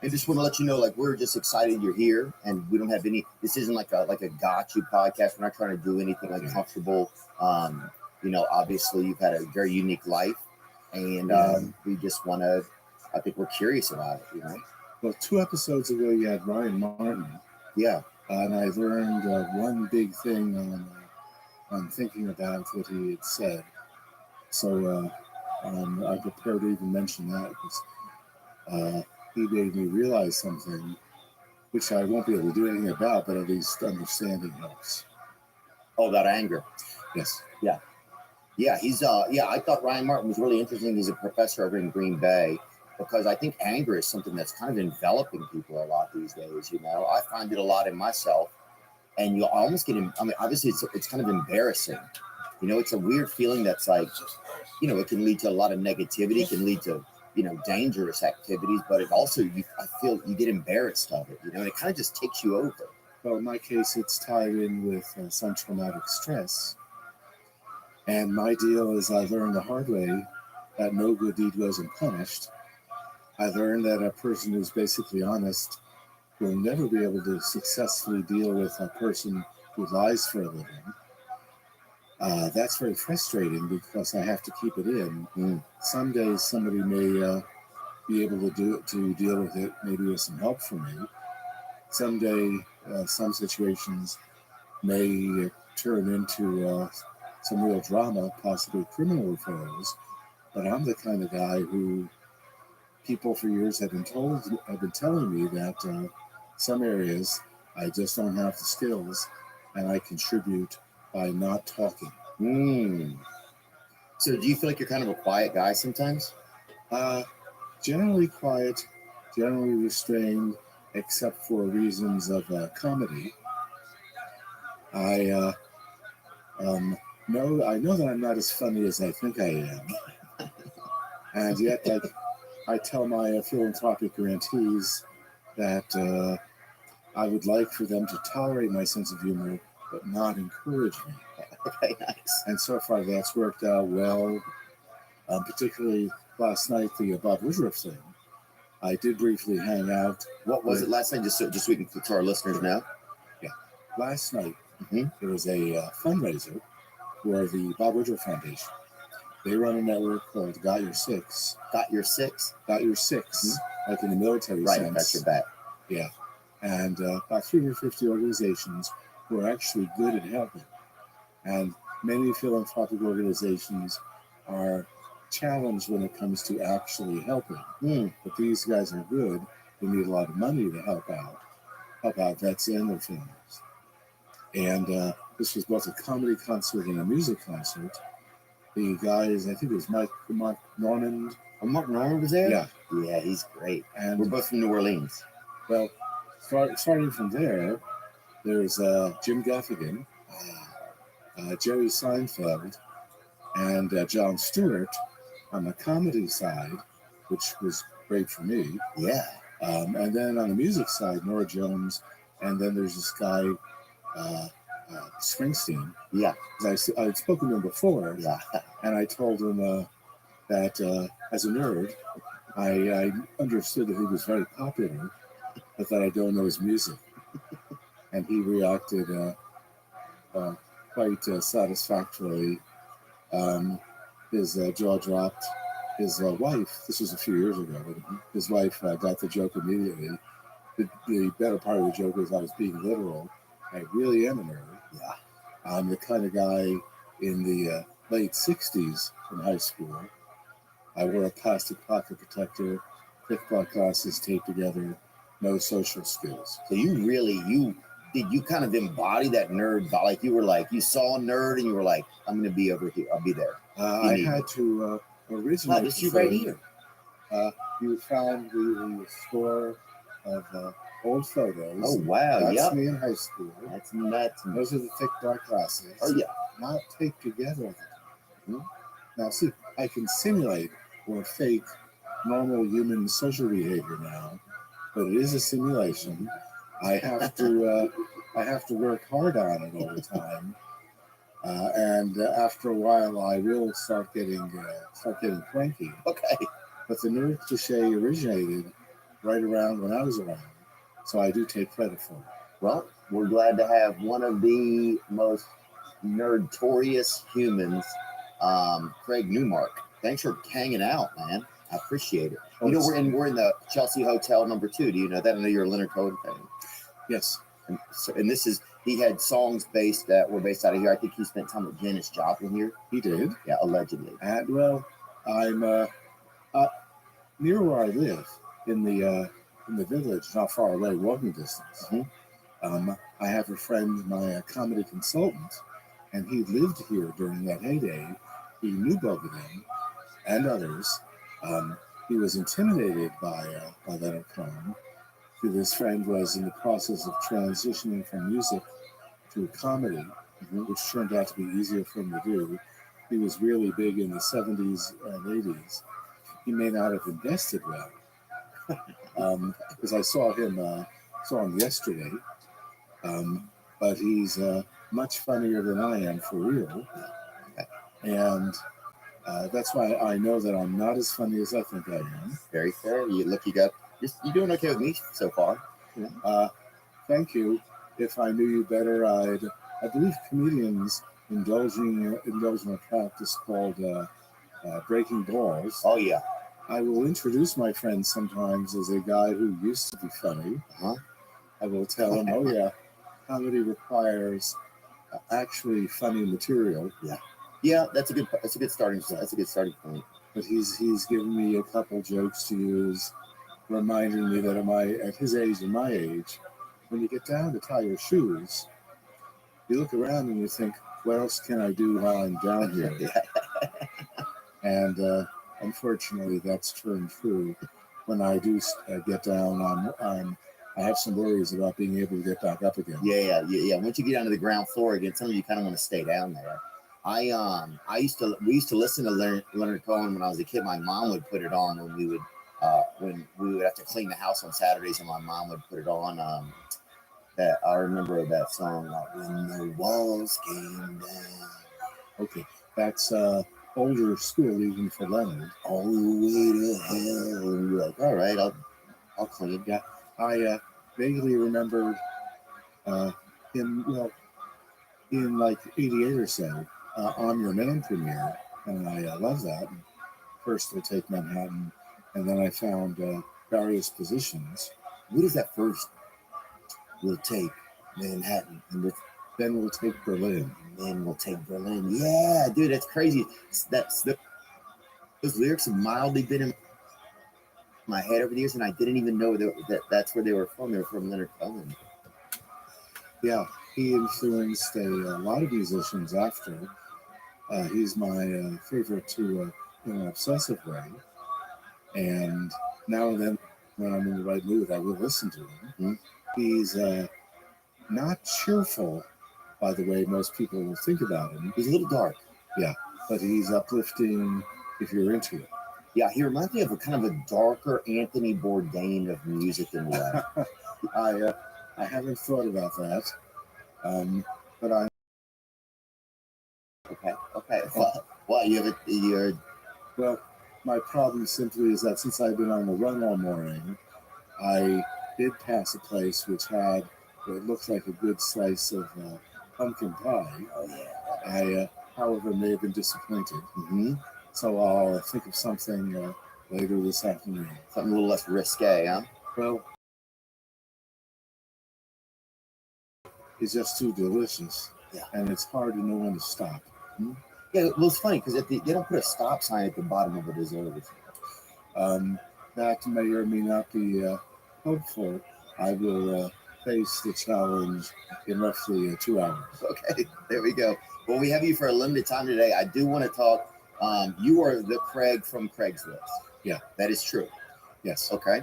Speaker 8: I just want to let you know, like, we're just excited you're here, and we don't have any. This isn't like a got you podcast. We're not trying to do anything like comfortable. Obviously, you've had a very unique life, and we just want to. I think we're curious about it.
Speaker 9: Well, 2 episodes ago, you had Ryan Martin.
Speaker 8: Yeah.
Speaker 9: And I learned one big thing on thinking about what he had said. So I prepared to even mention that because he made me realize something which I won't be able to do anything about, but at least understanding helps.
Speaker 8: Oh, about anger.
Speaker 9: Yes.
Speaker 8: Yeah. Yeah, I thought Ryan Martin was really interesting. He's a professor over in Green Bay, because I think anger is something that's kind of enveloping people a lot these days. I find it a lot in myself, and you almost get. Obviously, it's kind of embarrassing. It's a weird feeling that's like, it can lead to a lot of negativity. It can lead to, dangerous activities, but it also, I feel you get embarrassed of it. And it kind of just takes you over.
Speaker 9: Well, in my case, it's tied in with some traumatic stress. And my deal is I learned the hard way that no good deed goes unpunished. I learned that a person who's basically honest will never be able to successfully deal with a person who lies for a living. That's very frustrating because I have to keep it in. Some days somebody may be able to deal with it, maybe with some help from me. Someday, some situations may turn into some real drama, possibly criminal referrals. But I'm the kind of guy who people for years have been telling me that some areas I just don't have the skills, and I contribute by not talking.
Speaker 8: So do you feel like you're kind of a quiet guy sometimes?
Speaker 9: Generally quiet, generally restrained, except for reasons of comedy. I know that I'm not as funny as I think I am. And yet, I tell my philanthropic grantees that I would like for them to tolerate my sense of humor, but not encourage me.
Speaker 8: Okay, nice.
Speaker 9: And so far, that's worked out well. Particularly last night, the Bob Woodruff thing. I did briefly hang out.
Speaker 8: What was it last night? Just so we can to our listeners know.
Speaker 9: Yeah, last night there was a fundraiser for the Bob Woodruff Foundation, They run a network called Got Your Six.
Speaker 8: Got Your Six?
Speaker 9: Got Your 6 like in the military
Speaker 8: Right,
Speaker 9: sense.
Speaker 8: that's your back.
Speaker 9: Yeah. And about 350 organizations who are actually good at helping. And many philanthropic organizations are challenged when it comes to actually helping. But these guys are good. They need a lot of money to help out vets and their families. And this was both a comedy concert and a music concert. The guys, I think it was Mark Normand.
Speaker 8: Oh, Mark Normand was there?
Speaker 9: Yeah.
Speaker 8: Yeah, he's great.
Speaker 9: And
Speaker 8: we're both from New Orleans.
Speaker 9: Well, starting from there, there's Jim Gaffigan, Jerry Seinfeld, and Jon Stewart on the comedy side, which was great for me.
Speaker 8: Yeah.
Speaker 9: And then on the music side, Nora Jones, and then there's this guy, Springsteen.
Speaker 8: Yeah.
Speaker 9: I'd spoken to him before.
Speaker 8: Yeah.
Speaker 9: And I told him that as a nerd, I understood that he was very popular, but that I don't know his music. And he reacted quite satisfactorily. His jaw dropped. His wife, this was a few years ago, but his wife got the joke immediately. The better part of the joke is I was being literal. I really am a nerd.
Speaker 8: Yeah.
Speaker 9: I'm the kind of guy in the late 60s in high school. I wore a plastic pocket protector, thick black glasses taped together, no social skills.
Speaker 8: So did you kind of embody that nerd vibe? Like you saw a nerd and you were like, I'm going to be over here. I'll be there.
Speaker 9: I had to originate.
Speaker 8: This you right here.
Speaker 9: You found the store of old photos.
Speaker 8: Oh, wow.
Speaker 9: That's me in high school.
Speaker 8: That's nuts.
Speaker 9: Those are the thick dark glasses.
Speaker 8: Oh, yeah.
Speaker 9: Not taped together. Now, see, I can simulate or fake normal human social behavior now, but it is a simulation. I have to work hard on it all the time, and after a while, I will start getting cranky.
Speaker 8: Okay.
Speaker 9: But the nerd cliche originated right around when I was around, so I do take credit for it.
Speaker 8: Well, we're glad to have one of the most nerdtorious humans, Craig Newmark. Thanks for hanging out, man. I appreciate it. You know, we're in the Chelsea Hotel #2. Do you know that? I know you're a Leonard Cohen fan.
Speaker 9: Yes.
Speaker 8: And this is, he had songs that were based out of here. I think he spent time with Janis Joplin here.
Speaker 9: He did.
Speaker 8: Yeah, allegedly.
Speaker 9: And well, I'm near where I live in the village, not far away, walking distance. I have a friend, my comedy consultant, and he lived here during that heyday. He knew both of them and others. He was intimidated by Leonard Cohen. This friend was in the process of transitioning from music to comedy, which turned out to be easier for him to do. He was really big in the 70s and 80s. He may not have invested well, because I saw him yesterday. But he's much funnier than I am for real, and that's why I know that I'm not as funny as I think I am.
Speaker 8: Very fair. You're doing okay with me so far.
Speaker 9: Thank you. If I knew you better, I believe comedians indulge in a practice called breaking balls.
Speaker 8: Oh yeah.
Speaker 9: I will introduce my friend sometimes as a guy who used to be funny. I will tell him, oh yeah, comedy requires actually funny material.
Speaker 8: Yeah, that's a good starting point. That's a good starting point.
Speaker 9: But he's given me a couple jokes to use, reminding me that at his age and my age, when you get down to tie your shoes, you look around and you think, what else can I do while I'm down here? And unfortunately, that's turned true. When I do get down, I have some worries about being able to get back up again.
Speaker 8: Yeah. Once you get down to the ground floor again, some of you kind of want to stay down there. We used to listen to Leonard Cohen when I was a kid. My mom would put it on when we would have to clean the house on Saturdays, and my mom would put it on. That I remember that song, like, when the walls came down.
Speaker 9: Okay, that's older school even for Leonard.
Speaker 8: All the way to hell. And you're like, all right, I'll clean.
Speaker 9: Yeah, I vaguely remembered him. Well, in like '88 or so, I'm Your Man premiere. and I love that. First, I take Manhattan, and then I found various positions.
Speaker 8: What is that first? We'll take Manhattan, and
Speaker 9: then we'll take Berlin.
Speaker 8: And then we'll take Berlin. Yeah, dude, that's crazy. Those lyrics have mildly been in my head over the years, and I didn't even know that's where they were from. They were from Leonard Cohen.
Speaker 9: Yeah, he influenced a lot of musicians after. He's my favorite to in an obsessive way. And now and then, when I'm in the right mood, I will listen to him.
Speaker 8: Mm-hmm.
Speaker 9: He's not cheerful, by the way most people will think about him.
Speaker 8: He's a little dark.
Speaker 9: Yeah, but he's uplifting if you're into it.
Speaker 8: Yeah, he reminds me of a kind of a darker Anthony Bourdain of music in a way.
Speaker 9: I haven't thought about that, but I.
Speaker 8: Okay. Well, you have it.
Speaker 9: Well, my problem simply is that since I've been on the run all morning, I did pass a place which had what looked like a good slice of pumpkin pie.
Speaker 8: Oh yeah.
Speaker 9: I, however, may have been disappointed.
Speaker 8: Mm-hmm.
Speaker 9: So I'll think of something later this afternoon.
Speaker 8: Something a little less risque, huh?
Speaker 9: Well, it's just too delicious.
Speaker 8: Yeah.
Speaker 9: And it's hard to know when to stop.
Speaker 8: Mm-hmm. Yeah, well, it's funny because they don't put a stop sign at the bottom of a dessert.
Speaker 9: That may or may not be hopeful. I will face the challenge in roughly 2 hours.
Speaker 8: Okay, there we go. Well, we have you for a limited time today. I do want to talk. You are the Craig from Craigslist.
Speaker 9: Yeah.
Speaker 8: That is true.
Speaker 9: Yes.
Speaker 8: Okay.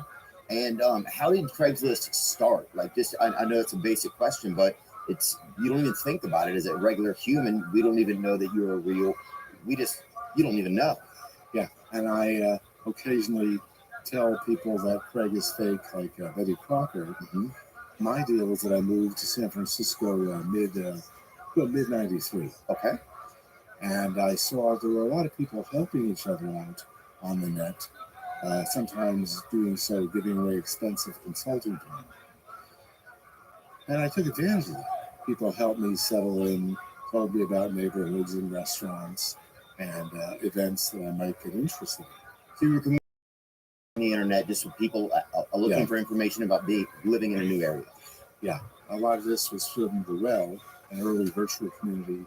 Speaker 8: And how did Craigslist start? Like, just I know it's a basic question, but you don't even think about it as a regular human. We don't even know that you're a real. You don't even know.
Speaker 9: Yeah. And I occasionally tell people that Craig is fake, like Betty Crocker.
Speaker 8: Mm-hmm.
Speaker 9: My deal is that I moved to San Francisco mid '93.
Speaker 8: Okay.
Speaker 9: And I saw there were a lot of people helping each other out on the net, sometimes doing so, giving away expensive consulting time. And I took advantage of that. People helped me settle in, told me about neighborhoods and restaurants and events that I might get interested in.
Speaker 8: So you were on the internet just with people looking for information about living in a new area.
Speaker 9: Yeah, a lot of this was from The Well, an early virtual community,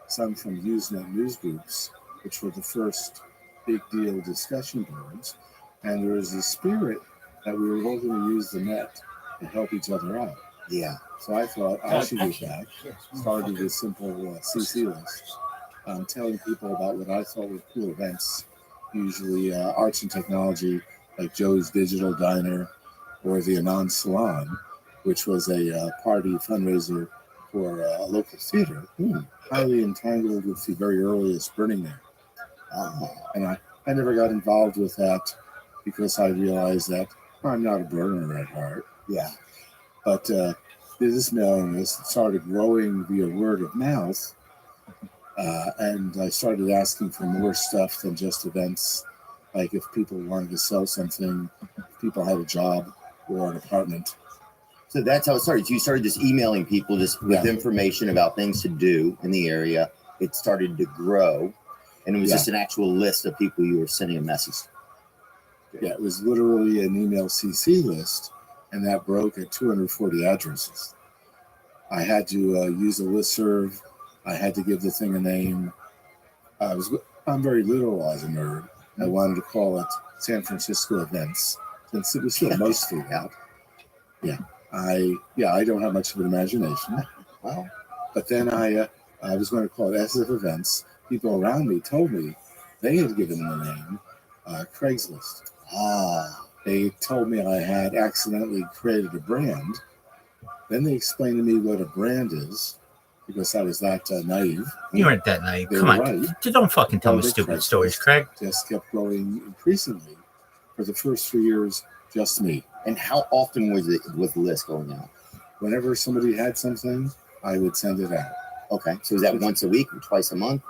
Speaker 9: some from Usenet news groups, which were the first big deal discussion boards. And there was the spirit that we were all going to use the net to help each other out.
Speaker 8: Yeah.
Speaker 9: So I thought I should do that. Started a simple CC list, telling people about what I thought were cool events, usually arts and technology, like Joe's Digital Diner or the Anand Salon, which was a party fundraiser for a local theater, highly entangled with the very earliest Burning Man. And I never got involved with that because I realized that I'm not a burner at heart.
Speaker 8: Yeah.
Speaker 9: But this mailing list started growing via word of mouth, and I started asking for more stuff than just events. Like if people wanted to sell something, if people had a job or an apartment.
Speaker 8: So that's how it started. You started just emailing people just with information about things to do in the area. It started to grow, and it was just an actual list of people you were sending a message.
Speaker 9: Yeah, it was literally an email CC list, and that broke at 240 addresses. I had to use a listserv. I had to give the thing a name. I'm very literal as a nerd. I wanted to call it San Francisco Events, since it was still mostly that. Yeah. I don't have much of an imagination.
Speaker 8: Well,
Speaker 9: but then I was going to call it SF Events. People around me told me they had given the name Craigslist. They told me I had accidentally created a brand. Then they explained to me what a brand is, because I was that naive.
Speaker 3: You weren't that naive.
Speaker 9: They
Speaker 3: Come
Speaker 9: were
Speaker 3: on.
Speaker 9: right.
Speaker 3: Don't fucking tell me
Speaker 9: Public
Speaker 3: stupid
Speaker 9: Craigslist
Speaker 3: stories, Craig.
Speaker 9: Just kept growing increasingly. For the first 3 years, just me.
Speaker 8: And how often was the list going out?
Speaker 9: Whenever somebody had something, I would send it out.
Speaker 8: Okay. So is that once a week or twice a month?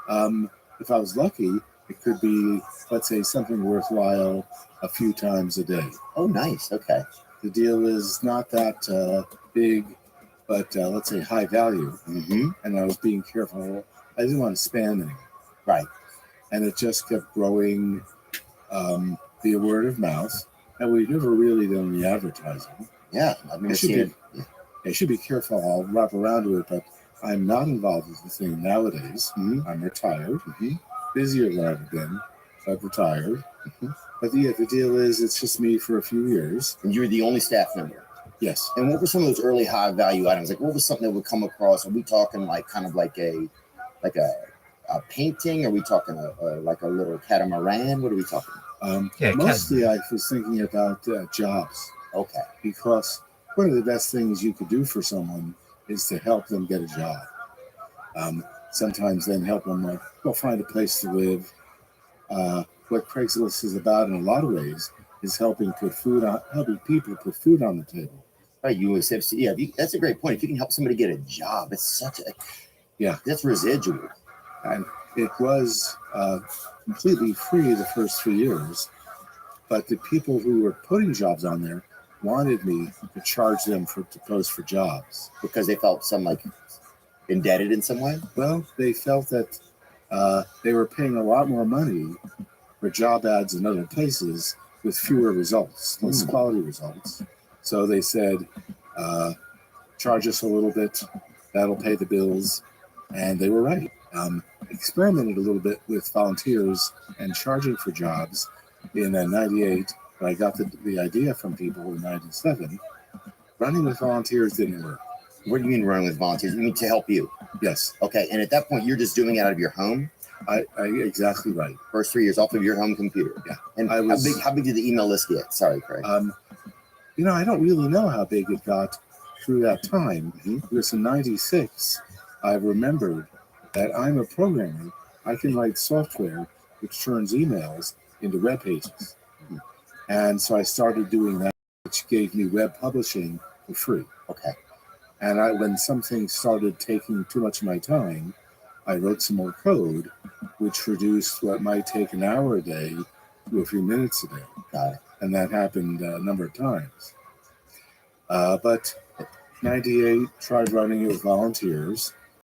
Speaker 9: If I was lucky, it could be, let's say, something worthwhile a few times a day.
Speaker 8: Oh, nice. Okay.
Speaker 9: The deal is not that big, but let's say high value.
Speaker 8: Mm-hmm.
Speaker 9: And I was being careful. I didn't want to spam anyone.
Speaker 8: Right.
Speaker 9: and it just kept growing via word of mouth. And we've never really done the advertising.
Speaker 8: Yeah, I've never seen it.
Speaker 9: I should be careful. I'll wrap around to it, but I'm not involved with the thing nowadays. I'm retired, busier than I've been, but retired. But the deal is, it's just me for a few years.
Speaker 8: And you're the only staff member.
Speaker 9: Yes.
Speaker 8: And what were some of those early high value items? Like, what was something that would come across? Are we talking like kind of like a painting? Are we talking like a little catamaran? What are we talking?
Speaker 9: Mostly, I was thinking about jobs.
Speaker 8: Okay.
Speaker 9: Because one of the best things you could do for someone is to help them get a job. Sometimes then help them find a place to live. What Craigslist is about in a lot of ways is helping people put food on the table.
Speaker 8: Right, that's a great point. If you can help somebody get a job, it's such a that's residual.
Speaker 9: And it was completely free the first 3 years, but the people who were putting jobs on there wanted me to charge them to post for jobs
Speaker 8: because they felt indebted in some way.
Speaker 9: Well, they felt that they were paying a lot more money for job ads in other places with fewer results, less quality results. So they said, charge us a little bit, that'll pay the bills. And they were right. Experimented a little bit with volunteers and charging for jobs in 98. But I got the idea from people in 97. Running with volunteers didn't work.
Speaker 8: What do you mean running with volunteers? You mean to help you?
Speaker 9: Yes.
Speaker 8: Okay. And at that point, you're just doing it out of your home?
Speaker 9: Exactly right.
Speaker 8: First 3 years off of your home computer.
Speaker 9: Yeah.
Speaker 8: And how big did the email list get? Sorry, Craig.
Speaker 9: I don't really know how big it got through that time. Because in 96, I remembered that I'm a programmer. I can write software which turns emails into web pages. And so I started doing that, which gave me web publishing for free.
Speaker 8: Okay.
Speaker 9: And when something started taking too much of my time, I wrote some more code, which reduced what might take an hour a day to a few minutes a day.
Speaker 8: Got it.
Speaker 9: And that happened a number of times. But 98, tried running it with volunteers.